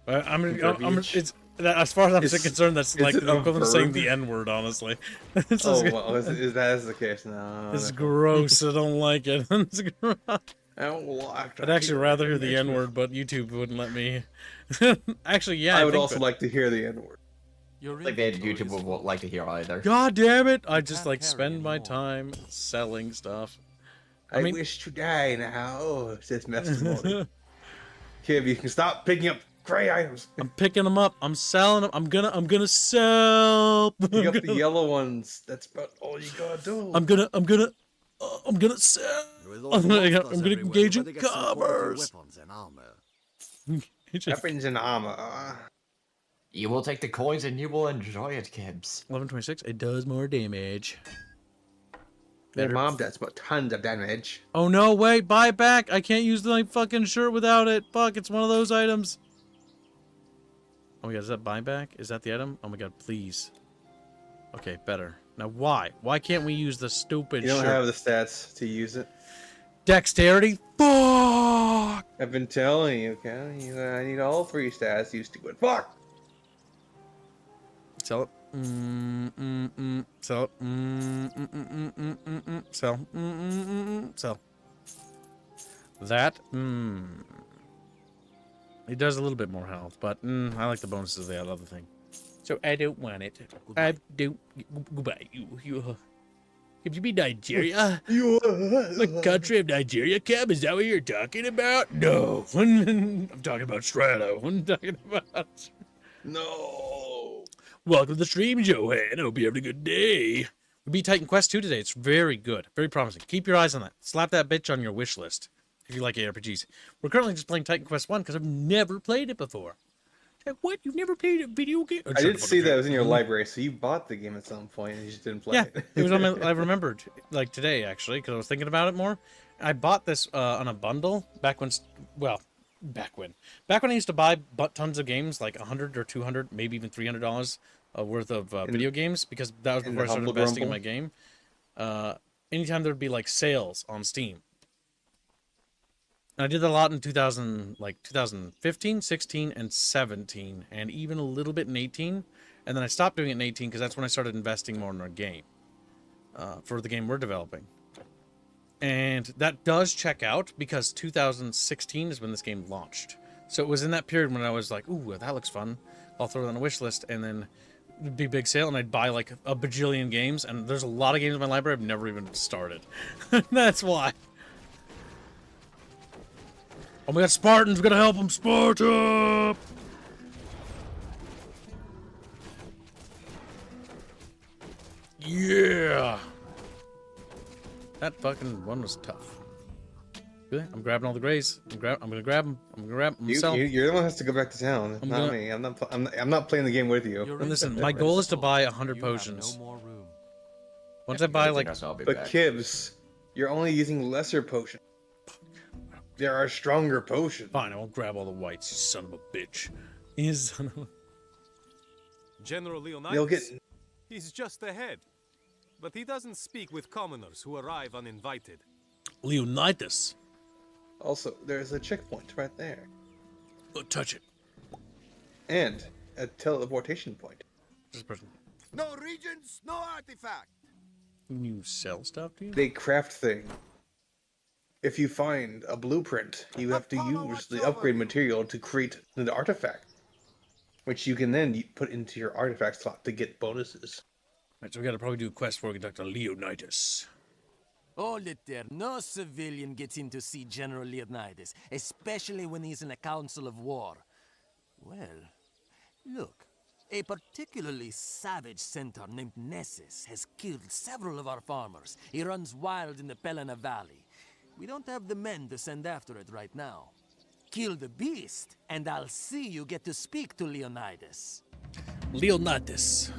It's as far as I'm concerned, that's like the equivalent of saying the N-word, honestly. Well, is that the case? No. It's gross. I don't like it. It's gross. I don't like I'd actually rather hear the N-word, but YouTube wouldn't let me. Actually, yeah. I would also like to hear the N-word. Like that YouTube won't like to hear either. God damn it! I just like spend my time selling stuff. I mean, wish to die now. Oh, says Master Morty. Kim, you can stop picking up gray items. I'm picking them up. I'm selling them. I'm gonna sell. Pick up the yellow ones. That's about all you gotta do. I'm gonna sell. I'm gonna engage in commerce. Weapons and armor. You will take the coins and you will enjoy it, Kibbs. 1126. It does more damage. Your mom does but tons of damage. Oh no! Wait, buy it back. I can't use the fucking shirt without it. Fuck! It's one of those items. Oh my god! Is that buyback? Is that the item? Oh my god! Please. Okay, better. Now why? Why can't we use the stupid You don't shirt? have the stats to use it. Dexterity? Fuck! I've been telling you, okay? I need all 3 stats. You stupid fuck! Sell it. Sell it. Sell. Sell. That. It does a little bit more health, but I like the bonuses of the other thing. So I don't want it. I don't. Goodbye. You be Nigeria? The country of Nigeria, Cab? Is that what you're talking about? No. I'm talking about Strato. I'm talking about... No. Welcome to the stream, Joanne. I hope you're having a good day. We beat Titan Quest 2 today. It's very good. Very promising. Keep your eyes on that. Slap that bitch on your wish list if you like ARPGs. We're currently just playing Titan Quest 1 because I've never played it before. Like, what? You've never played a video game? I did see that it was in your library, so you bought the game at some point and you just didn't play it. It was on my, I remembered, like today actually, because I was thinking about it more. I bought this on a bundle back when, back when I used to buy tons of games, like 100 or 200, maybe even $300 worth of video games, because that was before I started investing in my game. Anytime there would be like sales on Steam. And I did that a lot in 2015, 16, and 17, and even a little bit in 18. And then I stopped doing it in 18 because that's when I started investing more in our game, for the game we're developing. And that does check out because 2016 is when this game launched. So it was in that period when I was like, ooh, that looks fun. I'll throw it on the wish list, and then it'd be a big sale, and I'd buy like a bajillion games. And there's a lot of games in my library I've never even started. That's why. Oh my god, Spartans, we gotta help them, Sparta! Yeah! That fucking one was tough. Good. I'm grabbing all the grays. I'm gonna grab them. I'm gonna grab them. You're the one who has to go back to town, not me. I'm not playing the game with you. And listen, my goal is to buy 100 potions. Once I buy like, but Kibbs, you're only using lesser potions. There are stronger potions. Fine, I won't grab all the whites. You son of a bitch. General Leonidas. You'll get. He's just ahead, but he doesn't speak with commoners who arrive uninvited. Leonidas. Also, there's a checkpoint right there. Oh, touch it. And a teleportation point. No regions, no artifact. You sell stuff, do you? They craft thing. If you find a blueprint, you have to use the upgrade material to create the artifact, which you can then put into your artifact slot to get bonuses. Right, so we gotta probably do a quest before we conduct a Leonidas. Hold it there. No civilian gets in to see General Leonidas, especially when he's in a council of war. Well, look. A particularly savage centaur named Nessus has killed several of our farmers. He runs wild in the Pelena Valley. We don't have the men to send after it right now. Kill the beast, and I'll see you get to speak to Leonidas. Leonidas.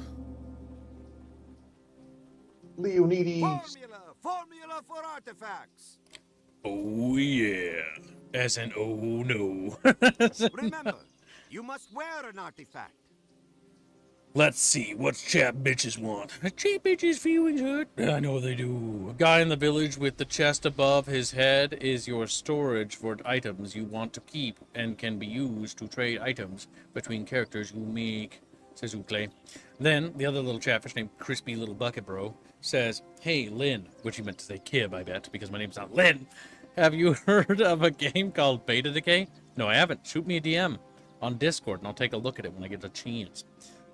Leonidas. Formula for artifacts. Oh yeah. As in, oh no. Remember, you must wear an artifact. Let's see, what's chap bitches want? Chap bitches feelings hurt? I know they do. A guy in the village with the chest above his head is your storage for items you want to keep and can be used to trade items between characters you make, says Ucle. Then, the other little chatfish named Crispy Little Bucket Bro says, hey, Lynn, which he meant to say Kib, I bet, because my name's not Lynn. Have you heard of a game called Beta Decay? No, I haven't. Shoot me a DM on Discord, and I'll take a look at it when I get a chance.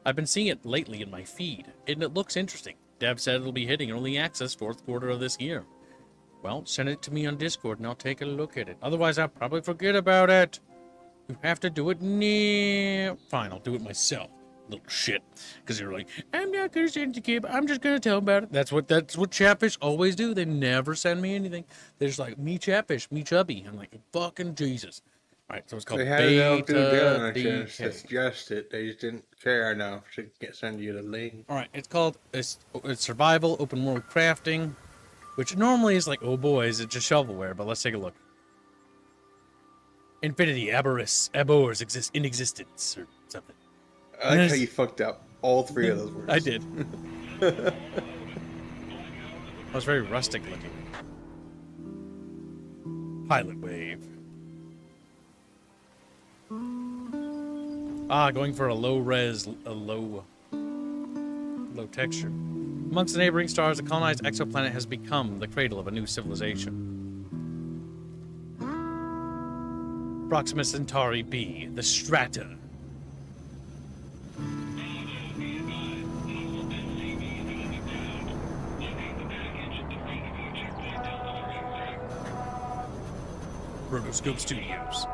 I've been seeing it lately in my feed, and it looks interesting. Dev said it'll be hitting early access 4th quarter of this year. Well, send it to me on Discord, and I'll take a look at it. Otherwise, I'll probably forget about it. You have to do it near... Fine, I'll do it myself. Little shit. Because you're like, I'm not going to send to Kib. I'm just going to tell him about it. That's what Chatfish always do. They never send me anything. They're just like, me Chatfish, me Chubby. I'm like, fucking Jesus. All right, so it's called Beta Decay. Suggest it. They just didn't care enough to send you the link. All right, it's called it's survival, open world crafting, which normally is like, oh boy, is it just shovelware? But let's take a look. Infinity, abhors exist in existence, or something. I like how you fucked up all 3 of those words. I did. That was very rustic looking. Pilot wave. Ah, going for a low texture. Amongst the neighboring stars, the colonized exoplanet has become the cradle of a new civilization. Proxima Centauri B, the Strata. Rotoscope Studios.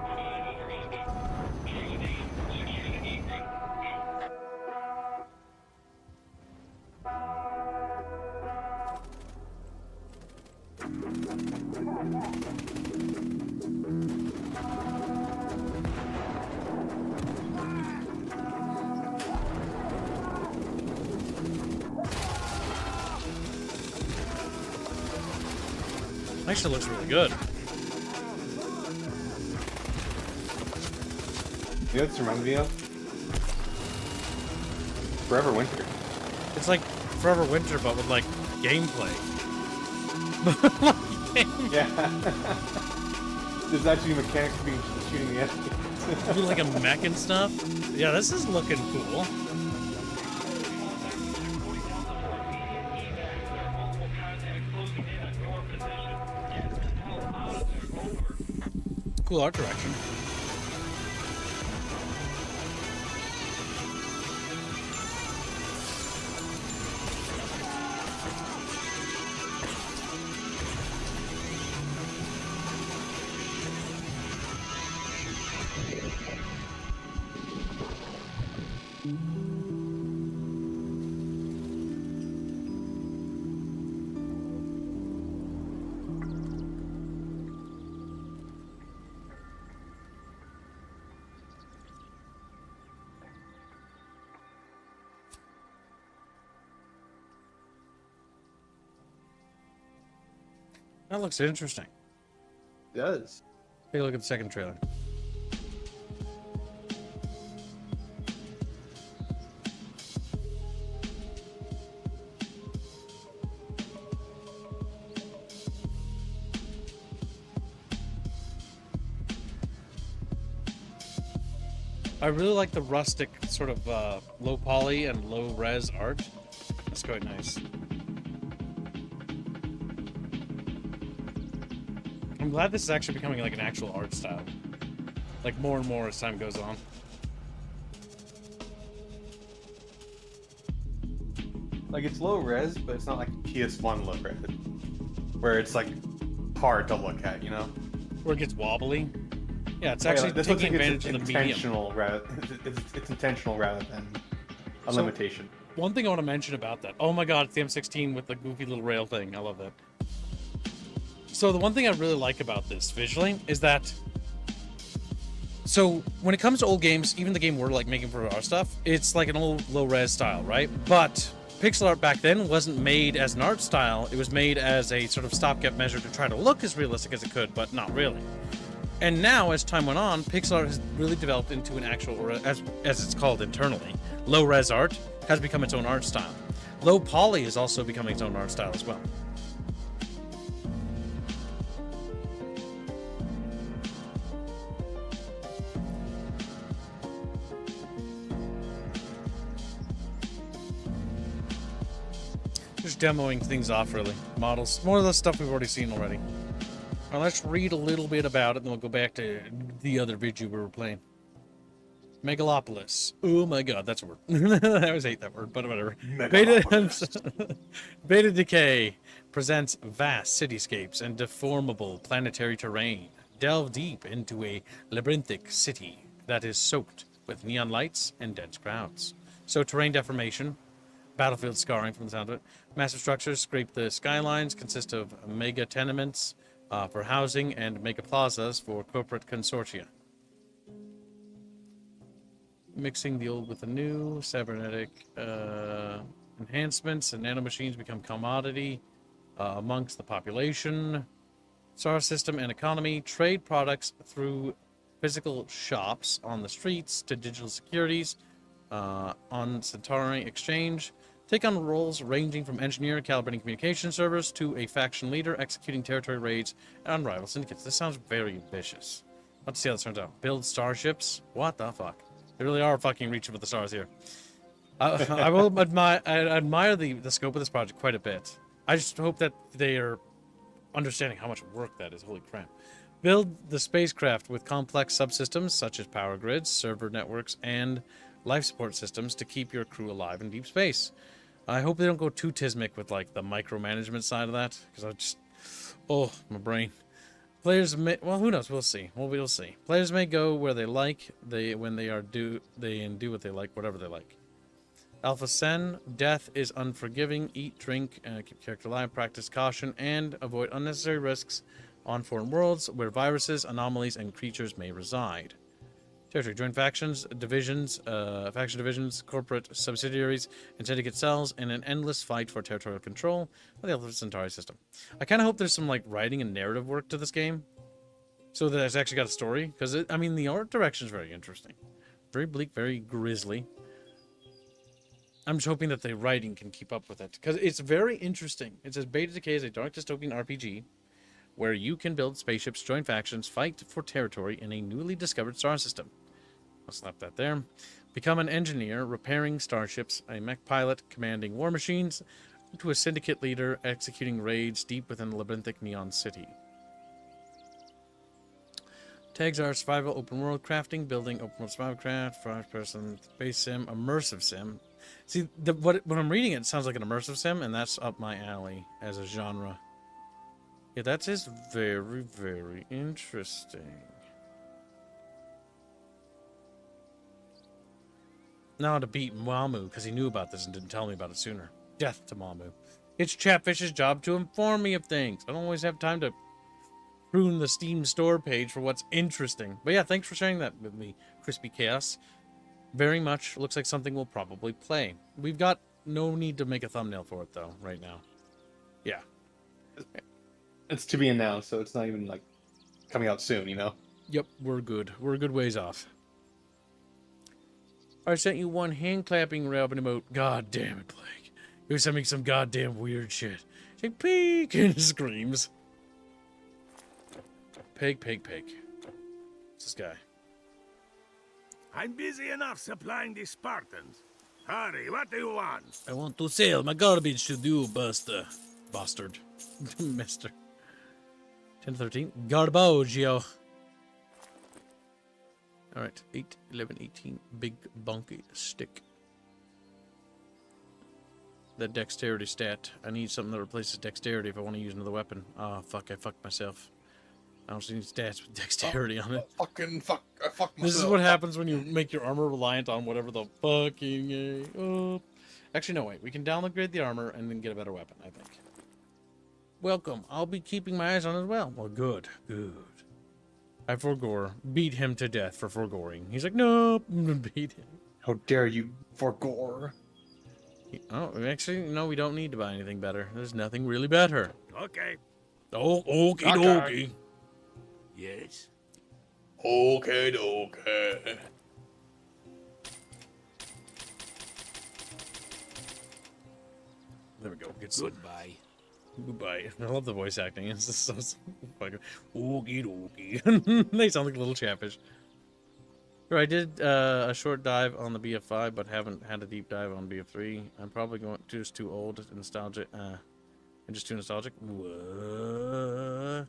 Actually looks really good. You know what this reminds me of? Forever Winter. It's like Forever Winter, but with like gameplay. Yeah. There's actually mechanics being shooting the enemies. Do like a mech and stuff. Yeah, this is looking cool. Cool art direction. That looks interesting. It does. Take a look at the second trailer. I really like the rustic sort of low poly and low res art. That's quite nice. I'm glad this is actually becoming like an actual art style. Like more and more as time goes on. Like it's low res, but it's not like PS1 low res, where it's like hard to look at, you know? Where it gets wobbly. Yeah, it's actually this taking looks like advantage of the medium. It's intentional rather than a limitation. One thing I want to mention about that. Oh my god, it's the M16 with the goofy little rail thing. I love that. So the one thing I really like about this visually is that, so when it comes to old games, even the game we're like making for our stuff, it's like an old low res style, right? But pixel art back then wasn't made as an art style. It was made as a sort of stopgap measure to try to look as realistic as it could, but not really. And now, as time went on, pixel art has really developed into an actual, or as it's called internally, low res art has become its own art style. Low poly is also becoming its own art style as well. Just demoing things off, really. Models. More of the stuff we've already seen already. Now let's read a little bit about it, and then we'll go back to the other video we were playing. Megalopolis. Oh my god, that's a word. I always hate that word, but whatever. Beta Decay presents vast cityscapes and deformable planetary terrain. Delve deep into a labyrinthic city that is soaked with neon lights and dense crowds. So terrain deformation, battlefield scarring from the sound of it. Massive structures scrape the skylines, consist of mega tenements for housing and mega plazas for corporate consortia. Mixing the old with the new, cybernetic enhancements and nanomachines become commodity amongst the population. Star system and economy trade products through physical shops on the streets to digital securities on Centauri Exchange. Take on roles ranging from engineer calibrating communication servers to a faction leader executing territory raids and unrivaled syndicates. This sounds very ambitious. Let's see how this turns out. Build starships? What the fuck? They really are fucking reaching for the stars here. I will admire the scope of this project quite a bit. I just hope that they are understanding how much work that is. Holy crap. Build the spacecraft with complex subsystems such as power grids, server networks, and life support systems to keep your crew alive in deep space. I hope they don't go too tismic with like the micromanagement side of that, because I just, oh, my brain. Players may, well, who knows? We'll see. Well, we'll see. Players may go where they like. They do what they like, whatever they like. Alpha Sen, death is unforgiving. Eat, drink, keep character alive. Practice caution and avoid unnecessary risks on foreign worlds where viruses, anomalies, and creatures may reside. Territory. Join factions, divisions, faction divisions, corporate subsidiaries, and syndicate cells in an endless fight for territorial control of the Alpha Centauri system. I kind of hope there's some like writing and narrative work to this game, so that it's actually got a story. Because I mean, the art direction is very interesting, very bleak, very grisly. I'm just hoping that the writing can keep up with it, because it's very interesting. It says Beta Decay is a dark dystopian RPG where you can build spaceships, join factions, fight for territory in a newly discovered star system. I'll slap that there. Become an engineer, repairing starships, a mech pilot, commanding war machines, to a syndicate leader, executing raids deep within the labyrinthic neon city. Tags are survival, open world crafting, building, open world survival craft, first-person space sim, immersive sim. See, when I'm reading it, it sounds like an immersive sim, and that's up my alley as a genre. Yeah, that is very, very interesting. Now to beat Mamu, because he knew about this and didn't tell me about it sooner. Death to Mamu. It's Chatfish's job to inform me of things. I don't always have time to prune the Steam store page for what's interesting. But yeah, thanks for sharing that with me, Crispy Chaos. Very much looks like something we'll probably play. We've got no need to make a thumbnail for it, though, right now. Yeah. it's to be announced, so it's not even like coming out soon, you know? Yep, we're good. We're a good ways off. I sent you one hand clapping Robin emote. God damn it, Blake. You sent me some goddamn weird shit. It's like peek and screams. Pig. What's this guy? I'm busy enough supplying the Spartans. Hurry, what do you want? I want to sell my garbage to you, Buster. Bastard. Mister. 10-13. Garbaggio. Alright, 8, 11, 18. Big bunky stick. That dexterity stat. I need something that replaces dexterity if I want to use another weapon. Oh, fuck, I fucked myself. I don't see any stats with dexterity on it. I fucked myself. This is what happens when you make your armor reliant on whatever the fucking... Actually, no, wait. We can downgrade the armor and then get a better weapon, I think. Welcome. I'll be keeping my eyes on it as well. Well, good. I forgore. Beat him to death for forgoring. He's like, nope. Beat him. How dare you forgore? Oh, actually, no, we don't need to buy anything better. There's nothing really better. Okay. Oh, okie dokie. Yes? Okay, dokie. There we go. Goodbye. Goodbye. I love the voice acting. It's just so fucking okie dokie. They sound like little chatfish. Sure, I did a short dive on the BF5, but haven't had a deep dive on BF3. I'm probably just too old and nostalgic. I'm just too nostalgic. What?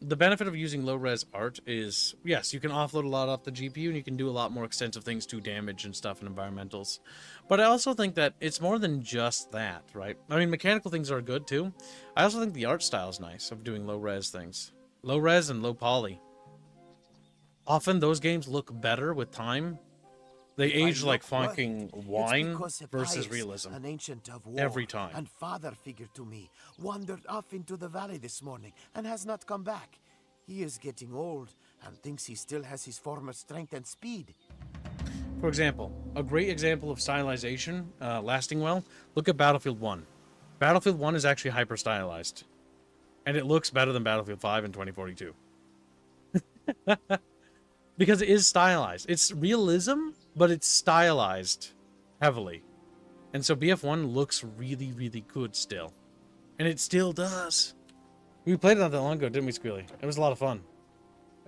The benefit of using low-res art is, yes, you can offload a lot off the GPU and you can do a lot more extensive things to damage and stuff and environmentals. But I also think that it's more than just that, right? I mean, mechanical things are good too. I also think the art style is nice of doing low-res things. Low-res and low-poly. Often those games look better with time. They age like fucking wine versus realism. An ancient of war every time. And father figure to me, wandered off into the valley this morning and has not come back. He is getting old and thinks he still has his former strength and speed. For example, a great example of stylization lasting well, look at Battlefield 1. Battlefield 1 is actually hyper-stylized. And it looks better than Battlefield 5 in 2042. Because it is stylized. It's realism, but it's stylized heavily. And so BF1 looks really, really good still. And it still does. We played it not that long ago, didn't we, Squealy? It was a lot of fun.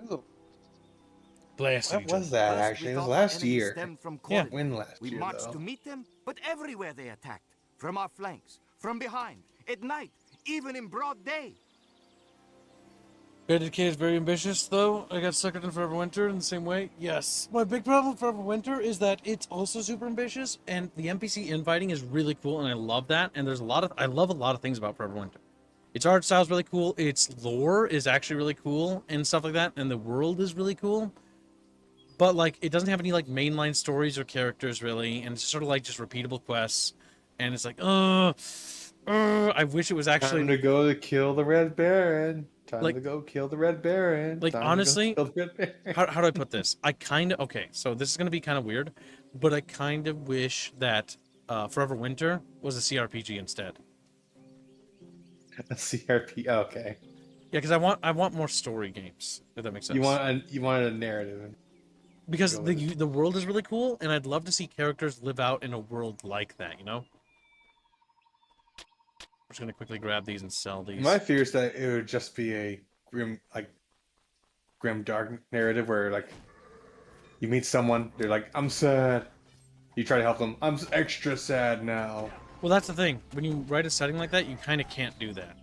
What was that, actually? It was last year. Yeah. When last We year, marched though? to meet them, but everywhere they attacked. From our flanks, from behind, at night, even in broad day. Very dedicated, very ambitious, though. I got suckered in Forever Winter in the same way. Yes. My big problem with Forever Winter is that it's also super ambitious, and the NPC infighting is really cool, and I love that. And there's I love a lot of things about Forever Winter. Its art style is really cool. Its lore is actually really cool, and stuff like that. And the world is really cool. But, like, it doesn't have any, like, mainline stories or characters, really. And it's sort of, like, just repeatable quests. And it's like, I wish it was actually... Time to go to kill the Red Baron. Time Like- to go kill the Red Baron. Like, Time to go honestly, kill the Red Baron. how do I put this? I kind of... Okay, so this is going to be kind of weird. But I kind of wish that Forever Winter was a CRPG instead. A CRP. Okay. Yeah, because I want more story games, if that makes sense. You wanted a narrative. Because Go the world is really cool, and I'd love to see characters live out in a world like that, you know? I'm just gonna quickly grab these and sell these. My fear is that it would just be a grim dark narrative where, like, you meet someone, they're like, I'm sad. You try to help them. I'm extra sad now. Well, that's the thing. When you write a setting like that, you kind of can't do that.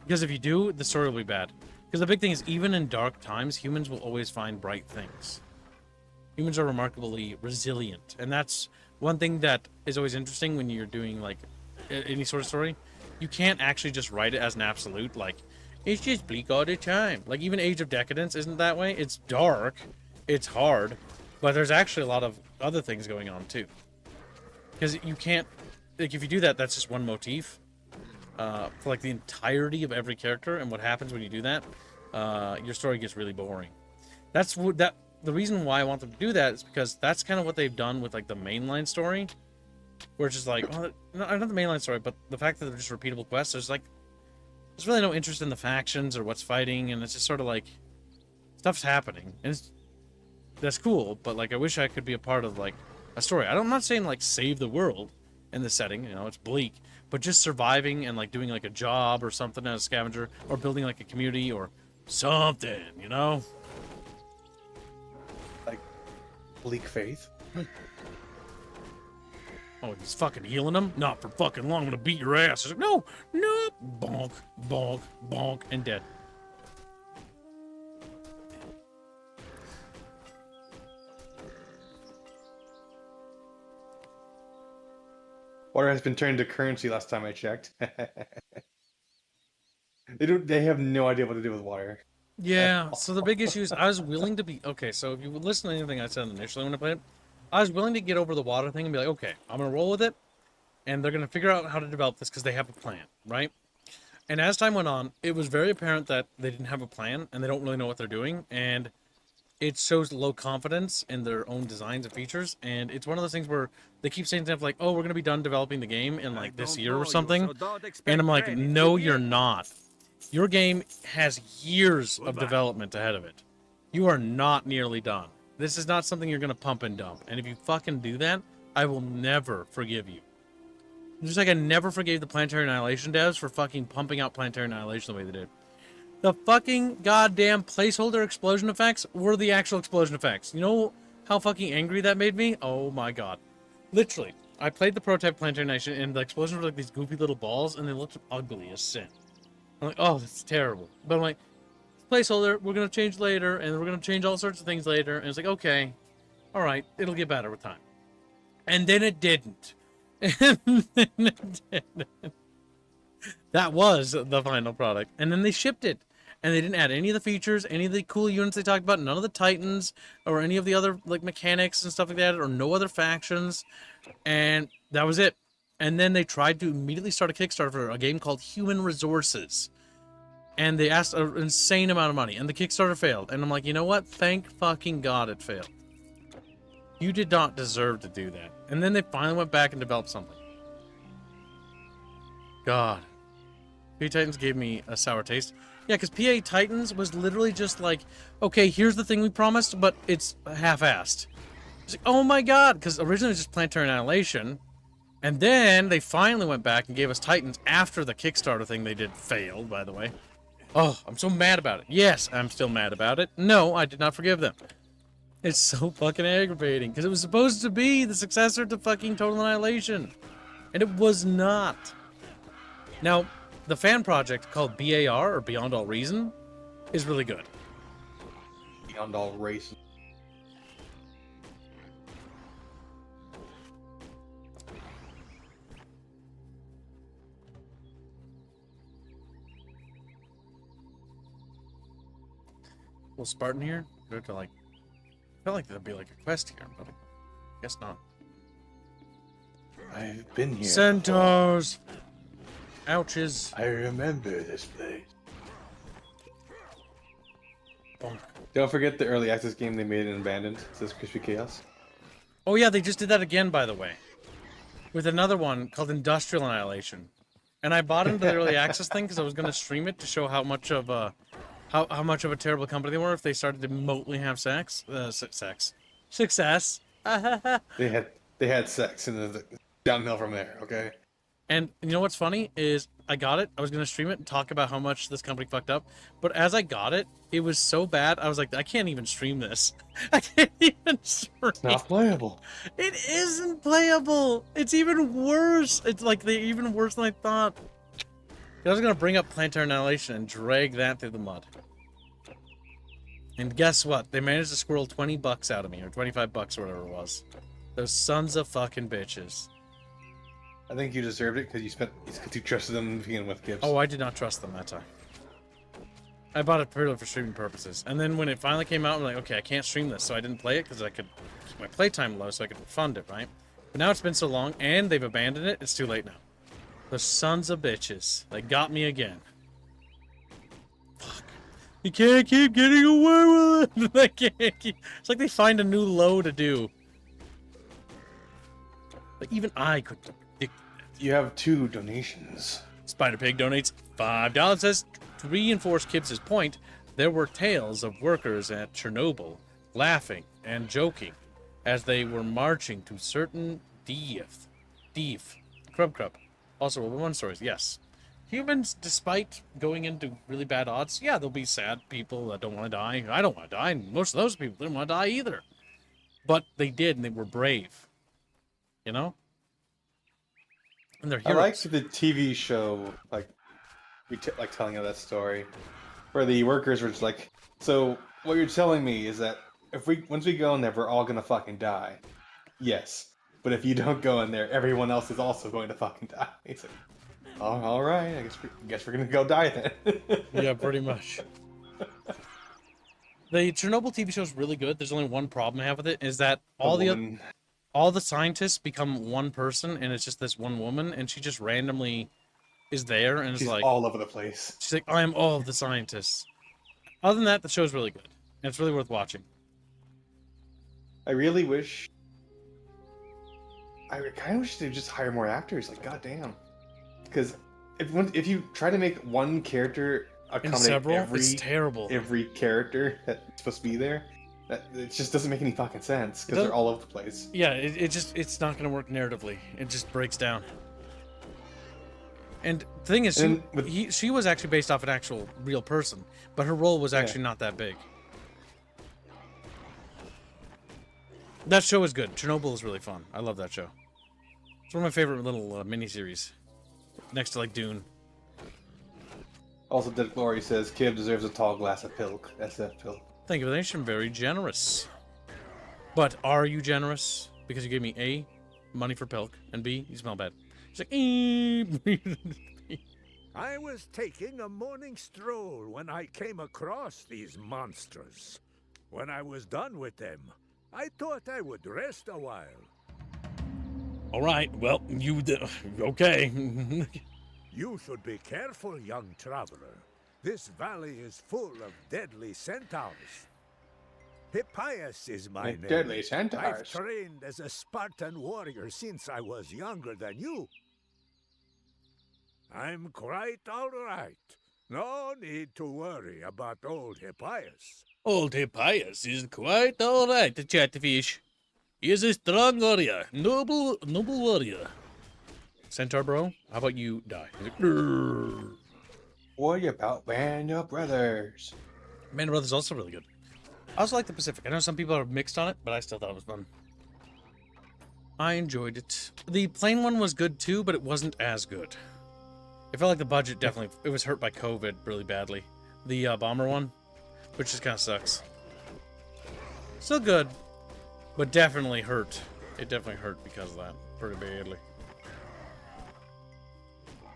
Because if you do, the story will be bad. Because the big thing is, even in dark times, humans will always find bright things. Humans are remarkably resilient. And that's one thing that is always interesting when you're doing, like, any sort of story. You can't actually just write it as an absolute, like, it's just bleak all the time. Like, even Age of Decadence isn't that way. It's dark, it's hard, but there's actually a lot of other things going on, too. Because you can't, like, if you do that, that's just one motif. For like the entirety of every character, and what happens when you do that, your story gets really boring. That's the reason why I want them to do that is because that's kind of what they've done with like the mainline story, where it's just like, well, not the mainline story, but the fact that they're just repeatable quests. There's really no interest in the factions or what's fighting, and it's just sort of like stuff's happening, and that's cool. But like, I wish I could be a part of like a story. I'm not saying like save the world in the setting, you know, it's bleak, but just surviving and like doing like a job or something as a scavenger, or building like a community or something, you know. Like bleak faith. Oh, he's fucking healing him? Not for fucking long. I'm gonna beat your ass. It's like, no, no. Bonk, bonk, bonk, and dead. Water has been turned to currency last time I checked. They have no idea what to do with water. Yeah, so the big issue is I was willing to be... Okay, so if you would listen to anything I said initially when I played it, I was willing to get over the water thing and be like, okay, I'm going to roll with it, and they're going to figure out how to develop this because they have a plan, right? And as time went on, it was very apparent that they didn't have a plan, and they don't really know what they're doing, and it shows low confidence in their own designs and features, and it's one of those things where they keep saying stuff like, oh, we're going to be done developing the game in, like, this year or something, and I'm like, no, you're not. Your game has years of development ahead of it. You are not nearly done. This is not something you're going to pump and dump. And if you fucking do that, I will never forgive you. Just like I never forgave the Planetary Annihilation devs for fucking pumping out Planetary Annihilation the way they did. The fucking goddamn placeholder explosion effects were the actual explosion effects. You know how fucking angry that made me? Oh my god. Literally, I played the prototype Planetary Annihilation and the explosions were like these goofy little balls and they looked ugly as sin. I'm like, oh, that's terrible. But I'm like, placeholder, we're going to change later, and we're going to change all sorts of things later. And it's like, okay, all right, it'll get better with time. And then it didn't. And then it didn't. That was the final product. And then they shipped it. And they didn't add any of the features, any of the cool units they talked about, none of the Titans, or any of the other like mechanics and stuff like that, or no other factions. And that was it. And then they tried to immediately start a Kickstarter for a game called Human Resources. And they asked an insane amount of money. And the Kickstarter failed. And I'm like, you know what? Thank fucking God it failed. You did not deserve to do that. And then they finally went back and developed something. God. PA Titans gave me a sour taste. Yeah, because PA Titans was literally just like, okay, here's the thing we promised, but it's half-assed. It's like, oh my God. Because originally it was just Planetary Annihilation. And then they finally went back and gave us Titans after the Kickstarter thing they did failed, by the way. Oh, I'm so mad about it. Yes, I'm still mad about it. No, I did not forgive them. It's so fucking aggravating, because it was supposed to be the successor to fucking Total Annihilation. And it was not. Now, the fan project called BAR, or Beyond All Reason, is really good. Beyond All Reason. Little Spartan here? Do I have to like... I felt like there'd be like a quest here, but I guess not. I've been here. Centaurs! Ouches. I remember this place. Bonk. Don't forget the early access game they made and abandoned. It says Crispy Chaos. Oh yeah, they just did that again, by the way. With another one called Industrial Annihilation. And I bought into the early access thing because I was going to stream it to show how much of a... How much of a terrible company they were if they started to remotely have sex. Success. They had sex and then downhill from there, okay? And you know what's funny is I got it. I was going to stream it and talk about how much this company fucked up. But as I got it, it was so bad. I was like, I can't even stream this. I can't even stream. It's not playable. It isn't playable. It's even worse. It's like even worse than I thought. I was going to bring up Planetary Annihilation and drag that through the mud. And guess what? They managed to squirrel 20 bucks out of me, or 25 bucks or whatever it was. Those sons of fucking bitches. I think you deserved it because you trusted them to begin with, Gibbs. Oh, I did not trust them that time. I bought it purely for streaming purposes. And then when it finally came out, I'm like, okay, I can't stream this. So I didn't play it because I could keep my playtime low so I could fund it, right? But now it's been so long and they've abandoned it, it's too late now. The sons of bitches. They got me again. Fuck. You can't keep getting away with it. They can't keep... It's like they find a new low to do. But even I couldn't have predicted that. You have 2 donations. Spider Pig donates $5. Says, to reinforce Kibbs' point, there were tales of workers at Chernobyl laughing and joking as they were marching to certain death. Crub. Also, one stories, yes. Humans, despite going into really bad odds, yeah, there'll be sad people that don't want to die. I don't want to die, and most of those people didn't want to die either. But they did, and they were brave. You know? And they're heroes. I liked the TV show, like telling of that story, where the workers were just like, so what you're telling me is that once we go in there, we're all gonna fucking die. Yes. But if you don't go in there, everyone else is also going to fucking die. It's like, oh, all right, I guess we're gonna go die then. Yeah, pretty much. The Chernobyl TV show is really good. There's only one problem I have with it, is that all the scientists become one person, and it's just this one woman, and she just randomly is there, and she's is like all over the place. She's like, I am all of the scientists. Other than that, the show's really good, and it's really worth watching. I really wish. I kind of wish they'd just hire more actors. Like, goddamn, because if you try to make one character accommodate it's terrible. Every character that's supposed to be there, it just doesn't make any fucking sense because they're all over the place. Yeah, it's not going to work narratively. It just breaks down. And the thing is, she was actually based off an actual real person, but her role was actually not that big. That show is good. Chernobyl is really fun. I love that show. It's one of my favorite little miniseries, next to like Dune. Also, Dead Glory says Kib deserves a tall glass of pilk. SF pilk. Thank you for the nation. Very generous. But are you generous because you gave me A, money for pilk, and B, you smell bad? She's like, I was taking a morning stroll when I came across these monsters. When I was done with them, I thought I would rest a while. All right, well, okay. You should be careful, young traveler. This valley is full of deadly centaurs. Hippias is my name. Deadly centaurs. I've trained as a Spartan warrior since I was younger than you. I'm quite all right. No need to worry about old Hippias. Old Hippias is quite all right, Chatfish. He is a strong warrior, noble warrior. Centaur bro, how about you die? He's like, what about Band of Brothers? Band of Brothers is also really good. I also like the Pacific. I know some people are mixed on it, but I still thought it was fun. I enjoyed it. The plane one was good too, but it wasn't as good. It felt like the budget definitely, it was hurt by COVID really badly. The bomber one, which just kind of sucks. Still good, but definitely hurt. It definitely hurt because of that pretty badly.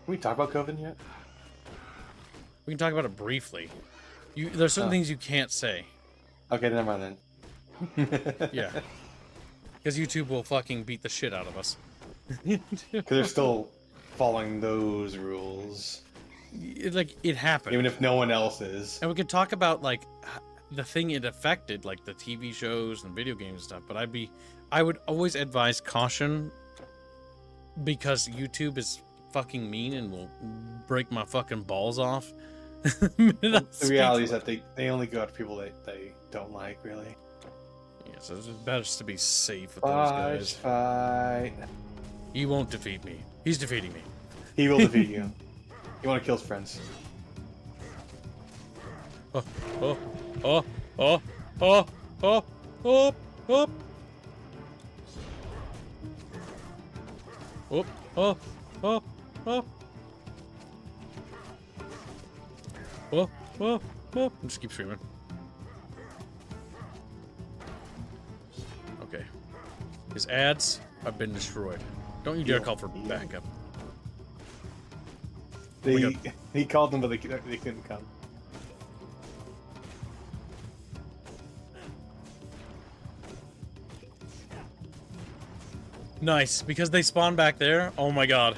Can we talk about COVID yet? We can talk about it briefly. There's certain things you can't say. Okay, never mind then. Yeah. Because YouTube will fucking beat the shit out of us. Because they're still following those rules. It happened. Even if no one else is. And we could talk about, like, the thing it affected, like the TV shows and video games and stuff, but I would always advise caution because YouTube is fucking mean and will break my fucking balls off. The reality is that they only go after people they don't like, really. Yeah, so it's best to be safe with those guys. Fight. He won't defeat me. He's defeating me. He will defeat you. You want to kill his friends. Oh, oh, oh, oh, oh, oh, oh, oh. Oh, oh, oh, oh. Oh, oh, oh. Just keep screaming. Okay. His ads have been destroyed. Don't you dare call for backup. He called them, but they couldn't come. Nice, because they spawned back there. Oh my god,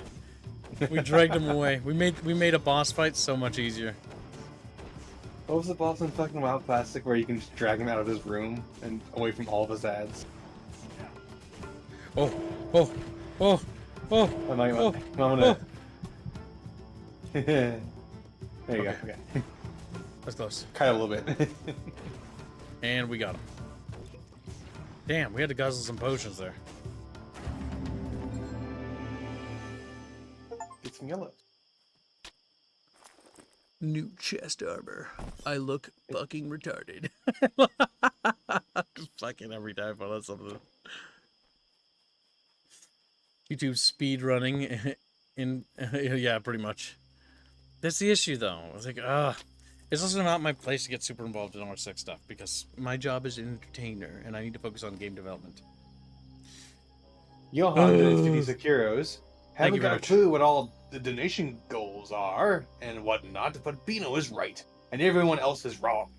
we dragged them away. We made a boss fight so much easier. What was the boss in fucking WoW Classic where you can just drag him out of his room and away from all of his ads? Oh, oh, Oh, oh, I'm gonna. oh. There you go. Okay. That's close. Kind of a little bit. And we got him. Damn, we had to guzzle some potions there. Get some yellow. New chest armor. I look fucking retarded. Just fucking every time I let something. YouTube speed running in yeah, pretty much. That's the issue though. It's like, it's also not my place to get super involved in R6 stuff because my job is an entertainer and I need to focus on game development. Johan donates 56 euros. Thank Haven't you got very a much. clue what all the donation goals are and whatnot, but Bino is right, and everyone else is wrong.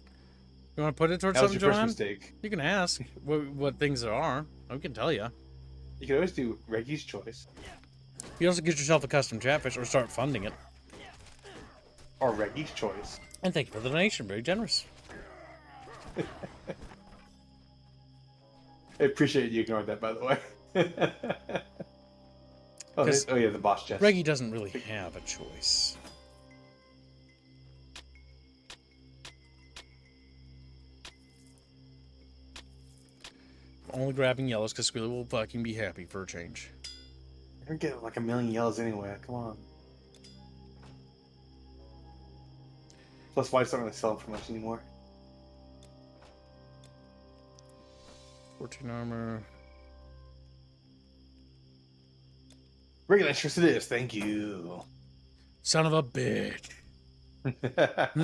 You want to put it towards That was something, your first Johan? mistake. You can ask what things there are. I can tell you. You can always do Reggie's choice. You also get yourself a custom chatfish or start funding it. Or Reggie's choice. And thank you for the donation. Very generous. I appreciate you ignored that, by the way. Oh yeah, the boss chest. Reggie doesn't really have a choice. Only grabbing yellows because Squealer will fucking be happy for a change. You're getting like a million yellows anyway. Come on. Plus, why not going to sell them for much anymore? 14 armor. Regular interest it is. Thank you. Son of a bitch.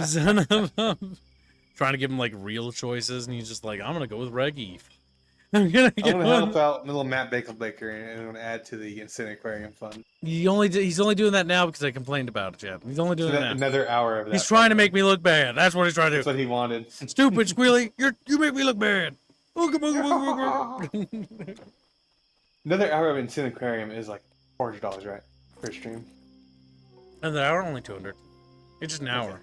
Son of a... Trying to give him like real choices, and he's just like, I'm gonna go with Reggie. I'm gonna help out little Matt Baker and I'm gonna add to the Instant Aquarium fund. He's only doing that now because I complained about it, Chad. He's only doing it now. Another hour of that. He's trying to make me look bad. That's what he's trying to do. That's what he wanted. Stupid Squealy, you make me look bad. Another hour of Instant Aquarium is like $400, right? Per stream. Another hour, only 200. It's just an hour.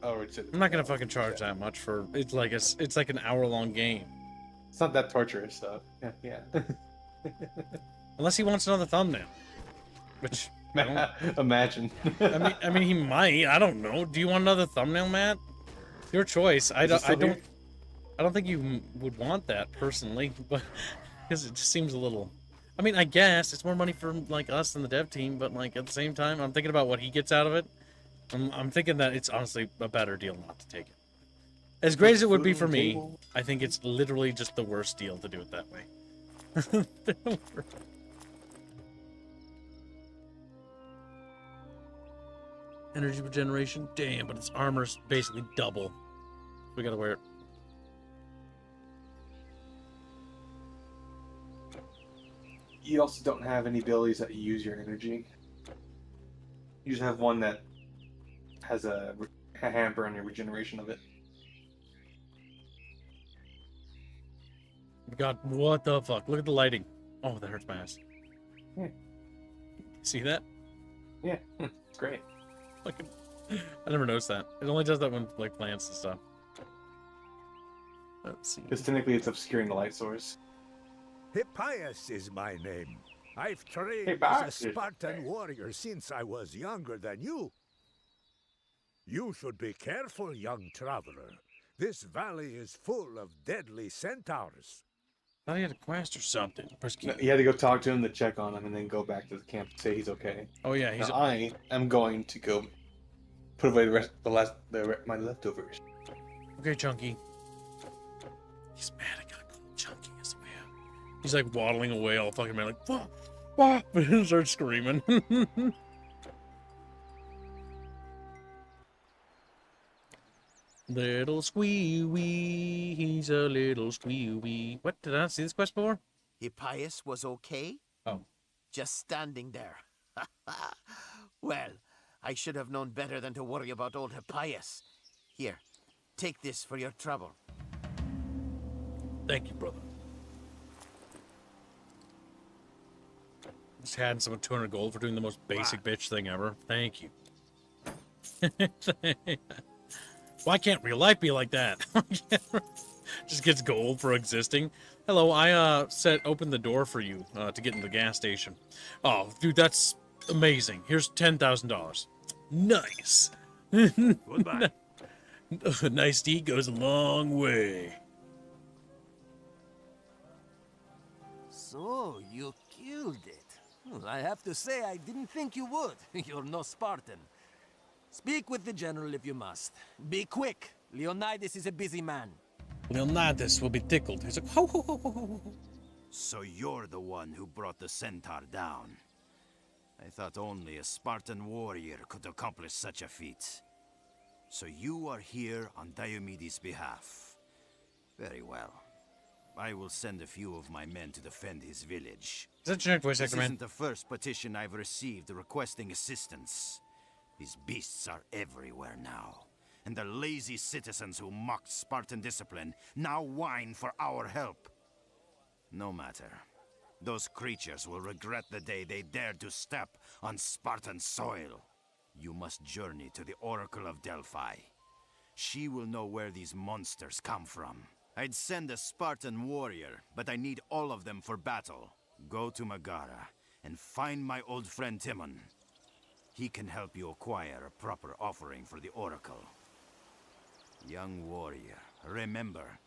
Okay. I'm not gonna fucking charge that much for it's like an hour-long game. It's not that torturous, so yeah. Unless he wants another thumbnail, which I don't... Imagine. I mean, he might. I don't know. Do you want another thumbnail, Matt? Your choice. I don't think you would want that personally, but because it just seems a little. I mean, I guess it's more money for like us and the dev team, but like at the same time, I'm thinking about what he gets out of it. I'm thinking that it's honestly a better deal not to take it. As great as it would be for me, I think it's literally just the worst deal to do it that way. Energy regeneration? Damn, but its armor's basically double. We gotta wear it. You also don't have any abilities that use your energy. You just have one that has a hamper on your regeneration of it. God, what the fuck? Look at the lighting. Oh, that hurts my ass. Yeah. See that? Yeah, it's great. Fucking, I never noticed that. It only does that when like plants and stuff. Let's see. Because technically it's obscuring the light source. Hippias is my name. I've trained Hippias. as a Spartan warrior since I was younger than you. You should be careful, young traveler. This valley is full of deadly centaurs. I thought he had a quest or something. No, you had to go talk to him to check on him and then go back to the camp and say he's okay. Oh yeah, he's. Now, I am going to go put away my leftovers. Okay, Chunky. He's mad I got called Chunky as a man. He's like waddling away all fucking mad, like fuck, fuck, and starts screaming. Little squeewee, he's a little squeewee. What, did I not see this quest before? Hippias was okay? Oh. Just standing there. Well, I should have known better than to worry about old Hippias. Here, take this for your trouble. Thank you, brother. Just had someone 200 gold for doing the most basic bitch thing ever. Thank you. Why can't real life be like that? Just gets gold for existing. Hello, I opened the door for you to get in the gas station. Oh, dude, that's amazing. Here's $10,000. Nice. Goodbye. Nice deed goes a long way. So, you killed it. Well, I have to say, I didn't think you would. You're no Spartan. Speak with the general if you must. Be quick. Leonidas is a busy man. Leonidas will be tickled. He's like, ho, ho, ho, ho, ho. So you're the one who brought the centaur down. I thought only a Spartan warrior could accomplish such a feat. So you are here on Diomedes' behalf. Very well. I will send a few of my men to defend his village. Is that generic voice This actor, man? isn't the first petition I've received requesting assistance. These beasts are everywhere now. And the lazy citizens who mocked Spartan discipline now whine for our help. No matter. Those creatures will regret the day they dared to step on Spartan soil. You must journey to the Oracle of Delphi. She will know where these monsters come from. I'd send a Spartan warrior, but I need all of them for battle. Go to Megara and find my old friend Timon. He can help you acquire a proper offering for the Oracle. Young warrior, remember,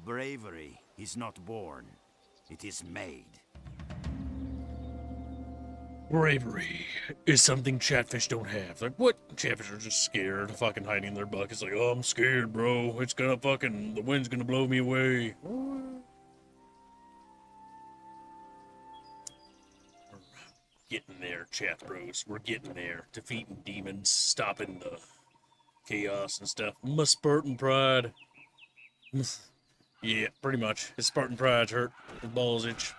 bravery is not born, it is made. Bravery is something Chatfish don't have. Like, what? Chatfish are just scared, fucking hiding in their buckets. Like, oh, I'm scared, bro. It's gonna fucking, the wind's gonna blow me away. Getting there, chat bros. We're getting there. Defeating demons, stopping the chaos and stuff. My Spartan pride. Yeah, pretty much. His Spartan pride's hurt. His balls itch.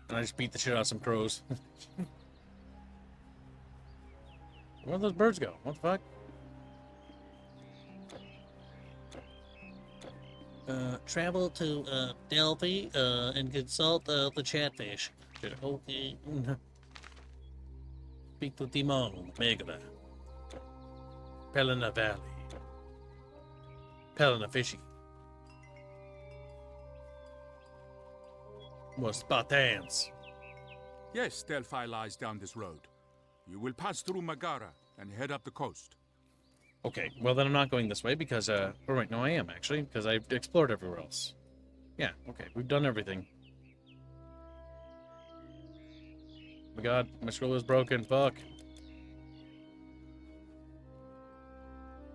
And I just beat the shit out of some crows. Where'd those birds go? What the fuck? Travel to Delphi and consult the Chatfish. Okay. Speak to Timon, Megara. Pelena Valley. Pelena Fishy. More Spartans. Yes, Delphi lies down this road. You will pass through Megara and head up the coast. Okay, well then I'm not going this way because, oh wait, no I am actually, because I've explored everywhere else. Yeah, okay, we've done everything. Oh my god, my scroll is broken, fuck.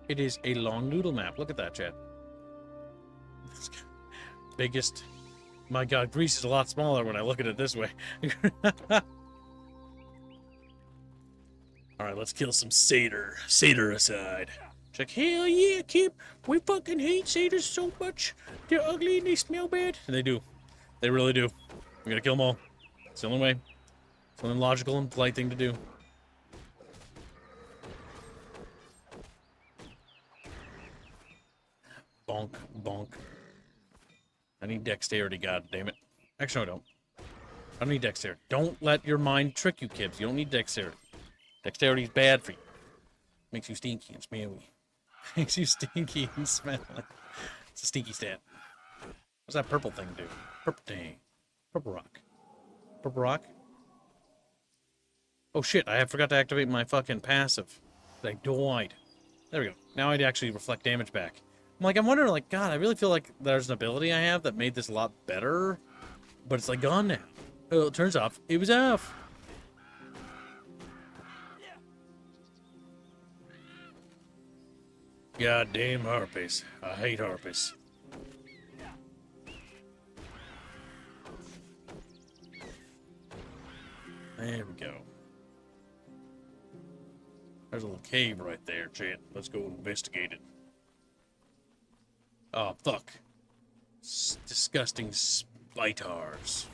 It is a long noodle map, look at that, chat. Biggest... My god, Greece is a lot smaller when I look at it this way. Alright, let's kill some satyr. Satyr aside. It's like, hell yeah, Kip. We fucking hate satyrs so much. They're ugly and they smell bad. And they do. They really do. We gotta kill them all. It's the only way. It's the only logical and polite thing to do. Bonk, bonk. I need dexterity, god damn it. Actually, no, I don't. I don't need dexterity. Don't let your mind trick you, kids. You don't need dexterity. Dexterity is bad for you. Makes you stinky and smelly. Makes you stinky and smelly. It's a stinky stat. What's that purple thing do? Purple thing. Purple rock. Purple rock? Oh shit, I forgot to activate my fucking passive. I died. There we go. Now I'd actually reflect damage back. I'm wondering, like, God, I really feel like there's an ability I have that made this a lot better, but it's, like, gone now. Oh, it turns off. It was off. Goddamn harpies. I hate harpies. There we go. There's a little cave right there, chat. Let's go investigate it. Oh, fuck. Disgusting spiders.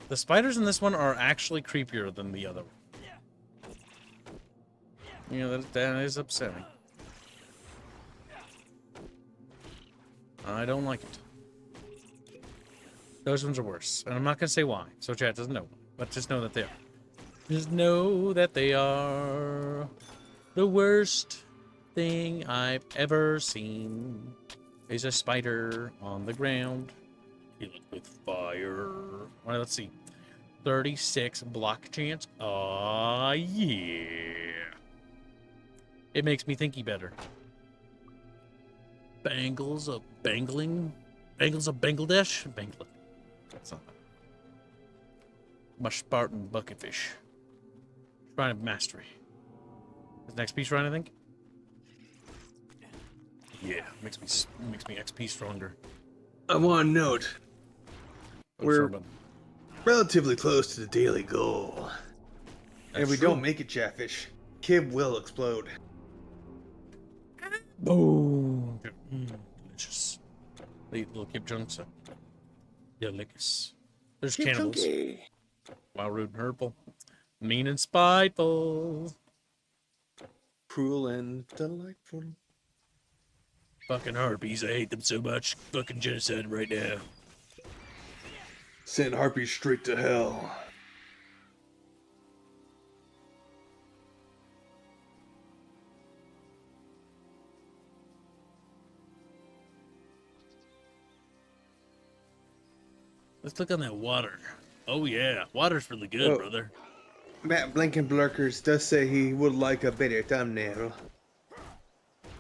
The spiders in this one are actually creepier than the other one. You know, that is upsetting. I don't like it. Those ones are worse. And I'm not going to say why, so chat doesn't know. But just know that they are. Just know that they are the worst. thing I've ever seen is a spider on the ground. Kill it with fire. All right, let's see. 36 block chance. Aw, yeah. It makes me thinky better. Bangles of Bangling? Bangles of Bangladesh? Bangla. That's not that. My Spartan bucketfish. Shrine of Mastery. Is next piece right, I think? Yeah, makes me XP stronger. I want to note, we're sorry, bud. relatively close to the daily goal. And if we true. don't make it, Chatfish, Kib will explode. Boom. Delicious. Little Kib chunks. Delicious. There's Kib cannibals. chunky. Wow, rude and hurtful. Mean and spiteful. Cruel and delightful. Fucking harpies. I hate them so much. Fucking genocide right now. Send harpies straight to hell. Let's click on that water. Oh yeah, water's really good, Oh. brother. Matt Blankenblurkers does say he would like a better thumbnail.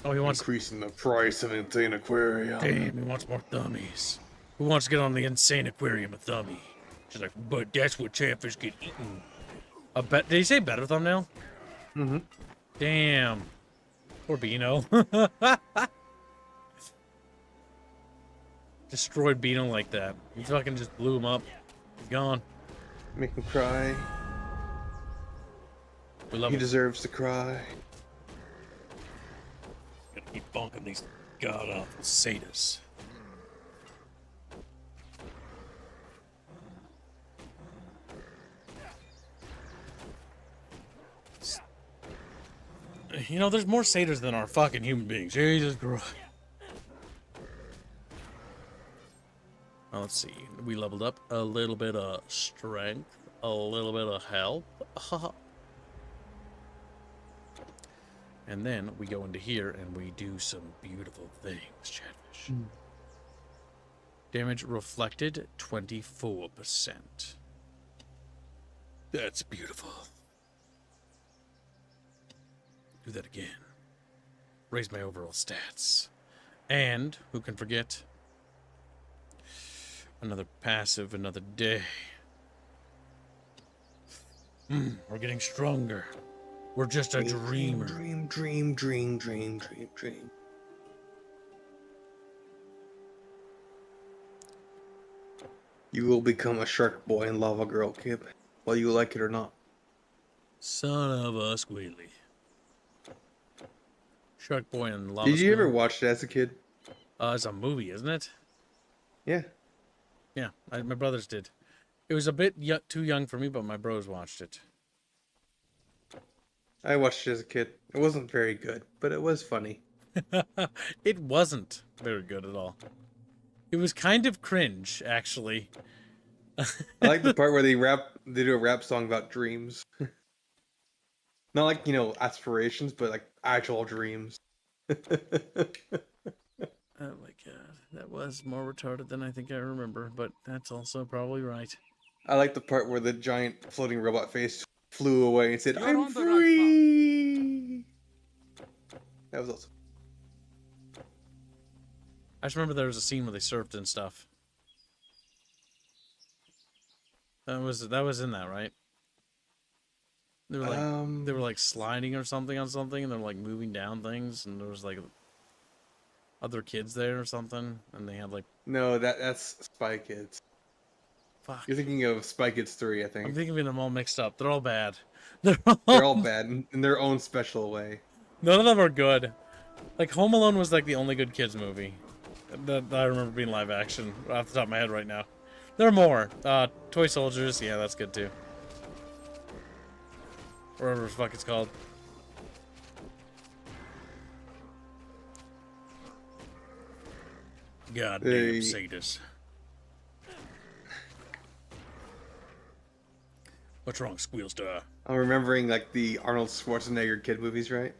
Oh, he wants increasing the price of an insane aquarium. Damn, he wants more thummies. Who wants to get on the insane aquarium with thummy? She's like, but that's what catfish get eaten. A bet? Did he say better thumbnail? Mm-hmm. Damn. Poor Beano. Destroyed Beano like that. He fucking just blew him up. He's gone. Make him cry. We love He him. deserves to cry. Gotta keep bonking these god-awful sadists. You know, there's more satyrs than our fucking human beings. Jesus Christ. Well, let's see. We leveled up a little bit of strength, a little bit of health. And then we go into here and we do some beautiful things, Chatfish. Damage reflected, 24%. That's beautiful. Do that again. Raise my overall stats. And, who can forget? Another passive, another day. We're getting stronger. We're just a dreamer. Dream. You will become a shark boy and lava girl, Kib, whether you like it or not. Son of a squealy. Shark Boy and Lava Did you ever Squid. watch it as a kid? It's a movie, isn't it? Yeah. Yeah, my brothers did. It was a bit too young for me, but my bros watched it. I watched it as a kid. It wasn't very good, but it was funny. It wasn't very good at all. It was kind of cringe, actually. I like the part where they do a rap song about dreams. Not like, aspirations, but like actual dreams. Oh my god, that was more retarded than I think I remember, but that's also probably right. I like the part where the giant floating robot face flew away and said, You're "I'm on the right free!" That was awesome. I just remember there was a scene where they surfed and stuff. That was in that, right? They were like sliding or something on something, and they're like moving down things, and there was like other kids there or something, and they had like No, that's Spy Kids. Fuck. You're thinking of Spy Kids 3, I think. I'm thinking of them all mixed up. They're all bad. They're all bad in their own special way. None of them are good. Like Home Alone was like the only good kids movie that I remember being live action off the top of my head right now. There are more. Toy Soldiers, yeah, that's good too. Whatever the fuck it's called. Goddamn Sadus. What's wrong, Squeal Star? I'm remembering like the Arnold Schwarzenegger kid movies, right?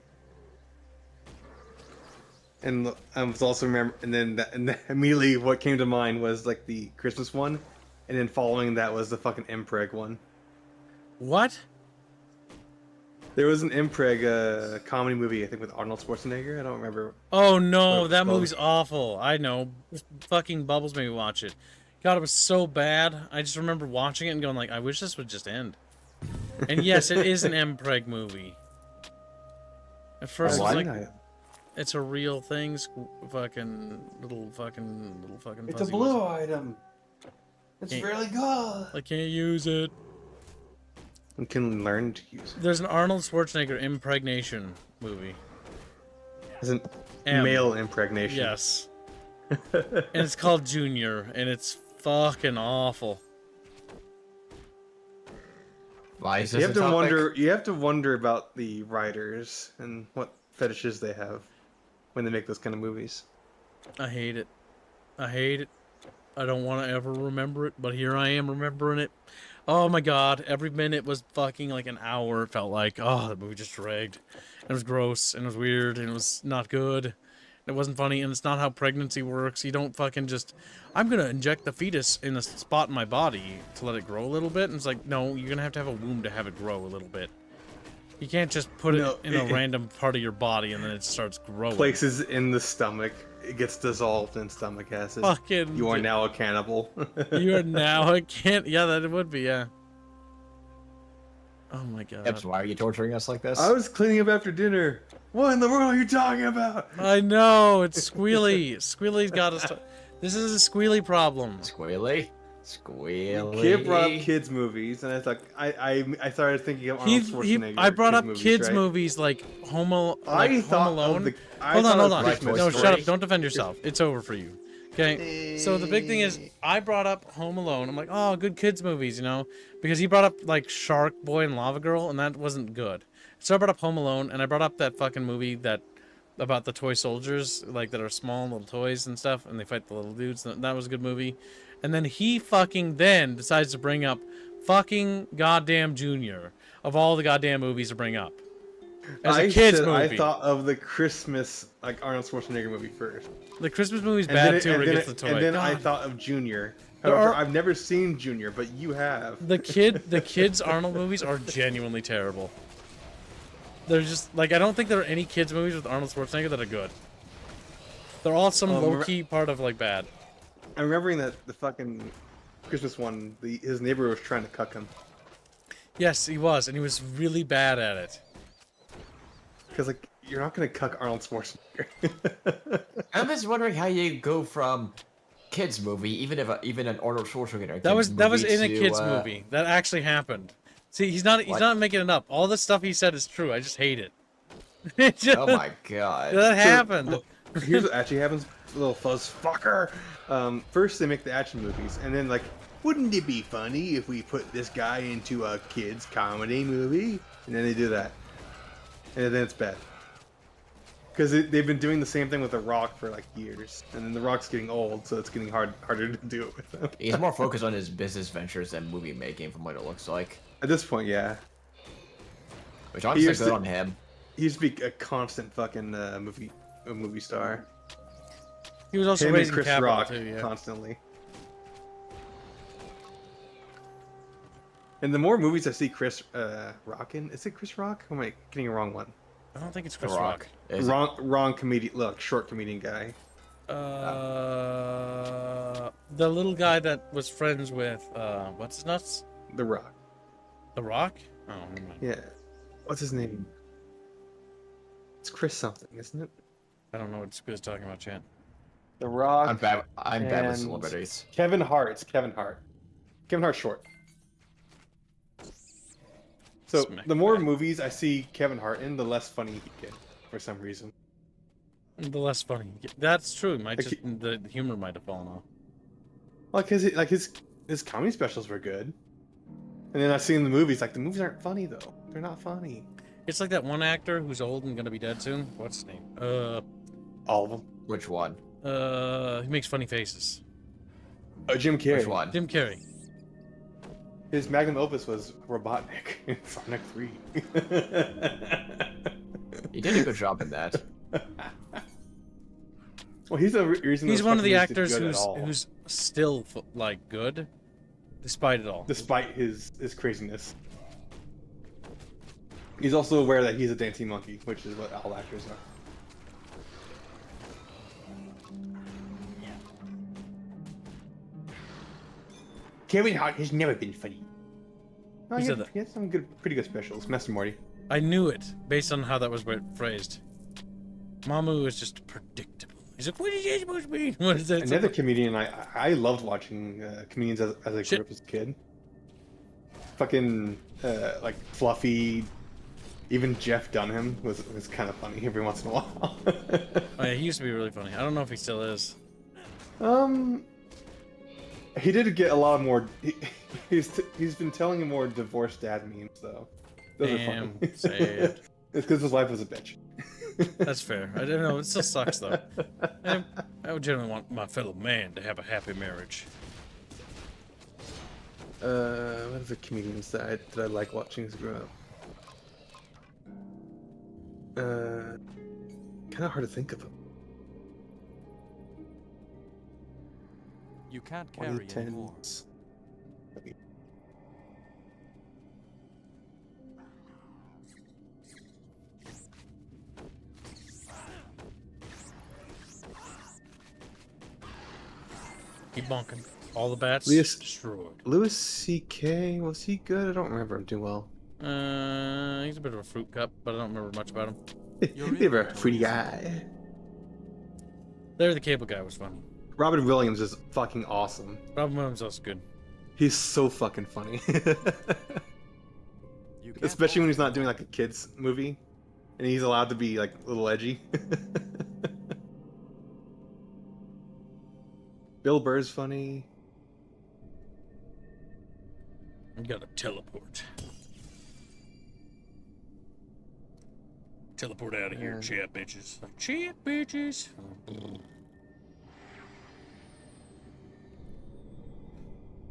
And I was also remember, and then immediately what came to mind was like the Christmas one, and then following that was the fucking Impreg one. What? There was an Impreg comedy movie, I think, with Arnold Schwarzenegger. I don't remember. Oh no, that movie's awful. I know. Fucking Bubbles made me watch it. God, it was so bad. I just remember watching it and going like, I wish this would just end. And yes, it is an Impreg movie. At first, it was like, it's a real thing. Fucking little fucking. It's a blue item. It's really good. I can't use it. You can learn to use it. There's an Arnold Schwarzenegger impregnation movie. Isn't male impregnation? Yes. And it's called Junior, and it's fucking awful. Why is this You have a to topic? wonder. You have to wonder about the writers and what fetishes they have when they make those kind of movies. I hate it. I hate it. I don't want to ever remember it, but here I am remembering it. Oh my god, every minute was fucking like an hour, it felt like. Oh, the movie just dragged. It was gross, and it was weird, and it was not good. It wasn't funny, and it's not how pregnancy works. You don't fucking just, I'm gonna inject the fetus in a spot in my body to let it grow a little bit, and it's like, no, you're gonna have a womb to have it grow a little bit. You can't just put it in a random part of your body and then it starts growing. Places in the stomach. It gets dissolved in stomach acid. Fucking you are now a cannibal. You are now a can. Yeah, that would be. Yeah. Oh my god. Eps, why are you torturing us like this? I was cleaning up after dinner. What in the world are you talking about? I know it's Squealy. Squealy's got us. This is a Squealy problem. Squealy. Squealy. Kid brought up kids movies, and I thought I started thinking of Arnold Schwarzenegger. I brought up movies, kids right? movies like Home Alone. Hold Hold on. No, shut up. Don't defend yourself. It's over for you. Okay. So the big thing is, I brought up Home Alone. I'm like, oh, good kids movies, you know, because he brought up like Shark Boy and Lava Girl, and that wasn't good. So I brought up Home Alone, and I brought up that fucking movie that about the toy soldiers, like that are small little toys and stuff, and they fight the little dudes. That was a good movie. And then he fucking then decides to bring up fucking goddamn Junior of all the goddamn movies to bring up as a kids movie. I thought of the Christmas like Arnold Schwarzenegger movie first. The Christmas movie's bad too. Where he gets the toy. And then I thought of Junior. However, I've never seen Junior, but you have. The kids Arnold movies are genuinely terrible. They're just like, I don't think there are any kids movies with Arnold Schwarzenegger that are good. They're all some low key part of like bad. I'm remembering that the fucking Christmas one, his neighbor was trying to cuck him. Yes, he was, and he was really bad at it. Because like, you're not gonna cuck Arnold Schwarzenegger. I'm just wondering how you go from kids movie, even an Arnold Schwarzenegger. That was in a kids movie. That actually happened. See, he's not making it up. All the stuff he said is true. I just hate it. Oh my god. That happened. Here's what actually happens, little fuzz fucker. First they make the action movies, and then like, wouldn't it be funny if we put this guy into a kids comedy movie? And then they do that, and then it's bad. Because they've been doing the same thing with The Rock for like years, and then The Rock's getting old, so it's getting harder to do it with him. He's more focused on his business ventures than movie making, from what it looks like. At this point, yeah. Which honestly good on him. He used to be a constant fucking movie star. He was also him raising and Chris capital Rock too, yeah. Constantly. And the more movies I see Chris Rock in, is it Chris Rock? Or am I getting a wrong one? I don't think it's Chris Rock. Wrong comedian. Look, short comedian guy. The little guy that was friends with what's his nuts? The Rock. The Rock? Oh, never mind. Yeah. What's his name? It's Chris something, isn't it? I don't know what Squid's talking about, Chan. The Rock. I'm bad with celebrities. Kevin Hart. It's Kevin Hart. Kevin Hart's short. So the more movies I see Kevin Hart in, the less funny he gets for some reason. The less funny. That's true. The humor might have fallen off. Like his comedy specials were good, and then I see in the movies the movies aren't funny though. They're not funny. It's like that one actor who's old and gonna be dead soon. What's his name? All of them. Which one? He makes funny faces. Jim Carrey. Which one? Jim Carrey. His magnum opus was Robotnik in Sonic 3. He did a good job in that. Well, he's the reason. He's those one of the fucking movies did actors good at all. who's still like good, despite it all. Despite his craziness. He's also aware that he's a dancing monkey, which is what all actors are. Kevin Hart has never been funny. Oh, Who he said had, that? he had some pretty good specials. Master Morty. I knew it based on how that was phrased. Mamu is just predictable. He's like, what is that supposed to mean? What is that? Another comedian I loved watching comedians as I grew up as a kid. Fucking like Fluffy, even Jeff Dunham was kind of funny every once in a while. Oh yeah, he used to be really funny. I don't know if he still is. He did get a lot of more. He's been telling more divorced dad memes though. Those are funny. Sad. It's because his wife was a bitch. That's fair. I don't know. It still sucks though. I would generally want my fellow man to have a happy marriage. What are the comedians that I like watching as I grew up? Kind of hard to think of them. You can't carry anymore. Keep bonking. All the bats destroyed. Louis C.K. Was he good? I don't remember him too well. He's a bit of a fruit cup, but I don't remember much about him. Never a fruity guy. Larry the Cable Guy was funny. Robin Williams is fucking awesome. Robin Williams is also good. He's so fucking funny. Especially when he's not doing like a kids movie, and he's allowed to be like a little edgy. Bill Burr's funny. I gotta teleport. Teleport out of here, chat bitches. Like, chat bitches. On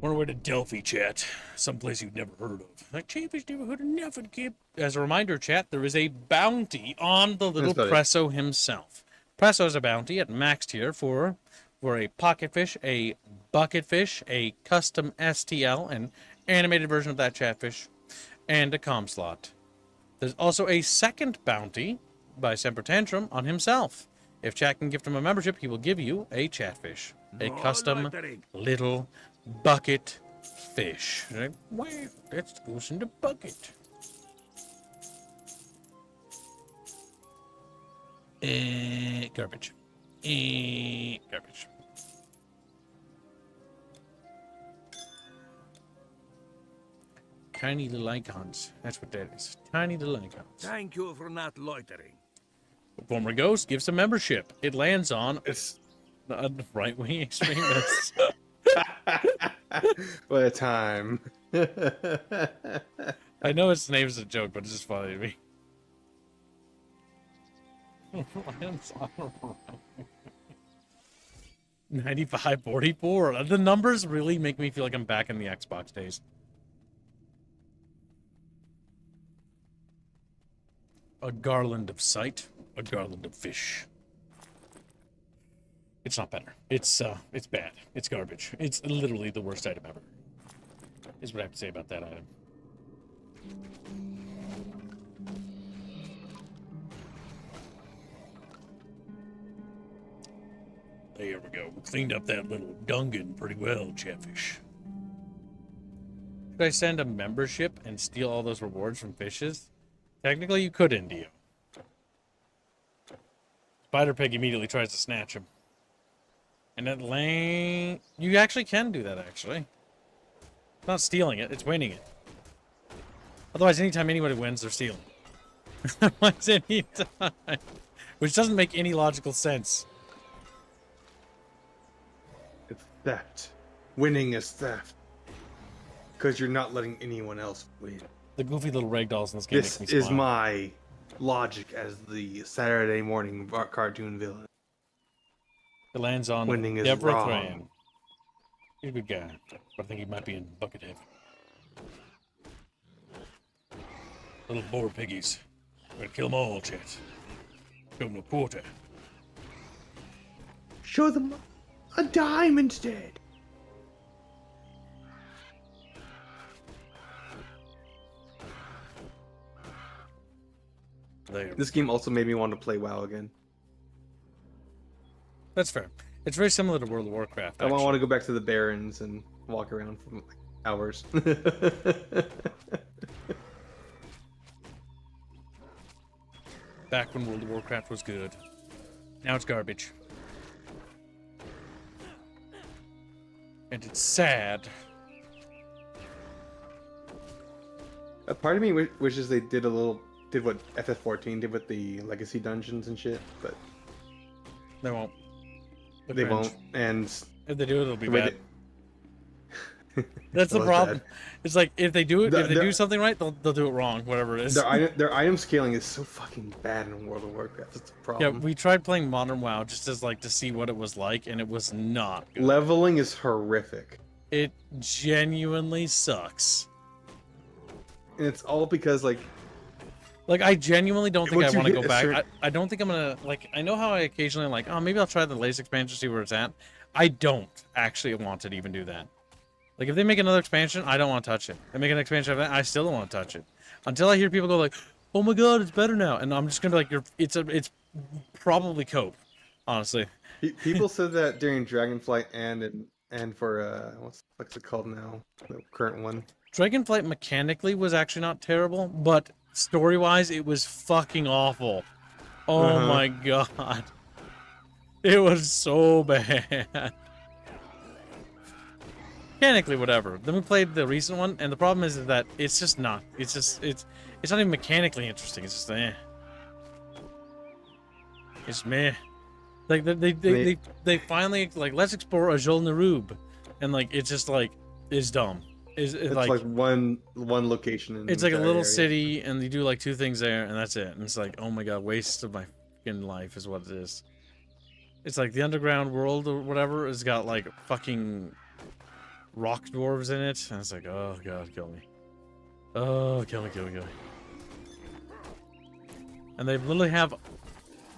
our way to Delphi, chat. Someplace you've never heard of. Like, Chatfish never heard of nothing, kid. As a reminder, chat, there is a bounty on the little Presso himself. Presso is a bounty at max tier for a pocket fish, a bucket fish, a custom STL, an animated version of that chatfish, and a comm slot. There's also a second bounty by Semper Tantrum on himself. If chat can gift him a membership, he will give you a chatfish. A custom little bucket fish. Like, wow, that goes in the bucket. Garbage. Garbage. Tiny little icons. That's what that is. Tiny little icons. Thank you for not loitering. Former Ghost gives a membership. It lands on right-wing extremists. What a time. I know its name is a joke, but it's just funny to me. Lands on 9544. The numbers really make me feel like I'm back in the Xbox days. A garland of sight, a garland of fish. It's not better. It's bad. It's garbage. It's literally the worst item ever. Is what I have to say about that item. There we go. We cleaned up that little Gungan pretty well, Chatfish. Should I send a membership and steal all those rewards from fishes? Technically, you could, Indio. Spider Pig immediately tries to snatch him. And then Lane... You actually can do that, actually. It's not stealing it, it's winning it. Otherwise, anytime anybody wins, they're stealing. Otherwise, anytime. Which doesn't make any logical sense. It's theft. Winning is theft. Because you're not letting anyone else win. The goofy little ragdolls in this game This make me is smile. my logic as the Saturday morning cartoon villain. It lands on Winning is Deborah wrong. Thran. He's a good guy, but I think he might be in bucket heaven. Little boar piggies. We're gonna kill them all, chat. Show them no quarter. Show them a dime instead. There. This game also made me want to play WoW again. That's fair. It's very similar to World of Warcraft. I want to go back to the Barrens and walk around for like hours. Back when World of Warcraft was good. Now it's garbage. And it's sad. A part of me wishes they did what FF14 did with the legacy dungeons and shit, but they won't. They won't, and if they do it, it'll be the way bad. That's the problem. It's like if they do it, if they do something right, they'll do it wrong, whatever it is. Their item scaling is so fucking bad in World of Warcraft. That's the problem. Yeah, we tried playing Modern WoW just as like to see what it was like, and it was not good. Leveling is horrific. It genuinely sucks. And it's all because like I genuinely don't think I once you want to hit go a back. certain- I don't think I'm gonna like. I know how I occasionally like. Oh, maybe I'll try the latest expansion, see where it's at. I don't actually want to even do that. Like if they make another expansion, I don't want to touch it. They make an expansion of that, I still don't want to touch it until I hear people go like, "Oh my god, it's better now," and I'm just gonna be like, It's probably cope, honestly. People said that during Dragonflight and for what's it called now, the current one. Dragonflight mechanically was actually not terrible, but story-wise, it was fucking awful. Oh my god. It was so bad. Mechanically, whatever. Then we played the recent one, and the problem is that it's just not. It's not even mechanically interesting. It's just It's meh. Like they finally like let's explore Ajol Narub, and like it's just like it's dumb. It's like one location in it's like a the little area. city, and you do like 2 things there, and that's it. And it's like, oh my god, waste of my fucking life is what it is. It's like the underground world or whatever has got like fucking rock dwarves in it, and it's like, oh god, kill me. Oh, kill me. And they literally have.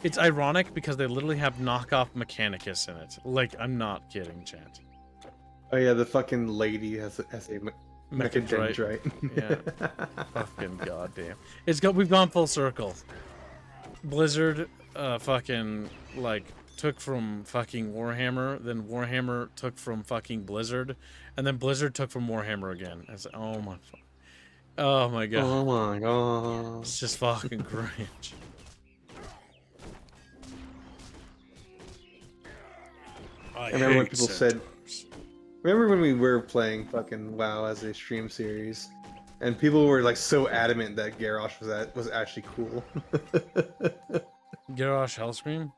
It's ironic because they literally have knockoff Mechanicus in it. Like, I'm not kidding, chat. Oh yeah, the fucking lady has a mechadendrite. Yeah. Fucking goddamn. We've gone full circle. Blizzard, fucking like took from fucking Warhammer, then Warhammer took from fucking Blizzard, and then Blizzard took from Warhammer again. It's like, oh my god. Oh my god. It's just fucking cringe. I remember when people said. Remember when we were playing fucking WoW as a stream series, and people were like so adamant that Garrosh was actually cool. Garrosh Hellscream?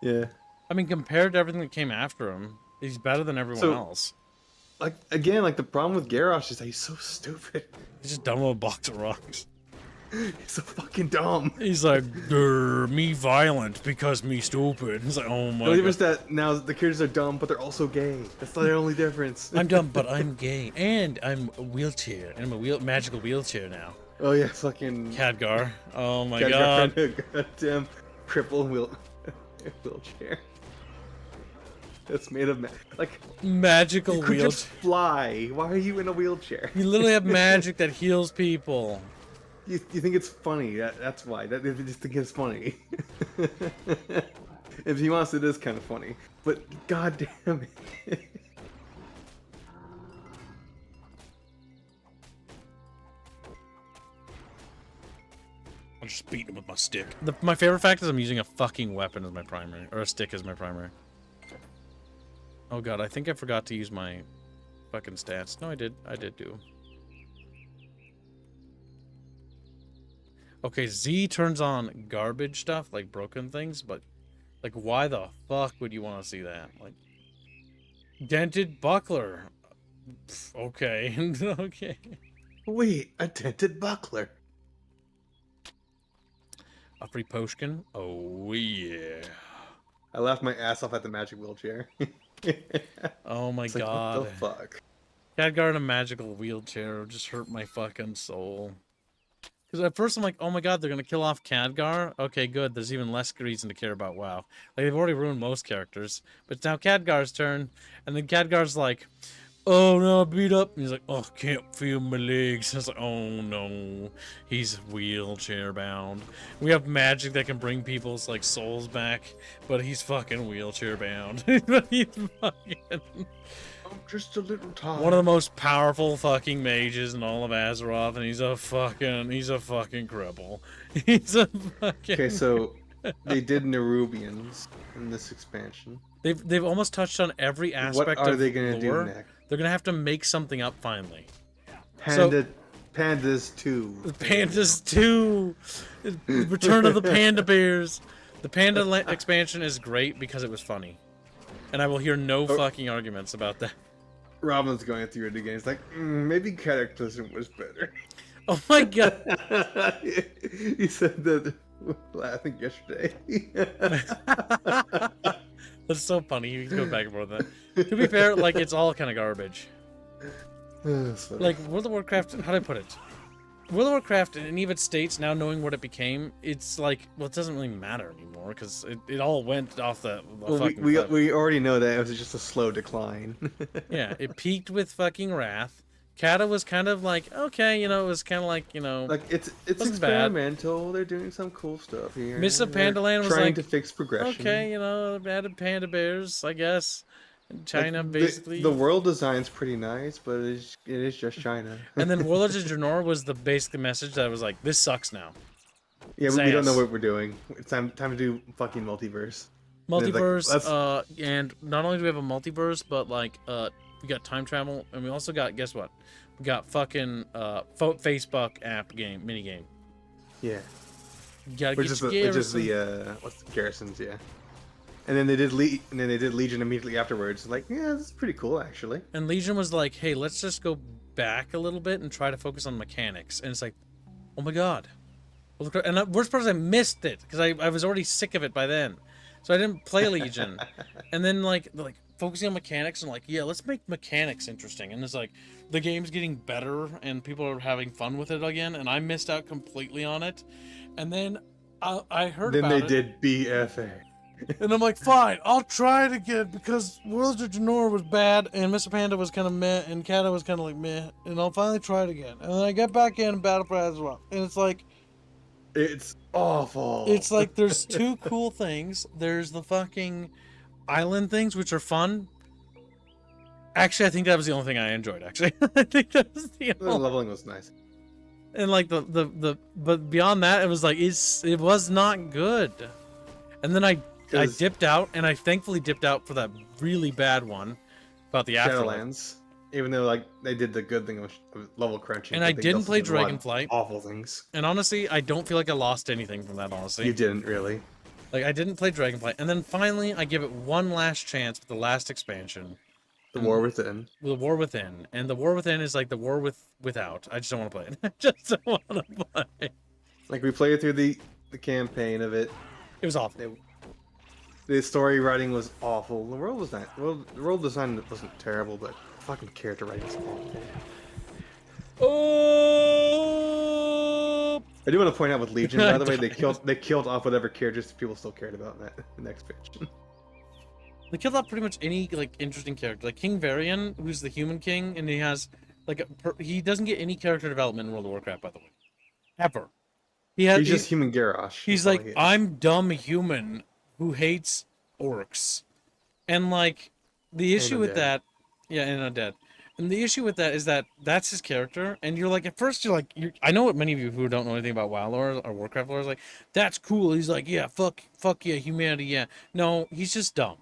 Yeah. I mean, compared to everything that came after him, he's better than everyone else. Like again, like the problem with Garrosh is that he's so stupid. He's just dumb with a box of rocks. He's so fucking dumb. He's like, me violent because me stupid. He's like, oh my The god. difference that now the characters are dumb, but they're also gay. That's their only difference. I'm dumb, but I'm gay, and I'm a wheelchair, and I'm a magical wheelchair now. Oh yeah, fucking Khadgar. Oh my Khadgar god. and a goddamn cripple wheelchair. That's made of magical you could wheelchair. just fly. Why are you in a wheelchair? You literally have magic that heals people. You think it's funny? That's why. They just think it's funny. If he wants, it is kind of funny. But god damn it. I'm just beating him with my stick. My favorite fact is I'm using a fucking weapon as my primary, or a stick as my primary. Oh god, I think I forgot to use my fucking stats. No, I did. I did do. Okay, Z turns on garbage stuff, like broken things, but like why the fuck would you want to see that? Like dented buckler. Pff, okay. Okay. Wait, a dented buckler. A free potion? Oh yeah. I laughed my ass off at the magic wheelchair. Oh my It's like, god. what the fuck? Khadgar in a magical wheelchair just hurt my fucking soul. Because at first I'm like, oh my god, they're gonna kill off Khadgar. Okay, good. There's even less reason to care about WoW. Like they've already ruined most characters, but it's now Khadgar's turn, and then Khadgar's like, oh no, beat up. And he's like, oh, can't feel my legs. I was like, oh no, he's wheelchair bound. We have magic that can bring people's like souls back, but he's fucking wheelchair bound. He's fucking. I'm just a little tired. One of the most powerful fucking mages in all of Azeroth, and he's a fucking cripple. He's a fucking. Okay, so they did Nerubians in this expansion. They've almost touched on every aspect of What are they gonna do next? They're gonna have to make something up finally. Pandas 2. Pandas 2. Return of the Panda Bears. The Panda expansion is great because it was funny. And I will hear no fucking arguments about that. Robin's going through it again. He's like, maybe Cataclysm was better. Oh my god. He said that laughing yesterday. That's so funny. You can go back and forth with that. To be fair, like, it's all kind of garbage. Like, World of Warcraft, how do I put it? World of Warcraft, in any of its states, now knowing what it became, it's like, well, it doesn't really matter anymore, because it all went off the fucking cliff. We already know that it was just a slow decline. Yeah, it peaked with fucking Wrath. Kata was kind of like, okay, you know, it was kind of like, you know, like it's experimental. They're doing some cool stuff here. Mists of Pandaland was trying like, to fix progression. Okay, you know, added panda bears, I guess. In China, like, basically. The world design's pretty nice, but it is just China. And then Warlords of Draenor was the basic message that was like, this sucks now. Yeah, we don't know what we're doing. It's time to do fucking multiverse. Multiverse, and not only do we have a multiverse, but like, we got time travel, and we also got, guess what? We got fucking Facebook app game, mini game. Yeah. You gotta which get is the what's the garrisons, yeah. And then they did Legion immediately afterwards. Like, yeah, this is pretty cool actually. And Legion was like, hey, let's just go back a little bit and try to focus on mechanics. And it's like, oh my god. And the worst part is I missed it because I was already sick of it by then. So I didn't play Legion. And then like focusing on mechanics and like, yeah, let's make mechanics interesting. And it's like the game's getting better and people are having fun with it again, and I missed out completely on it. And then I heard about it. Then they did BFA. And I'm like, fine, I'll try it again because Worlds of Draenor was bad and Mr. Panda was kind of meh and Kata was kind of like meh, and I'll finally try it again. And then I get back in Battle for Azeroth, and it's like, it's awful. It's like there's two cool things. There's the fucking island things, which are fun. Actually, I think that was the only thing I enjoyed. Actually, I think that was the leveling was nice. And like but beyond that, it was like it was not good. And then I dipped out, and I thankfully dipped out for that really bad one about the Afterlife. Shadowlands, even though like they did the good thing of level crunching. And I didn't play Dragonflight. Awful things. And honestly, I don't feel like I lost anything from that. Honestly, you didn't really. Like I didn't play Dragonflight, and then finally I give it one last chance with the last expansion. The War Within. The War Within, and the War Within is like the War without. I just don't want to play it. I just don't want to play. Like we played through the campaign of it. It was awful. The story writing was awful. The world was not. Well, the world design wasn't terrible, but fucking character writing was awful. Oh! I do want to point out with Legion, by the way, they killed off whatever characters people still cared about in that expansion. They killed off pretty much any like interesting character, like King Varian, who's the human king, and he has like he doesn't get any character development in World of Warcraft, by the way, ever. He's just human Garrosh. He's like, I'm dumb human who hates orcs, and like the issue with that, yeah, and undead. And the issue with that is that that's his character, and you're like, at first you're like, I know what many of you who don't know anything about WoW lore or Warcraft lore is like, that's cool. He's like, yeah, fuck yeah, humanity, yeah. No, he's just dumb.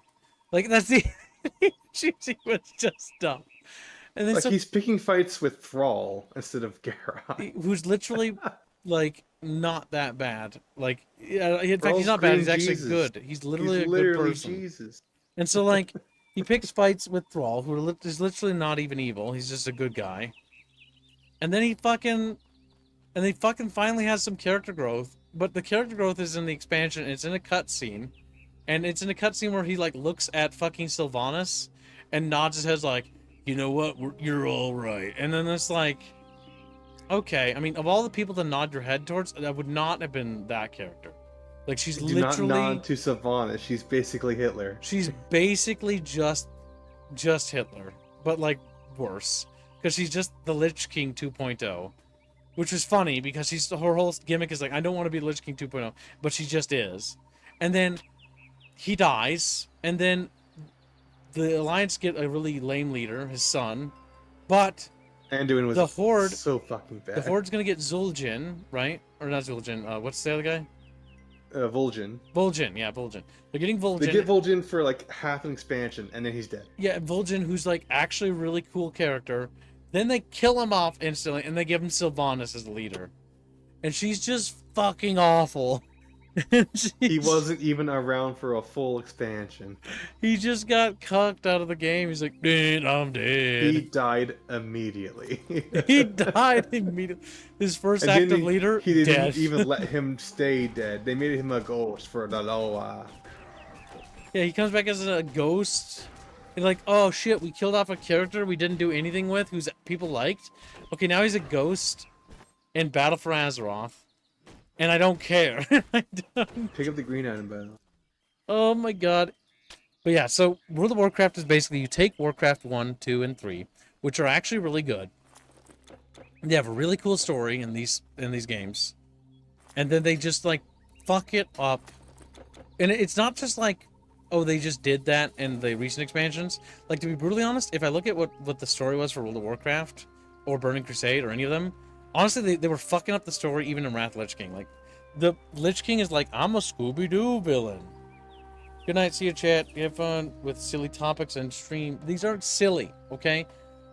Like that's the he was just dumb. And then like he's picking fights with Thrall instead of Garrosh, who's literally like not that bad. Like in fact, he's not bad. He's actually good. He's literally a good person. Jesus. And so like he picks fights with Thrall, who is literally not even evil. He's just a good guy. And then he fucking finally has some character growth. But the character growth is in the expansion. It's in a cutscene. And it's in a cutscene where he like looks at fucking Sylvanas and nods his head like, you know what, you're all right. And then it's like, okay. I mean, of all the people to nod your head towards, that would not have been that character. Like, she's Do literally... not nod to Sylvanas. She's basically Hitler. She's basically just Hitler, but, like, worse. Because she's just the Lich King 2.0. Which is funny, because her whole gimmick is like, I don't want to be Lich King 2.0, but she just is. And then he dies, and then the Alliance get a really lame leader, his son, but... Anduin was the Horde, so fucking bad. The Horde's gonna get Zul'jin, right? Or not Zul'jin, what's the other guy? Vol'jin. Vol'jin, yeah, Vol'jin. They're getting Vol'jin. They get Vol'jin for like half an expansion, and then he's dead. Yeah, Vol'jin, who's like actually a really cool character. Then they kill him off instantly, and they give him Sylvanas as the leader. And she's just fucking awful. He wasn't even around for a full expansion. He just got cucked out of the game. He's like, dude, I'm dead. He died immediately. He died immediately. His first And active then leader, He didn't dead. even let him stay dead. They made him a ghost for a little while. Yeah, he comes back as a ghost. And like, oh shit, we killed off a character we didn't do anything with, who's people liked. Okay, now he's a ghost in Battle for Azeroth. And I don't care. I don't... Pick up the green item battle. Oh my god. But yeah, so World of Warcraft is basically you take Warcraft 1, 2, and 3, which are actually really good. They have a really cool story in these games. And then they just like fuck it up. And it's not just like, oh, they just did that in the recent expansions. Like, to be brutally honest, if I look at what the story was for World of Warcraft or Burning Crusade or any of them, honestly, they were fucking up the story even in Wrath Lich King. Like, the Lich King is like, I'm a Scooby-Doo villain. Good night, see you, chat. You have fun with silly topics and stream. These aren't silly, okay?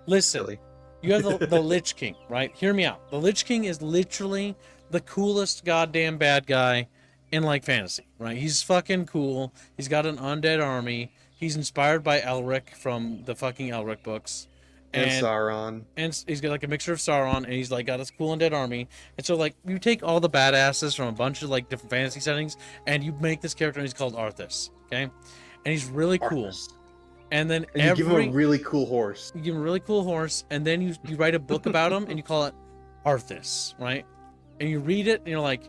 Listen, Silly. You have the Lich King, right? Hear me out. The Lich King is literally the coolest goddamn bad guy in, like, fantasy, right? He's fucking cool. He's got an undead army. He's inspired by Elric from the fucking Elric books. And Sauron. And he's got like a mixture of Sauron, and he's like got this cool undead army. And so like you take all the badasses from a bunch of like different fantasy settings, and you make this character, and he's called Arthas, okay? And he's really cool. And then And you give him a really cool horse. You give him a really cool horse, and then you write a book about him, and you call it Arthas, right? And you read it, and you're like,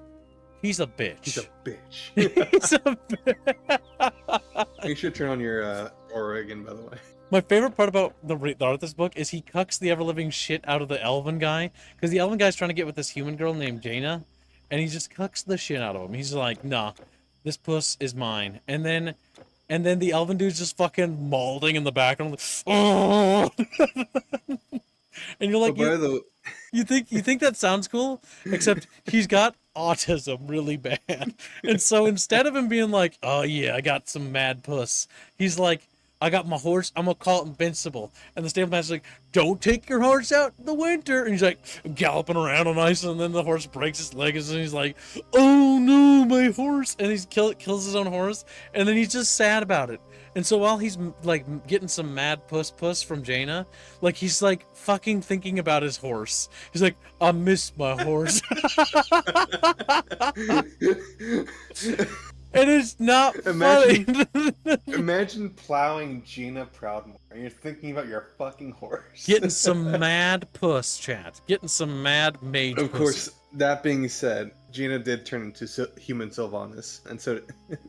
he's a bitch. He's a bitch. He's a bitch. You should turn on your aura again, by the way. My favorite part about the Arthas book is he cucks the ever-living shit out of the elven guy. Because the elven guy's trying to get with this human girl named Jaina. And he just cucks the shit out of him. He's like, nah, this puss is mine. And then the elven dude's just fucking mauling in the background. Like, oh! And you're like, you think that sounds cool? Except he's got autism really bad. And so instead of him being like, oh yeah, I got some mad puss, he's like, I got my horse, I'm gonna call it Invincible. And the stableman's like, don't take your horse out in the winter. And he's like galloping around on ice, and then the horse breaks his legs, and he's like, oh no, my horse. And he kills his own horse, and then he's just sad about it. And so while he's like getting some mad puss from Jaina, like he's like fucking thinking about his horse. He's like, I miss my horse. And it's not funny. Imagine plowing Gina Proudmore and you're thinking about your fucking horse. Getting some mad puss, chat. Getting some mad mage Of pussy. course, that being said, Gina did turn into human Sylvanas, and so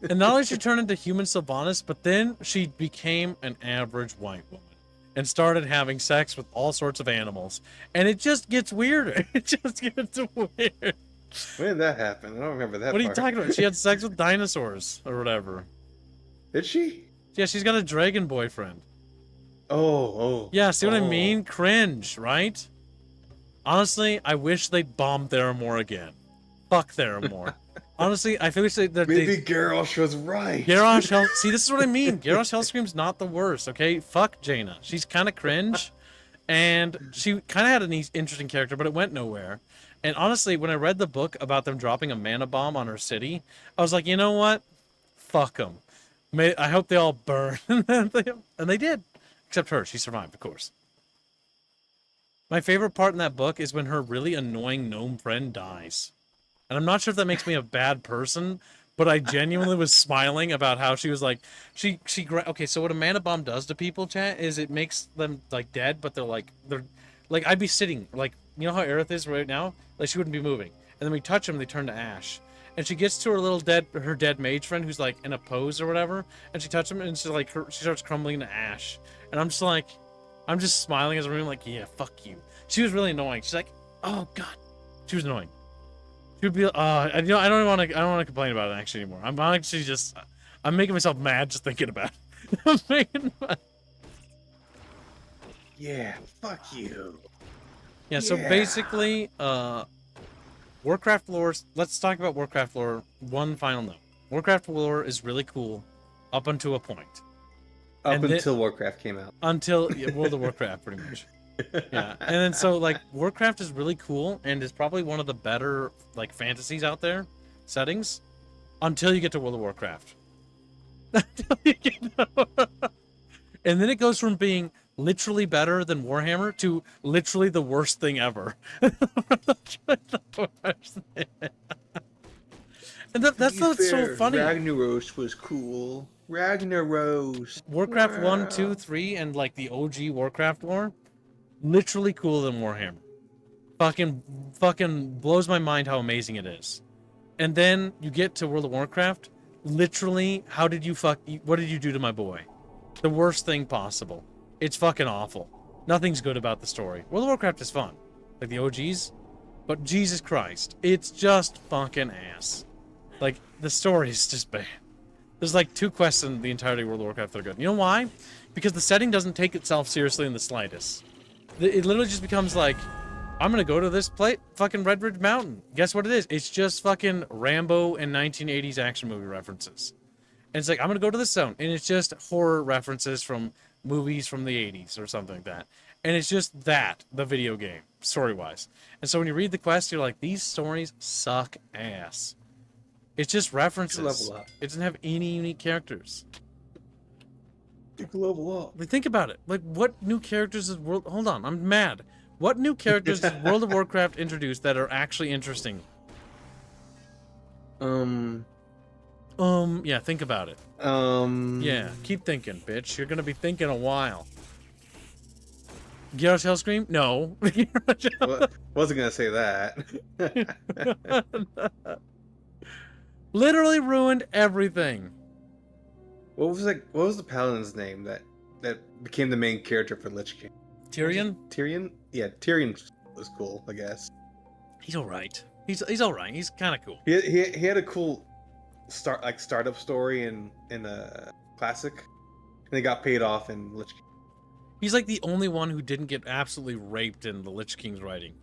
And not only did she turn into human Sylvanas, but then she became an average white woman and started having sex with all sorts of animals. And it just gets weirder. It just gets weird. When did that happen? I don't remember that. What are you part. talking about? She had sex with dinosaurs or whatever. Did she? Yeah, she's got a dragon boyfriend. Oh. Yeah, see what I mean? Cringe, right? Honestly, I wish they'd bomb Theramore again. Fuck Theramore. Honestly, I feel like Maybe Garrosh was right. Garrosh see, this is what I mean. Garrosh Hellscream's not the worst, okay? Fuck Jaina. She's kind of cringe, and she kind of had an interesting character, but it went nowhere. And honestly, when I read the book about them dropping a mana bomb on her city, I was like, you know what? Fuck them. I hope they all burn. And they did. Except her. She survived, of course. My favorite part in that book is when her really annoying gnome friend dies. And I'm not sure if that makes me a bad person, but I genuinely was smiling about how she was like, okay, so what a mana bomb does to people, chat, is it makes them like dead, but they're like, I'd be sitting like you know how Aerith is right now? Like, she wouldn't be moving. And then we touch them, they turn to ash. And she gets to her dead mage friend who's like in a pose or whatever, and she touches him, and she's like, she starts crumbling to ash. And I'm just smiling as a room, like, yeah, fuck you. She was really annoying. She's like, oh god, she was annoying. She would be, I don't want to complain about it actually anymore. I'm actually just, I'm making myself mad just thinking about it. Yeah, fuck you. Yeah, so basically, Warcraft lore, let's talk about Warcraft lore. One final note. Warcraft lore is really cool up until a point. Until Warcraft came out. Until World of Warcraft, pretty much. Yeah, and then so, like, Warcraft is really cool and is probably one of the better, like, fantasies out there, settings, until you get to World of Warcraft. And then it goes from being literally better than Warhammer to literally the worst thing ever. And that's what's so funny. Ragnaros was cool. Ragnaros. Warcraft 1, 2, 3, and like the OG Warcraft lore, literally cooler than Warhammer. Fucking blows my mind how amazing it is. And then you get to World of Warcraft, literally, what did you do to my boy? The worst thing possible. It's fucking awful. Nothing's good about the story. World of Warcraft is fun. Like the OGs. But Jesus Christ. It's just fucking ass. Like, the story is just bad. There's like 2 quests in the entirety of World of Warcraft that are good. You know why? Because the setting doesn't take itself seriously in the slightest. It literally just becomes like, I'm gonna go to this fucking Red Ridge Mountain. Guess what it is? It's just fucking Rambo and 1980s action movie references. And it's like, I'm gonna go to this zone. And it's just horror references from movies from the 80s or something like that. And it's just that, the video game, story-wise. And so when you read the quest, you're like, these stories suck ass. It's just references. Level up. It doesn't have any unique characters. You can level up. Like, think about it. Like, what new characters is World... Hold on, I'm mad. What new characters does World of Warcraft introduce that are actually interesting? Yeah, think about it. Yeah, keep thinking, bitch. You're gonna be thinking a while. Gyarados Hellscream? No. Wasn't gonna say that. Literally ruined everything. What was the paladin's name that became the main character for Lich King? Tyrion? Tyrion? Yeah, Tyrion was cool, I guess. He's alright. He's alright. He's kind of cool. He had a cool startup story in a classic, and he got paid off in Lich King. He's like the only one who didn't get absolutely raped in the Lich King's writing.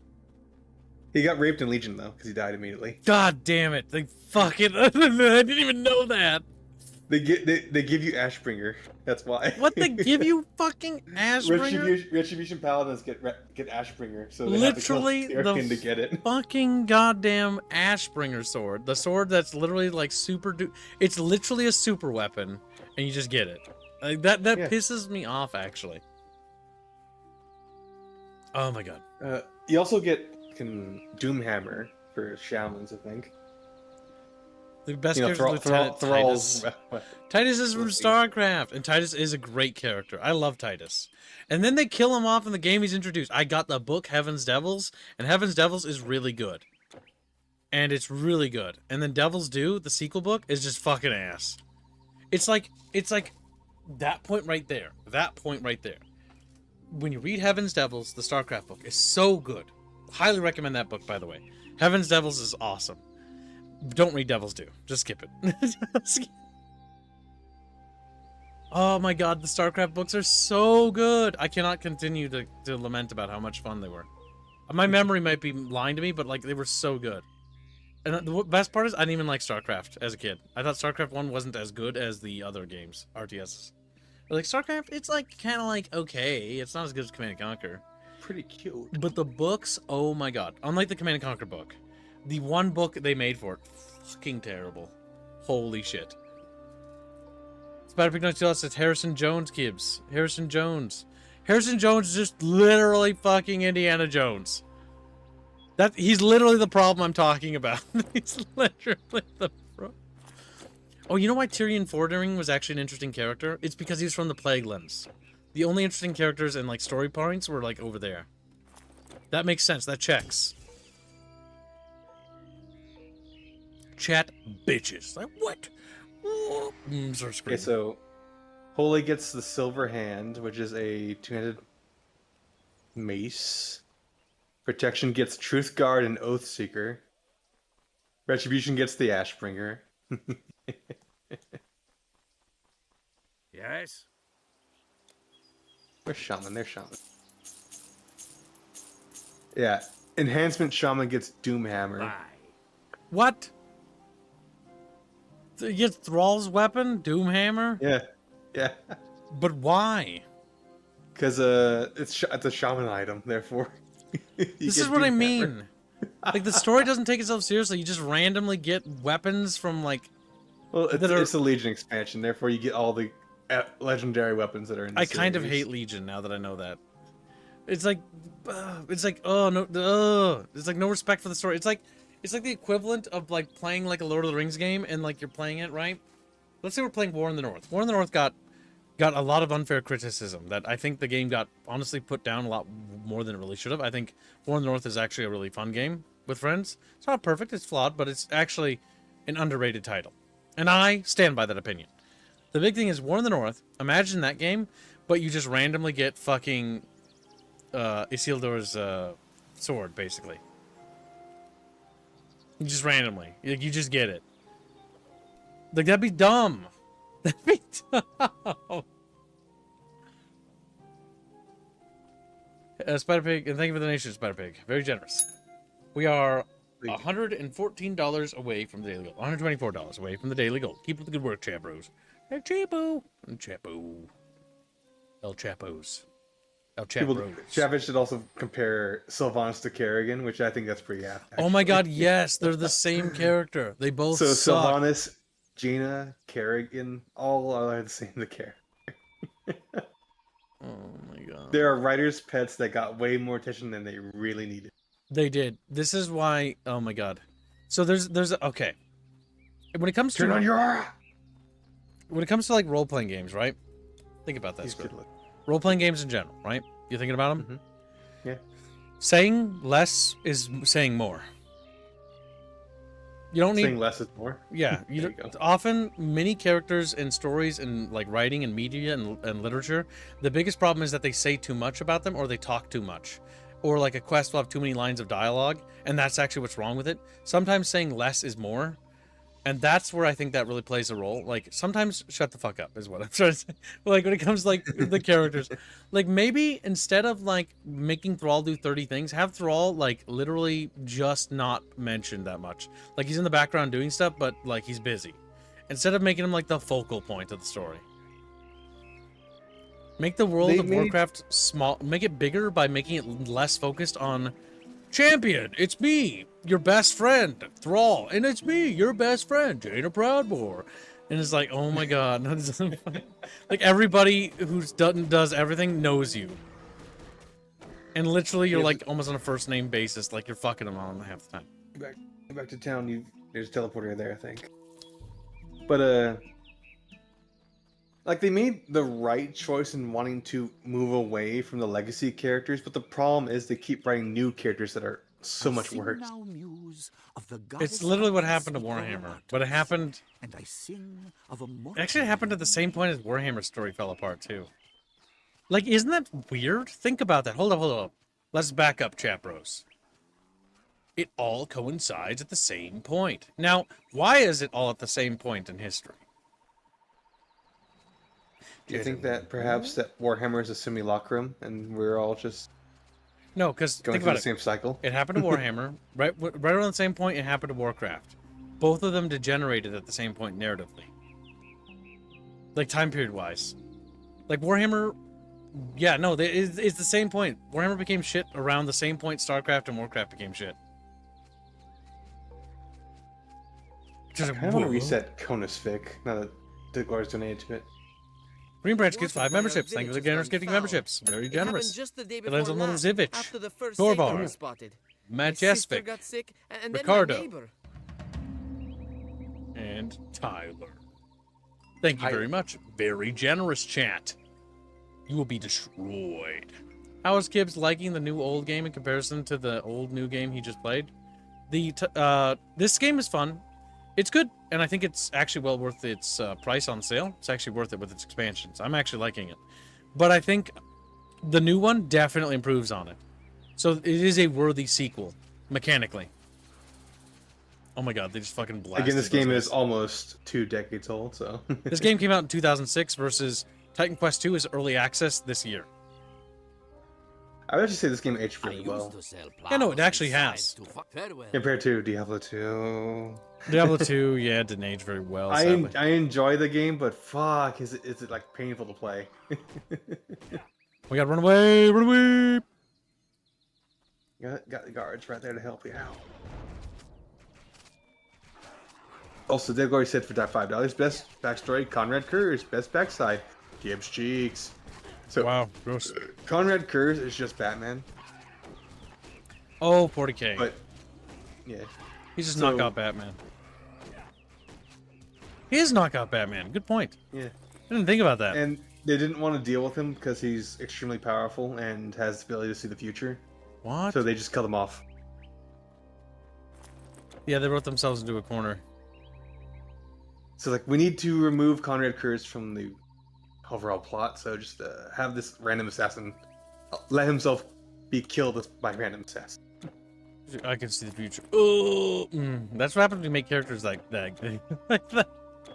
He got raped in Legion though, because he died immediately. God damn it! They fucking I didn't even know that. They give you Ashbringer. That's why. What, they give you fucking Ashbringer? Retribution paladins get Ashbringer, so they literally have to kill Tyrkin to get it. Fucking goddamn Ashbringer sword. The sword that's literally like it's literally a super weapon, and you just get it. Like that pisses me off actually. Oh my god. You also get Doomhammer for Shamans, I think. The best character is Lieutenant Titus. Titus is from StarCraft, and Titus is a great character. I love Titus. And then they kill him off in the game he's introduced. I got the book Heaven's Devils, and Heaven's Devils is really good. And it's really good. And then Devil's Due, the sequel book, is just fucking ass. It's like that point right there. That point right there. When you read Heaven's Devils, the StarCraft book is so good. Highly recommend that book, by the way. Heaven's Devils is awesome. Don't read Devil's Due. Just skip it. Oh my god, the StarCraft books are so good. I cannot continue to lament about how much fun they were. My memory might be lying to me, but like they were so good. And the best part is I didn't even like StarCraft as a kid. I thought StarCraft 1 wasn't as good as the other games, RTSs. Like StarCraft, it's like kind of like okay. It's not as good as Command & Conquer. Pretty cute. But the books, oh my god. Unlike the Command & Conquer book, the one book they made for it, fucking terrible. Holy shit. Spider Pig 92 says Harrison Jones, Gibbs. Harrison Jones. Harrison Jones is just literally fucking Indiana Jones. He's literally the problem I'm talking about. He's literally the problem. Oh, you know why Tyrion Fordring was actually an interesting character? It's because he's from the Plague Lands. The only interesting characters and like story points were like over there. That makes sense. That checks. Chat bitches. Like, what? Okay, so Holy gets the silver hand, which is a two-handed mace. Protection gets Truth Guard and Oath Seeker. Retribution gets the Ashbringer. Yes? Where's Shaman? There's Shaman. Yeah. Enhancement Shaman gets Doomhammer. What? You get Thrall's weapon? Doomhammer? Yeah. Yeah. But why? Because it's a Shaman item, therefore. This is what I mean. Like, the story doesn't take itself seriously. You just randomly get weapons from, like... Well, it's a Legion expansion, therefore you get all the legendary weapons that are in the I kind of series. hate Legion now that I know that. It's like, oh no, it's like no respect for the story. It's like the equivalent of like playing like a Lord of the Rings game and like you're playing it, right? Let's say we're playing War in the North. War in the North got a lot of unfair criticism that I think the game got honestly put down a lot more than it really should have. I think War in the North is actually a really fun game with friends. It's not perfect, it's flawed, but it's actually an underrated title. And I stand by that opinion. The big thing is War in the North, imagine that game, but you just randomly get fucking Isildur's sword, basically. You just randomly. Like, you just get it. Like, that'd be dumb. That'd be dumb. Spider Pig, and thank you for the donation, Spider Pig. Very generous. We are $114 away from the daily goal. $124 away from the daily goal. Keep up the good work, Chabros. El Chapo. Chapo. El Chapos. El Chapros. Chavez should also compare Sylvanas to Kerrigan, which I think that's pretty apt. Oh my god, yes, they're the same character. They both So suck. Sylvanas, Jaina, Kerrigan, all are the same character. Oh my god. There are writers' pets that got way more attention than they really needed. They did. This is why. Oh my god. So there's okay. When it comes to Turn on your aura. When it comes to like role playing games, right? Think about that. Role playing games in general, right? You thinking about them? Mm-hmm. Yeah. Saying less is saying more. You don't need saying less is more. Yeah, you often many characters in stories and like writing and media and literature, the biggest problem is that they say too much about them or they talk too much. Or like a quest will have too many lines of dialogue, and that's actually what's wrong with it. Sometimes saying less is more, and that's where I think that really plays a role. Like, sometimes shut the fuck up is what I'm trying to say. Like, when it comes to, like, the characters. Like, maybe instead of, like, making Thrall do 30 things, have Thrall, like, literally just not mentioned that much. Like, he's in the background doing stuff, but, like, he's busy. Instead of making him, like, the focal point of the story. Make the world of Warcraft small. Make it bigger by making it less focused on champion. It's me, your best friend, Thrall, and it's me, your best friend, Jaina Proudmoore. And it's like, oh my god, like everybody who does everything knows you, and literally you're like almost on a first name basis, like you're fucking them on half the time. Go back to town. There's a teleporter there, I think. But like, they made the right choice in wanting to move away from the legacy characters, but the problem is they keep writing new characters that are so much worse. It's literally what happened to Warhammer, but it happened. Actually, it happened at the same point as Warhammer's story fell apart too. Like, isn't that weird? Think about that. Hold up. Let's back up, Chapros. It all coincides at the same point. Now, why is it all at the same point in history? Do you think that perhaps that Warhammer is a simulacrum and we're all just no? Because think about the same cycle. It happened to Warhammer right around the same point. It happened to Warcraft. Both of them degenerated at the same point narratively, like time period wise. Like Warhammer, yeah, no, it's the same point. Warhammer became shit around the same point StarCraft and Warcraft became shit. I kind of want to reset Conus Vic now that Diglar's donated to it. Green Branch gets 5 memberships. Thank you for the generous gifting memberships. Very generous. Just the day It lands on little last, Zivich, after the first Torvar, Satan was spotted. Matt My sister Jesvik, got sick, and then Ricardo, my neighbor. and Tyler. Thank you very much. Very generous, chat. You will be destroyed. How is Kibbs liking the new old game in comparison to the old new game he just played? This game is fun. It's good, and I think it's actually well worth its price on sale. It's actually worth it with its expansions. I'm actually liking it. But I think the new one definitely improves on it. So it is a worthy sequel, mechanically. Oh my god, they just fucking blasted. Again, this game is almost 2 decades old, so... This game came out in 2006 versus Titan Quest 2 is early access this year. I would actually say this game aged really well. Yeah, no, it actually has. Compared to Diablo 2. Diablo 2, yeah, it didn't age very well. I enjoy the game, but fuck, is it like painful to play? We gotta run away, run away! Got the guards right there to help you out. Also, Dave already said for that $5, best backstory, Conrad Kurz, best backside, Gibbs Cheeks. So, wow, gross. Conrad Kurz is just Batman. Oh, 40k. But, yeah. He's just knockout Batman. He is knockout Batman. Good point. Yeah. I didn't think about that. And they didn't want to deal with him because he's extremely powerful and has the ability to see the future. What? So they just cut him off. Yeah, they wrote themselves into a corner. So, like, we need to remove Conrad Kurz from the overall plot, so just have this random assassin let himself be killed by random assassin. I can see the future. Oh, that's what happens when you make characters like that.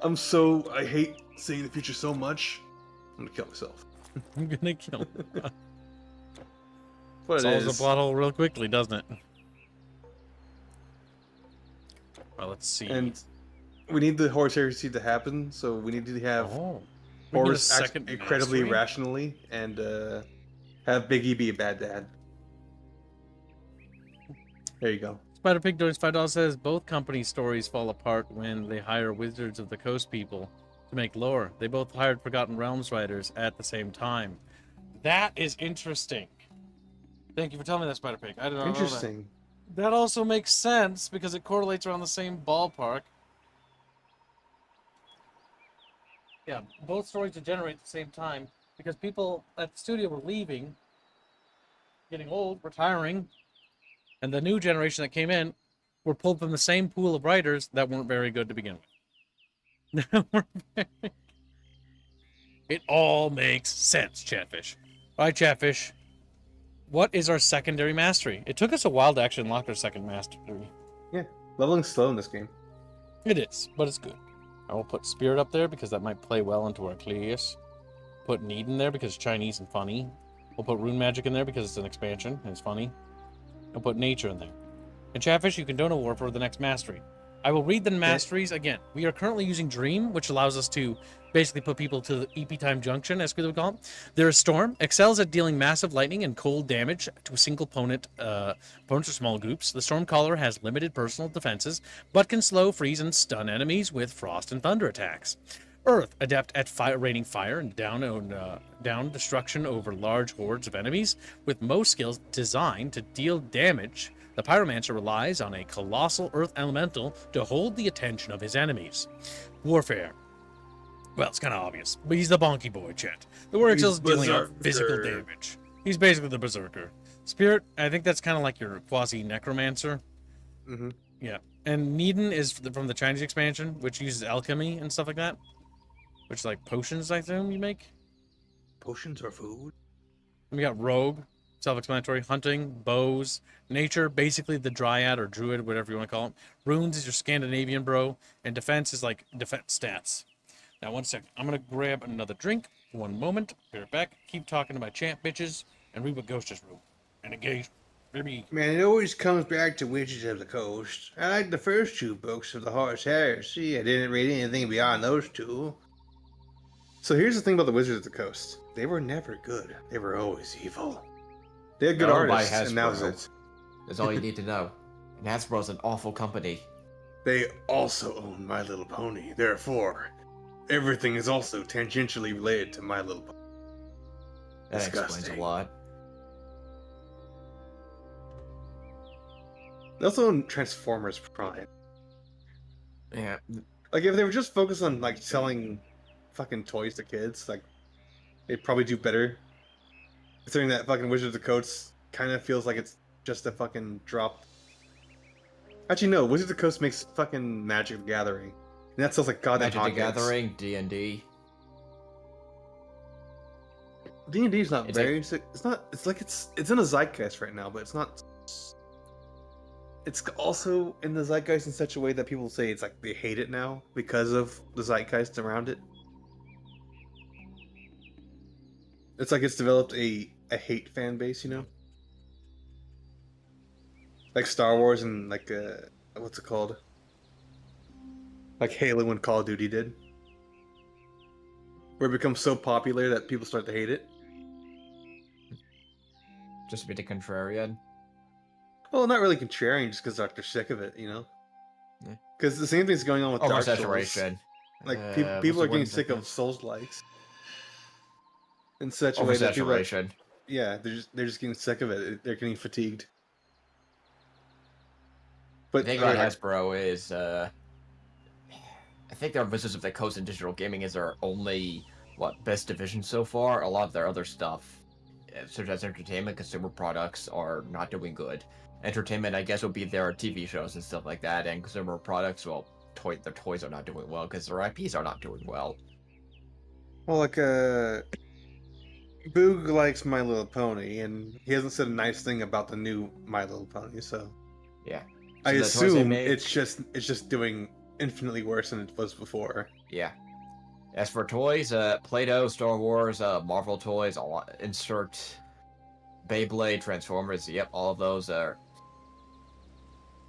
I hate seeing the future so much. I'm gonna kill myself. I'm gonna kill him. What Solves the plot hole real quickly, doesn't it? Well, let's see. And we need the horse heresy to happen, so we need to have horse act incredibly rationally and have Big E be a bad dad. There you go. Spider Pig donates $5, says both companies' stories fall apart when they hire Wizards of the Coast people to make lore. They both hired Forgotten Realms writers at the same time. That is interesting. Thank you for telling me that, Spider Pig. I didn't know Interesting. That also makes sense because it correlates around the same ballpark. Yeah, both stories degenerate at the same time because people at the studio were leaving, getting old, retiring, and the new generation that came in were pulled from the same pool of writers that weren't very good to begin with. It all makes sense, Chatfish. All right, Chatfish. What is our secondary mastery? It took us a while to actually unlock our second mastery. Yeah, leveling's slow in this game. It is, but it's good. I will put Spirit up there because that might play well into our class. Put Need in there because it's Chinese and funny. We'll put Rune Magic in there because it's an expansion and it's funny. I'll put Nature in there. And Chatfish, you can donate war for the next mastery. I will read the masteries again. We are currently using Dream, which allows us to basically put people to the EP time junction, as we would call it. There is Storm, excels at dealing massive lightning and cold damage to a single opponents or small groups. The Stormcaller has limited personal defenses, but can slow, freeze, and stun enemies with frost and thunder attacks. Earth, adept at raining fire and down destruction over large hordes of enemies, with most skills designed to deal damage. The Pyromancer relies on a colossal earth elemental to hold the attention of his enemies. Warfare. Well, it's kind of obvious, but he's the bonky boy, Chet. The War Excel is dealing out physical damage. He's basically the Berserker. Spirit, I think that's kind of like your quasi-necromancer. Mm-hmm. Yeah. And Needon is from the Chinese expansion, which uses alchemy and stuff like that. Which is like potions, I assume, you make? Potions or food? And we got Rogue, self-explanatory, hunting, bows, nature, basically the dryad or druid, whatever you want to call it. Runes is your Scandinavian bro, and defense is like defense stats. Now, one second. I'm going to grab another drink. One moment. Be right back. Keep talking to my champ bitches and read what Ghost just wrote. And engage. Baby. Man, it always comes back to Witches of the Coast. I like the first 2 books of the Horse Heresy. I didn't read anything beyond those 2. So here's the thing about the Wizards of the Coast. They were never good. They were always evil. They had good artists, and that was it. That's all you need to know. And Hasbro's an awful company. They also own My Little Pony. Therefore, everything is also tangentially related to My Little Pony. That explains a lot. They also own Transformers Prime. Yeah. Like, if they were just focused on, like, selling fucking toys to kids, like, they'd probably do better. Considering that fucking Wizards of the Coast kind of feels like it's just a fucking drop. Actually, no. Wizards of the Coast makes fucking Magic the Gathering, and that sounds like goddamn Magic the hotcakes. Gathering, D&D. D&D is not very. It's not. It's like it's in a zeitgeist right now, but it's not. It's also in the zeitgeist in such a way that people say it's like they hate it now because of the zeitgeist around it. It's like it's developed a hate fan base, you know? Like Star Wars and like what's it called? Like Halo and Call of Duty did. Where it becomes so popular that people start to hate it. Just a bit of contrarian. Well, not really contrarian, just because they're sick of it, you know? Because the same thing's going on with Dark Souls. Oversaturation. Like, people are getting sick of Souls-likes. In such a way that people are, yeah, they're just getting sick of it. They're getting fatigued. But the thing about Hasbro is, I think their Wizards of the Coast in digital gaming is their only, best division so far. A lot of their other stuff, such as entertainment, consumer products, are not doing good. Entertainment, I guess, would be their TV shows and stuff like that, and consumer products, well, their toys are not doing well because their IPs are not doing well. Well, like, Boog likes My Little Pony, and he hasn't said a nice thing about the new My Little Pony, so... Yeah. I assume it's just doing infinitely worse than it was before. Yeah. As for toys, Play-Doh, Star Wars, Marvel toys, insert Beyblade, Transformers, yep, all of those are...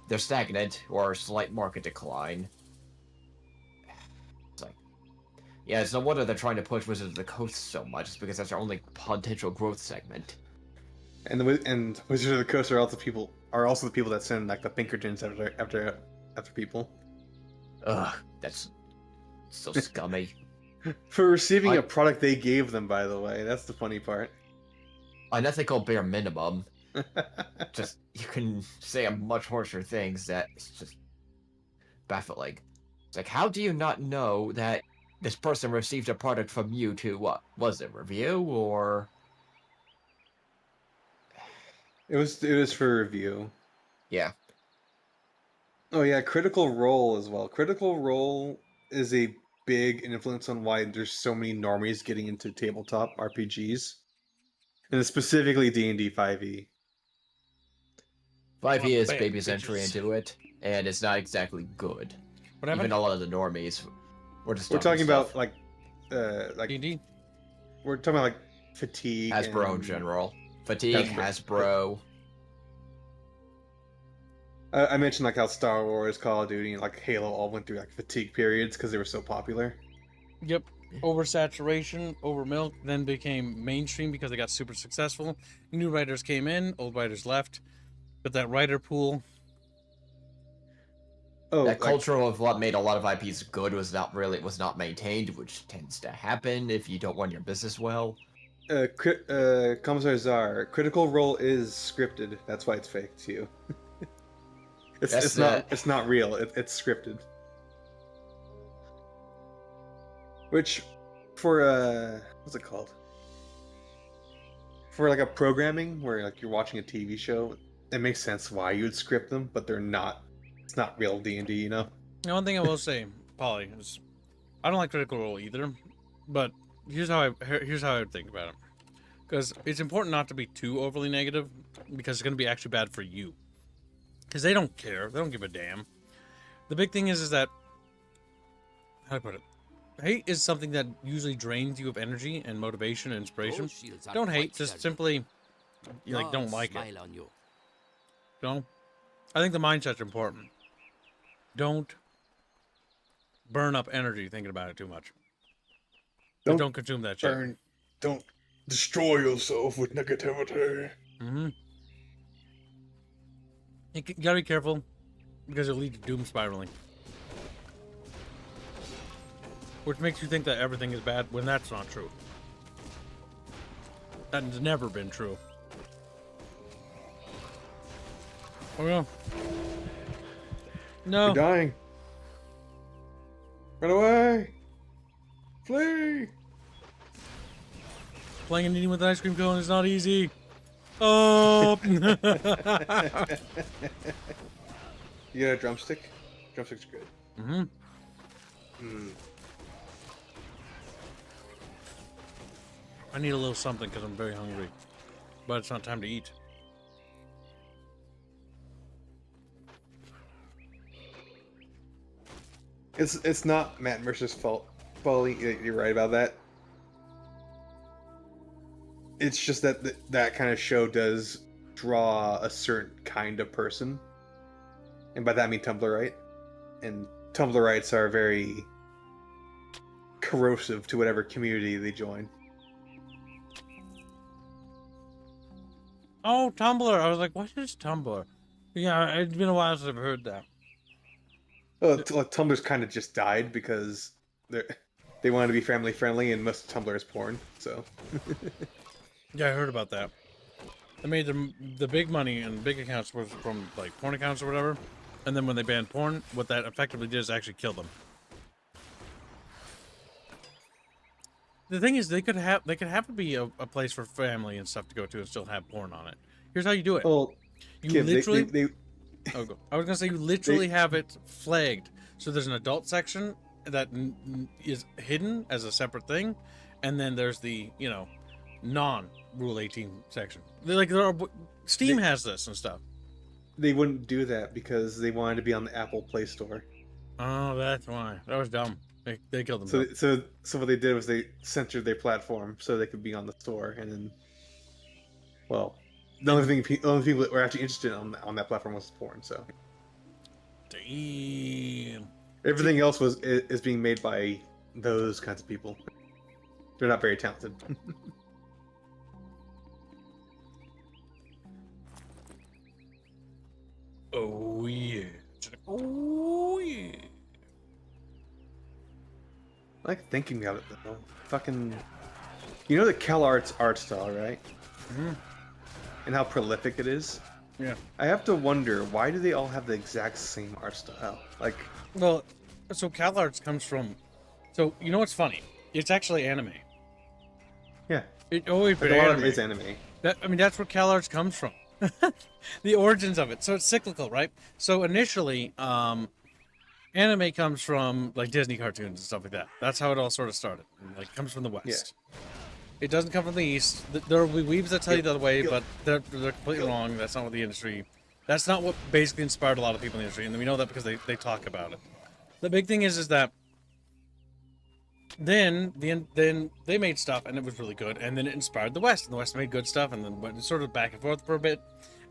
They're stagnant, or slight market decline. It's like... Yeah, it's no wonder they're trying to push Wizards of the Coast so much, it's because that's their only potential growth segment. And Wizards of the Coast are also the people that send like the Pinkertons after people. Ugh, that's so scummy. For receiving a product they gave them, by the way. That's the funny part. Unethical bare minimum. Just, you can say much harsher things that it's just baffling. It's like, how do you not know that this person received a product from you to, what, was it, review, or... It was for review. Yeah. Oh yeah, Critical Role as well. Critical Role is a big influence on why there's so many normies getting into tabletop RPGs. And specifically D&D 5e. 5e is baby's entry into it, and it's not exactly good. What happened? Even a lot of the normies. We're talking about like D&D. We're talking about like Fatigue. Hasbro in general. Fatigue, Hasbro. I mentioned like how Star Wars, Call of Duty, and like Halo all went through like fatigue periods because they were so popular. Yep. Oversaturation, overmilk, then became mainstream because they got super successful. New writers came in, old writers left. But that writer pool... that culture of what made a lot of IPs good was not maintained, which tends to happen if you don't run your business well. Commissar Czar, Critical Role is scripted. That's why it's fake to you. It's not real. It's scripted. Which, for what's it called? For like a programming where like you're watching a TV show, it makes sense why you would script them, but they're not. It's not real D&D, you know. The one thing I will say, Polly, is I don't like Critical Role either, but here's how I would think about it. Because it's important not to be too overly negative, because it's going to be actually bad for you. Because they don't care. They don't give a damn. The big thing is that, how do I put it? Hate is something that usually drains you of energy and motivation and inspiration. Don't hate, just simply, don't like it. Don't. I think the mindset's important. Don't burn up energy thinking about it too much. Don't consume that shit. Don't destroy yourself with negativity. Mm-hmm. You gotta be careful, because it'll lead to doom spiraling. Which makes you think that everything is bad when that's not true. That's never been true. Oh no. No. You're dying. Run away. Flee. Playing and eating with an ice cream cone is not easy. Oh. You got a drumstick? Drumstick's good. Mm-hmm. I need a little something because I'm very hungry. But it's not time to eat. It's not Matt Mercer's fault. Paulie, you're right about that. It's just that that kind of show does draw a certain kind of person. And by that I mean Tumblrite. And Tumblrites are very corrosive to whatever community they join. Oh, Tumblr. I was like, what is Tumblr? Yeah, it's been a while since I've heard that. Well, Tumblr's kind of just died because they wanted to be family friendly, and most of Tumblr is porn, so... Yeah, I heard about that. They made the big money and big accounts was from like porn accounts or whatever, and then when they banned porn, what that effectively did is actually kill them. The thing is, they could have it be a place for family and stuff to go to and still have porn on it. Here's how you do it. Well, you Kim, literally. I was gonna say you literally have it flagged. So there's an adult section that is hidden as a separate thing, and then there's the non-Rule 18 section. Steam has this and stuff. They wouldn't do that because they wanted to be on the Apple Play Store. Oh, that's why. That was dumb. They killed them. So what they did was they censored their platform so they could be on the store, and then, well, the only people that were actually interested on that platform was porn. So, damn. Everything else is being made by those kinds of people. They're not very talented. Oh yeah. Oh yeah. I like thinking about it though. Fucking, you know the CalArts art style, right? Mm-hmm. And how prolific it is. Yeah. I have to wonder, why do they all have the exact same art style? Like, well, so CalArts comes from. So you know what's funny? It's actually anime. Yeah. It always like a lot of it is anime. That's where CalArts comes from. The origins of it. So it's cyclical, right? So initially, anime comes from like Disney cartoons and stuff like that. That's how it all sort of started. Like, it comes from the West. Yeah. It doesn't come from the East. There will be weebs that tell you the other way, but they're completely wrong. That's not what the industry. That's not what basically inspired a lot of people in the industry, and we know that because they talk about it. The big thing is that then they made stuff and it was really good, and then it inspired the West, and the West made good stuff, and then went sort of back and forth for a bit,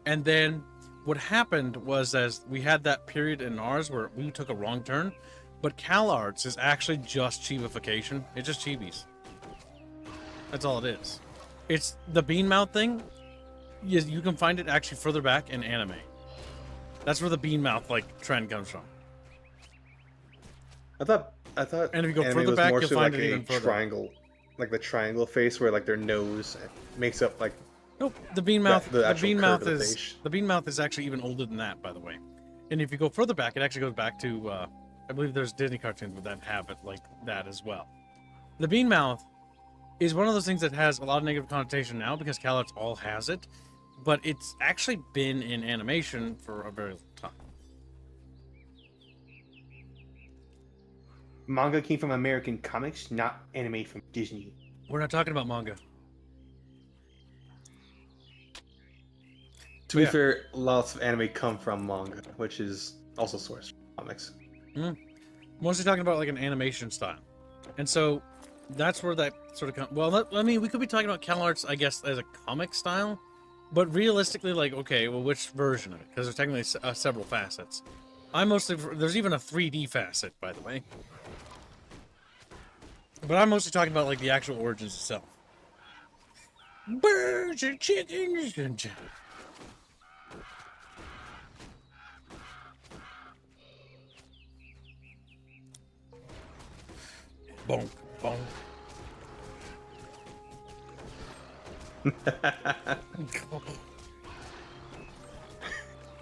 and then what happened was as we had that period in ours where we took a wrong turn, but CalArts is actually just chibification. It's just chibis. That's all it is. It's the bean mouth thing. You can find it actually further back in anime. That's where the bean mouth trend comes from. I thought. And if you go anime further was back, more you'll so find like it a even further. triangle, like the triangle face where like their nose makes up like. Nope, the bean mouth. The bean curve mouth of the is face. the bean mouth is actually even older than that, by the way. And if you go further back, it actually goes back to I believe there's Disney cartoons that have it like that as well. The bean mouth is one of those things that has a lot of negative connotation now because CalArts all has it, but it's actually been in animation for a very long time. Manga came from American comics, not anime from Disney. We're not talking about manga. To be fair, lots of anime come from manga, which is also sourced from comics. Mostly talking about like an animation style, and so that's where that sort of comes. Well, I mean, we could be talking about CalArts, I guess, as a comic style, but realistically, like, okay, well, which version of it? Because there's technically several facets. There's even a 3D facet, by the way. But I'm mostly talking about like the actual origins itself. Birds and chickens and bonk, bonk.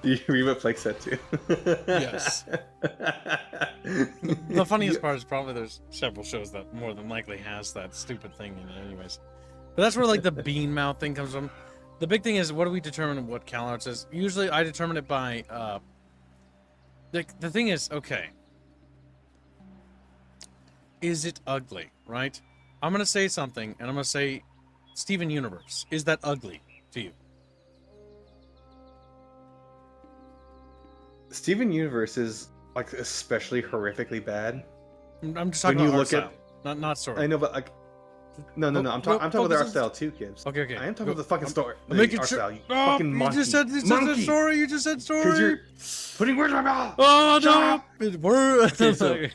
You read what Flake said too. Yes. The funniest part is probably there's several shows that more than likely has that stupid thing in it anyways. But that's where like the bean mouth thing comes from. The big thing is, what do we determine what CalArts is? Usually I determine it by, the thing is, okay. Is it ugly, right? I'm going to say something, and I'm going to say Steven Universe. Is that ugly to you? Steven Universe is like especially horrifically bad. I'm just talking when about you art look style, not story. I know, but like, no. I'm talking about the art style too, kids. Okay. I am talking about the fucking story. I'm The making art sure. style. You Oh, fucking monkey. you just said story. You just said story. Because you're putting words in my mouth. Oh Shut no! up! Okay, So,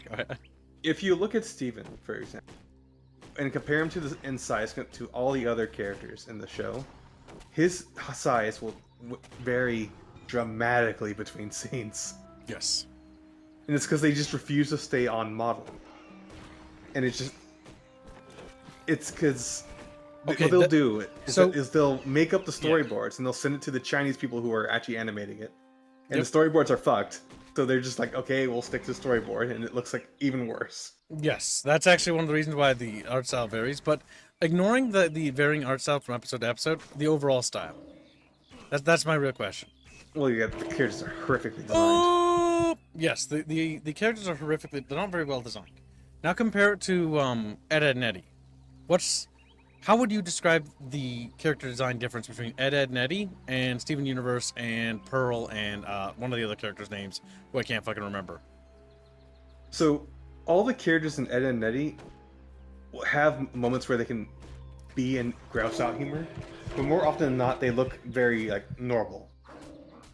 if you look at Steven, for example, and compare him in size to all the other characters in the show, his size will vary dramatically between scenes. Yes. And it's because they just refuse to stay on model. And it's because what they'll do is they'll make up the storyboards and they'll send it to the Chinese people who are actually animating it. And the storyboards are fucked. So they're just like, okay, we'll stick to the storyboard, and it looks like even worse. Yes, that's actually one of the reasons why the art style varies. But ignoring the varying art style from episode to episode, the overall style. That's my real question. Well, yeah, the characters are horrifically designed. Oh, yes, the characters are horrifically. They're not very well designed. Now compare it to Ed, Edd and Eddy. How would you describe the character design difference between Ed, Edd and Eddy and Steven Universe and Pearl and one of the other characters' names who I can't fucking remember? So all the characters in Ed, Edd and Eddy have moments where they can be in grouse out humor, but more often than not, they look very like normal.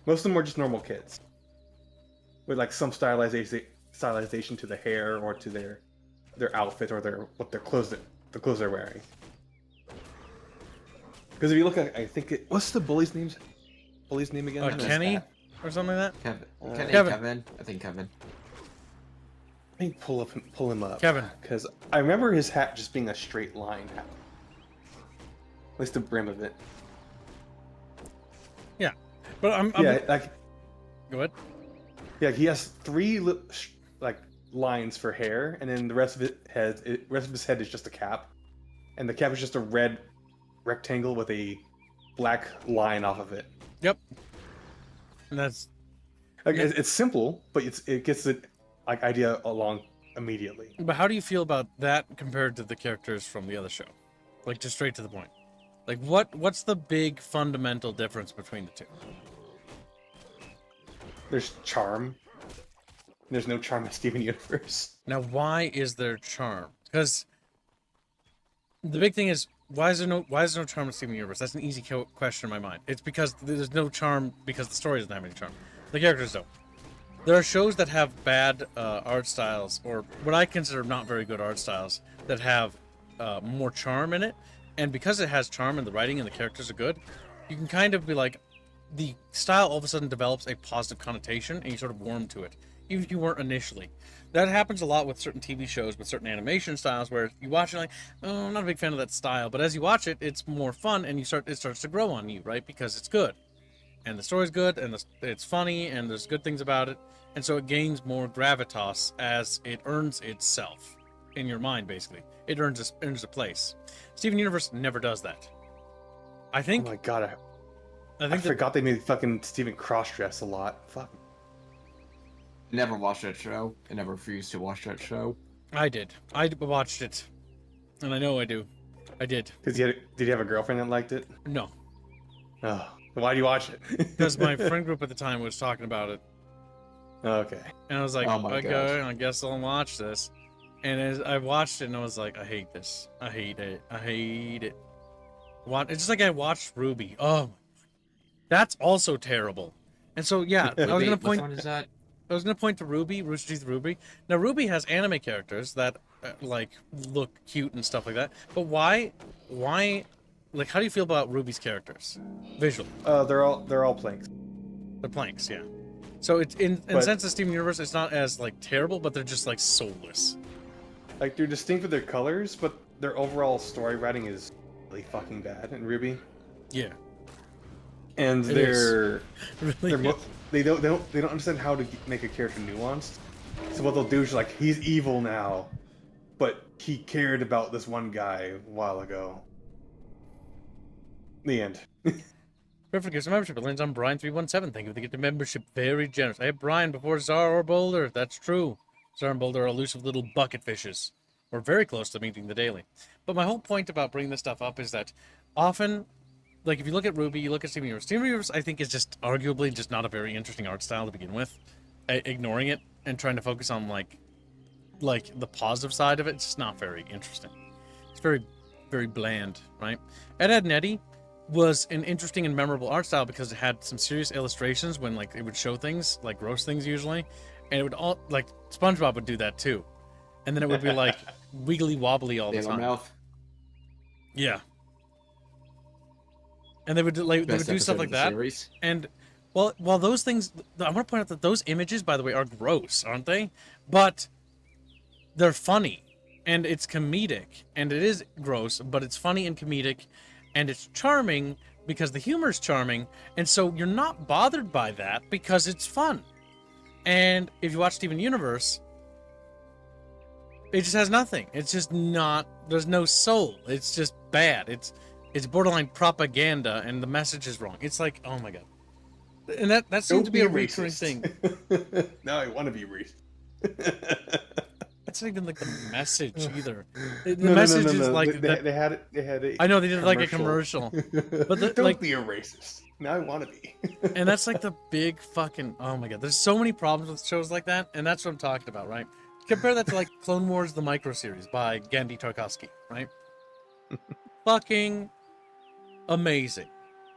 Most of them are just normal kids with like some stylization to the hair or to their outfit or the clothes they're wearing. Because if you look at, I think what's the bully's name again? Kenny or something like that. Kevin. I think Kevin. Let me pull him up. Kevin. Because I remember his hat just being a straight line hat. At least the brim of it. Yeah, but I'm like. Go ahead. Yeah, he has three like lines for hair, and then the rest of his head is just a cap, and the cap is just a red rectangle with a black line off of it. Yep. And that's like it's simple, but it gets the like idea along immediately. But how do you feel about that compared to the characters from the other show? Like just straight to the point. Like what's the big fundamental difference between the two? There's charm. There's no charm in Steven Universe. Now, why is there charm? Because the big thing is, why is there no charm in Steven Universe? That's an easy question in my mind. It's because there's no charm because the story doesn't have any charm. The characters don't. There are shows that have bad art styles, or what I consider not very good art styles, that have more charm in it. And because it has charm and the writing and the characters are good, you can kind of be like, the style all of a sudden develops a positive connotation and you sort of warm to it, even if you weren't initially. That happens a lot with certain TV shows, with certain animation styles, where you watch it like, oh, I'm not a big fan of that style, but as you watch it, it's more fun and it starts to grow on you, right? Because it's good. And the story's good, and it's funny, and there's good things about it, and so it gains more gravitas as it earns itself in your mind, basically. It earns a place. Steven Universe never does that. I think... Oh my god, I forgot they made fucking Steven cross-dress a lot. Fuck. Never watched that show. I never refused to watch that show. I did. I watched it. And I know I do. I did. Did you have a girlfriend that liked it? No. Oh. Why do you watch it? Because my friend group at the time was talking about it. Okay. And I was like, oh okay, I guess I'll watch this. And as I watched it, and I was like, I hate this. I hate it. I hate it. It's just like I watched Ruby. Oh, that's also terrible. And so, yeah, I was gonna point. Which one is that? I was gonna point to Ruby, Rooster Teeth Ruby. Now, Ruby has anime characters that like look cute and stuff like that. But why? Like, how do you feel about Ruby's characters, visually? They're all planks. They're planks, yeah. So it's in the sense of Steven Universe, it's not as like terrible, but they're just like soulless. Like they're distinct with their colors, but their overall story writing is really fucking bad in Ruby. Yeah. And It they're really they don't understand how to make a character nuanced. So what they'll do is like, he's evil now, but he cared about this one guy a while ago. The end. Perfect gives a membership. It lands on Brian317. Thank you for the gift of membership. Very generous. I have Brian before Zar or Boulder. That's true. Zar and Boulder are elusive little bucket fishes. We're very close to meeting the daily. But my whole point about bringing this stuff up is that often, like if you look at Ruby, you look at Steven Universe. Steven Universe, I think, is just arguably just not a very interesting art style to begin with. Ignoring it and trying to focus on like the positive side of it, it's just not very interesting. It's very, very bland, right? Ed Netty was an interesting and memorable art style because it had some serious illustrations when like it would show things, like gross things usually, and it would all like SpongeBob would do that too, and then it would be like wiggly wobbly all the time. Mouth. Yeah, and they would do stuff like that. Series. And while those things, I want to point out that those images, by the way, are gross, aren't they? But they're funny, and it's comedic, and it is gross, but it's funny and comedic. And it's charming because the humor is charming, and so you're not bothered by that because it's fun. And if you watch Steven Universe, it just has nothing. It's just not. There's no soul. It's just bad. It's borderline propaganda, and the message is wrong. It's like, oh my god. And that seems to be a recurring thing. Now I want to be racist. That's not even like the message either. The message is like they had a I know they did like a commercial, but don't be a racist. Now I want to be. And that's like the big fucking, oh my god. There's so many problems with shows like that, and that's what I'm talking about, right? Compare that to like Clone Wars: The Micro Series by Gandhi Tarkovsky, right? Fucking amazing.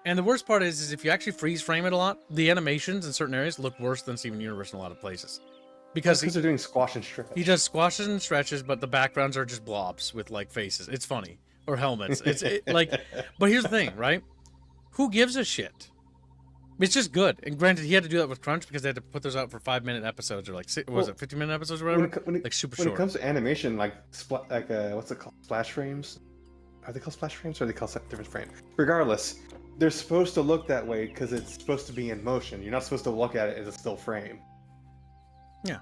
And the worst part is if you actually freeze frame it a lot, the animations in certain areas look worse than Steven Universe in a lot of places. Because they're doing squash and stretch. He does squashes and stretches, but the backgrounds are just blobs with like faces. It's funny. Or helmets. Like, but here's the thing, right? Who gives a shit? It's just good. And granted, he had to do that with Crunch because they had to put those out for 5-minute episodes or like, what was it, 15-minute episodes or whatever? Like super short. When it comes to animation, like what's it called? Splash frames? Are they called splash frames or are they called different frames? Regardless, they're supposed to look that way because it's supposed to be in motion. You're not supposed to look at it as a still frame. Yeah.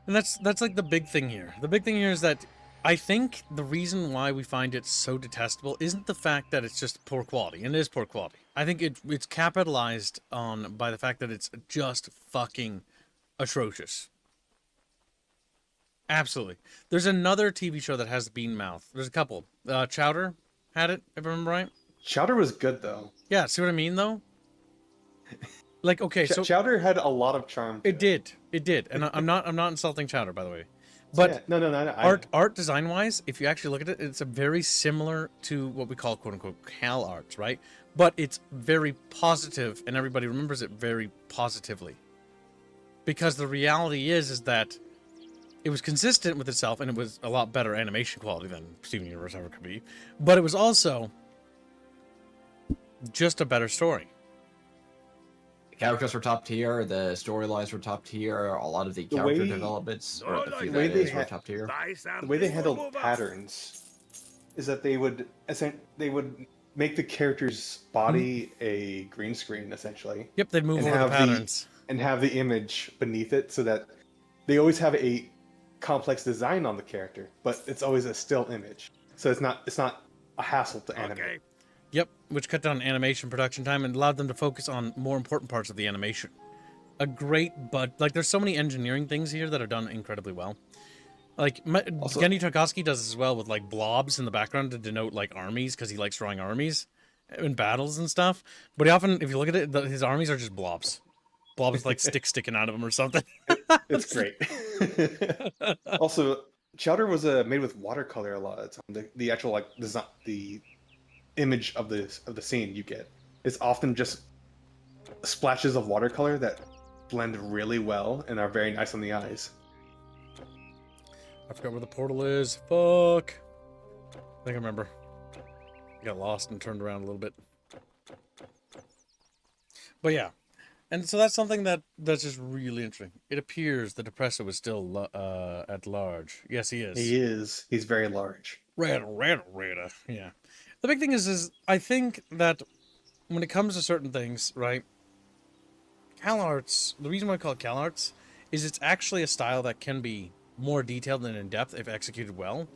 And that's like the big thing here. The big thing here is that I think the reason why we find it so detestable isn't the fact that it's just poor quality, and it is poor quality. I think it's capitalized on by the fact that it's just fucking atrocious. Absolutely. There's another TV show that has Bean Mouth. There's a couple. Chowder had it, if I remember right. Chowder was good though. Yeah, see what I mean though? Like, okay, so Chowder had a lot of charm. It did, and I'm not insulting Chowder, by the way. But yeah, no. Art design wise, if you actually look at it, it's a very similar to what we call quote unquote Cal arts, right? But it's very positive, and everybody remembers it very positively. Because the reality is that it was consistent with itself, and it was a lot better animation quality than Steven Universe ever could be. But it was also just a better story. Characters were top tier, the storylines were top tier, a lot of the character developments were top tier. The way they handled patterns is that they would make the character's body a green screen, essentially. Yep, they'd move over the patterns. And have the image beneath it so that they always have a complex design on the character, but it's always a still image. So it's not a hassle to animate. Okay. Yep, which cut down animation production time and allowed them to focus on more important parts of the animation. There's so many engineering things here that are done incredibly well. Like, Genndy Tarkovsky does this as well with, like, blobs in the background to denote, like, armies, because he likes drawing armies in battles and stuff. But he often, if you look at it, his armies are just blobs. Blobs like sticks sticking out of them or something. It's great. Also, Chowder was made with watercolor a lot of the time. The actual, like, design, the image of the scene you get is often just splashes of watercolor that blend really well and are very nice on the eyes. I forgot where the portal is. Fuck. I think I remember. Got lost and turned around a little bit. But yeah. And so that's something that's just really interesting. It appears the Depresso is still at large. Yes, he is. He is. He's very large. Rada. Yeah. The big thing is I think that when it comes to certain things, right, CalArts, the reason why I call it CalArts is it's actually a style that can be more detailed and in-depth if executed well,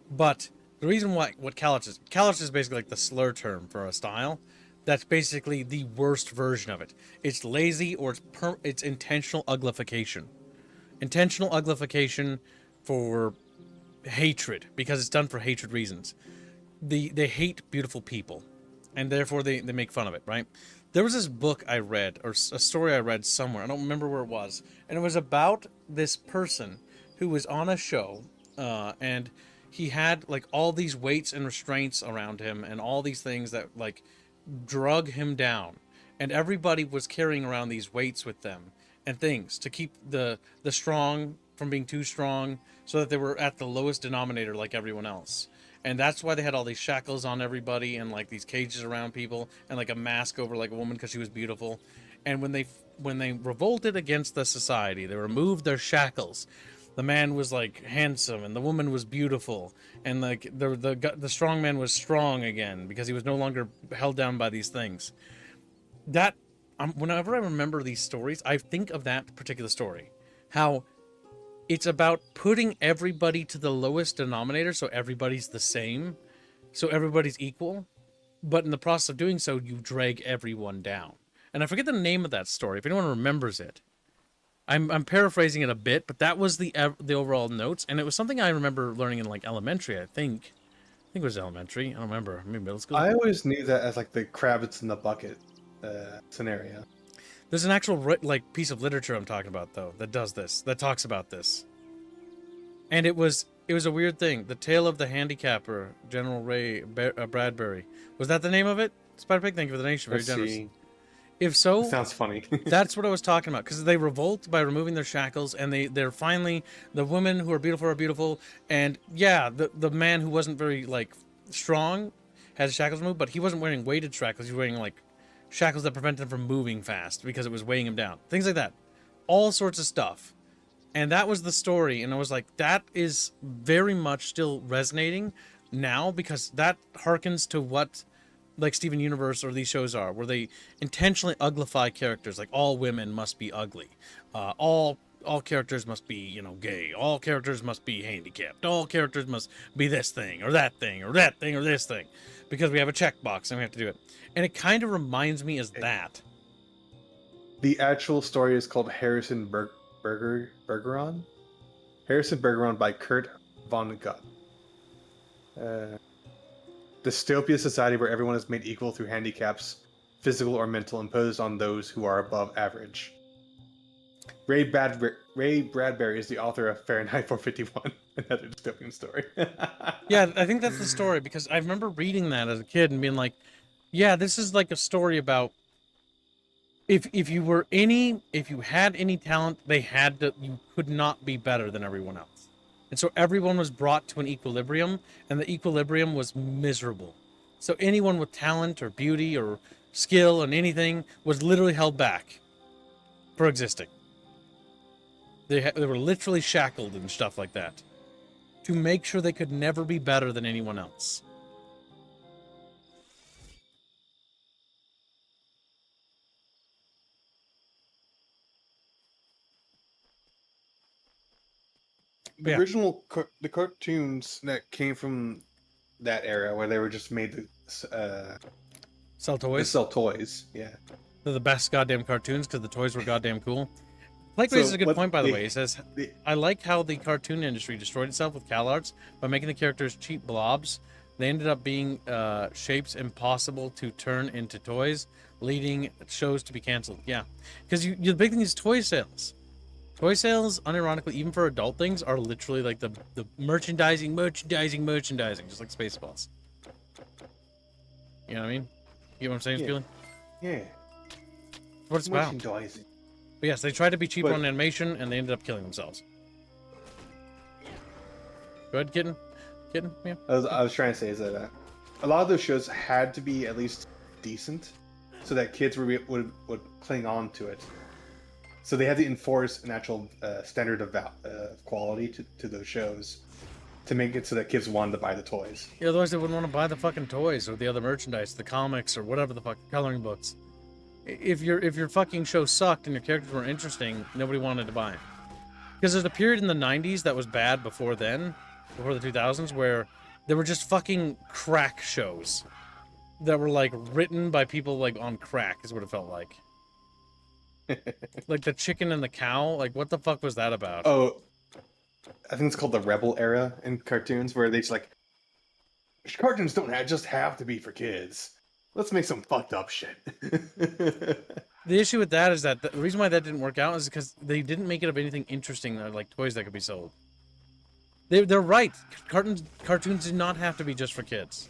but The reason why what callous is basically like the slur term for a style. That's basically the worst version of it. It's lazy or it's intentional uglification. Intentional uglification for hatred, because it's done for hatred reasons. They hate beautiful people, and therefore they make fun of it, right? There was this book I read, or a story I read somewhere, I don't remember where it was, and it was about this person who was on a show, and he had like all these weights and restraints around him, and all these things that like drug him down, and everybody was carrying around these weights with them and things to keep the strong from being too strong, so that they were at the lowest denominator like everyone else. And that's why they had all these shackles on everybody, and like these cages around people, and like a mask over like a woman because she was beautiful. And when they revolted against the society, they removed their shackles. The man was like handsome, and the woman was beautiful, and like the strong man was strong again because he was no longer held down by these things. That whenever I remember these stories, I think of that particular story, how it's about putting everybody to the lowest denominator, so everybody's the same, so everybody's equal, but in the process of doing so, you drag everyone down. And I forget the name of that story. If anyone remembers it, I'm paraphrasing it a bit, but that was the overall notes, and it was something I remember learning in like elementary. I think it was elementary. I don't remember. Maybe middle school. I always knew that as like the crabs in the bucket scenario. There's an actual like piece of literature I'm talking about though that does this, that talks about this, and it was a weird thing. The Tale of the Handicapper, General Ray Bradbury. Was that the name of it? Spider Pig, thank you for the nation. Very generous. See. If so, that sounds funny. That's what I was talking about, because they revolt by removing their shackles, and they're finally, the women who are beautiful, and yeah, the man who wasn't very like strong had his shackles removed, but he wasn't wearing weighted shackles. He was wearing like shackles that prevented him from moving fast because it was weighing him down. Things like that. All sorts of stuff. And that was the story, and I was like, that is very much still resonating now, because that harkens to what like Steven Universe or these shows are, where they intentionally uglify characters. Like all women must be ugly. All characters must be, you know, gay. All characters must be handicapped. All characters must be this thing or that thing or that thing or this thing, because we have a checkbox and we have to do it. And it kind of reminds me as that. The actual story is called Harrison Bergeron? Harrison Bergeron by Kurt Vonnegut. Dystopia society where everyone is made equal through handicaps, physical or mental, imposed on those who are above average. Ray Bradbury is the author of Fahrenheit 451, another dystopian story. Yeah, I think that's the story, because I remember reading that as a kid and being like, yeah, this is like a story about if you had any talent, you could not be better than everyone else. And so everyone was brought to an equilibrium, and the equilibrium was miserable. So anyone with talent or beauty or skill and anything was literally held back for existing. They were literally shackled and stuff like that to make sure they could never be better than anyone else. The original the cartoons that came from that era, where they were just made to sell toys. Sell toys, yeah. They're the best goddamn cartoons because the toys were goddamn cool. Blake raises a good point, by the way. He says, I like how the cartoon industry destroyed itself with CalArts by making the characters cheap blobs. They ended up being shapes impossible to turn into toys, leading shows to be canceled. Yeah, because the big thing is toy sales. Toy sales, unironically, even for adult things, are literally like the merchandising, just like Spaceballs. You know what I mean? You know what I'm saying, Feeling? Yeah. What it's about. Merchandising. But yes, they tried to be cheaper on animation, and they ended up killing themselves. Go ahead, kitten. Yeah. I was trying to say is that a lot of those shows had to be at least decent, so that kids would cling on to it. So they had to enforce an actual standard of quality to those shows to make it so that kids wanted to buy the toys. Yeah, otherwise they wouldn't want to buy the fucking toys or the other merchandise, the comics or whatever the fuck, coloring books. If your fucking show sucked and your characters weren't interesting, nobody wanted to buy it. Because there's a period in the 90s that was bad before then, before the 2000s, where They were just fucking crack shows that were like written by people like on crack is what it felt like. Like the chicken and the cow, like what the fuck was that about? Oh, I think it's called the Rebel era in cartoons, where they just like, cartoons don't just have to be for kids. Let's make some fucked up shit. The issue with that is that the reason why that didn't work out is because they didn't make it of anything interesting, like toys that could be sold. They're right. Cartoons did not have to be just for kids.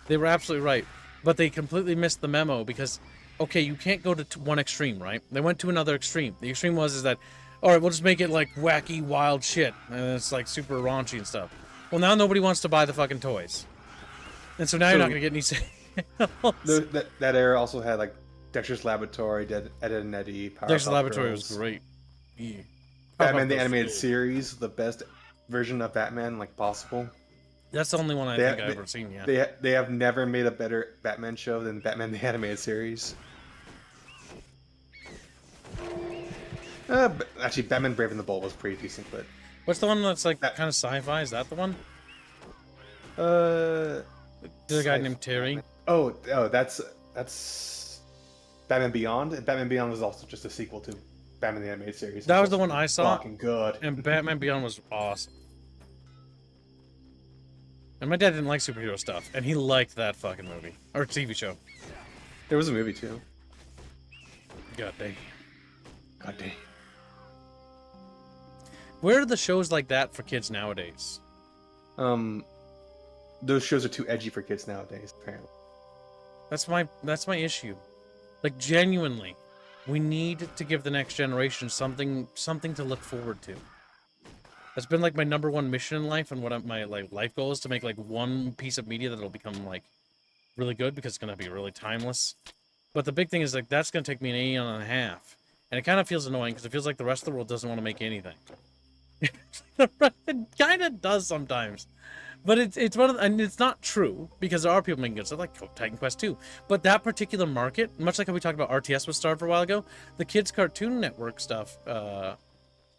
They were absolutely right. But they completely missed the memo because, okay, you can't go to one extreme, right? They went to another extreme. The extreme was that, all right, we'll just make it like wacky, wild shit. And it's like super raunchy and stuff. Well, now nobody wants to buy the fucking toys. And so now you're not going to get any sales. That era also had like Dexter's Laboratory, Ed, and Eddie, Dexter's Laboratory was great. Yeah. Batman the Animated Series, the best version of Batman like possible. That's the only one I've ever seen, yeah. They have never made a better Batman show than Batman the Animated Series. Actually, Batman Brave and the Bold was pretty decent, but... What's the one that's like kind of sci-fi? Is that the one? There's a guy named Terry. Oh, that's Batman Beyond, and Batman Beyond was also just a sequel to Batman the Animated Series. That was the one I saw. Fucking good. And Batman Beyond was awesome. And my dad didn't like superhero stuff, and he liked that fucking movie or TV show. There was a movie too. God dang. God dang. Where are the shows like that for kids nowadays? Those shows are too edgy for kids nowadays, apparently. That's my issue. Like genuinely, we need to give the next generation something to look forward to. That's been like my #1 mission in life, and what my like life goal is to make like one piece of media that'll become like really good because it's gonna be really timeless. But the big thing is like that's gonna take me an eon and a half, and it kind of feels annoying because it feels like the rest of the world doesn't want to make anything. It kind of does sometimes, but it's one of the, and it's not true because there are people making good stuff like Titan Quest 2. But that particular market, much like how we talked about RTS was starved for a while ago, the Kids Cartoon Network stuff,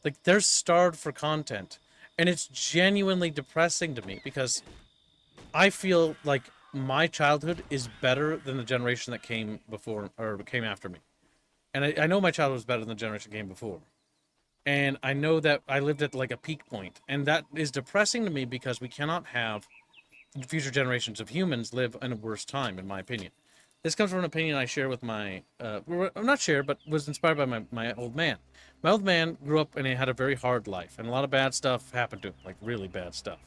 like they're starved for content, and it's genuinely depressing to me because I feel like my childhood is better than the generation that came before or came after me, and I know my childhood was better than the generation that came before. And I know that I lived at like a peak point, and that is depressing to me because we cannot have future generations of humans live in a worse time, in my opinion. This comes from an opinion I share with my, not share, but was inspired by my old man. My old man grew up and he had a very hard life, and a lot of bad stuff happened to him, like really bad stuff.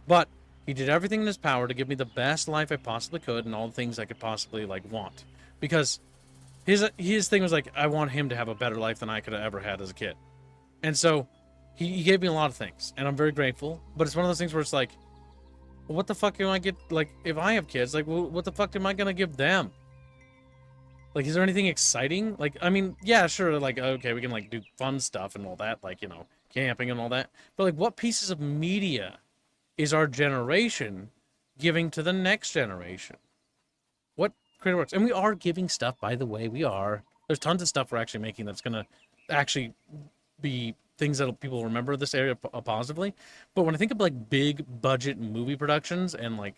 But he did everything in his power to give me the best life I possibly could and all the things I could possibly like want. Because his thing was like, I want him to have a better life than I could have ever had as a kid. And so he gave me a lot of things, and I'm very grateful. But it's one of those things where it's like, well, what the fuck am I get? Like, if I have kids, like, well, what the fuck am I gonna give them? Like, is there anything exciting? Like, I mean, yeah, sure. Like, okay, we can like do fun stuff and all that, like, you know, camping and all that. But like, what pieces of media is our generation giving to the next generation? What creative works? And we are giving stuff, by the way. We are. There's tons of stuff we're actually making that's gonna actually be things that people remember this area positively. But when I think of like big budget movie productions and like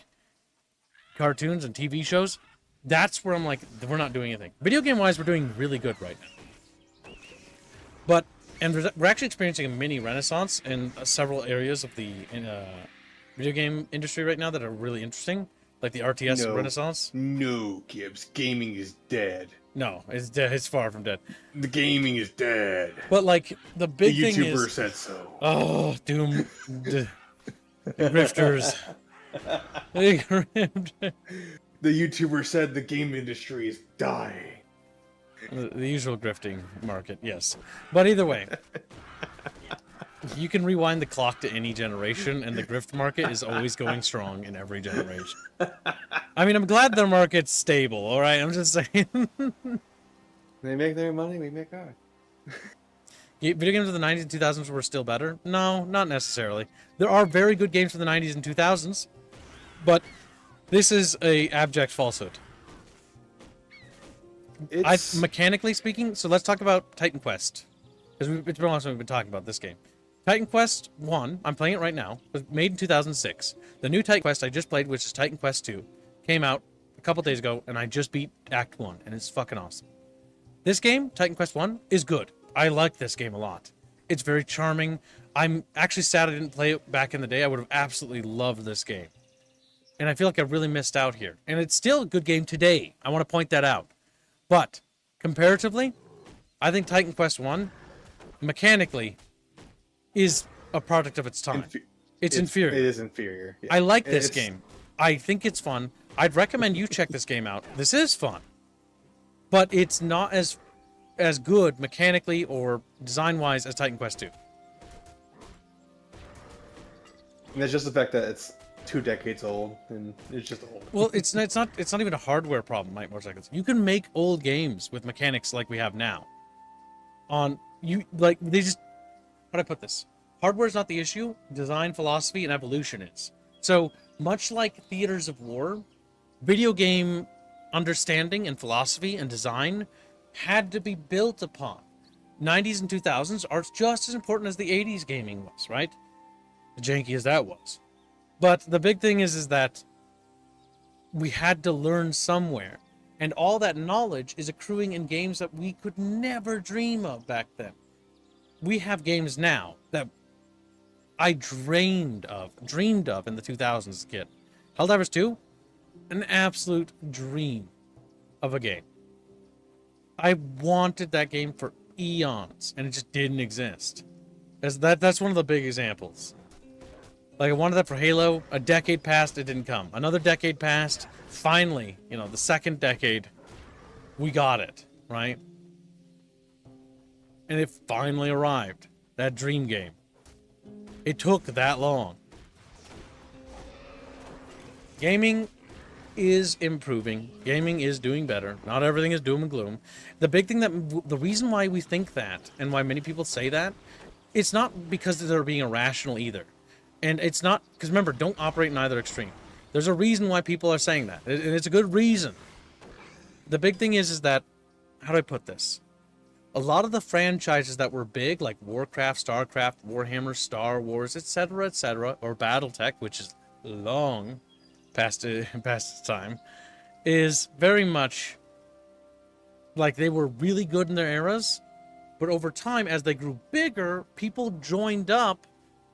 cartoons and TV shows, that's where I'm like, we're not doing anything. Video game wise, we're doing really good right now. But, and we're actually experiencing a mini renaissance in several areas of the video game industry right now that are really interesting. Like the RTS renaissance. No, Gibbs, gaming is dead. No, it's dead. It's far from dead. The gaming is dead. But like the big the thing YouTuber is, said so. Oh, Doom, the grifters. The YouTuber said the game industry is dying. The usual grifting market, yes. But either way, you can rewind the clock to any generation, and the grift market is always going strong in every generation. I mean, I'm glad the market's stable, all right? I'm just saying. They make their money, we make ours. Video games of the 90s and 2000s were still better? No, not necessarily. There are very good games from the 90s and 2000s, but this is a abject falsehood. Mechanically speaking, so let's talk about Titan Quest. Because it's been a long time we've been talking about this game. Titan Quest 1, I'm playing it right now, was made in 2006. The new Titan Quest I just played, which is Titan Quest 2, came out a couple days ago, and I just beat Act 1, and it's fucking awesome. This game, Titan Quest 1, is good. I like this game a lot. It's very charming. I'm actually sad I didn't play it back in the day. I would have absolutely loved this game. And I feel like I really missed out here. And it's still a good game today. I want to point that out. But, comparatively, I think Titan Quest 1, mechanically, is a product of its time. It's inferior. It is inferior. Yeah. I like this game. I think it's fun. I'd recommend you check this game out. This is fun. But it's not as good mechanically or design-wise as Titan Quest 2. And it's just the fact that it's 2 decades old, and it's just old. Well, it's not even a hardware problem, Mike Motorcycles. You can make old games with mechanics like we have now. How do I put this? Hardware is not the issue. Design, philosophy, and evolution is. So, much like theaters of war, video game understanding and philosophy and design had to be built upon. 90s and 2000s are just as important as the 80s gaming was, right? As janky as that was. But the big thing is that we had to learn somewhere. And all that knowledge is accruing in games that we could never dream of back then. We have games now that I dreamed of in the 2000s as a kid. Helldivers 2, an absolute dream of a game. I wanted that game for eons, and it just didn't exist. That's one of the big examples. Like, I wanted that for Halo. A decade passed, it didn't come. Another decade passed. Finally, the second decade, we got it, right? And it finally arrived. That dream game. It took that long. Gaming is improving. Gaming is doing better. Not everything is doom and gloom. The big thing the reason why we think that, and why many people say that, it's not because they're being irrational either. And it's not, because remember, don't operate in either extreme. There's a reason why people are saying that, and it's a good reason. The big thing is that, how do I put this? A lot of the franchises that were big, like Warcraft, StarCraft, Warhammer, Star Wars, etc., or BattleTech, which is long past its time, is very much like they were really good in their eras, but over time, as they grew bigger, people joined up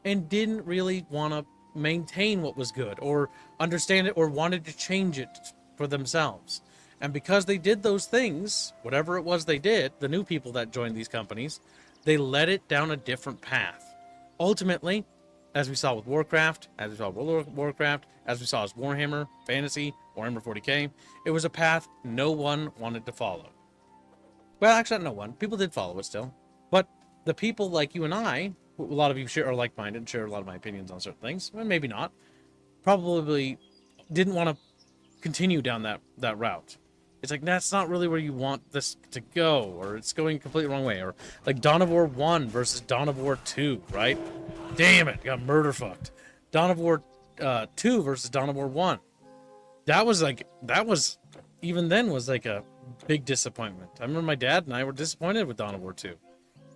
and didn't really want to maintain what was good or understand it or wanted to change it for themselves. And because they did those things, whatever it was they did, the new people that joined these companies, they led it down a different path. Ultimately, as we saw with Warcraft, as we saw with World of Warcraft, as we saw as Warhammer Fantasy, Warhammer 40k, it was a path no one wanted to follow. Well, actually, not no one. People did follow it still. But the people like you and I, a lot of you are like-minded and share a lot of my opinions on certain things, and maybe not, probably didn't want to continue down that route. It's like, that's not really where you want this to go, or it's going completely wrong way, or like Dawn of War 1 versus Dawn of War 2, right? Damn it, got murder fucked. Dawn of War 2 versus Dawn of War 1. That was even then was like a big disappointment. I remember my dad and I were disappointed with Dawn of War 2.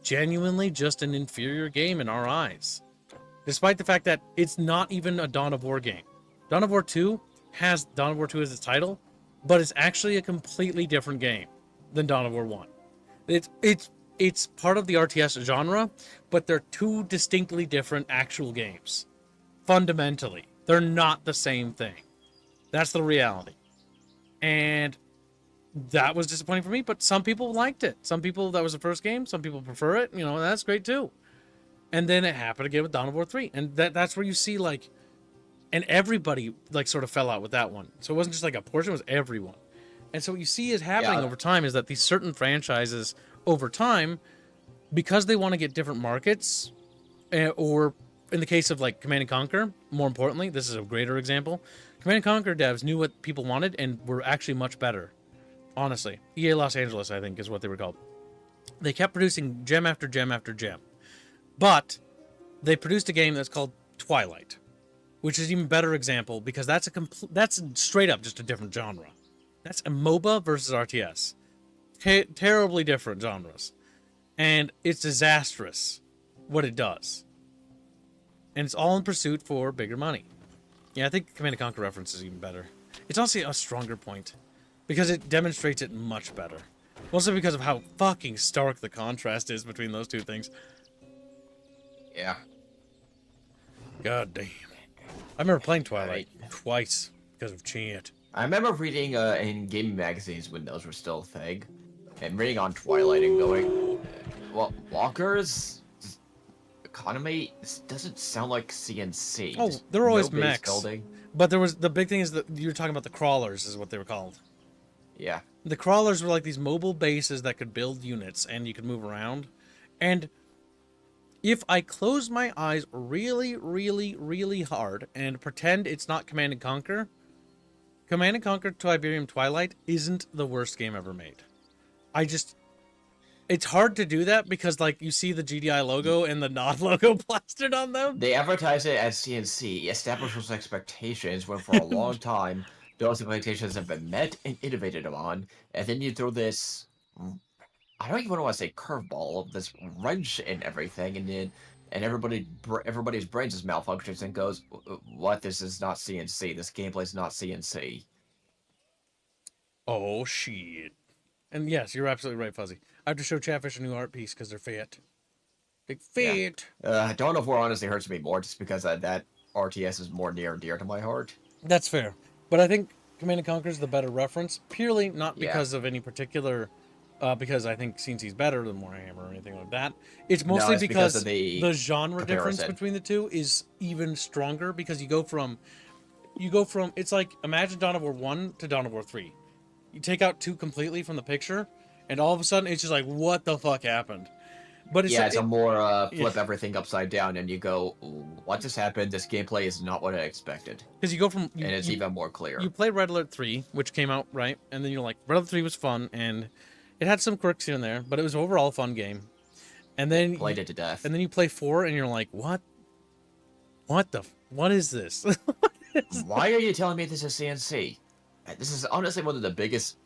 Genuinely just an inferior game in our eyes. Despite the fact that it's not even a Dawn of War game. Dawn of War 2 has Dawn of War 2 as its title, but it's actually a completely different game than Dawn of War 1. It's part of the RTS genre, but they're two distinctly different actual games. Fundamentally, they're not the same thing. That's the reality. And that was disappointing for me, but some people liked it. Some people, that was the first game. Some people prefer it. That's great too. And then it happened again with Dawn of War 3. And that's where you see, like, and everybody, like, sort of fell out with that one. So it wasn't just like a portion, it was everyone. And so what you see is happening over time is that these certain franchises, over time, because they want to get different markets, or in the case of, like, Command & Conquer, more importantly, this is a greater example, Command & Conquer devs knew what people wanted and were actually much better. Honestly, EA Los Angeles, I think, is what they were called. They kept producing gem after gem after gem. But they produced a game that's called Twilight, which is an even better example because that's straight up just a different genre. That's a MOBA versus RTS. Terribly different genres. And it's disastrous what it does. and it's all in pursuit for bigger money. Yeah, I think Command & Conquer reference is even better. It's honestly a stronger point, because it demonstrates it much better. Mostly because of how fucking stark the contrast is between those two things. Yeah. God damn. I remember playing Twilight twice because of Chant. I remember reading in gaming magazines when those were still a thing, and reading on Twilight and going, well, Walker's economy, this doesn't sound like CNC. Oh, Just there were always no base mechs. building. But there was the big thing is that you were talking about the crawlers is what they were called. Yeah. The crawlers were like these mobile bases that could build units and you could move around. And if I close my eyes really, really, really hard and pretend it's not Command & Conquer, Command & Conquer Tiberium Twilight isn't the worst game ever made. It's hard to do that because, like, you see the GDI logo and the nod logo plastered on them. They advertise it as CNC, establish those expectations when for a long time those expectations have been met and innovated on, and then you throw this, I don't even want to say curveball, this wrench and everything, and everybody's brains just malfunctions and goes, what, this is not CNC, this gameplay is not CNC. Oh, shit. And yes, you're absolutely right, Fuzzy. I have to show Chatfish a new art piece because they're fat. Big fat. Yeah. Dawn of War honestly hurts me more just because that RTS is more near and dear to my heart. That's fair. But I think Command & Conquer is the better reference, purely not because of any particular, because I think CNC's better than Warhammer or anything like that. It's mostly because of the genre difference between the two is even stronger because you go from, it's like, imagine Dawn of War 1 to Dawn of War 3. You take out 2 completely from the picture, and all of a sudden it's just like, what the fuck happened? But it's a more flip everything upside down, and you go, what just happened? This gameplay is not what I expected. Because you go from, and it's even more clear. You play Red Alert 3, which came out right, and then you're like, Red Alert 3 was fun, and it had some quirks here and there, but it was overall a fun game. And then played it to death. And then you play 4, and you're like, what is this? Why are you telling me this is CNC? This is honestly one of the biggest,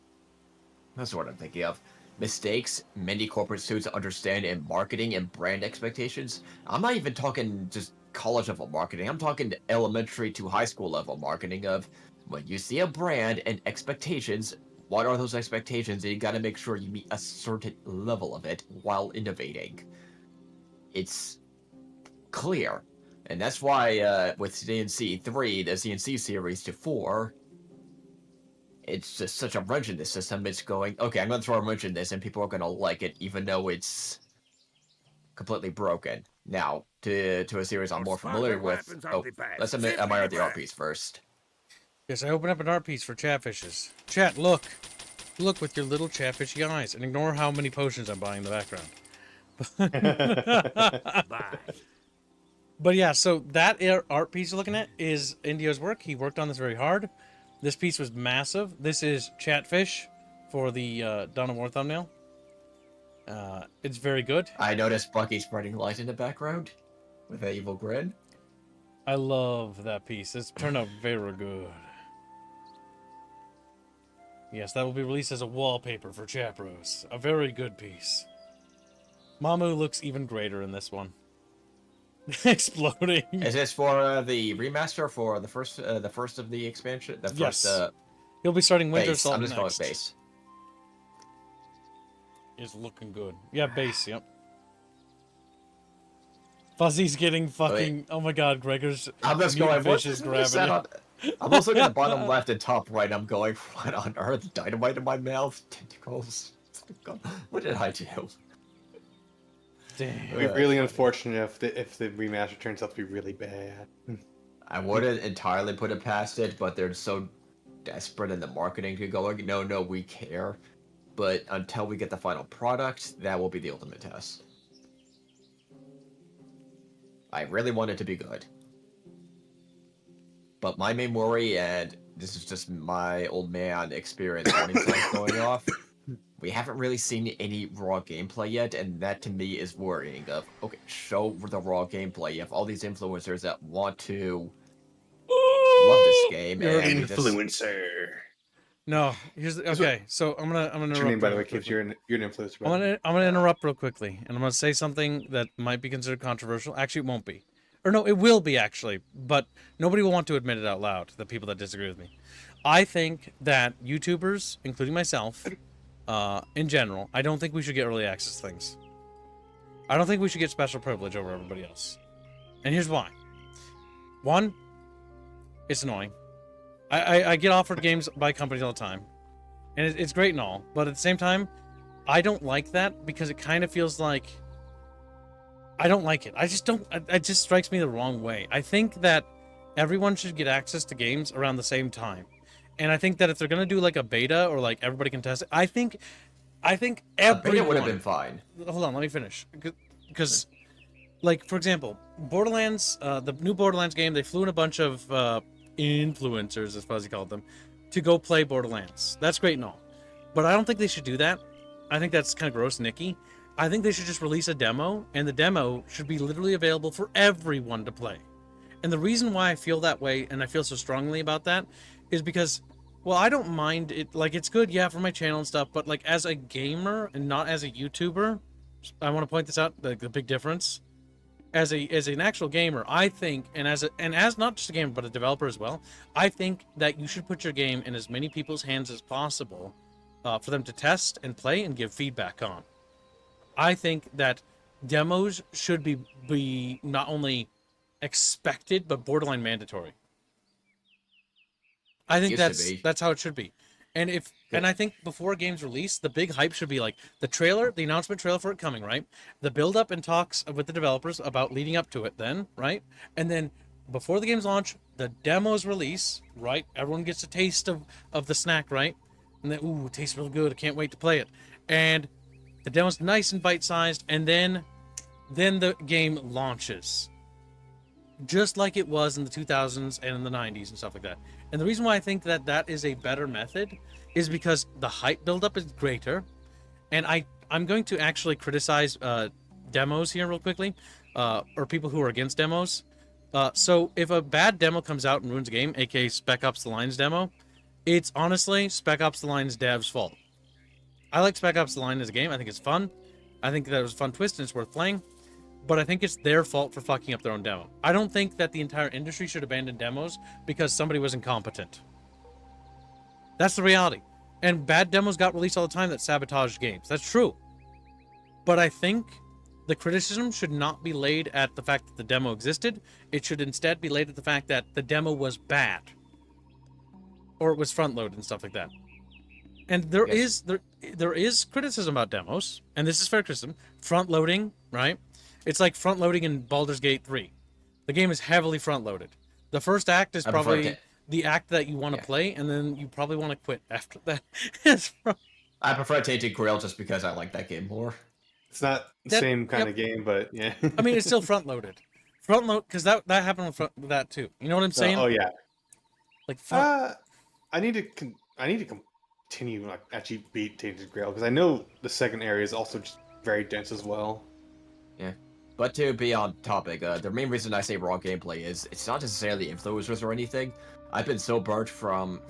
that's what I'm thinking of, mistakes many corporate suits understand in marketing and brand expectations. I'm not even talking just college level marketing. I'm talking elementary to high school level marketing of when you see a brand and expectations, what are those expectations? And you got to make sure you meet a certain level of it while innovating. It's clear. And that's why with CNC 3, the CNC series to 4, it's just such a wrench in this system. It's going, okay, I'm going to throw a wrench in this, and people are going to like it, even though it's completely broken. Now, to a series I'm more familiar with. Oh, let's admire the art piece first. Yes, I open up an art piece for Chatfishes. Chat, look. Look with your little Chatfishy eyes, and ignore how many potions I'm buying in the background. But yeah, so that art piece you're looking at is Indio's work. He worked on this very hard. This piece was massive. This is Chatfish for the Dawn of War thumbnail. It's very good. I noticed Bucky spreading light in the background with an evil grin. I love that piece. It's turned out very good. Yes, that will be released as a wallpaper for Chapros. A very good piece. Mamu looks even greater in this one. Exploding. Is this for the remaster for the first of the expansion? The first, yes. He'll be starting Winter Assault next. I'm just next. going base. It's looking good. Yeah, base, yep. Fuzzy's getting fucking... Oh my god, Gregor's... I'm just going... Fish is grabbing it. I'm also looking at the bottom left and top right. I'm going, what on earth? Dynamite in my mouth? Tentacles? What did I do? Damn. It would be really unfortunate if the remaster turns out to be really bad. I wouldn't entirely put it past it, but they're so desperate in the marketing to go, no, we care. But until we get the final product, that will be the ultimate test. I really want it to be good. But my main worry, and this is just my old man experience warning signs going off, we haven't really seen any raw gameplay yet, and that to me is worrying of, okay, show the raw gameplay. You have all these influencers that want to love this game. You're an influencer. No, here's the, okay. So I'm gonna What's your name, by the way, kids? You're an influencer. I'm gonna interrupt real quickly, and I'm gonna say something that might be considered controversial. Actually, it won't be. or no, it will be actually, but nobody will want to admit it out loud, the people that disagree with me. I think that YouTubers, including myself, in general, I don't think we should get early access things. I don't think we should get special privilege over everybody else. And here's why. One, it's annoying. I get offered games by companies all the time. And it's great and all, but at the same time, I don't like that because it kind of feels like... I don't like it. I just don't... It just strikes me the wrong way. I think that everyone should get access to games around the same time. And I think that if they're going to do like a beta or like everybody can test it, I think everyone... A beta would have been fine. Hold on, let me finish. Because, like, for example, Borderlands, the new Borderlands game, they flew in a bunch of influencers, as Fuzzy called them, to go play Borderlands. That's great and all. But I don't think they should do that. I think that's kind of gross and icky. I think they should just release a demo, and the demo should be literally available for everyone to play. And the reason why I feel that way, and I feel so strongly about that, is because, well, I don't mind it. Like, it's good, yeah, for my channel and stuff, but, like, as a gamer and not as a YouTuber, I want to point this out, the big difference. As an actual gamer, I think, and as not just a gamer, but a developer as well, I think that you should put your game in as many people's hands as possible for them to test and play and give feedback on. I think that demos should be not only expected, but borderline mandatory. I think that's how it should be. And I think before a game's release, the big hype should be like the trailer, the announcement trailer for it coming, right? The build up and talks with the developers about leading up to it then, right? And then before the game's launch, the demos release, right? Everyone gets a taste of the snack, right? And then, ooh, it tastes real good. I can't wait to play it. And the demo's nice and bite-sized, and then the game launches. Just like it was in the 2000s and in the 90s and stuff like that. And the reason why I think that is a better method is because the hype buildup is greater. And I'm going to actually criticize demos here real quickly, or people who are against demos. So if a bad demo comes out and ruins a game, aka Spec Ops The Line's demo, it's honestly Spec Ops The Line's devs' fault. I like Spec Ops The Line as a game. I think it's fun. I think that it was a fun twist and it's worth playing. But I think it's their fault for fucking up their own demo. I don't think that the entire industry should abandon demos because somebody was incompetent. That's the reality. And bad demos got released all the time that sabotaged games. That's true. But I think the criticism should not be laid at the fact that the demo existed. It should instead be laid at the fact that the demo was bad. Or it was front-loaded and stuff like that. And there is criticism about demos, and this is fair criticism. Front-loading, right? It's like front-loading in Baldur's Gate 3. The game is heavily front-loaded. The first act is probably the act that you want to play, and then you probably want to quit after that. I prefer Tainted Grail just because I like that game more. It's not the same kind of game, but yeah. I mean, it's still front-loaded. Front-load, because that happened with that too. You know what I'm saying? Oh yeah. Like, I need to continue actually beat Tainted Grail because I know the second area is also just very dense as well. Yeah. But to be on topic, the main reason I say raw gameplay is it's not necessarily influencers or anything. I've been so burnt from,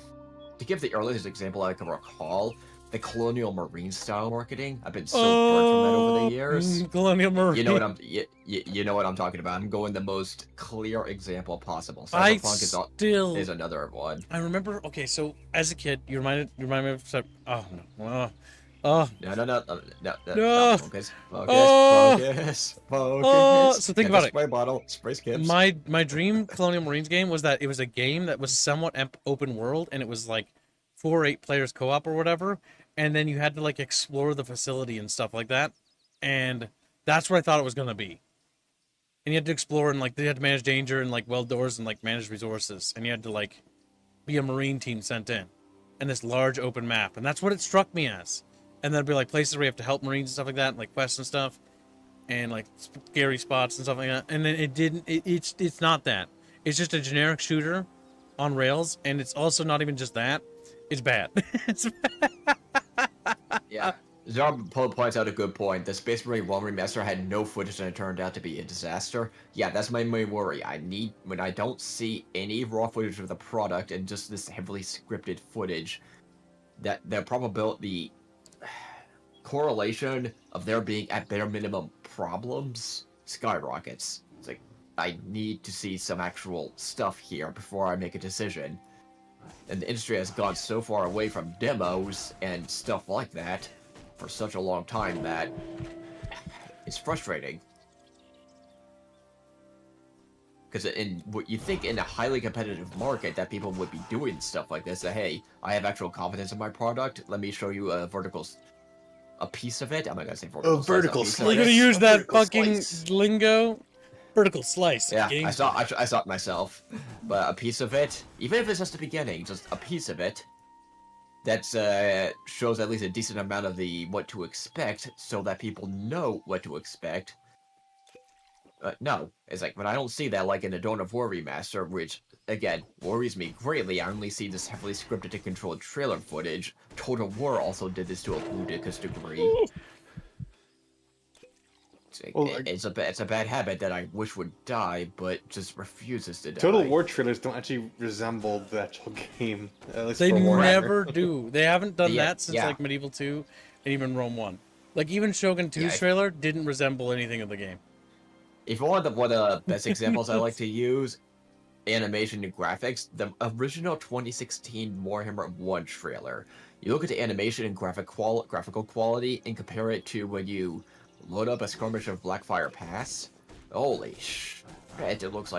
to give the earliest example I can recall, the Colonial Marine style marketing. I've been so burnt from that over the years. Colonial Marine. You know what you know what I'm talking about. I'm going the most clear example possible. Cyberpunk is another one. I remember. Okay, so as a kid, you remind me of. Oh no. No. Focus. So think about it. Spray bottle, spray skips. My dream Colonial Marines game was that it was a game that was somewhat open world, and it was like 4 or 8 players co-op or whatever, and then you had to like explore the facility and stuff like that, and that's what I thought it was gonna be. And you had to explore and like you had to manage danger and like weld doors and like manage resources, and you had to like be a Marine team sent in, and this large open map, and that's what it struck me as. And there'd be like places where you have to help Marines and stuff like that, and like quests and stuff, and like scary spots and stuff like that. And then it's not that. It's just a generic shooter on rails, and it's also not even just that. It's bad. It's bad. Yeah. John points out a good point. The Space Marine 1 remaster had no footage and it turned out to be a disaster. Yeah, that's my main worry. When I don't see any raw footage of the product and just this heavily scripted footage, that the probability correlation of there being at bare minimum problems skyrockets. It's like I need to see some actual stuff here before I make a decision. And the industry has gone so far away from demos and stuff like that for such a long time that it's frustrating. Because in what you think in a highly competitive market that people would be doing stuff like this, that hey, I have actual confidence in my product. Let me show you a piece of it. I'm not gonna say vertical. Vertical slice. You're gonna use that fucking lingo. Vertical slice. Yeah, I saw it myself. But a piece of it, even if it's just the beginning, just a piece of it, that shows at least a decent amount of the what to expect, so that people know what to expect. No, it's like, but I don't see that like in the Dawn of War remaster, which, again, worries me greatly. I only see this heavily scripted and controlled trailer footage. Total War also did this to a ludicrous degree. It's a bad habit that I wish would die, but just refuses to die. Total War trailers don't actually resemble the actual game. At least They for Warhammer. never do. They haven't done that since like Medieval 2 and even Rome 1. Like even Shogun 2's trailer didn't resemble anything of the game. If you want one of the best examples I like to use, animation and graphics, the original 2016 Warhammer 1 trailer. You look at the animation and graphical quality and compare it to when you load up a skirmish of Blackfire Pass. Holy shit, it looks,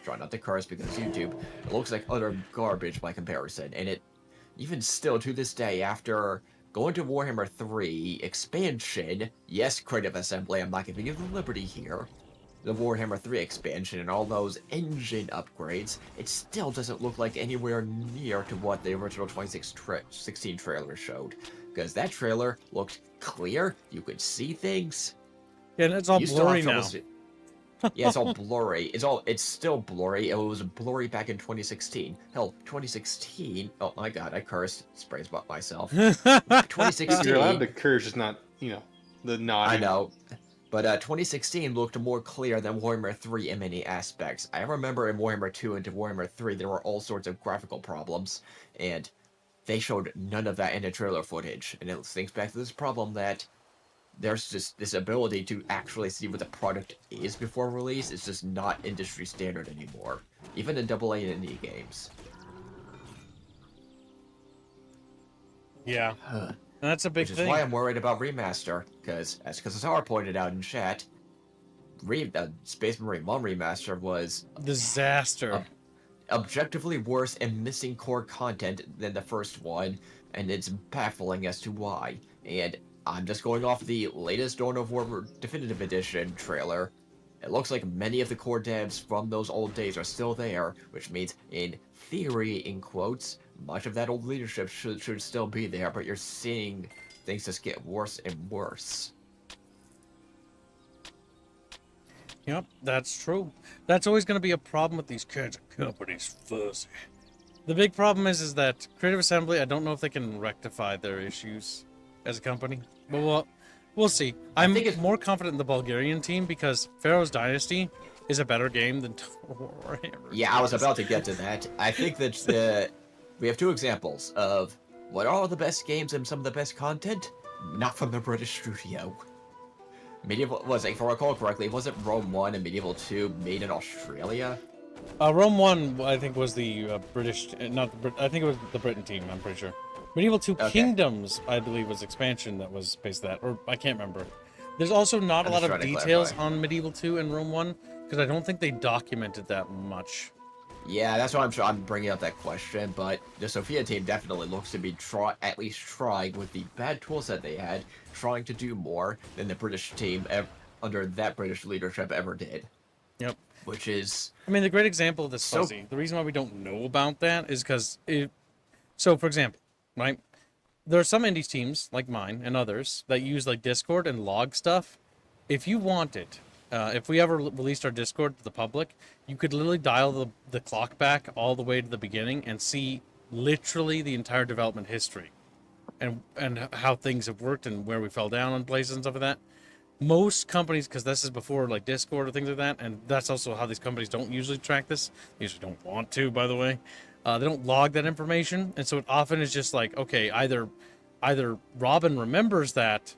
try not to curse because YouTube, it looks like utter garbage by comparison. And it, even still to this day, after going to Warhammer 3 expansion, yes, Creative Assembly, I'm not giving you the liberty here, the Warhammer 3 expansion and all those engine upgrades, it still doesn't look like anywhere near to what the original 2016 trailer showed. Because that trailer looked clear, you could see things. Yeah, and it's all blurry now. Yeah, it's all blurry. It's still blurry. It was blurry back in 2016. Hell, 2016. Oh my god, I cursed. Sprays about myself. 2016. You're allowed to curse, just not, the nodding. I know. But 2016 looked more clear than Warhammer 3 in many aspects. I remember in Warhammer 2 and Warhammer 3 there were all sorts of graphical problems, and they showed none of that in the trailer footage. And it links back to this problem that there's just this ability to actually see what the product is before release. It's just not industry standard anymore, even in AA and indie games. Yeah, that's a big thing. Which is thing. why I'm worried about remaster, because as Kazazar pointed out in chat, Space Marine 1 remaster was disaster. Objectively worse and missing core content than the first one, and it's baffling as to why. And I'm just going off the latest Dawn of War Definitive Edition trailer. It looks like many of the core devs from those old days are still there, which means, in theory, in quotes, much of that old leadership should still be there, but you're seeing things just get worse and worse. Yep, that's true. That's always going to be a problem with these kinds of companies, fuzzy. The big problem is that Creative Assembly, I don't know if they can rectify their issues as a company, but we'll see. I'm more confident in the Bulgarian team because Pharaoh's Dynasty is a better game than Warhammer. Yeah, I was about to get to that. I think that we have two examples of what are the best games and some of the best content, not from the British studio. Medieval was, if I recall correctly, wasn't Rome 1 and Medieval 2 made in Australia? Rome 1, I think, was the British, I think it was the Britain team, I'm pretty sure. Medieval 2 Kingdoms, I believe, was expansion that was based that, or I can't remember. There's also not a lot of details on Medieval 2 and Rome 1, because I don't think they documented that much. Yeah, that's why I'm bringing up that question, but the Sophia team definitely looks to be at least trying with the bad tools that they had, trying to do more than the British team under that British leadership ever did. Yep. Which is... I mean, the great example of this, Fuzzy, the reason why we don't know about that is because... So, for example, right? There are some indie teams, like mine and others, that use like Discord and log stuff. If you wanted... if we ever released our Discord to the public, you could literally dial the clock back all the way to the beginning and see literally the entire development history and how things have worked and where we fell down on places and stuff like that. Most companies, because this is before like Discord or things like that, and that's also how these companies don't usually track this. They usually don't want to, by the way. They don't log that information, and so it often is just like, okay, either Robin remembers that,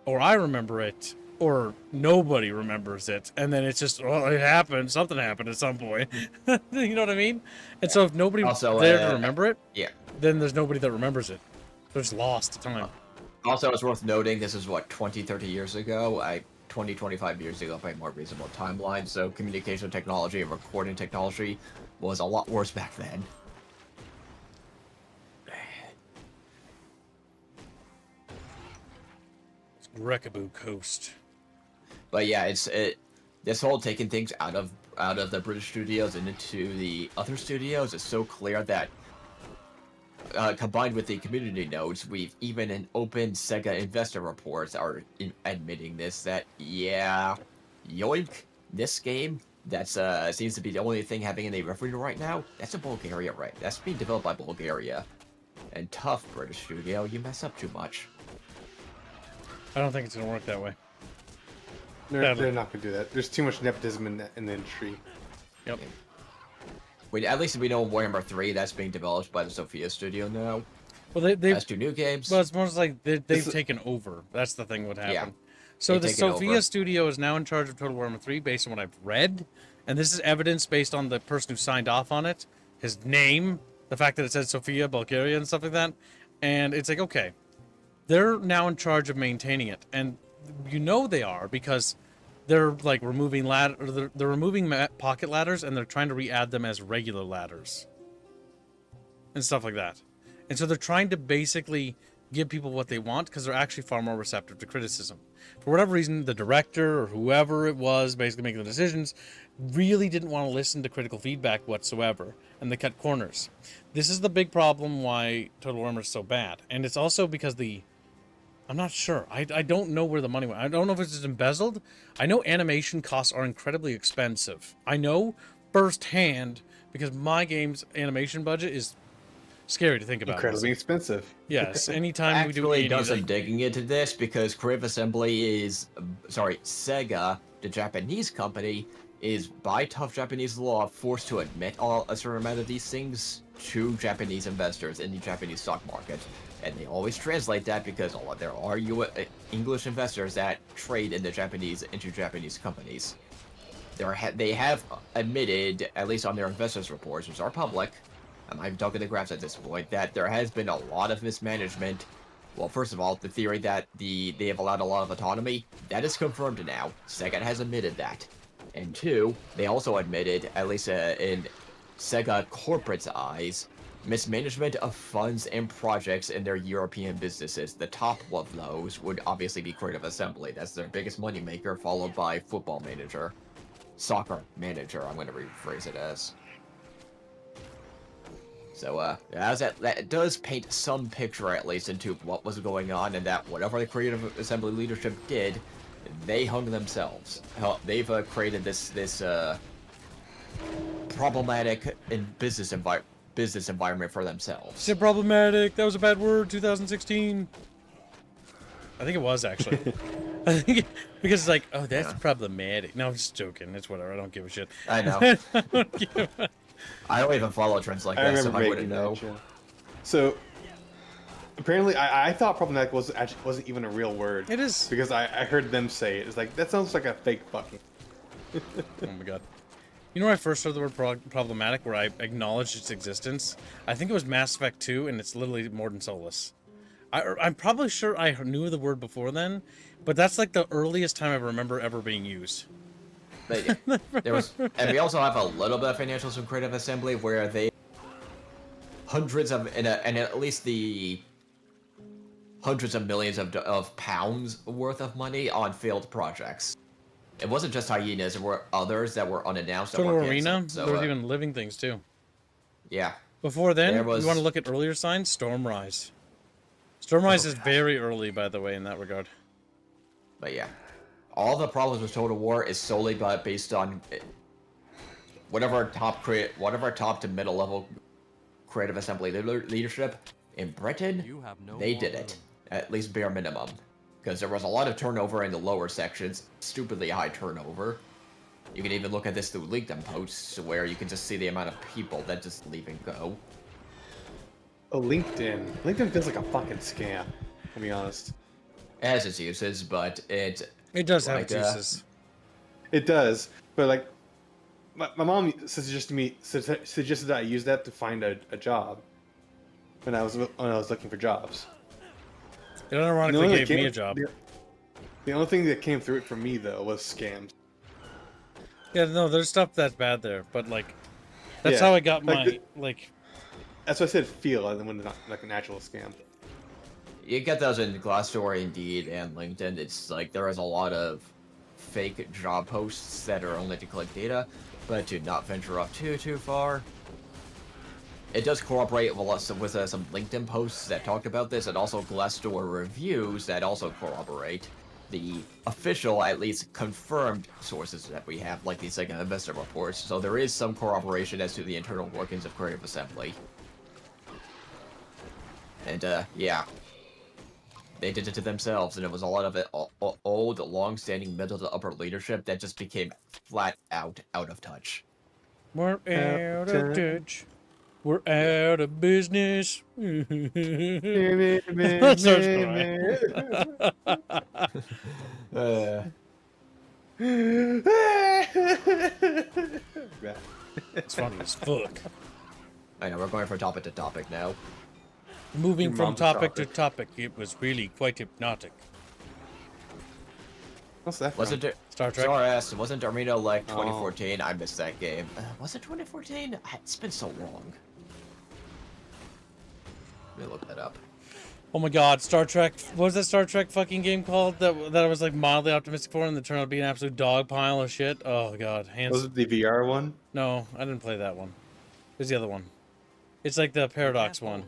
or I remember it, or nobody remembers it, and then it's just, well, it happened, something happened at some point. You know what I mean? And so if nobody Also, there to remember it, yeah. then there's nobody that remembers it. They're just lost to time. Also, it's worth noting this is what 20, 30 years ago. 20, 25 years ago by a more reasonable timeline. So communication technology and recording technology was a lot worse back then. Rekaboo Coast. But yeah, this whole taking things out of the British studios and into the other studios is so clear that combined with the community notes, we've even in open Sega investor reports are admitting this, that yeah, yoink, this game that's seems to be the only thing having any revenue right now, that's in Bulgaria, right? That's being developed by Bulgaria. And tough, British studio, you mess up too much. I don't think it's gonna work that way. They're not gonna do that. There's too much nepotism in the industry. Yep. At least we know Warhammer 3 that's being developed by the Sophia Studio now. Well, they has 2 new games. Well, it's more like they've taken over. That's the thing. What happened? Yeah, so the Sophia Studio is now in charge of Total Warhammer 3, based on what I've read, and this is evidence based on the person who signed off on it, his name, the fact that it said Sofia, Bulgaria, and stuff like that. And it's like, okay, they're now in charge of maintaining it, and you know they are because they're like removing they're removing pocket ladders, and they're trying to re-add them as regular ladders and stuff like that. And so they're trying to basically give people what they want because they're actually far more receptive to criticism. For whatever reason, the director or whoever it was basically making the decisions really didn't want to listen to critical feedback whatsoever, and they cut corners. This is the big problem why Total Warhammer is so bad, and it's also because I'm not sure. I don't know where the money went. I don't know if it's just embezzled. I know animation costs are incredibly expensive. I know firsthand because my game's animation budget is scary to think about. Incredibly expensive. Yes, anytime we do 80s. Does some digging into this because Creative Assembly is, Sega, the Japanese company, is by tough Japanese law forced to admit a certain amount of these things to Japanese investors in the Japanese stock market. And they always translate that because there are English investors that trade into Japanese companies. They have admitted, at least on their investors reports, which are public, and I've dug in the graphs at this point, that there has been a lot of mismanagement. Well, first of all, the theory that they have allowed a lot of autonomy, that is confirmed now. Sega has admitted that. And 2, they also admitted, at least in Sega corporate's eyes, mismanagement of funds and projects in their European businesses. The top of those would obviously be Creative Assembly. That's their biggest moneymaker, followed by Football Manager. Soccer Manager, I'm going to rephrase it as. So, that does paint some picture, at least, into what was going on, and that whatever the Creative Assembly leadership did, they hung themselves. They've created this problematic business environment for themselves. Is it problematic? That was a bad word. 2016. I think it was actually. I think because it's like, oh, that's problematic. No, I'm just joking. It's whatever. I don't give a shit. I know. I don't even follow trends like that, so I wouldn't know. So apparently, I thought problematic wasn't even a real word. It is because I heard them say it. It's like that sounds like a fake fucking. Oh my god. You know where I first heard the word problematic, where I acknowledged its existence? I think it was Mass Effect 2, and it's literally Morton Solus. I'm probably sure I knew the word before then, but that's like the earliest time I remember ever being used. But yeah, and we also have a little bit of financials from Creative Assembly where they hundreds of and at least the hundreds of millions of pounds worth of money on failed projects. It wasn't just Hyenas; there were others that were unannounced. Total Arena. So, there was even living things too. Yeah. Before then, you want to look at earlier signs? Stormrise. Stormrise is very early, by the way, in that regard. But yeah. All the problems with Total War is solely based on whatever top to middle level Creative Assembly leadership in Britain. They did it, at least bare minimum, because there was a lot of turnover in the lower sections, stupidly high turnover. You can even look at this through LinkedIn posts, where you can just see the amount of people that just leave and go. Oh, LinkedIn feels like a fucking scam, to be honest. It has its uses, but It does have Like, its uses. It does, but like my mom suggested that I use that to find a job when I was looking for jobs. It unironically gave me a job. The only thing that came through it for me though was scams. Yeah, no, there's stuff that's bad there, but like, that's how I got my like. That's what I said. Feel and then when it's not like an actual scam. You get those in Glassdoor, Indeed, and LinkedIn. It's like there is a lot of fake job posts that are only to collect data, but to not venture up too far. It does corroborate with some LinkedIn posts that talk about this, and also Glassdoor reviews that also corroborate the official, at least confirmed sources that we have, like these investor reports. So there is some corroboration as to the internal workings of Creative Assembly. And yeah, they did it to themselves, and it was a lot of it old, long-standing middle to upper leadership that just became flat out of touch. We're out of touch. We're out of business. Starts crying. It's funny as fuck. I know, we're going from topic to topic now. Moving from topic to topic, it was really quite hypnotic. What's that? Wasn't it Star Trek? Wasn't Armino like 2014? I missed that game. Was it 2014? It's been so long. Let me look that up. Oh my god, Star Trek. What was that Star Trek fucking game called that I was like mildly optimistic for and that turned out to be an absolute dog pile of shit? Oh god. Was it the VR one? No, I didn't play that one. Where's the other one? It's like the Paradox one.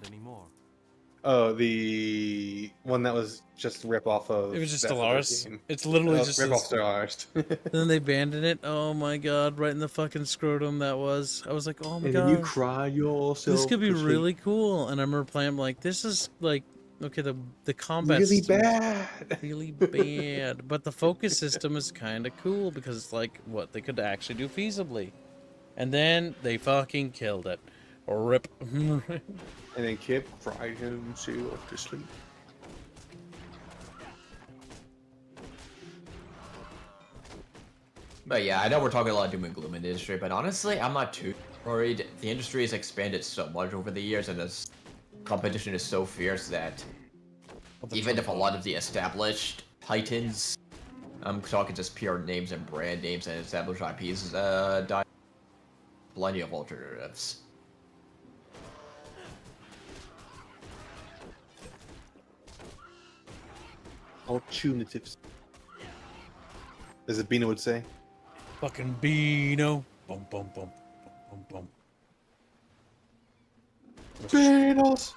Oh, the one that was just a rip off of. It was just Stellaris. It's literally just rip off Stellaris. Then they abandoned it. Oh my god, right in the fucking scrotum that was. I was like, oh my god. And you cry yourself. This could be to sleep. really cool. And I remember playing, I'm like, this is like, okay, the combat Really system is bad. really bad. But the focus system is kind of cool because it's like what they could actually do feasibly. And then they fucking killed it. Rip. And then Kip cried himself to sleep. But yeah, I know we're talking a lot of doom and gloom in the industry, but honestly, I'm not too worried. The industry has expanded so much over the years, and this competition is so fierce that even if a lot of the established titans, I'm talking just pure names and brand names and established IPs, die, plenty of alternatives. Alternatives. As Bino would say. Fucking Beano. Boom, boom, boom, boom, boom. Beatles.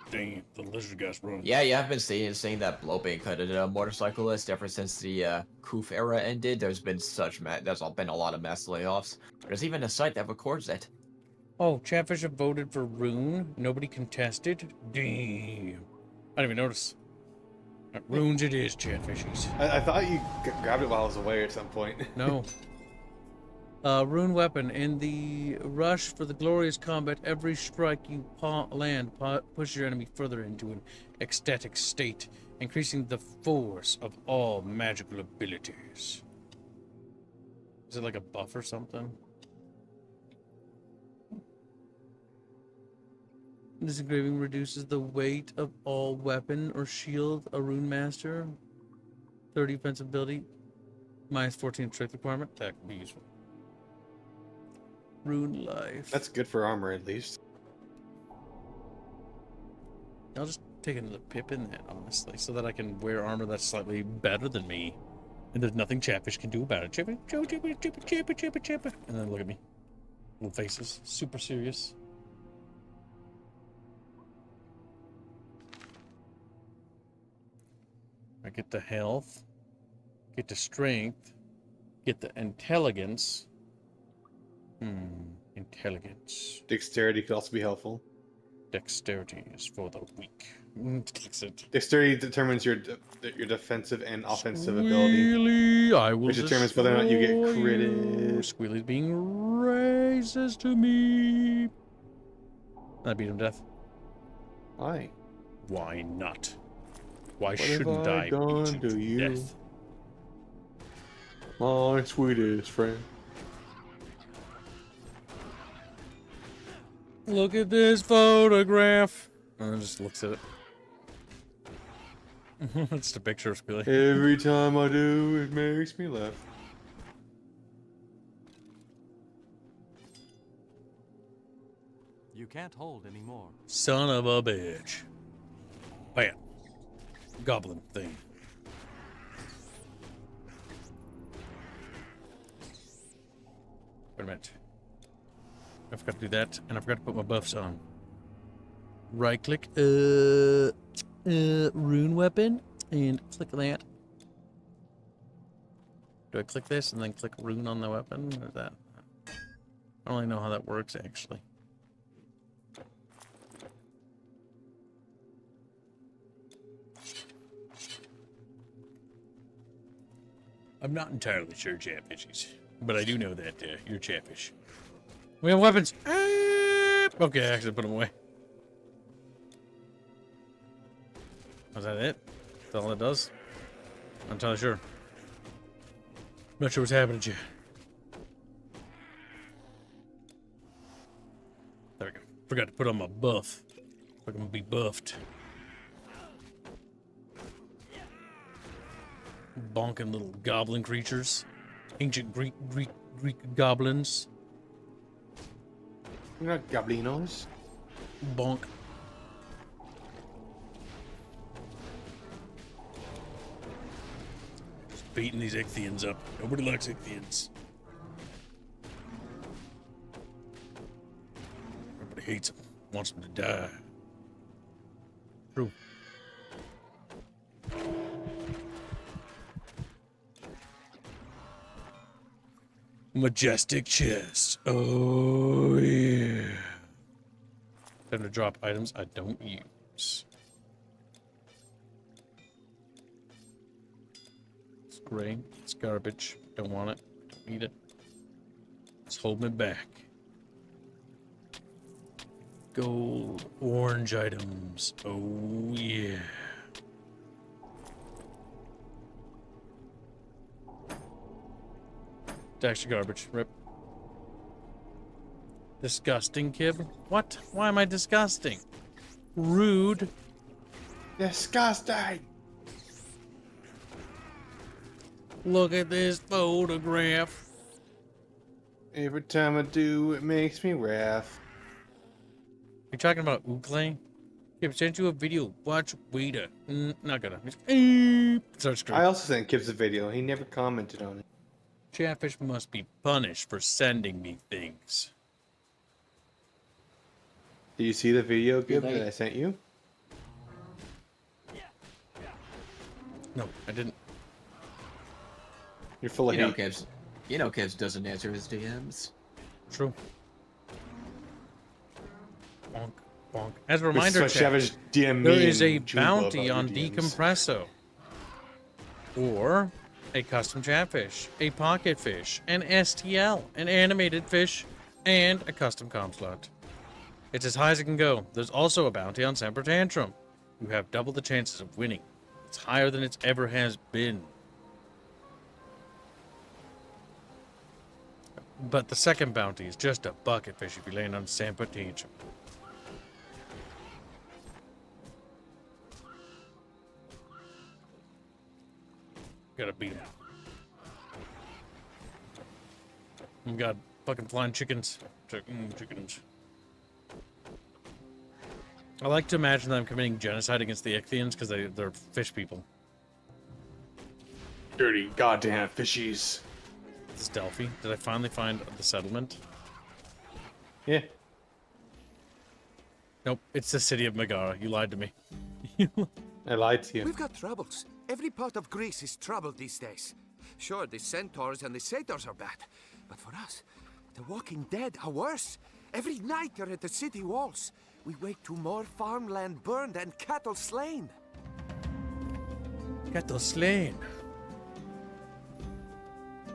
Damn, the lizard guy's running. Yeah, I've been saying that Blowbane cut a motorcyclist ever since the Koof era ended. There's been been a lot of mass layoffs. There's even a site that records it. Oh, Chatfish have voted for Rune. Nobody contested. Damn. I didn't even notice. Runes it is, Chatfishies. I thought you grabbed it while I was away at some point. No. Rune weapon. In the rush for the glorious combat, every strike you land pushes your enemy further into an ecstatic state, increasing the force of all magical abilities. Is it like a buff or something? This engraving reduces the weight of all weapon or shield a rune master. 30 defensive ability, minus 14 strength requirement. That could be useful. Rune life. That's good for armor, at least. I'll just take another pip in that, honestly, so that I can wear armor that's slightly better than me. And there's nothing Chatfish can do about it. Chippa, chippa, chippa, chippa, chippa, chippa. And then look at me. Little faces. Super serious. I get the health, get the strength, get the intelligence. Intelligence. Dexterity could also be helpful. Dexterity is for the weak. Dexterity determines your defensive and offensive ability. Squealy, I will which determines whether or not you get critted. Squealy's being racist to me. I beat him to death. Why? Why not? Why What shouldn't have I done beat you to you? death? My sweetest friend. Look at this photograph. And just looks at it. It's just a picture of Billy. Every time I do, it makes me laugh. You can't hold anymore. Son of a bitch. Bam. Goblin thing. Wait a minute. I forgot to do that, and I forgot to put my buffs on. Right click, rune weapon, and click that. Do I click this and then click rune on the weapon, or that? I don't really know how that works, actually. I'm not entirely sure, Chatfishies, but I do know that you're Chatfish. We have weapons. Okay, I actually put them away. Was that it? That's all it does? I'm not entirely sure. Not sure what's happening to you. There we go. Forgot to put on my buff. I'm gonna be buffed. Bonking little goblin creatures. Ancient Greek goblins. You're not goblinos. Bonk. Just beating these Ichthyans up. Nobody likes Ichthyans. Everybody hates them. Wants them to die. True. Majestic chest. Oh, yeah. Time to drop items I don't use. It's gray. It's garbage. Don't want it. Don't need it. It's holding me back. Gold. Orange items. Oh, yeah. It's actually garbage. Rip. Disgusting, kid. What? Why am I disgusting? Rude. Disgusting. Look at this photograph. Every time I do, it makes me laugh. You talking about Uklay? Kib sent you a video. Watch Weta. Not gonna. Start screaming. I also sent Kibs a video. He never commented on it. Chatfish must be punished for sending me things. Did you see the video, Kib, that I sent you? No, I didn't. You're full of hate. Kibs. You know Kibs doesn't answer his DMs. True. Bonk, bonk. As a reminder, chat, DM there is a bounty on Decompresso. Or a custom chatfish, a pocket fish, an STL, an animated fish, and a custom comm slot. It's as high as it can go. There's also a bounty on Semper Tantrum. You have double the chances of winning. It's higher than it ever has been. But the second bounty is just a bucket fish if you land on Semper Tantrum. Gotta beat him. Oh god, fucking flying chickens. Chickens. I like to imagine that I'm committing genocide against the Ichthyans because they're fish people. Dirty goddamn fishies. This is Delphi. Did I finally find the settlement? Yeah. Nope, it's the city of Megara. You lied to me. I lied to you. We've got troubles. Every part of Greece is troubled these days. Sure, the centaurs and the satyrs are bad, but for us, the walking dead are worse. Every night you're at the city walls. We wake to more farmland burned and cattle slain. Cattle slain.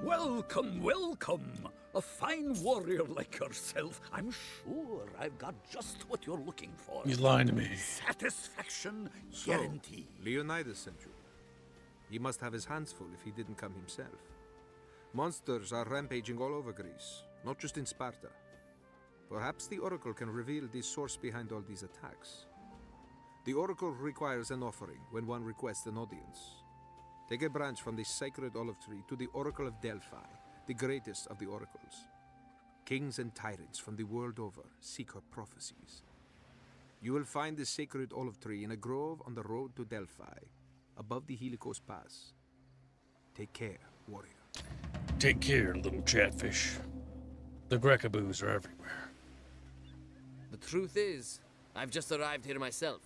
Welcome, welcome. A fine warrior like yourself, I'm sure I've got just what you're looking for. He's lying to me. Satisfaction So, guaranteed. Leonidas sent you. He must have his hands full if he didn't come himself. Monsters are rampaging all over Greece, not just in Sparta. Perhaps the Oracle can reveal the source behind all these attacks. The Oracle requires an offering when one requests an audience. Take a branch from the sacred olive tree to the Oracle of Delphi, the greatest of the oracles. Kings and tyrants from the world over seek her prophecies. You will find the sacred olive tree in a grove on the road to Delphi, above the Helicos Pass. Take care, warrior. Take care, little chatfish. The Grecaboos are everywhere. The truth is, I've just arrived here myself.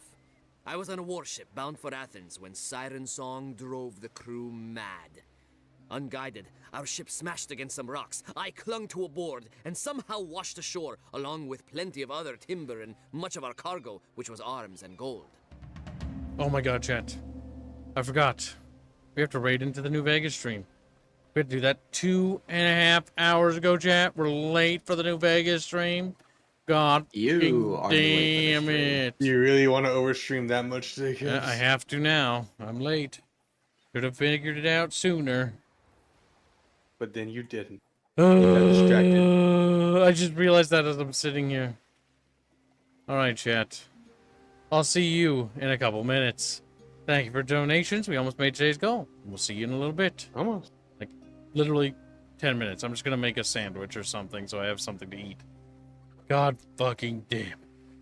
I was on a warship bound for Athens when Siren Song drove the crew mad. Unguided, our ship smashed against some rocks. I clung to a board and somehow washed ashore, along with plenty of other timber and much of our cargo, which was arms and gold. Oh my god, chat. I forgot. We have to raid into the New Vegas stream. We had to do that 2.5 hours ago, chat. We're late for the New Vegas stream. God damn it. You really want to overstream that much, Jacob? Yeah, I have to now. I'm late. Should have figured it out sooner. But then you didn't. You got distracted. I just realized that as I'm sitting here. Alright, chat. I'll see you in a couple minutes. Thank you for donations. We almost made today's goal. We'll see you in a little bit. Almost. Like, literally 10 minutes. I'm just going to make a sandwich or something so I have something to eat. God fucking damn.